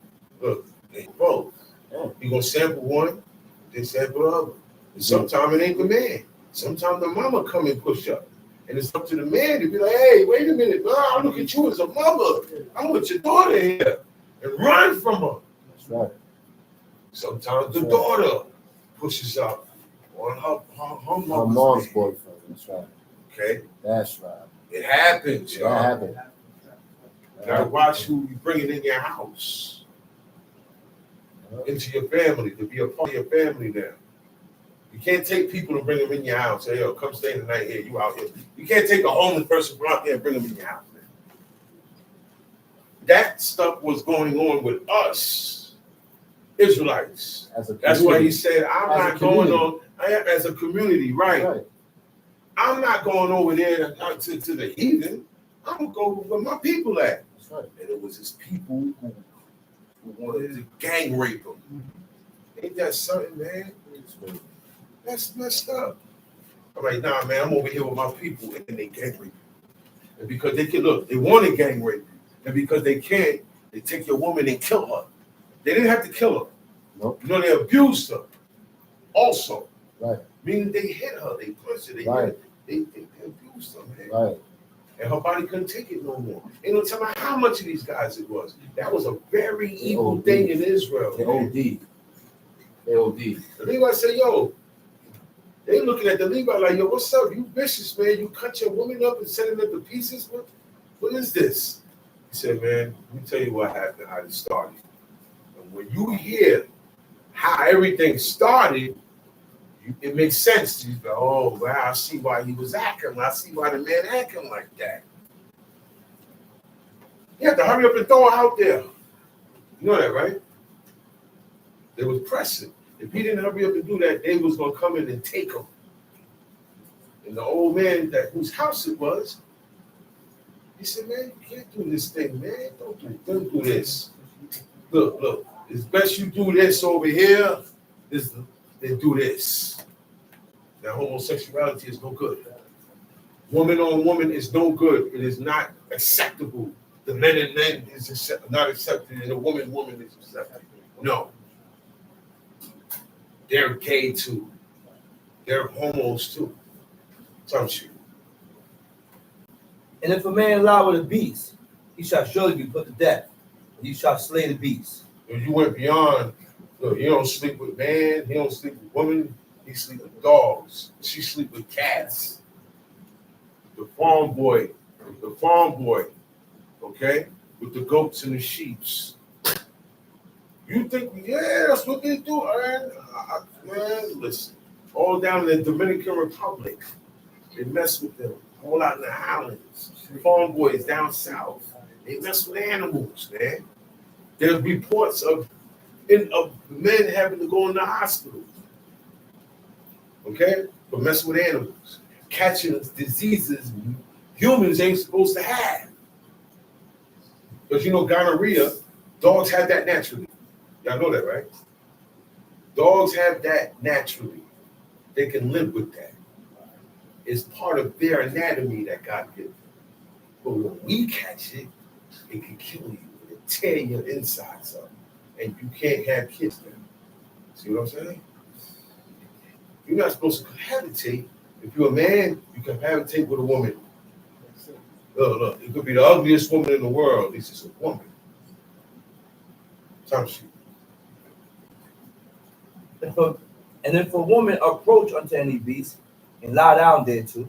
Bro, you gonna sample one, then sample the other. And sometimes it ain't the man. Sometimes the mama come and push up. And it's up to the man to be like, hey, wait a minute, I look at you as a mother. I'm with your daughter here. And run from her. That's right. Sometimes the daughter pushes up on her My mom's mother's man. boyfriend. That's right. Okay? That's right. It happens, That y'all. happened. You gotta watch who you bring it in your house. Into your family, to be a part of your family now. You can't take people and bring them in your house. Say, yo, come stay the night here. You out here. You can't take a homeless person from out there and bring them in your house. Man. That stuff was going on with us, Israelites. As a That's why he community. said, I'm As a not going community. on, as a community, right? Right. I'm not going over there to the heathen. I'm going to go where my people at. That's right. And it was his people who wanted to gang rape him. Ain't that something, man? That's messed up. I'm like, nah, man, I'm over here with my people, and they gang rape you. And because they can look, they want to gang rape you. And because they can't, they take your woman and kill her. They didn't have to kill her. Nope. You know, they abused her. Also. Right. Meaning they hit her, they punched her, Right. they abused her, man. Right. And her body couldn't take it no more. Ain't no telling how much of these guys it was. That was a very evil OD. thing in Israel. They man. OD. They OD. The Levite said, yo, they looking at the Levite like, yo, what's up? You vicious, man. You cut your woman up and send it up to pieces? What is this? He said, man, let me tell you what happened, how it started. And when you hear how everything started, it makes sense to you. Go, oh, wow, I see why he was acting. I see why the man acting like that. You have to hurry up and throw her out there. You know that, right? They was pressing. If he didn't hurry up and do that, they was going to come in and take him. And the old man whose house it was, he said, man, you can't do this thing, man. Don't do this. Look, it's best you do this over here than do this. Now, homosexuality is no good. Woman on woman is no good. It is not acceptable. The men and men is not accepted, and the woman is accepted. No. They're gay too. They're homos too. Don't you? And if a man lie with a beast, he shall surely be put to death. And he shall slay the beast. If you went beyond, look, he don't sleep with man, he don't sleep with women, he sleep with dogs. She sleep with cats. The farm boy, okay, with the goats and the sheeps. You think, yeah, that's what they do, man. Man, listen, all down in the Dominican Republic, they mess with them. All out in the highlands, farm boys down south, they mess with animals, man. There's reports of men having to go in the hospital, okay, for messing with animals, catching diseases humans ain't supposed to have. Because you know gonorrhea, dogs have that naturally. Y'all know that, right? Dogs have that naturally. They can live with that. It's part of their anatomy that God gives. But when we catch it, it can kill you. It tear your insides up. And you can't have kids then. See what I'm saying? You're not supposed to cohabitate. If you're a man, you can cohabitate with a woman. Look, it could be the ugliest woman in the world. At least it's a woman. And if a woman approach unto any beast and lie down thereto,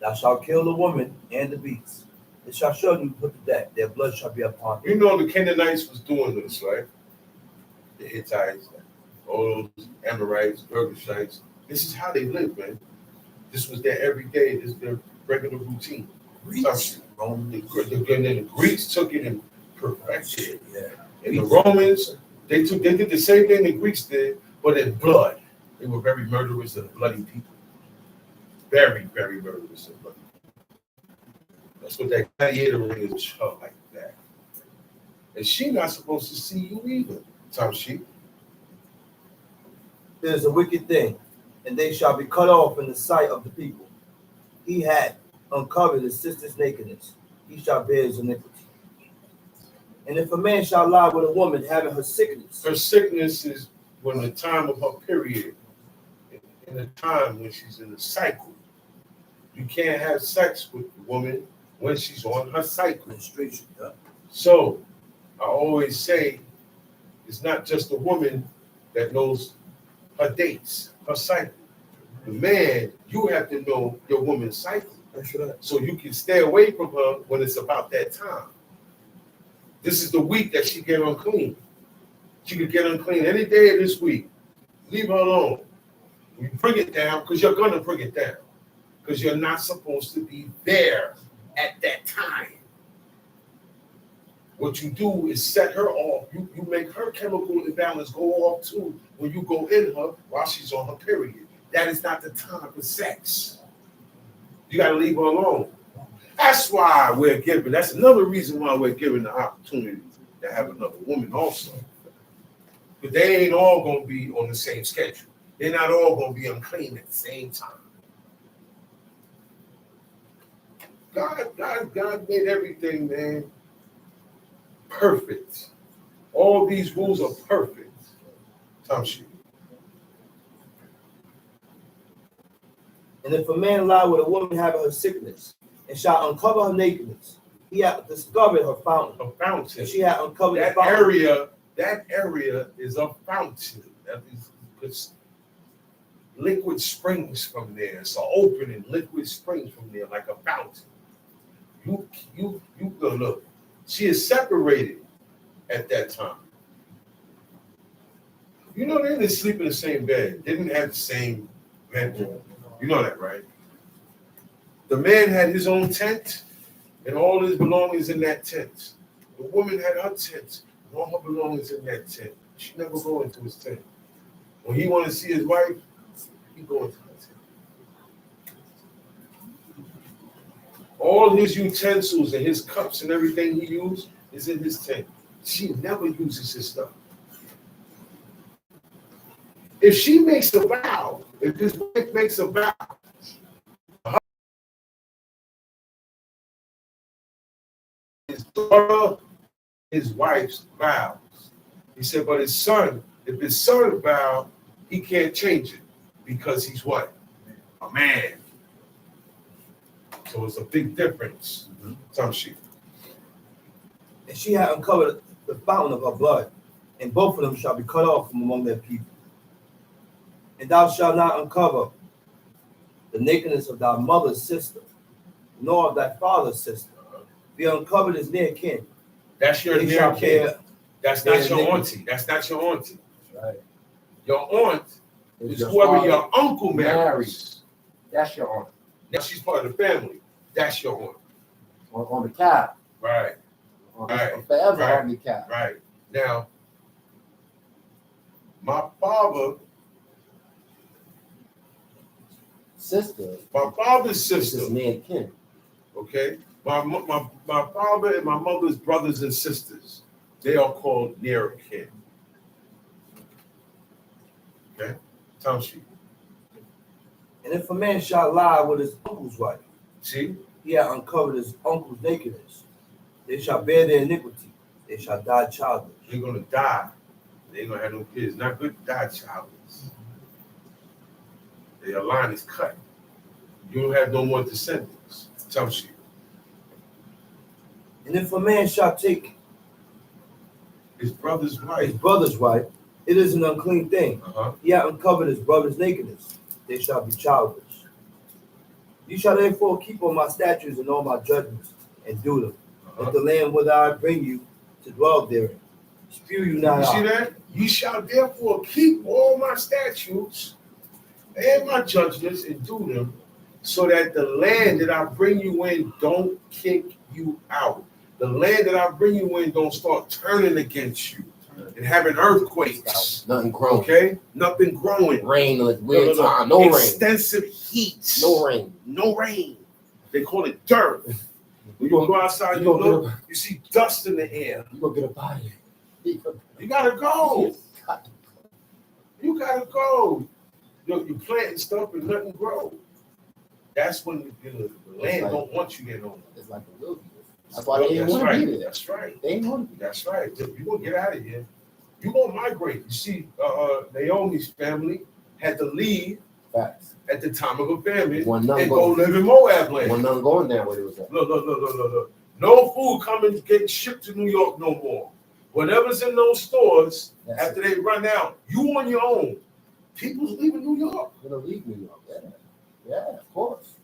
thou shalt kill the woman and the beast. It shall surely be put to death. Their blood shall be upon them. You know the Canaanites was doing this, right? The Hittites, all those Amorites, Girgashites. This is how they lived, man. This was their everyday, this is their regular routine. Greeks, The Greeks took it and perfected it. Yeah. And the Romans, they did the same thing the Greeks did, but in blood. They were very murderous and bloody people. Very, very murderous and bloody. That's what that gladiator ring is like that. And she not supposed to see you either, Tom Sheep. It is a wicked thing, and they shall be cut off in the sight of the people. He had uncovered his sister's nakedness, he shall bear his iniquity. And if a man shall lie with a woman having her sickness, Her sickness is when the time of her period, in the time when she's in the cycle. You can't have sex with the woman when she's on her cycle. menstruation, So I always say it's not just the woman that knows her dates, her cycle. The man, you have to know your woman's cycle. that's right. So you can stay away from her when it's about that time. This is the week that she get unclean. She could get unclean any day of this week. Leave her alone. You bring it down because you're gonna bring it down. Because you're not supposed to be there at that time. What you do is set her off. You make her chemical imbalance go off too when you go in her while she's on her period. That is not the time for sex. You got to leave her alone. That's why we're given. That's another reason why we're given the opportunity to have another woman also. But they ain't all going to be on the same schedule. They're not all going to be unclean at the same time. God made everything, man, perfect. All these rules are perfect. Tamshi. And if a man lie with a woman having her sickness, and shall uncover her nakedness, he hath discovered her fountain, A fountain. and she hath uncovered the That fountain. area is a fountain. That is, because liquid springs from there. It's an opening, liquid springs from there like a fountain. You go look. She is separated at that time. You know, they didn't sleep in the same bed. They didn't have the same bedroom. You know that, right? The man had his own tent and all his belongings in that tent. The woman had her tent and all her belongings in that tent. She never go into his tent. When he want to see his wife, he go into her tent. All his utensils and his cups and everything he used is in his tent. She never uses his stuff. If she makes a vow, if his wife makes a vow, his daughter, his wife's vows. He said, but his son, if his son vow, he can't change it because he's what? A man. So it's a big difference. Tamshi. And she hath uncovered the fountain of her blood, and both of them shall be cut off from among their people. And thou shalt not uncover the nakedness of thy mother's sister, nor of thy father's sister. Be uncovered as near kin. That's your They near shall kin. bear That's their not your iniquity. auntie. That's not your auntie. Right. Your aunt It's is your whoever father. your uncle Married. marries. That's your aunt. Now she's part of the family. That's your aunt. On the cap. Right, Right. Forever Right. on the cap. right. Now, my father's Sister. father's This is sister, near kin. okay? My father and my mother's brothers and sisters, they are called near kin. Okay? Tamshi. And if a man shall lie with his uncle's wife, See? he hath uncovered his uncle's nakedness. They shall bear their iniquity. They shall die childless. They're gonna die. They ain't gonna have no kids. Not good to die childless. Their line is cut. You don't have no more descendants. Tamshi. And if a man shall take His brother's his wife. brother's wife, it is an unclean thing. Uh-huh. He hath uncovered his brother's nakedness. They shall be childless. You shall therefore keep all my statutes and all my judgments and do them. Uh-huh. That the land whither I bring you to dwell therein, spew you not You see out. that? You shall therefore keep all my statutes and my judgments and do them, so that the land that I bring you in don't kick you out. The land that I bring you in don't start turning against you and having earthquakes. Nothing growing. Okay? Nothing growing. Rain like weird time. No rain. Extensive heat. No rain. No rain. They call it dirt. When you go outside, You you gonna look, you see dust in the air. You gonna get a body. You gotta go. You you gotta go. You planting stuff and nothing grow. That's when the land don't want you there no more. It's like a wilderness. That's why they didn't That's want to right. be there. That's right. They didn't want to be That's right. If you gonna get out of here, you gonna migrate. You see, Naomi's family had to leave there. Facts. at the time of a famine When none and go going, live in Moab land. when none going there where it was at. Look. No food coming getting shipped to New York no more. Whatever's in those stores, That's after they run out, you on your own. People's leaving New York. Gonna leave New York. Yeah. Yeah, of course.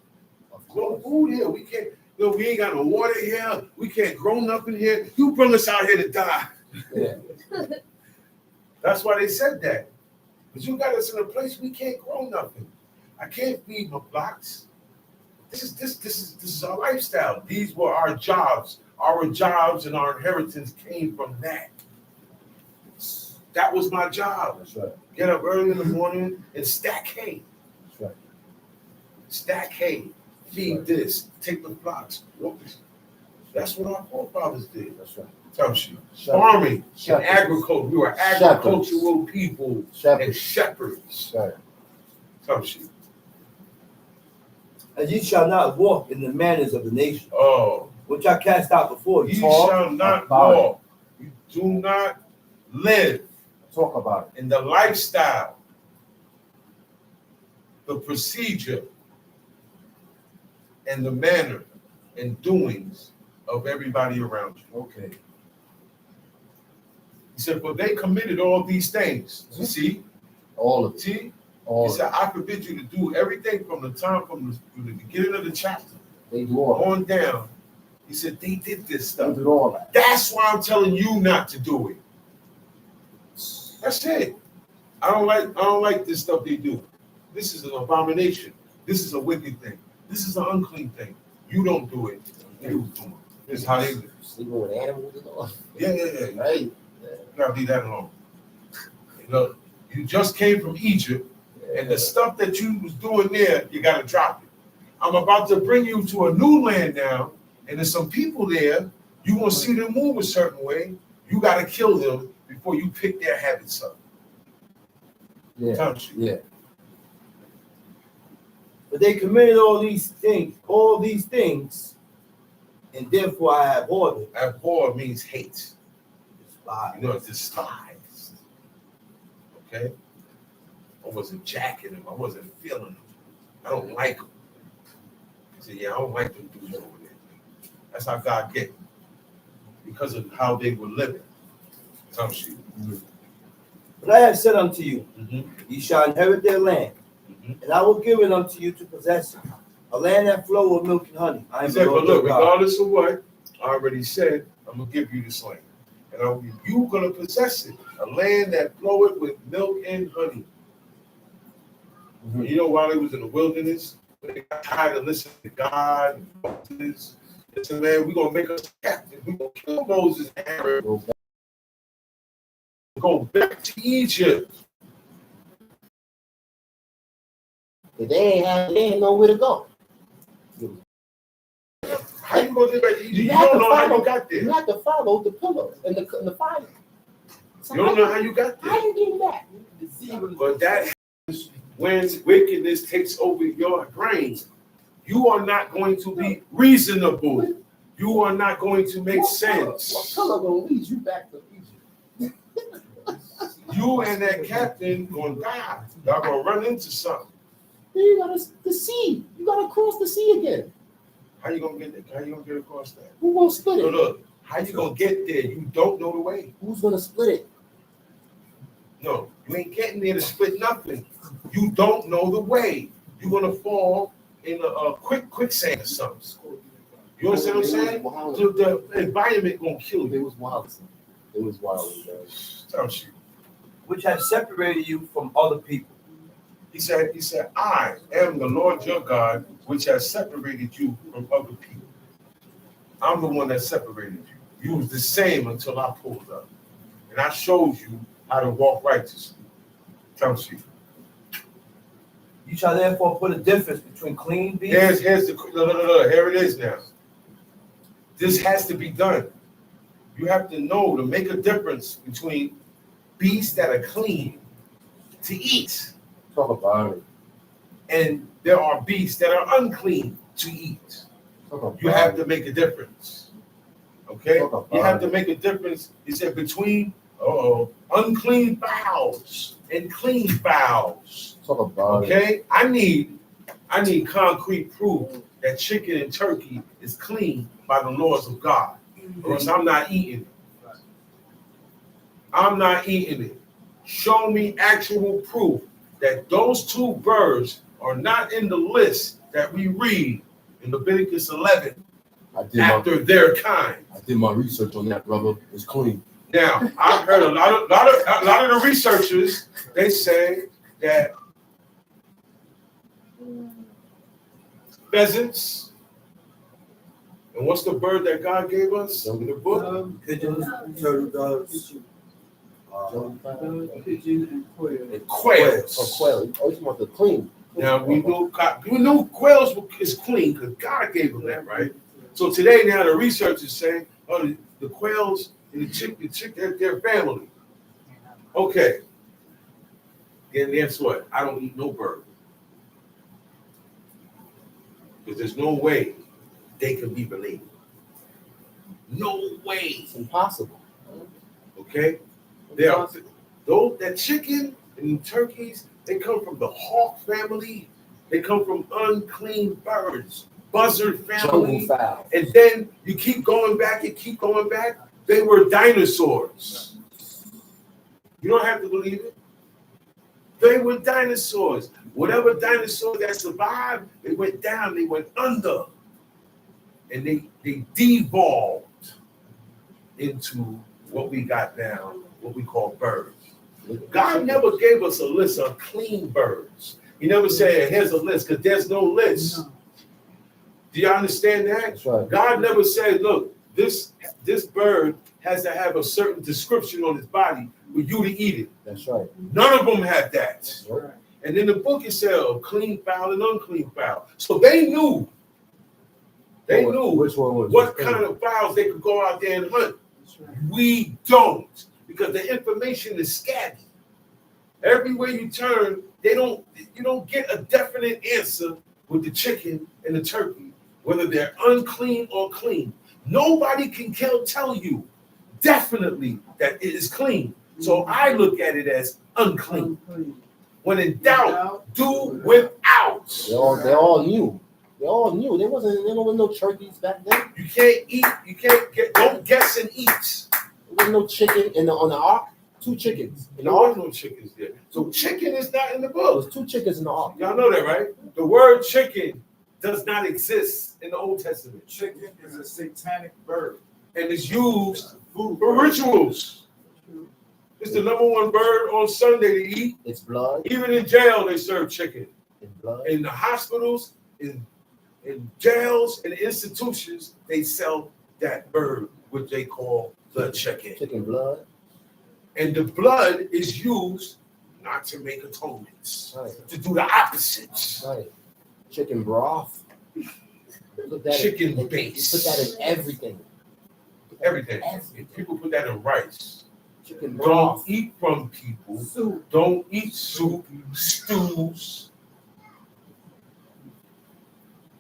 Of No course. food here. We can't. We ain't got no water here. We can't grow nothing here. You bring us out here to die. Yeah. That's why they said that. Because you got us in a place we can't grow nothing. I can't feed my blocks. This is our lifestyle. These were our jobs. Our jobs and our inheritance came from that. That was my job. That's right. Get up early in the morning and stack hay. That's right. Stack hay. Feed this. Take the flocks. That's what our forefathers did. That's right. Township. Shepherds. Farming and Shepherds. agriculture. We were agricultural people and Shepherds. shepherds. Right. Township. And ye shall not walk in the manners of the nation, Oh, which I cast out before ye you. shall not about walk. You do not live Talk about in the lifestyle, the procedure, and the manner and doings of everybody around you. it. Okay. He said, for they committed all these things. You see? All of it. See? He All of said, it. I forbid you to do everything from the beginning of the chapter They do all of on down. He said, they did this it. They stuff. do all that. That's why I'm telling you not to do it. That's it. I don't like this stuff they do. This is an abomination. This is a wicked thing. This is an unclean thing. You don't do it. They do it. This is how they live. Sleeping with animals and all. Yeah. Right. You gotta leave that alone. You know, you just came from Egypt, and the stuff that you was doing there, you gotta drop it. I'm about to bring you to a new land now, and there's some people there. You want to see them move a certain way. You gotta kill them before you pick their habits up. Yeah. Township. Yeah. But they committed all these things, and therefore I have ordered. Abhor means hate. By You know, despised. Okay? I wasn't jacking him. I wasn't feeling him. I don't like him. He said, yeah, I don't like them dudes over there. That's how God get them. Because of how they were living. Township. But I have said unto you, Mm-hmm. ye shall inherit their land, and I will give it unto you to possess it, a land that flow with milk and honey. I He am said, the Lord but look, your God. regardless of what, I already said, I'm going to give you this land. And you're going to possess it. A land that floweth with milk and honey. You know, while they was in the wilderness, they got tired of listening to God and Moses. They said, man, we're going to make us captive. We're going to kill Moses and Aaron. Go back to Egypt. But they ain't know where to go. How you going to get back to Egypt? You You have don't to know how follow- you got there. You have to follow the pillar and the fire. So You don't know how you got How there. you getting back? The But that happens when wickedness takes over your brain. You are not going to be reasonable. You are not going to make What sense. pillar gonna lead you back to Egypt? You and that captain gonna die. Y'all gonna run into something. Then you gotta the sea. You gotta cross the sea again. How you gonna get there? How you gonna get across that? Who gonna split No, it? look. How you gonna get there? You don't know the way. Who's gonna split it? No, you ain't getting there to split nothing. You don't know the way. You're gonna fall in a quicksand or something. You understand what I'm saying? The environment gonna kill It you. was wild. Son. It was wild. Guys. Don't you? which has separated you from other people. He said, I am the Lord your God, which has separated you from other people. I'm the one that separated you. You was the same until I pulled up. And I showed you how to walk righteously. Tells you. You shall therefore put a difference between clean beasts. Here's the look, here it is now. This has to be done. You have to know to make a difference between beasts that are clean, to eat. Talk about it. And there are beasts that are unclean to eat. Talk about You have it. to make a difference. Okay? Talk about You have to it. make a difference. He said between unclean fowls and clean fowls. Talk about it. Okay? I need concrete proof that chicken and turkey is clean by the laws of God. Or else I'm not eating it. I'm not eating it. Show me actual proof that those two birds are not in the list that we read in Leviticus 11 after their kind. I did my research on that, brother. It's clean. Now, I've heard a lot of the researchers, they say that pheasants, and what's the bird that God gave us in the book? Pigeons, turtle doves, Pigeon and quail. And quails. Oh, quail. Oh, you want the clean. Now we knew quails is clean because God gave them that, right? So today now the researchers say, oh, the quails and the chick, they're family. Okay. Then guess what? I don't eat no bird. Because there's no way they can be related. No way. It's impossible. Okay? That chicken and turkeys, they come from the hawk family. They come from unclean birds, buzzard Jungle family. fowl. And then you keep going back and keep going back. They were dinosaurs. You don't have to believe it. They were dinosaurs. Whatever dinosaur that survived, they went down, they went under. And they devolved into what we got now, what we call birds. God never gave us a list of clean birds. He never said, here's a list, because there's no list. Do you understand that? That's right. God never said, look, this bird has to have a certain description on its body for you to eat it. That's right. None of them have that. That's right. And in the book it said clean fowl and unclean fowl. So they knew. They knew Which one was what kind of fowls they could go out there and hunt. We don't, because the information is scattered. Everywhere you turn, you don't get a definite answer with the chicken and the turkey, whether they're unclean or clean. Nobody can tell you definitely that it is clean. So I look at it as unclean. When in doubt, do without. They all knew. They all knew. There wasn't no turkeys back then. You can't eat, don't guess and eat. There wasn't no chicken on the ark. 2 chickens in the There was ark. no chickens there. So chicken is not in the There book. was 2 chickens in the ark. Y'all know that, right? The word chicken does not exist in the Old Testament. Chicken is a satanic bird. And it's used for rituals. It's the #1 bird on Sunday to eat. It's blood. Even in jail, they serve chicken. It's blood. In the hospitals, in jails, and institutions, they sell that bird, which they call the chicken. Chicken blood. And the blood is used not to make atonements, Right. to do the opposite. Right. Chicken broth. Put that Chicken in, base. Put that in everything. Everything. Everything. People put that in rice. Chicken Don't broth. eat from people. Don't eat soup, stews.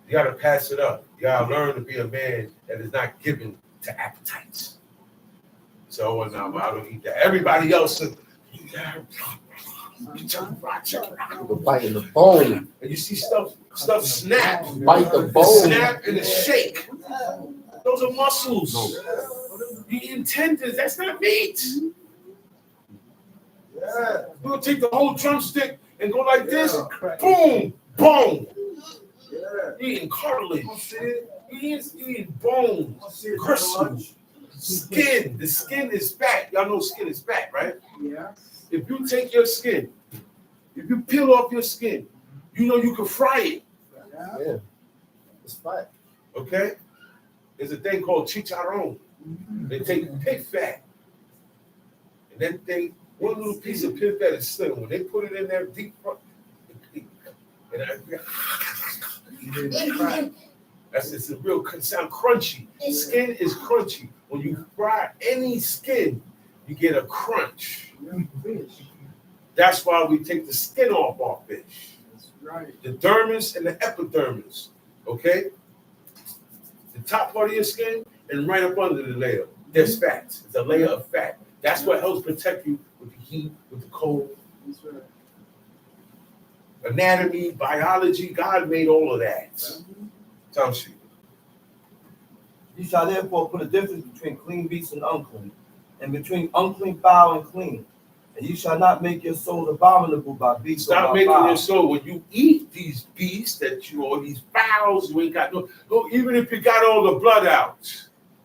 You gotta pass it up. You gotta learn to be a man that is not given to appetites. So now I don't eat that. Everybody else says, fried chicken. You're biting the bone. And you see stuff snap. Bite the bone. Snap and a shake. Those are muscles. You eating tendons, that's not meat. Yeah. You'll take the whole drumstick and go like this, boom, boom. Yeah. You eating cartilage. You eating bones, crystals, skin. The skin is fat. Y'all know skin is fat, right? Yeah. If you take your skin, if you peel off your skin, you know you can fry it, Yeah. It's fat. okay? There's a thing called chicharron. They take pig fat. And that thing, one little piece of pig fat is slim. When they put it in there deep front, it's a real sound crunchy. Skin is crunchy. When you fry any skin, you get a crunch. That's why we take the skin off our fish. That's right. The dermis and the epidermis. Okay? The top part of your skin and right up under the layer. There's fat. It's a layer of fat. That's what helps protect you with the heat, with the cold. That's right. Anatomy, biology, God made all of that. Tom Sheep. You shall therefore put a difference between clean beasts and unclean, and between unclean fowl and clean. And you shall not make your souls abominable by beasts or Stop by making fowl. your soul. When you eat these beasts that you or these fowls, you ain't got no, even if you got all the blood out,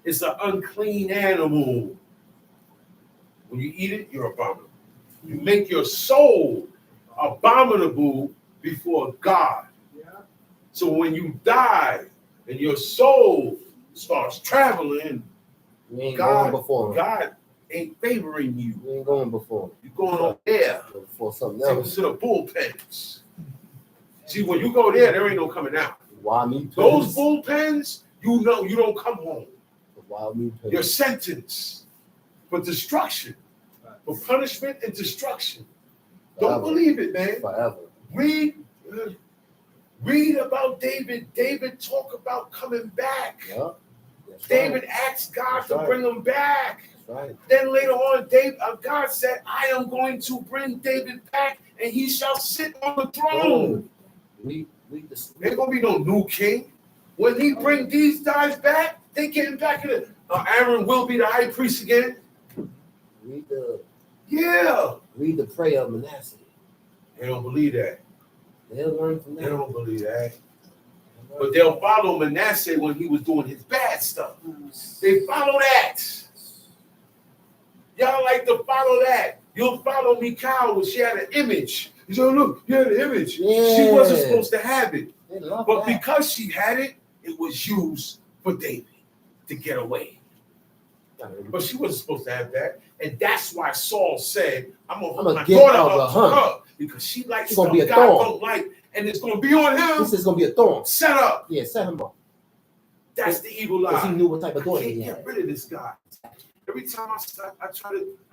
it's an unclean animal. When you eat it, you're abominable. You make your soul abominable before God. Yeah. So when you die and your soul starts traveling, We ain't God, going before him. God ain't favoring you. We ain't going before him. You're going on there. Before something Take them else. to the bullpens. See, when you go there ain't no coming out. Wild meat Those pens. bullpens, you know you don't come home. Wild meat pens. You're sentenced for destruction, for punishment and destruction. Don't Forever. believe it, man. Forever. Read about David. David talk about coming back. Yeah. That's David right. asked God That's to right. bring him back. That's right. Then later on, God said, I am going to bring David back and he shall sit on the throne. We the Ain't gonna be no new king. When he bring these guys back, they getting back in it. Aaron will be the high priest again. read the Yeah. read the prayer of Manasseh. They don't believe that. They'll learn from They that. don't believe that. But they'll follow Manasseh when he was doing his bad stuff. They follow that. Y'all like to follow that. You'll follow Michal when she had an image. You say, look, you had an image. She wasn't Yeah. supposed to have it. They love But that. because she had it, it was used for David to get away. But she wasn't supposed to have that. And that's why Saul said, I'm going to hold I'ma my get daughter out up the to hunt. her because she likes She's gonna stuff be a God thorn. don't like. And it's going to be on him. This is gonna be a thorn. Set up. Yeah, set him up. That's the evil Because he lie. knew what type of I daughter can't he get had. rid of this guy. Every time I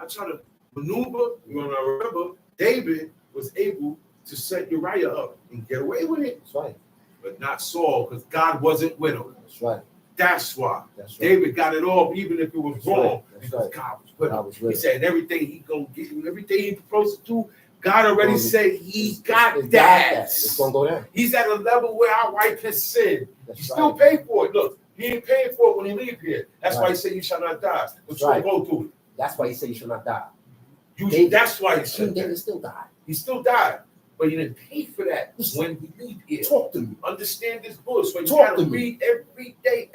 try to maneuver, you're gonna remember David was able to set Uriah up and get away with it, That's right. but not Saul because God wasn't with him. That's right. That's why That's right. David got it off, even if it was That's wrong, right. That's because right. God was with him. God was He with him. said everything he gonna get him, everything he's supposed to do. God already said he got It's that. It's gonna go down. He's at a level where our wife has sinned. That's You still right. pay for it. Look, he ain't paying for it when he leave here. That's why he Right. said you shall not die. But That's you right. gonna go through it. That's why he said you should not die. You, that's why he King said David that. still died. He still died, but he didn't pay for that when he leave here. Talk to me. Understand this book, so you Talk gotta to me. read every day,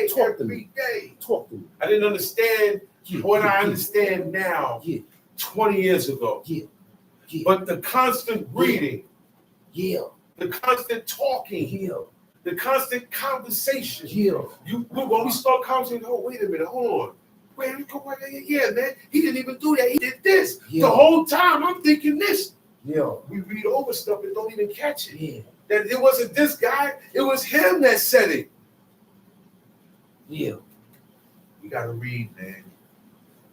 Talk to every day. Talk to me. I didn't understand Yeah, what yeah, I yeah. understand now Yeah. 20 years ago. Yeah. Yeah. But the constant reading, Yeah. the constant talking, Yeah. the constant conversation. Yeah. When we start conversating, oh, wait a minute, hold on. Wait, yeah, man, he didn't even do that. He did this. Yeah. The whole time I'm thinking this. Yeah. We read over stuff and don't even catch it. Yeah. That it wasn't this guy, it was him that said it. Yeah. You gotta read, man.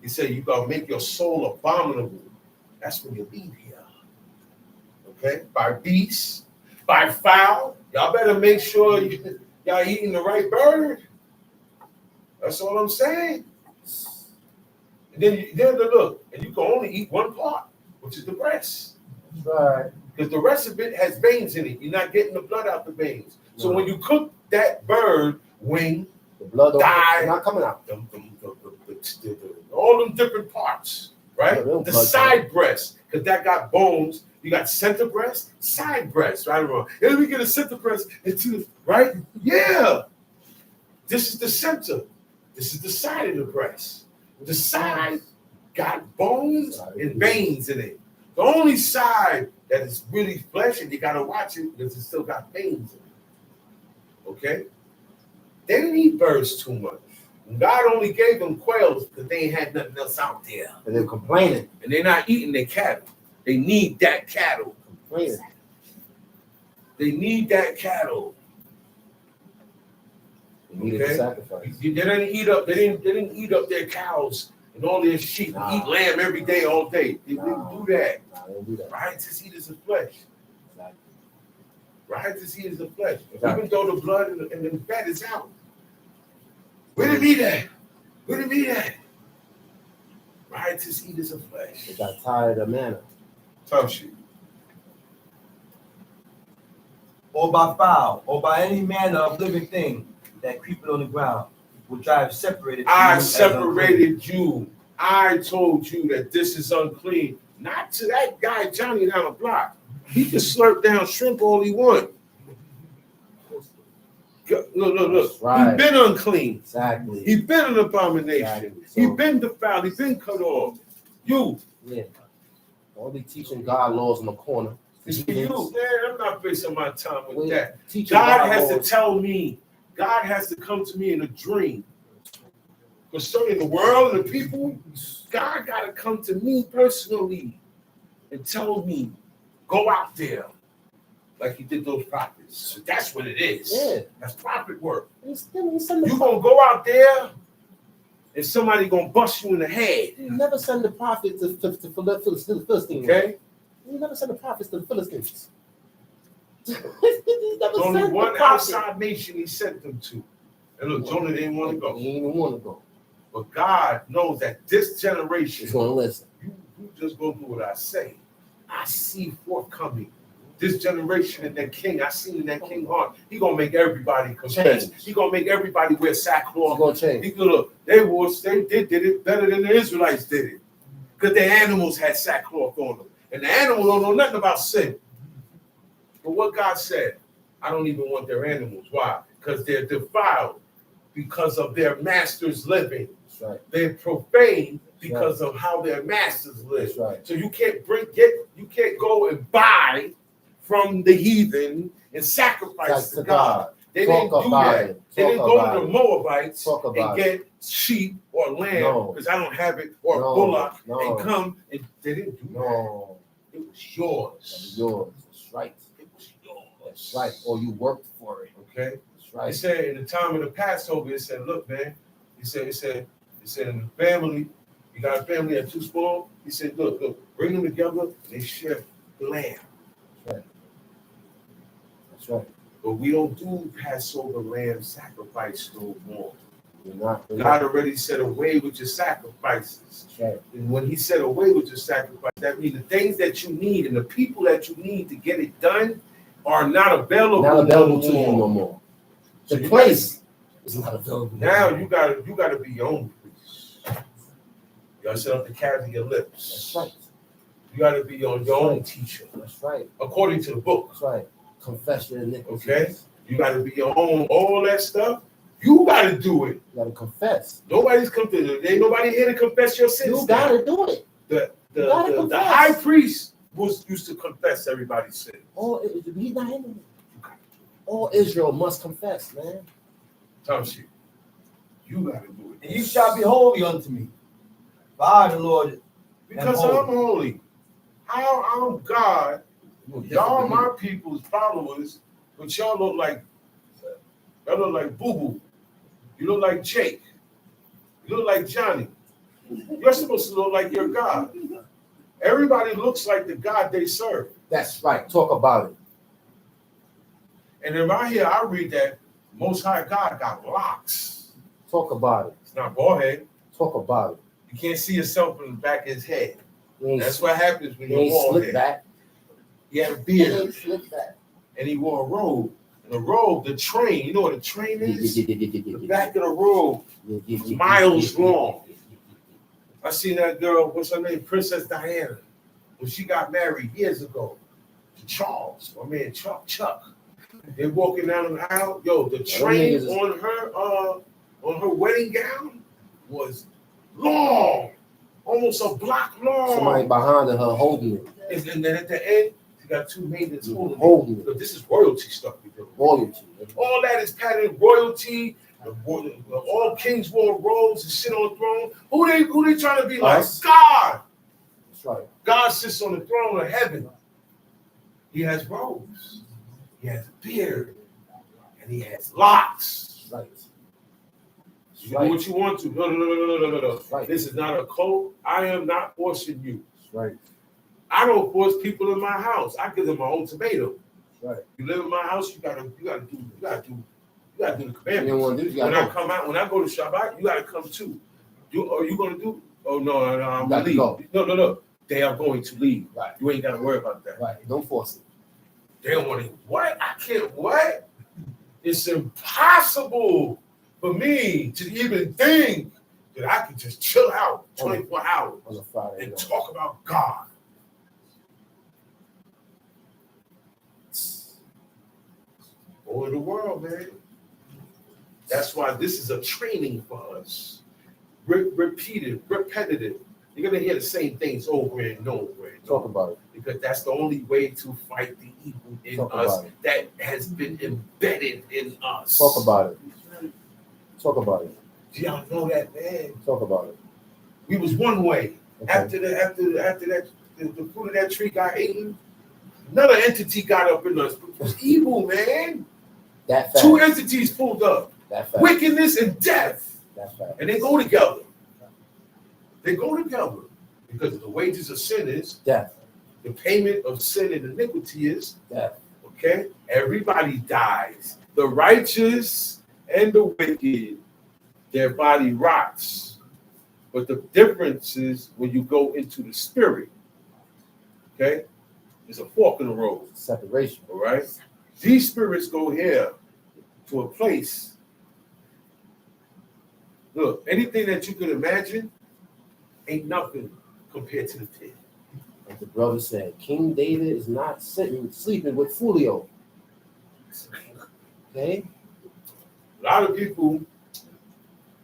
He said you gotta make your soul abominable. That's when you leave here. Okay? By beasts, by fowl. Y'all better make sure y'all eating the right bird. That's all I'm saying. And then look, and you can only eat one part, which is the breast. Right. Because the rest of it has veins in it. You're not getting the blood out the veins. So No. when you cook that bird wing, The blood don't Die. it's not coming out. all them different parts, right? Yeah, they'll The blood side breast, because that got bones. You got center breast, side breast, right or wrong. And then we get a center breast into right? Yeah. This is the center. This is the side of the breast. The side got bones and veins in it. The only side that is really flesh, and you gotta watch it because it still got veins in it. Okay? They didn't eat birds too much. God only gave them quails because they ain't had nothing else out there. And they're complaining. And they're not eating their cattle. They need that cattle. Complaining. They need that cattle. They needed Okay. the sacrifice. They didn't eat up. They didn't eat up their cows and all their sheep. Nah. Eat lamb every day, all day. They didn't Nah. do that. Nah. Nah, don't do that. Riotous eat is the flesh. Exactly. Riotous eat is the flesh. Exactly. Even though the blood and the fat is out. Where the meat at? Where the meat at? Riotous eat is the flesh. They got tired of manna. Tough shit. Or by fowl, or by any manner of living thing that creepeth on the ground, which I have separated. I you as unclean. separated you. I told you that this is unclean. Not to that guy Johnny down the block. He can slurp down shrimp all he want. Look. That's right. He been unclean. Exactly. He been an abomination. Exactly. He So- been defiled. He been cut off. You. Yeah. Don't be teaching God laws in the corner. It's for you. Man, I'm not wasting my time with Wait, that. teaching God has to laws. tell me. God has to come to me in a dream. Concerning the world and the people, God got to come to me personally and tell me, go out there like he did those prophets. So that's what it is. Yeah. That's prophet work. He's send the You going to go out there and somebody going to bust you in the head. You never send the prophets to the Philistines. Okay? You never send the prophets to the Philistines. You never There's only send the one prophets. outside nation he sent them to. And look, Jonah didn't want to go. He didn't even want to go. But God knows that this He's generation, going to listen. you just go do what I say. I see forthcoming. This generation and that king, I see in that king heart, he gonna make everybody confess. Change. He gonna make everybody wear He's sackcloth. going to change. He look, they did it better than the Israelites did it. Because their animals had sackcloth on them. And the animals don't know nothing about sin. But what God said, I don't even want their animals. Why? Because they're defiled because of their master's living. That's right. They're profane because of how their masters live. That's right. So you can't you can't go and buy from the heathen and sacrifice That's to God. They Talk didn't do about that. it. They didn't Talk go about to the it. Moabites Talk and about get sheep or lamb No. because I don't have it, or No. bullock, No. and come and they didn't do No. that. It was That's yours. yours. That's right. It was yours. That's right. Or you worked for it. Okay. That's He right. said in the time of the Passover, it said, look, man, he said in the family, you got a family at too small. He said, look, bring them together and they share the lamb. That's right. But we don't do Passover lamb sacrifice no more. You're not. God already said away with your sacrifices. That's right. And when he said away with your sacrifice, that means the things that you need and the people that you need to get it done are not available, Not available no to you more. no more. So The you place is not available. Now you gotta be your own priest. You gotta set up the calves of your lips. That's right. You gotta be your own teacher, That's right. according to the book. That's right. Confess your iniquities. Okay. You gotta be your own, all that stuff. You gotta do it. You gotta confess. Nobody's come to ain't nobody here to confess your sins. You gotta do it. The gotta the confess. high priest used to confess everybody's sin. He's not in it. All Israel must confess, man. Tell you, you gotta do it. And you shall be holy unto me. For I, the Lord, Because am I'm holy. I'm God. Y'all my people's followers, but y'all look like Boo Boo. You look like Jake. You look like Johnny. You're supposed to look like your God. Everybody looks like the God they serve. That's right. Talk about it. And then right here, I read that Most High God got locks. Talk about it. It's not bald head. Talk about it. You can't see yourself in the back of his head. He ain't, That's what happens when he you're ain't bald slick head. back. He had a He beard. ain't slick back. And he wore a robe. And the robe, the train, you know what a train is? The Yeah. back of the robe, miles long. I seen that girl, what's her name? Princess Diana. When she got married years ago to Charles, my man Chuck. They're walking down the aisle. Yo, the train on her wedding gown was long, almost a block long. Somebody behind her holding it. And then at the end, she got two maidens holding it. Holding it. Look, this is royalty stuff we do. Royalty. All that is patterned royalty. All kings wore robes and sit on the throne. Who they trying to be like? Us. God. That's right. God sits on the throne of heaven. He has robes. He has a beard. And he has locks. That's right. You can do what you want to. No. Right. This is not a cult. I am not forcing you. That's right. I don't force people in my house. I give them my own tomato. Right. You live in my house, you gotta do the You don't commandments. want to do. You When got I come out, when I go to Shabbat, you gotta come too. Are you gonna do? Oh no, I'm You gonna got to leave. go. No. They are going to leave. Right. You ain't gotta worry about that. Right. Don't force it. They don't want to. What? I can't. What? It's impossible for me to even think that I can just chill out 24 hours On a Friday and night. talk about God. Over the world, man. That's why this is a training for us. Repeated, repetitive. You're gonna hear the same things over and over and Talk over. about it. Because that's the only way to fight the evil in Talk us about it. that has been embedded in us. Talk about it. Talk about it. Do y'all know that, man? Talk about it. We was one way. Okay. After that, the fruit of that tree got eaten, another entity got up in us. It was evil, man. That fact. Two entities pulled up. That fact. Wickedness and death. That fact. And they go together. They go together. Because the wages of sin is Death. the payment of sin and iniquity is Death. okay. Everybody dies. The righteous and the wicked, their body rots. But the difference is when you go into the spirit, okay, there's a fork in the road, Separation. all right? These spirits go here to a place. Look, anything that you can imagine ain't nothing compared to the pit. Like the brother said, King David is not sleeping with Fulio. Okay? A lot of people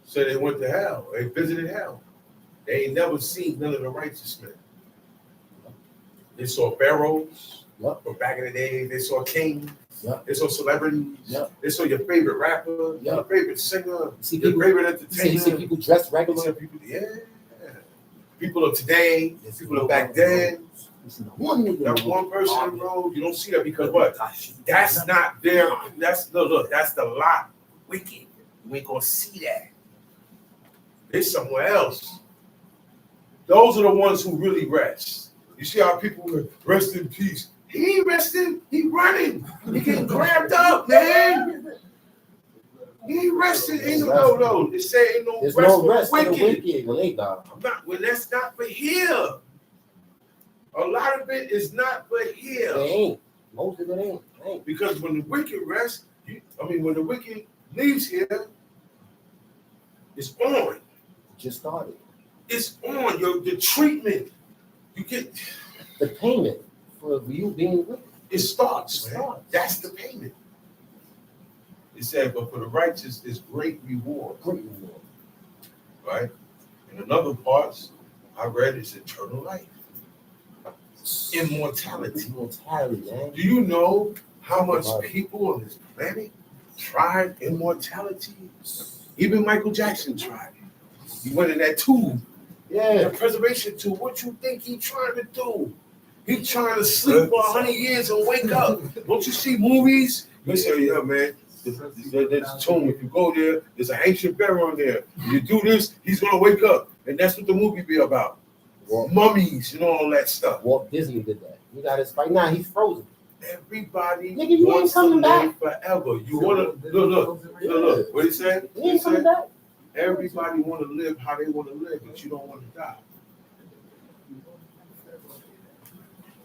say they went to hell. They visited hell. They ain't never seen none of the righteous men. They saw pharaohs Yep. from back in the day. They saw kings. Yep. They saw celebrities. Yep. They saw your favorite rapper, Yep. your favorite singer, You see your people, favorite you see entertainer. people dressed You regular. see people, yeah. People of today, Yes, people of back then. You see one nigga. That one person, bro, you don't see that because what? That's not their. That's look. That's the lot. Wicked. You ain't gonna see that. It's somewhere else. Those are the ones who really rest. You see how people rest in peace. He ain't resting. He running. He getting grabbed up, man. He ain't resting. Ain't no. It say ain't no There's rest no for rest for the the wicked. wicked when they die. Well, that's not for here. A lot of it is not for They here. ain't. Most of it ain't. Because when the wicked rest, when the wicked leaves here, it's on. Just started. It's on. The treatment. You get The payment for you being wicked. it starts, It man. starts. That's the payment. It said, but for the righteous is great reward, Great reward. right? And another parts I read is eternal life. Immortality. Immortality, man. Do you know how much people on this planet tried immortality? Even Michael Jackson tried it. He went in that tube, Yeah. that preservation tube. What you think he trying to do? He trying to sleep for 100 years and wake up. Don't you see movies? You say, yeah, man. There's a tomb. If you go there, there's an ancient pharaoh in there. If you do this, he's gonna wake up, and that's what the movie be about. Mummies and all that stuff. Walt Disney did that. He got his right now. He's frozen. Everybody Nigga, you wants ain't to coming live forever. You wanna look. What he say? He ain't coming back. Everybody want to live how they want to live, but you don't want to die.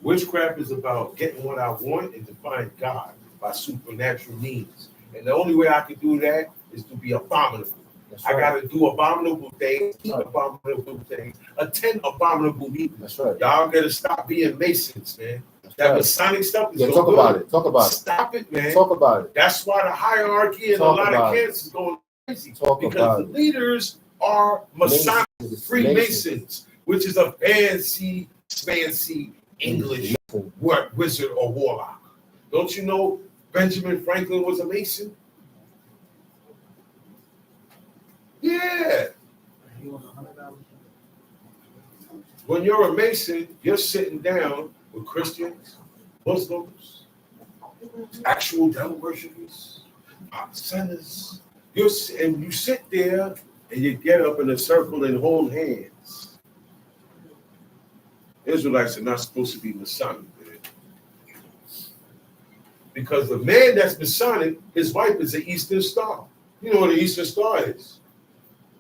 Witchcraft is about getting what I want and to find God by supernatural means. And the only way I can do that is to be abominable. That's I right. got to do abominable things, eat abominable things, attend abominable meetings. That's right. Y'all got to stop being Masons, man. That's That right. Masonic stuff is Yeah, no talk good. about it. Talk about it. Stop it, man. Talk about it. That's why the hierarchy and Talk a lot about of it. camps is going crazy. Talk Because about the it. leaders are Masonic Masons. Freemasons, which is a fancy English wizard or warlock. Don't you know Benjamin Franklin was a Mason? Yeah. When you're a Mason, you're sitting down with Christians, Muslims, actual devil worshippers, sinners. And you sit there and you get up in a circle and hold hands. Israelites are not supposed to be Masonic, man. Because the man that's Masonic, his wife is an Eastern Star. You know what an Eastern Star is?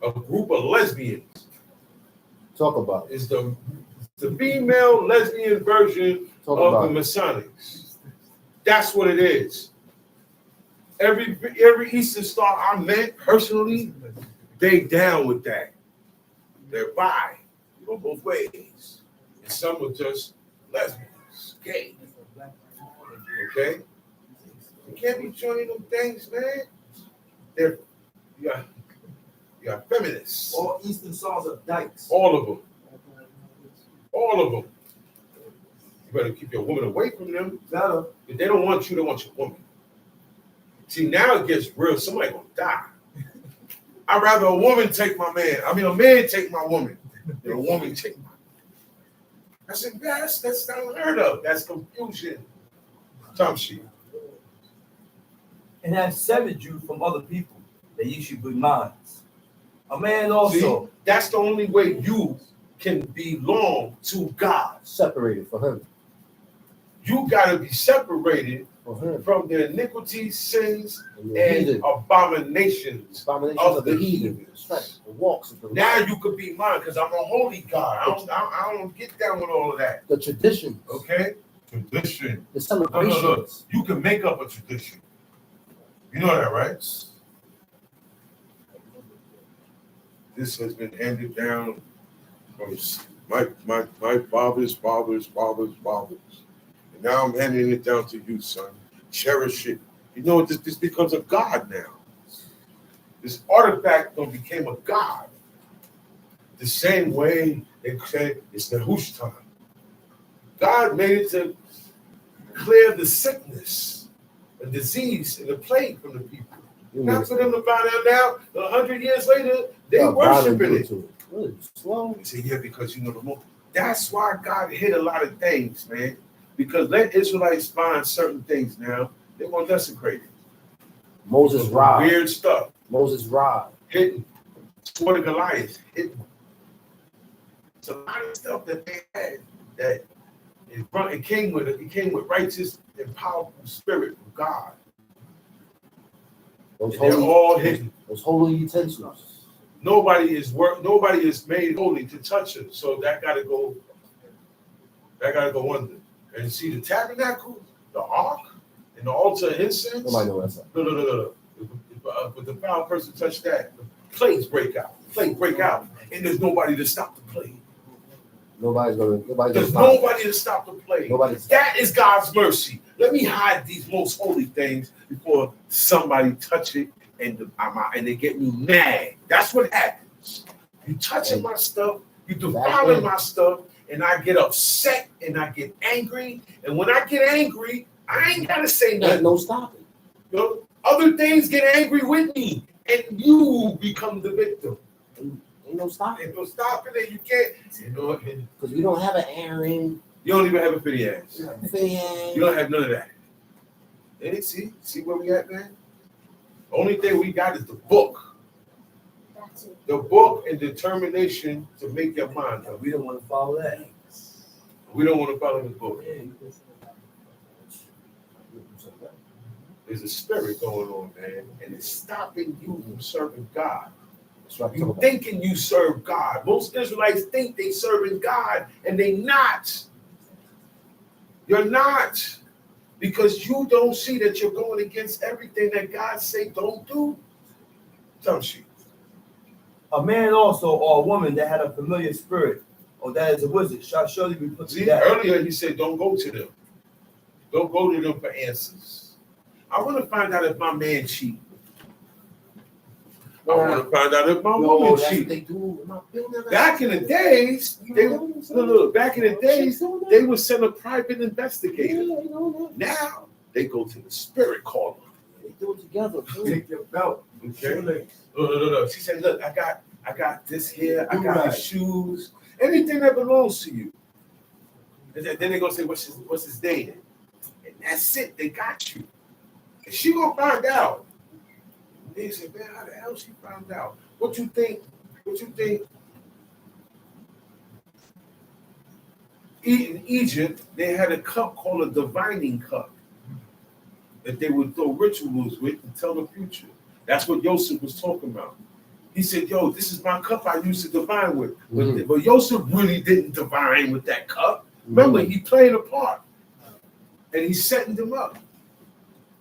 A group of lesbians. Talk about it. It's the female lesbian version Talk of about the it. Masonics. That's what it is. Every Eastern Star I met personally, they down with that. They're bi. You go both ways. And some are just lesbians, gay. Okay? You can't be joining them things, man. You got feminists. All Eastern songs are dykes. All of them. All of them. You better keep your woman away from them. Better. If they don't want you, they want your woman. See, now it gets real. Somebody gonna die. I'd rather a woman take my man. I mean, a man take my woman than a woman take my. I said, that's unheard of. That's confusion. Tom sheet. And have severed you from other people, that ye should be mine. A man also. See, that's the only way you can belong to God. Separated for him. You gotta be separated For him. from the iniquities, sins, And the and heathen. abominations. Abominations of of the the heathen. heathen. That's right. The walks of the Now light. you could be mine because I'm a holy God. I don't get down with all of that. The traditions. Okay? Tradition. The celebrations. You can make up a tradition. You know that, right? This has been handed down from my father's fathers. And now I'm handing it down to you, son. Cherish it. You know, this becomes a God now. This artifact became a God. The same way they say it's Nehushtan. God made it to clear the sickness, the disease, and the plague from the people. Not for them to bow down now. 100 years later, they worshiping it. Really slow. They say, yeah, because you know the more. That's why God hid a lot of things, man. Because let Israelites find certain things now, they're gonna desecrate it. Moses' rod. Weird stuff. Moses' rod. Hidden. Sword of Goliath. Hidden. It's a lot of stuff that they had that it came with righteous and powerful spirit of God. Those And they're all hidden. Those holy utensils. Nobody is made holy to touch it. So that gotta go under. And see the tabernacle, the ark, and the altar of incense. Nobody knows that. No. If the foul person touch that, the plagues break out. And there's nobody to stop the plague. Nobody's gonna There's stop. nobody to stop the plague. Nobody's That is God's mercy. Let me hide these most holy things before somebody touch it and they get me mad. That's what happens. You touching my stuff, you defiling my stuff, and I get upset and I get angry. And when I get angry, I ain't gotta say Ain't nothing. no stopping. You know, other things get angry with me, and you become the victim. Ain't no stopping. Ain't no stopping it. You can't. You know what? You Because we don't have an Aaron. don't even have a Phineas. Fan. You don't have none of that. Hey, see where we at, man? Only thing we got is the book. That's it. The book and determination to make your mind up. We don't want to follow that. We don't want to follow the book. There's a spirit going on, man, and it's stopping you from serving God. That's right. You thinking you serve God. Most Israelites think they serving God, and they not. You're not. Because you don't see that you're going against everything that God say don't do. Tell she. A man also, or a woman that had a familiar spirit, or that is a wizard, shall surely be put to See, death. earlier he said, don't go to them. Don't go to them for answers. I want to find out if my man cheat. I want to find out if my No, woman that's what cheat. they do in my building. Back in the days, back in the days, they would send a private investigator. Now they go to the spirit caller. They do it together. Take your belt. Okay. Look. She said, look, I got this here, I got these shoes, anything that belongs to you. And then they're gonna say, what's his name? And that's it, they got you. And she gonna find out. And they say, man, how the hell she found out? What you think? In Egypt, they had a cup called a divining cup that they would throw rituals with to tell the future. That's what Joseph was talking about. He said, yo, this is my cup I used to divine with. But Joseph really didn't divine with that cup. Remember, he played a part. And he's setting them up.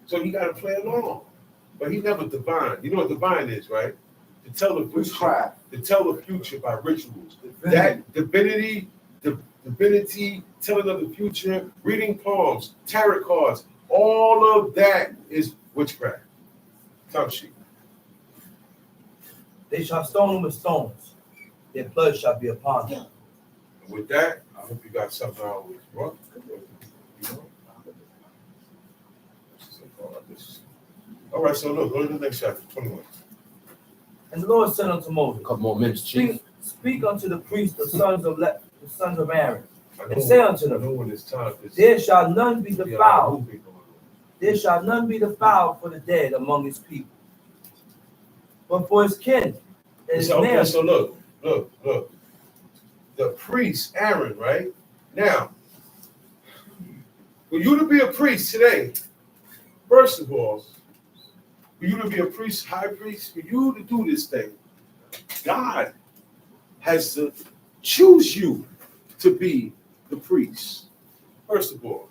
So you got to play along. But he never divined. You know what divine is, right? To tell the future. Witchcraft. To tell the future by rituals. That divinity, telling of the future, reading palms, tarot cards, all of that is witchcraft. Tongue sheet. They shall stone them with stones. Their blood shall be upon them. And with that, I hope you got something out of this, bro. All right, so look, go to the next chapter, 21. And the Lord said unto Moses, A couple more minutes, Chief. Speak unto the priests, the sons of Aaron, and say unto I know them, when it's time. there shall none be defiled. There shall none be defiled for the dead among his people. But for his kin, that is Okay, near. so look. The priest, Aaron, right? Now, for you to be a priest today, first of all, for you to be a priest, high priest, for you to do this thing, God has to choose you to be the priest. First of all.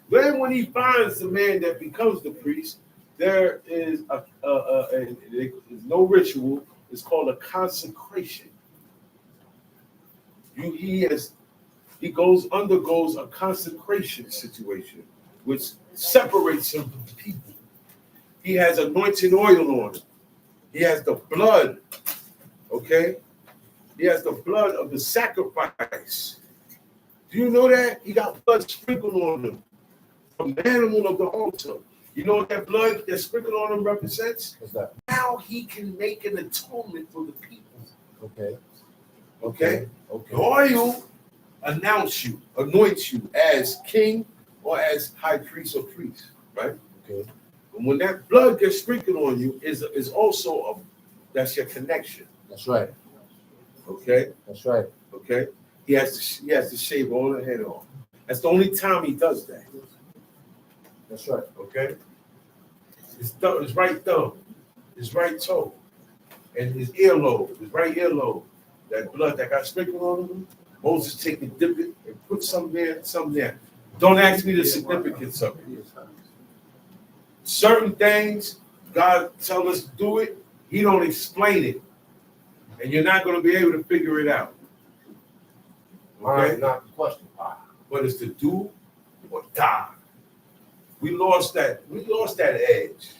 Then when he finds the man that becomes the priest, there is no ritual. It's called a consecration. He undergoes a consecration situation, which separates him from the people. He has anointing oil on him. He has the blood, okay? He has the blood of the sacrifice. Do you know that? He got blood sprinkled on him from the animal of the altar. You know what that blood that's sprinkled on him represents? What's that? Now he can make an atonement for the people. Okay. Okay? Okay. The oil anoints you as king or as high priest or priest, right? Okay. And when that blood gets sprinkled on you, is also that's your connection. That's right. Okay? That's right. Okay? He has to shave all the head off. That's the only time he does that. That's right. Okay? His right thumb, his right toe, and his earlobe, his right earlobe, that blood that got sprinkled on him, Moses take and dip it and put some there, some there. Don't ask me the significance of it. Certain things, God tell us to do it, he don't explain it. And you're not going to be able to figure it out. Mine's not the question. But it's to do or die. We lost that edge.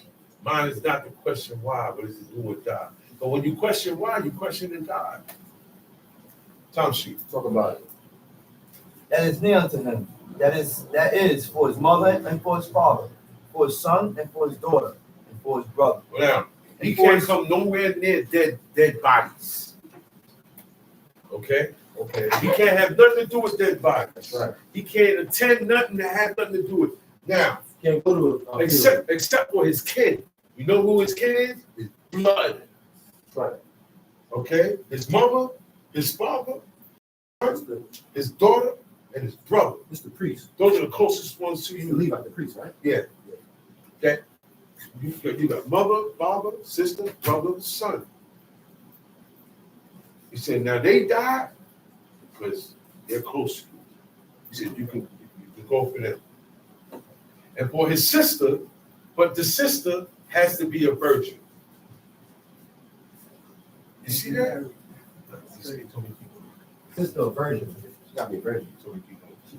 Mine is not the question why, but it's to do or die. But when you question why, you question in God. Tom sheet. Talk about it. That is near unto him. That is for his mother and for his father, for his son and for his daughter, and for his brother. Well, now, he can't come nowhere near dead bodies. Okay? Okay. He can't have nothing to do with dead bodies. That's right. He can't attend nothing that has nothing to do with it. Now, Can't go to a except for his kid. You know who his kid is? His blood. That's right. Okay? His mother, his father, his daughter, and his brother. It's the priest. Those are the closest ones to You you. leave out the priest, right? Yeah. That you got mother, father, sister, brother, son. He said, now they died because they're close to you. He said, you can go for them. And for his sister, but the sister has to be a virgin. You see that? Sister a virgin. She gotta be a virgin.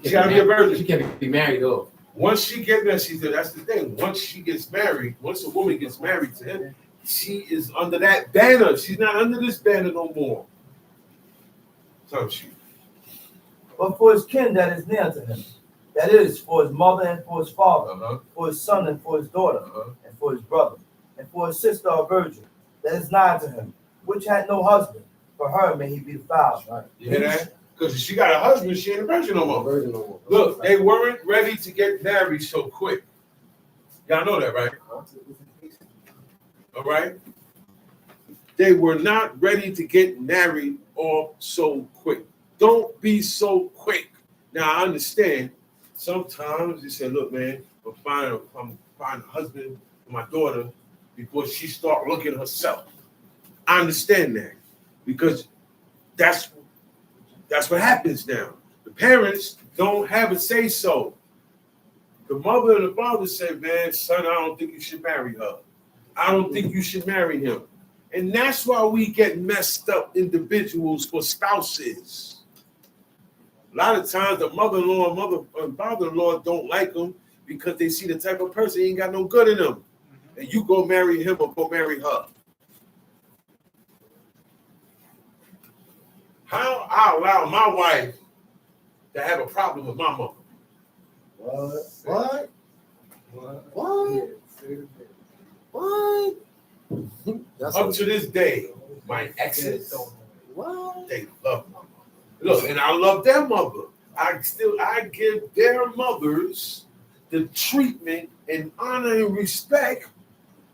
She gotta be a virgin. She can't be married though. Once she gets there, that's the thing. Once she gets married, once a woman gets married to him, she is under that banner. She's not under this banner no more. Time she. But for his kin that is near to him, that is for his mother and for his father, Uh-huh. for his son and for his daughter, Uh-huh. and for his brother, and for his sister a virgin, that is nigh to him, which had no husband. For her may he be defiled. That's right. You hear that? Because if she got a husband, she ain't a virgin no more. Virgin no more. Look, they weren't ready to get married so quick. Y'all know that, right? All right? They were not ready to get married all so quick. Don't be so quick. Now I understand. Sometimes you say, "Look, man, I'm find a husband for my daughter before she start looking at herself." I understand that because that's what happens now. The parents don't have a say so. The mother and the father say, "Man, son, I don't think you should marry her. I don't think you should marry him." And that's why we get messed up individuals for spouses. A lot of times the mother-in-law and father-in-law don't like them because they see the type of person he ain't got no good in them. And you go marry him or go marry her. How I allow my wife to have a problem with my mother? What? That's Up to this day, my exes, what? they love my mother. Look, and I love their mother. I give their mothers the treatment and honor and respect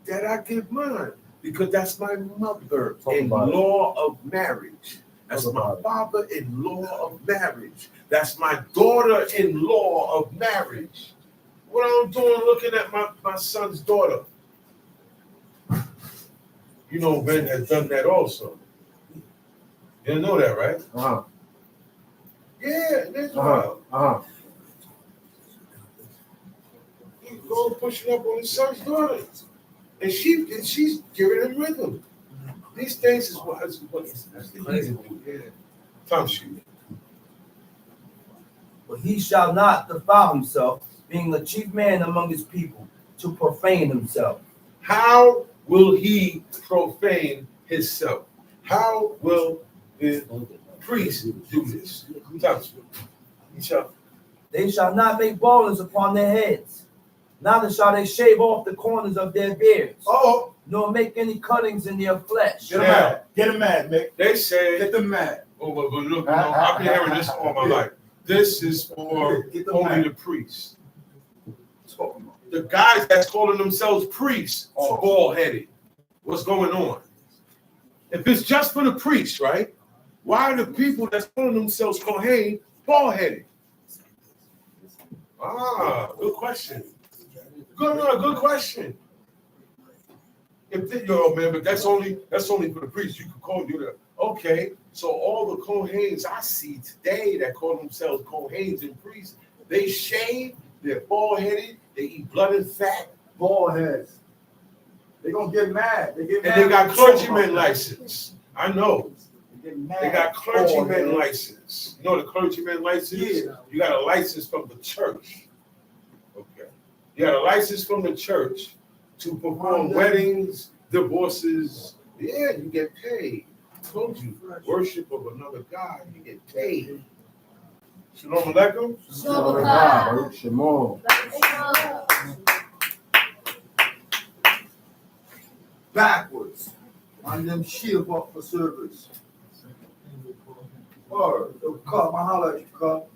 that I give mine because that's my mother-in-law of marriage. That's my father-in-law of marriage. That's my daughter-in-law of marriage. What I'm doing looking at my son's daughter. You know, Ben has done that also. You didn't know that, right? Uh-huh. Yeah, that's wild. Uh-huh. He go pushing up on his son's daughter. And she's giving him rhythm. These things is what that's crazy. Yeah. Time shoot. But he shall not defile himself, being a chief man among his people, to profane himself. How will he profane himself? How will the priest do this? Time shoot. He shall. They shall not make baldness upon their heads, neither shall they shave off the corners of their beards, Oh, nor make any cuttings in their flesh. get him mad. Get him mad, Mick. They say, Get them mad. oh, but look, I've been hearing this all my life. This is for Get them only mad. the priests. Talk about The guys that's calling themselves priests are bald-headed. What's going on? If it's just for the priests, right? Why are the people that's calling themselves Kohen bald-headed? Good question. Good question. If they, man, but that's only for the priests. You can call do that. Okay, so all the Kohens I see today that call themselves Kohens and priests, they shave, they're bald-headed, they eat blood and fat, bald heads. They gonna get mad. They get mad. and they got clergyman license. I know. They get mad. They got Bald clergyman heads. license. You know the clergyman license? Yeah. You got a license from the church. Okay. You got a license from the church to perform weddings, divorces. Yeah, you get paid. I told you, worship of another God, you get paid. Shalom Aleichem. Baruch Shemo. Backwards. On them shield up for service. Or they'll cut my holler at you, cut.